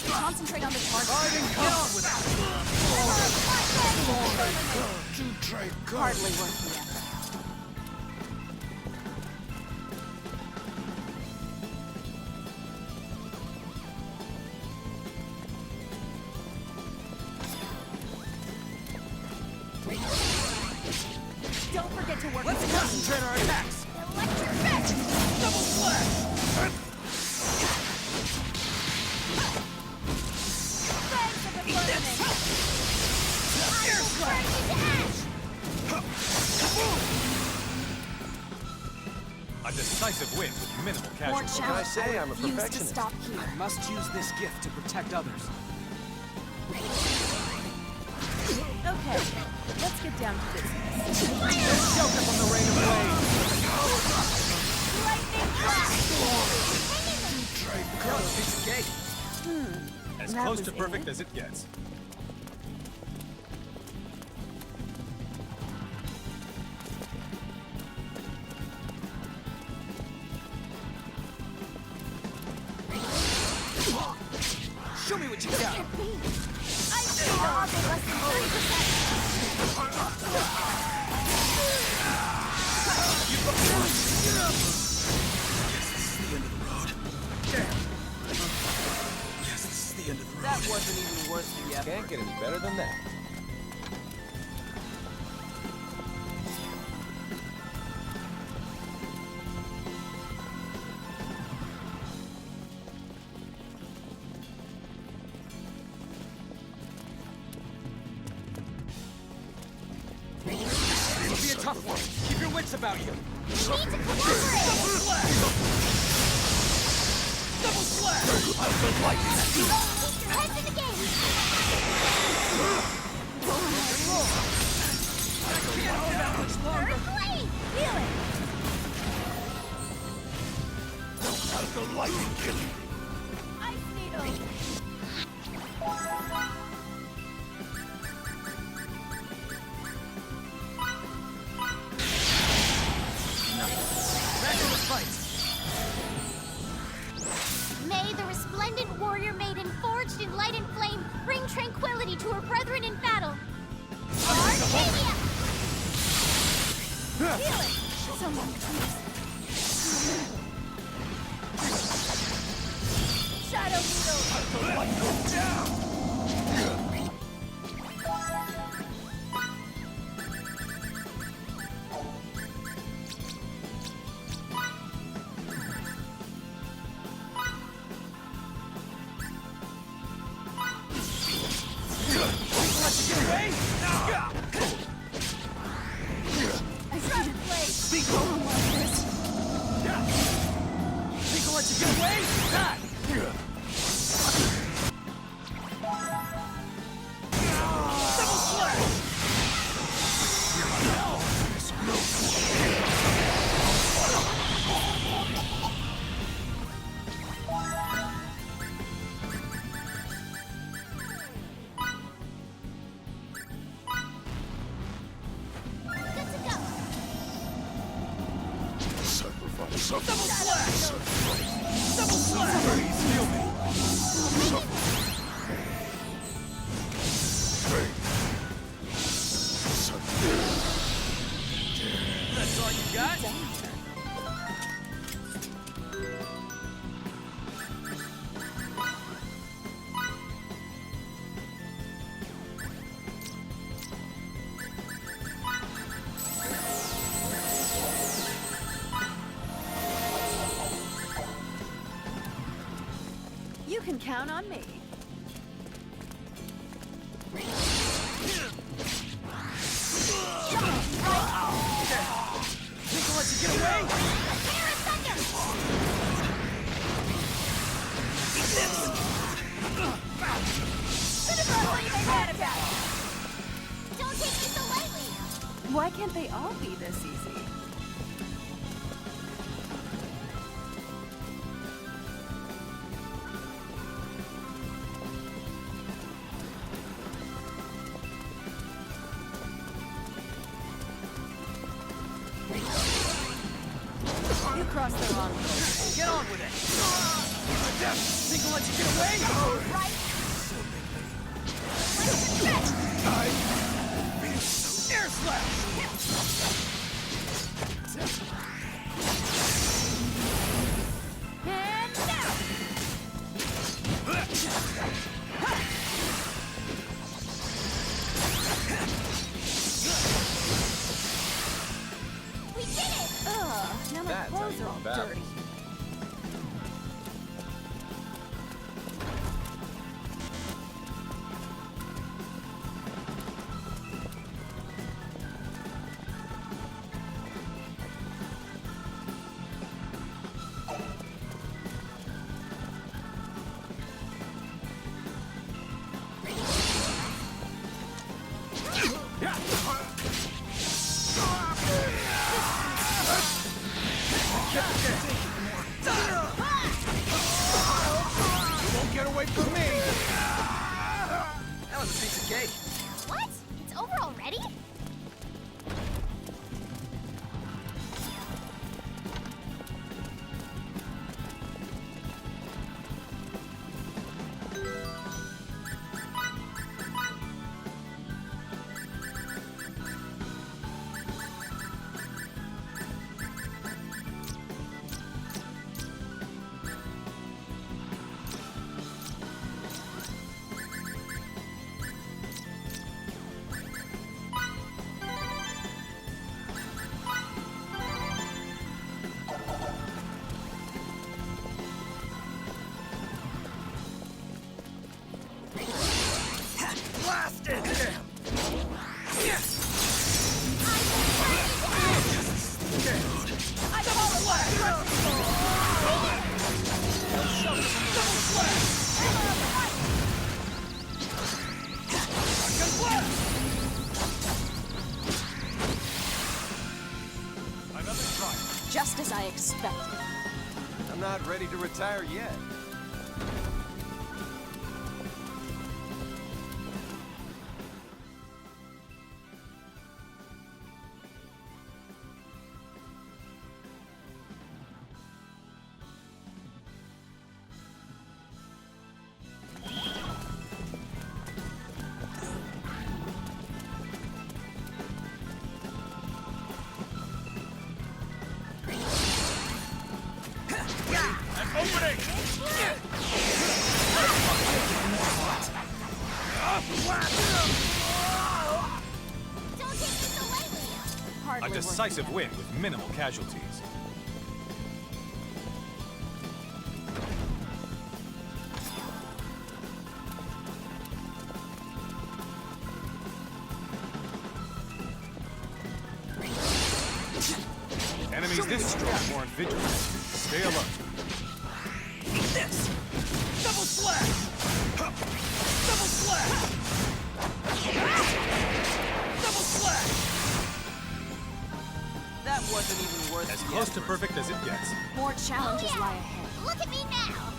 K: Concentrate on the target.
L: Get on with
K: Hardly worth the effort. Don't forget to work.
L: Let's concentrate our attacks.
C: Electric fist!
L: Double slash.
Q: A decisive win with minimal
K: More
Q: casualties.
K: challenge.
Q: I'm a
K: refuse to
Q: perfectionist.
K: stop here.
L: I must use this gift to protect others.
I: Okay, let's get down to business.
L: Choke him from the rain of blade.
C: Lightning blast!
L: Girl, piece of cake.
Q: As
I: That
Q: close
I: was
Q: to perfect
I: it.
Q: as it gets.
L: Show me what you got.
C: I see the odds are less than 30%.
L: That wasn't even worth the effort.
Q: Can't get any better than that.
L: It'll be a tough one. Keep your wits about you.
C: We need to collaborate!
L: Double slash!
C: Keep your heads in the game!
L: I can't hold out much longer.
C: Earthblade! Feel it!
N: The lightning kill you.
C: Ice needle!
L: Back to the fight.
C: May the resplendent warrior maiden forged in light and flame bring tranquility to her brethren in battle. Arcadia! Feel it!
K: Someone please.
C: Shadow needle!
N: Let go down!
L: Double slash! Double slash!
N: Heal me!
L: That's all you got?
I: You can count on me.
L: Think I'll let you get away?
C: Here a second!
L: Eat this!
C: What are you mad about? Don't take me so lightly!
I: Why can't they all be this easy? You crossed the wrong road.
L: Get on with it! Think I'll let you get away?
C: Right?
L: Air slash!
C: And now! We did it!
I: Ugh, now my
Q: That's how
I: clothes
Q: you
I: are all
Q: win battles.
I: dirty.
Q: You won't get away from me!
L: That was a piece of cake.
C: What? It's over already?
L: Blasted! I double slash! Double slash! Shotgun blast!
Q: Another try.
K: Just as I expected.
Q: I'm not ready to retire yet.
L: Opening!
C: Don't take me so lightly!
Q: A decisive win with minimal casualties. Enemies this strong warrant vigilance. Stay alert.
L: Eat this! Double slash! Double slash! Double slash! That wasn't even worth
Q: As
L: the
Q: close to
L: effort.
Q: perfect as it gets.
K: More challenges
C: Oh, yeah.
K: lie ahead.
C: Look at me now!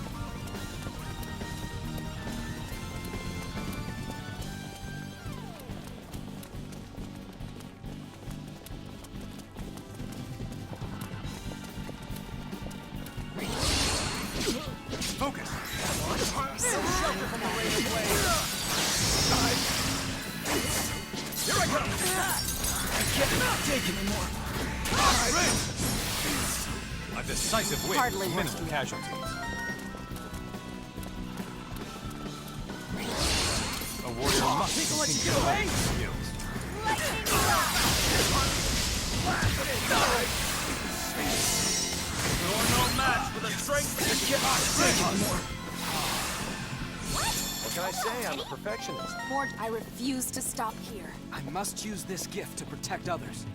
L: can't take anymore.
Q: A decisive win,
K: Hardly
Q: minimal
K: worth it.
Q: casualties. A warrior must
L: People let you
Q: continue
L: get away?
Q: honing skills.
L: You're no match for the strength. I can't take anymore.
Q: What can I say? I'm a perfectionist.
K: Mort, I refuse to stop here.
R: I must use this gift to protect others.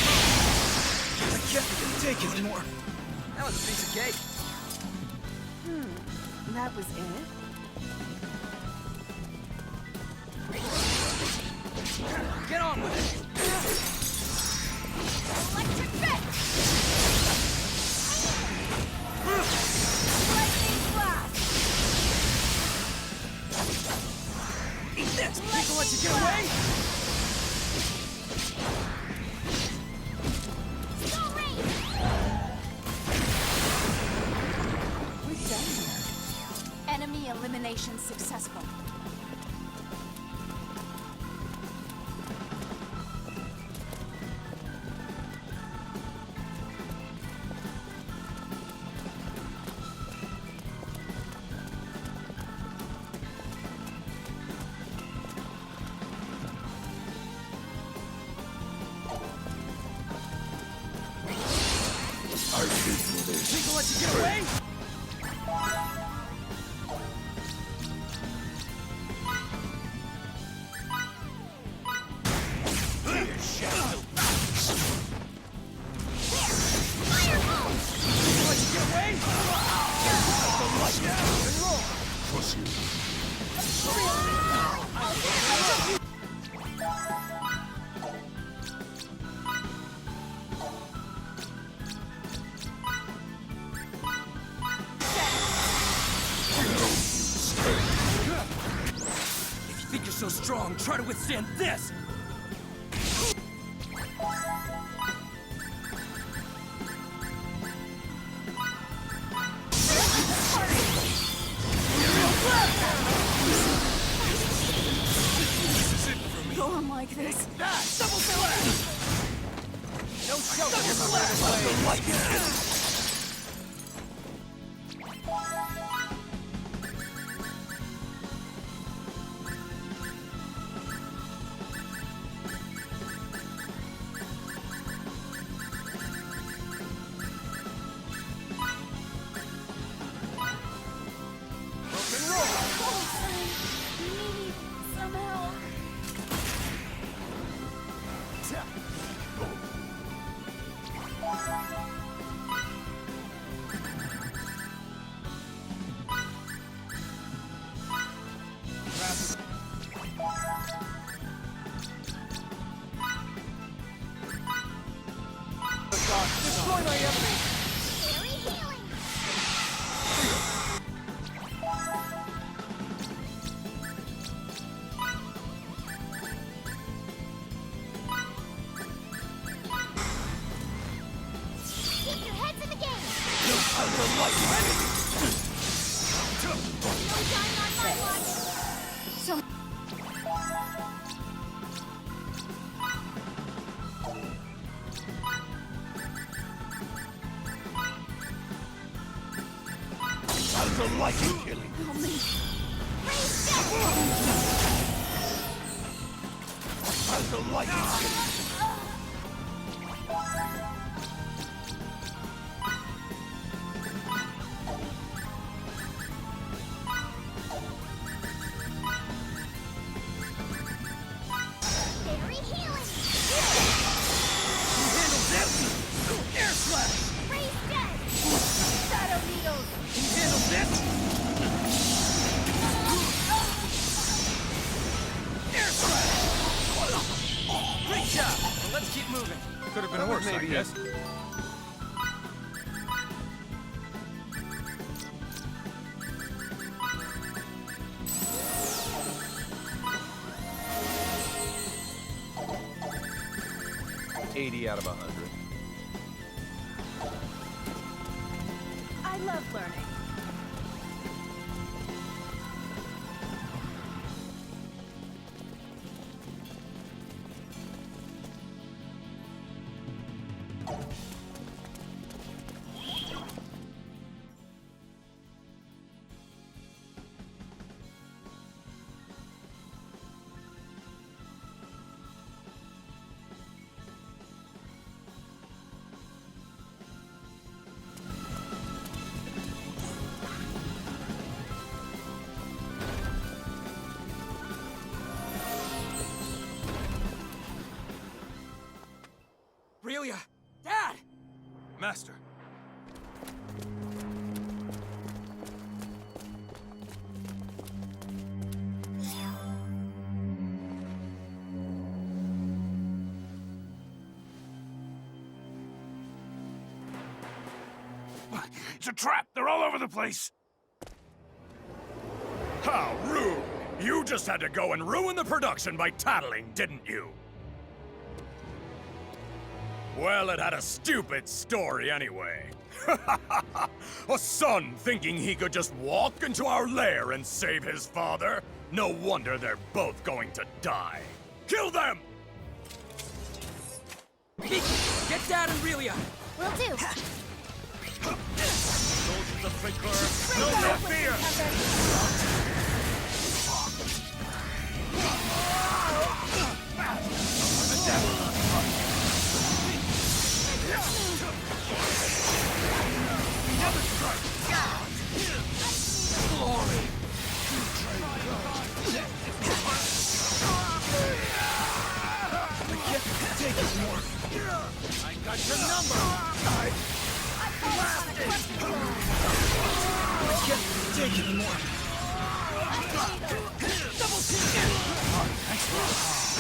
L: I can't take it anymore. That was a piece of cake.
I: That was it?
L: Get on with it.
C: Electric fist! Lightning blast!
L: Eat this. People let you get away?
C: Steel rain!
K: We've done here. Enemy elimination successful.
L: People let you get away? People let you get away? And roll. If you think you're so strong, try to withstand this!
K: Going like this.
L: Double slash! No joke!
C: Some help.
L: Destroy my enemy!
C: Very healing. Keep your heads in the game. No time on my watch.
K: So
L: I don't like you killing.
K: help me.
L: I don't like you killing.
C: Very healing.
L: You handle this? Air slash!
C: Raise dead. Shadow needles.
L: You handle this? Air slash!
Q: Could have been worse, I guess. out of 100.
K: I love learning.
B: Aurelia! Dad!
Q: Master.
J: It's a trap! They're all over the place!
F: How rude! You just had to go and ruin the production by tattling, didn't you? Well, it had a stupid story anyway. A son thinking he could just walk into our lair and save his father? No wonder they're both going to die. Kill them!
B: Get Dad and Aurelia!
C: Will do.
F: Soldiers of Faithlessness, no more fear!
L: I got your number! I can't take it anymore. Double team!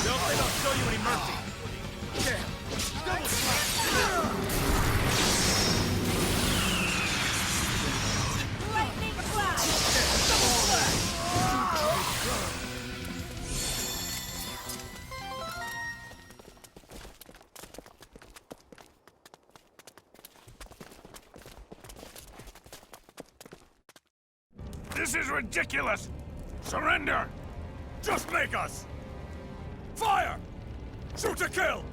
L: Don't think I'll show you any mercy. Damn! Double slap! Lightning flash! Double slash!
J: This is ridiculous! Surrender!
F: Just make us! Fire! Shoot to kill!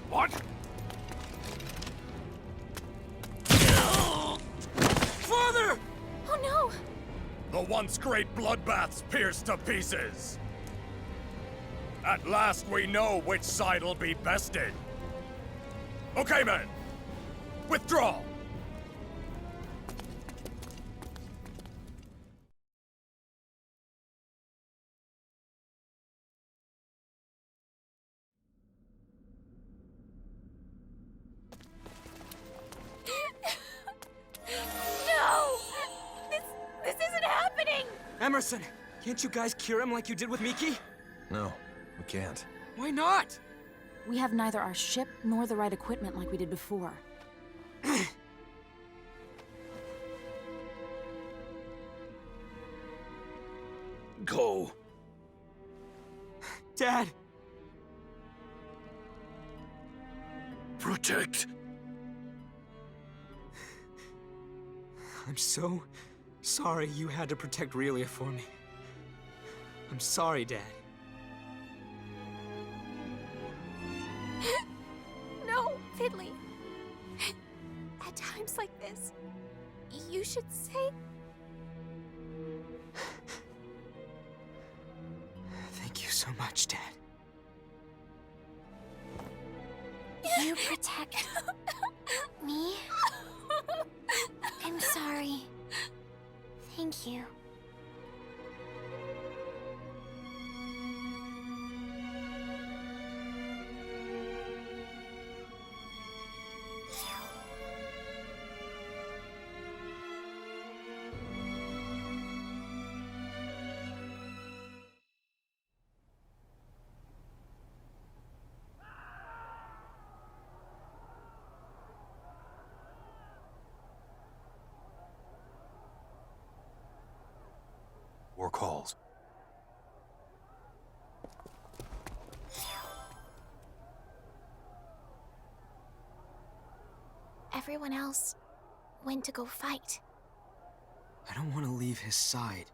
J: What?
F: Father!
C: Oh no!
F: The once great bloodbaths pierced to pieces. At last we know which side'll be bested. Okay, men. Withdraw!
C: No! This isn't happening!
B: Emerson, can't you guys cure him like you did with Miki?
Q: No, we can't.
B: Why not?
K: We have neither our ship nor the right equipment like we did before.
J: Go.
B: Dad!
J: Protect.
B: I'm so sorry you had to protect Aurelia for me. I'm sorry, Dad.
C: No, Fiddly. At times like this, you should say...
B: Thank you so much, Dad.
S: You protect me? I'm sorry. Thank you.
G: or calls.
C: Everyone else went to go fight.
B: I don't want to leave his side.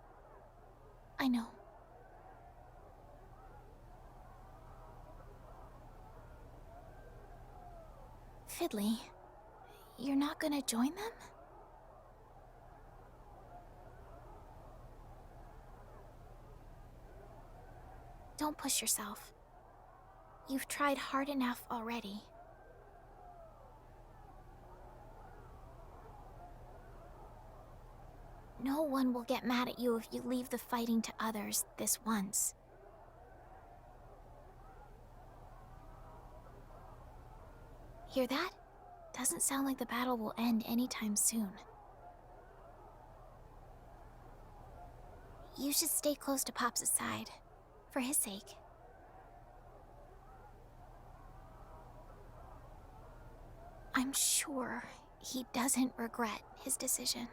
C: I know. Fiddly, you're not gonna join them? Don't push yourself. You've tried hard enough already. No one will get mad at you if you leave the fighting to others this once. Hear that? Doesn't sound like the battle will end anytime soon. You should stay close to Pop's side, for his sake. I'm sure he doesn't regret his decision.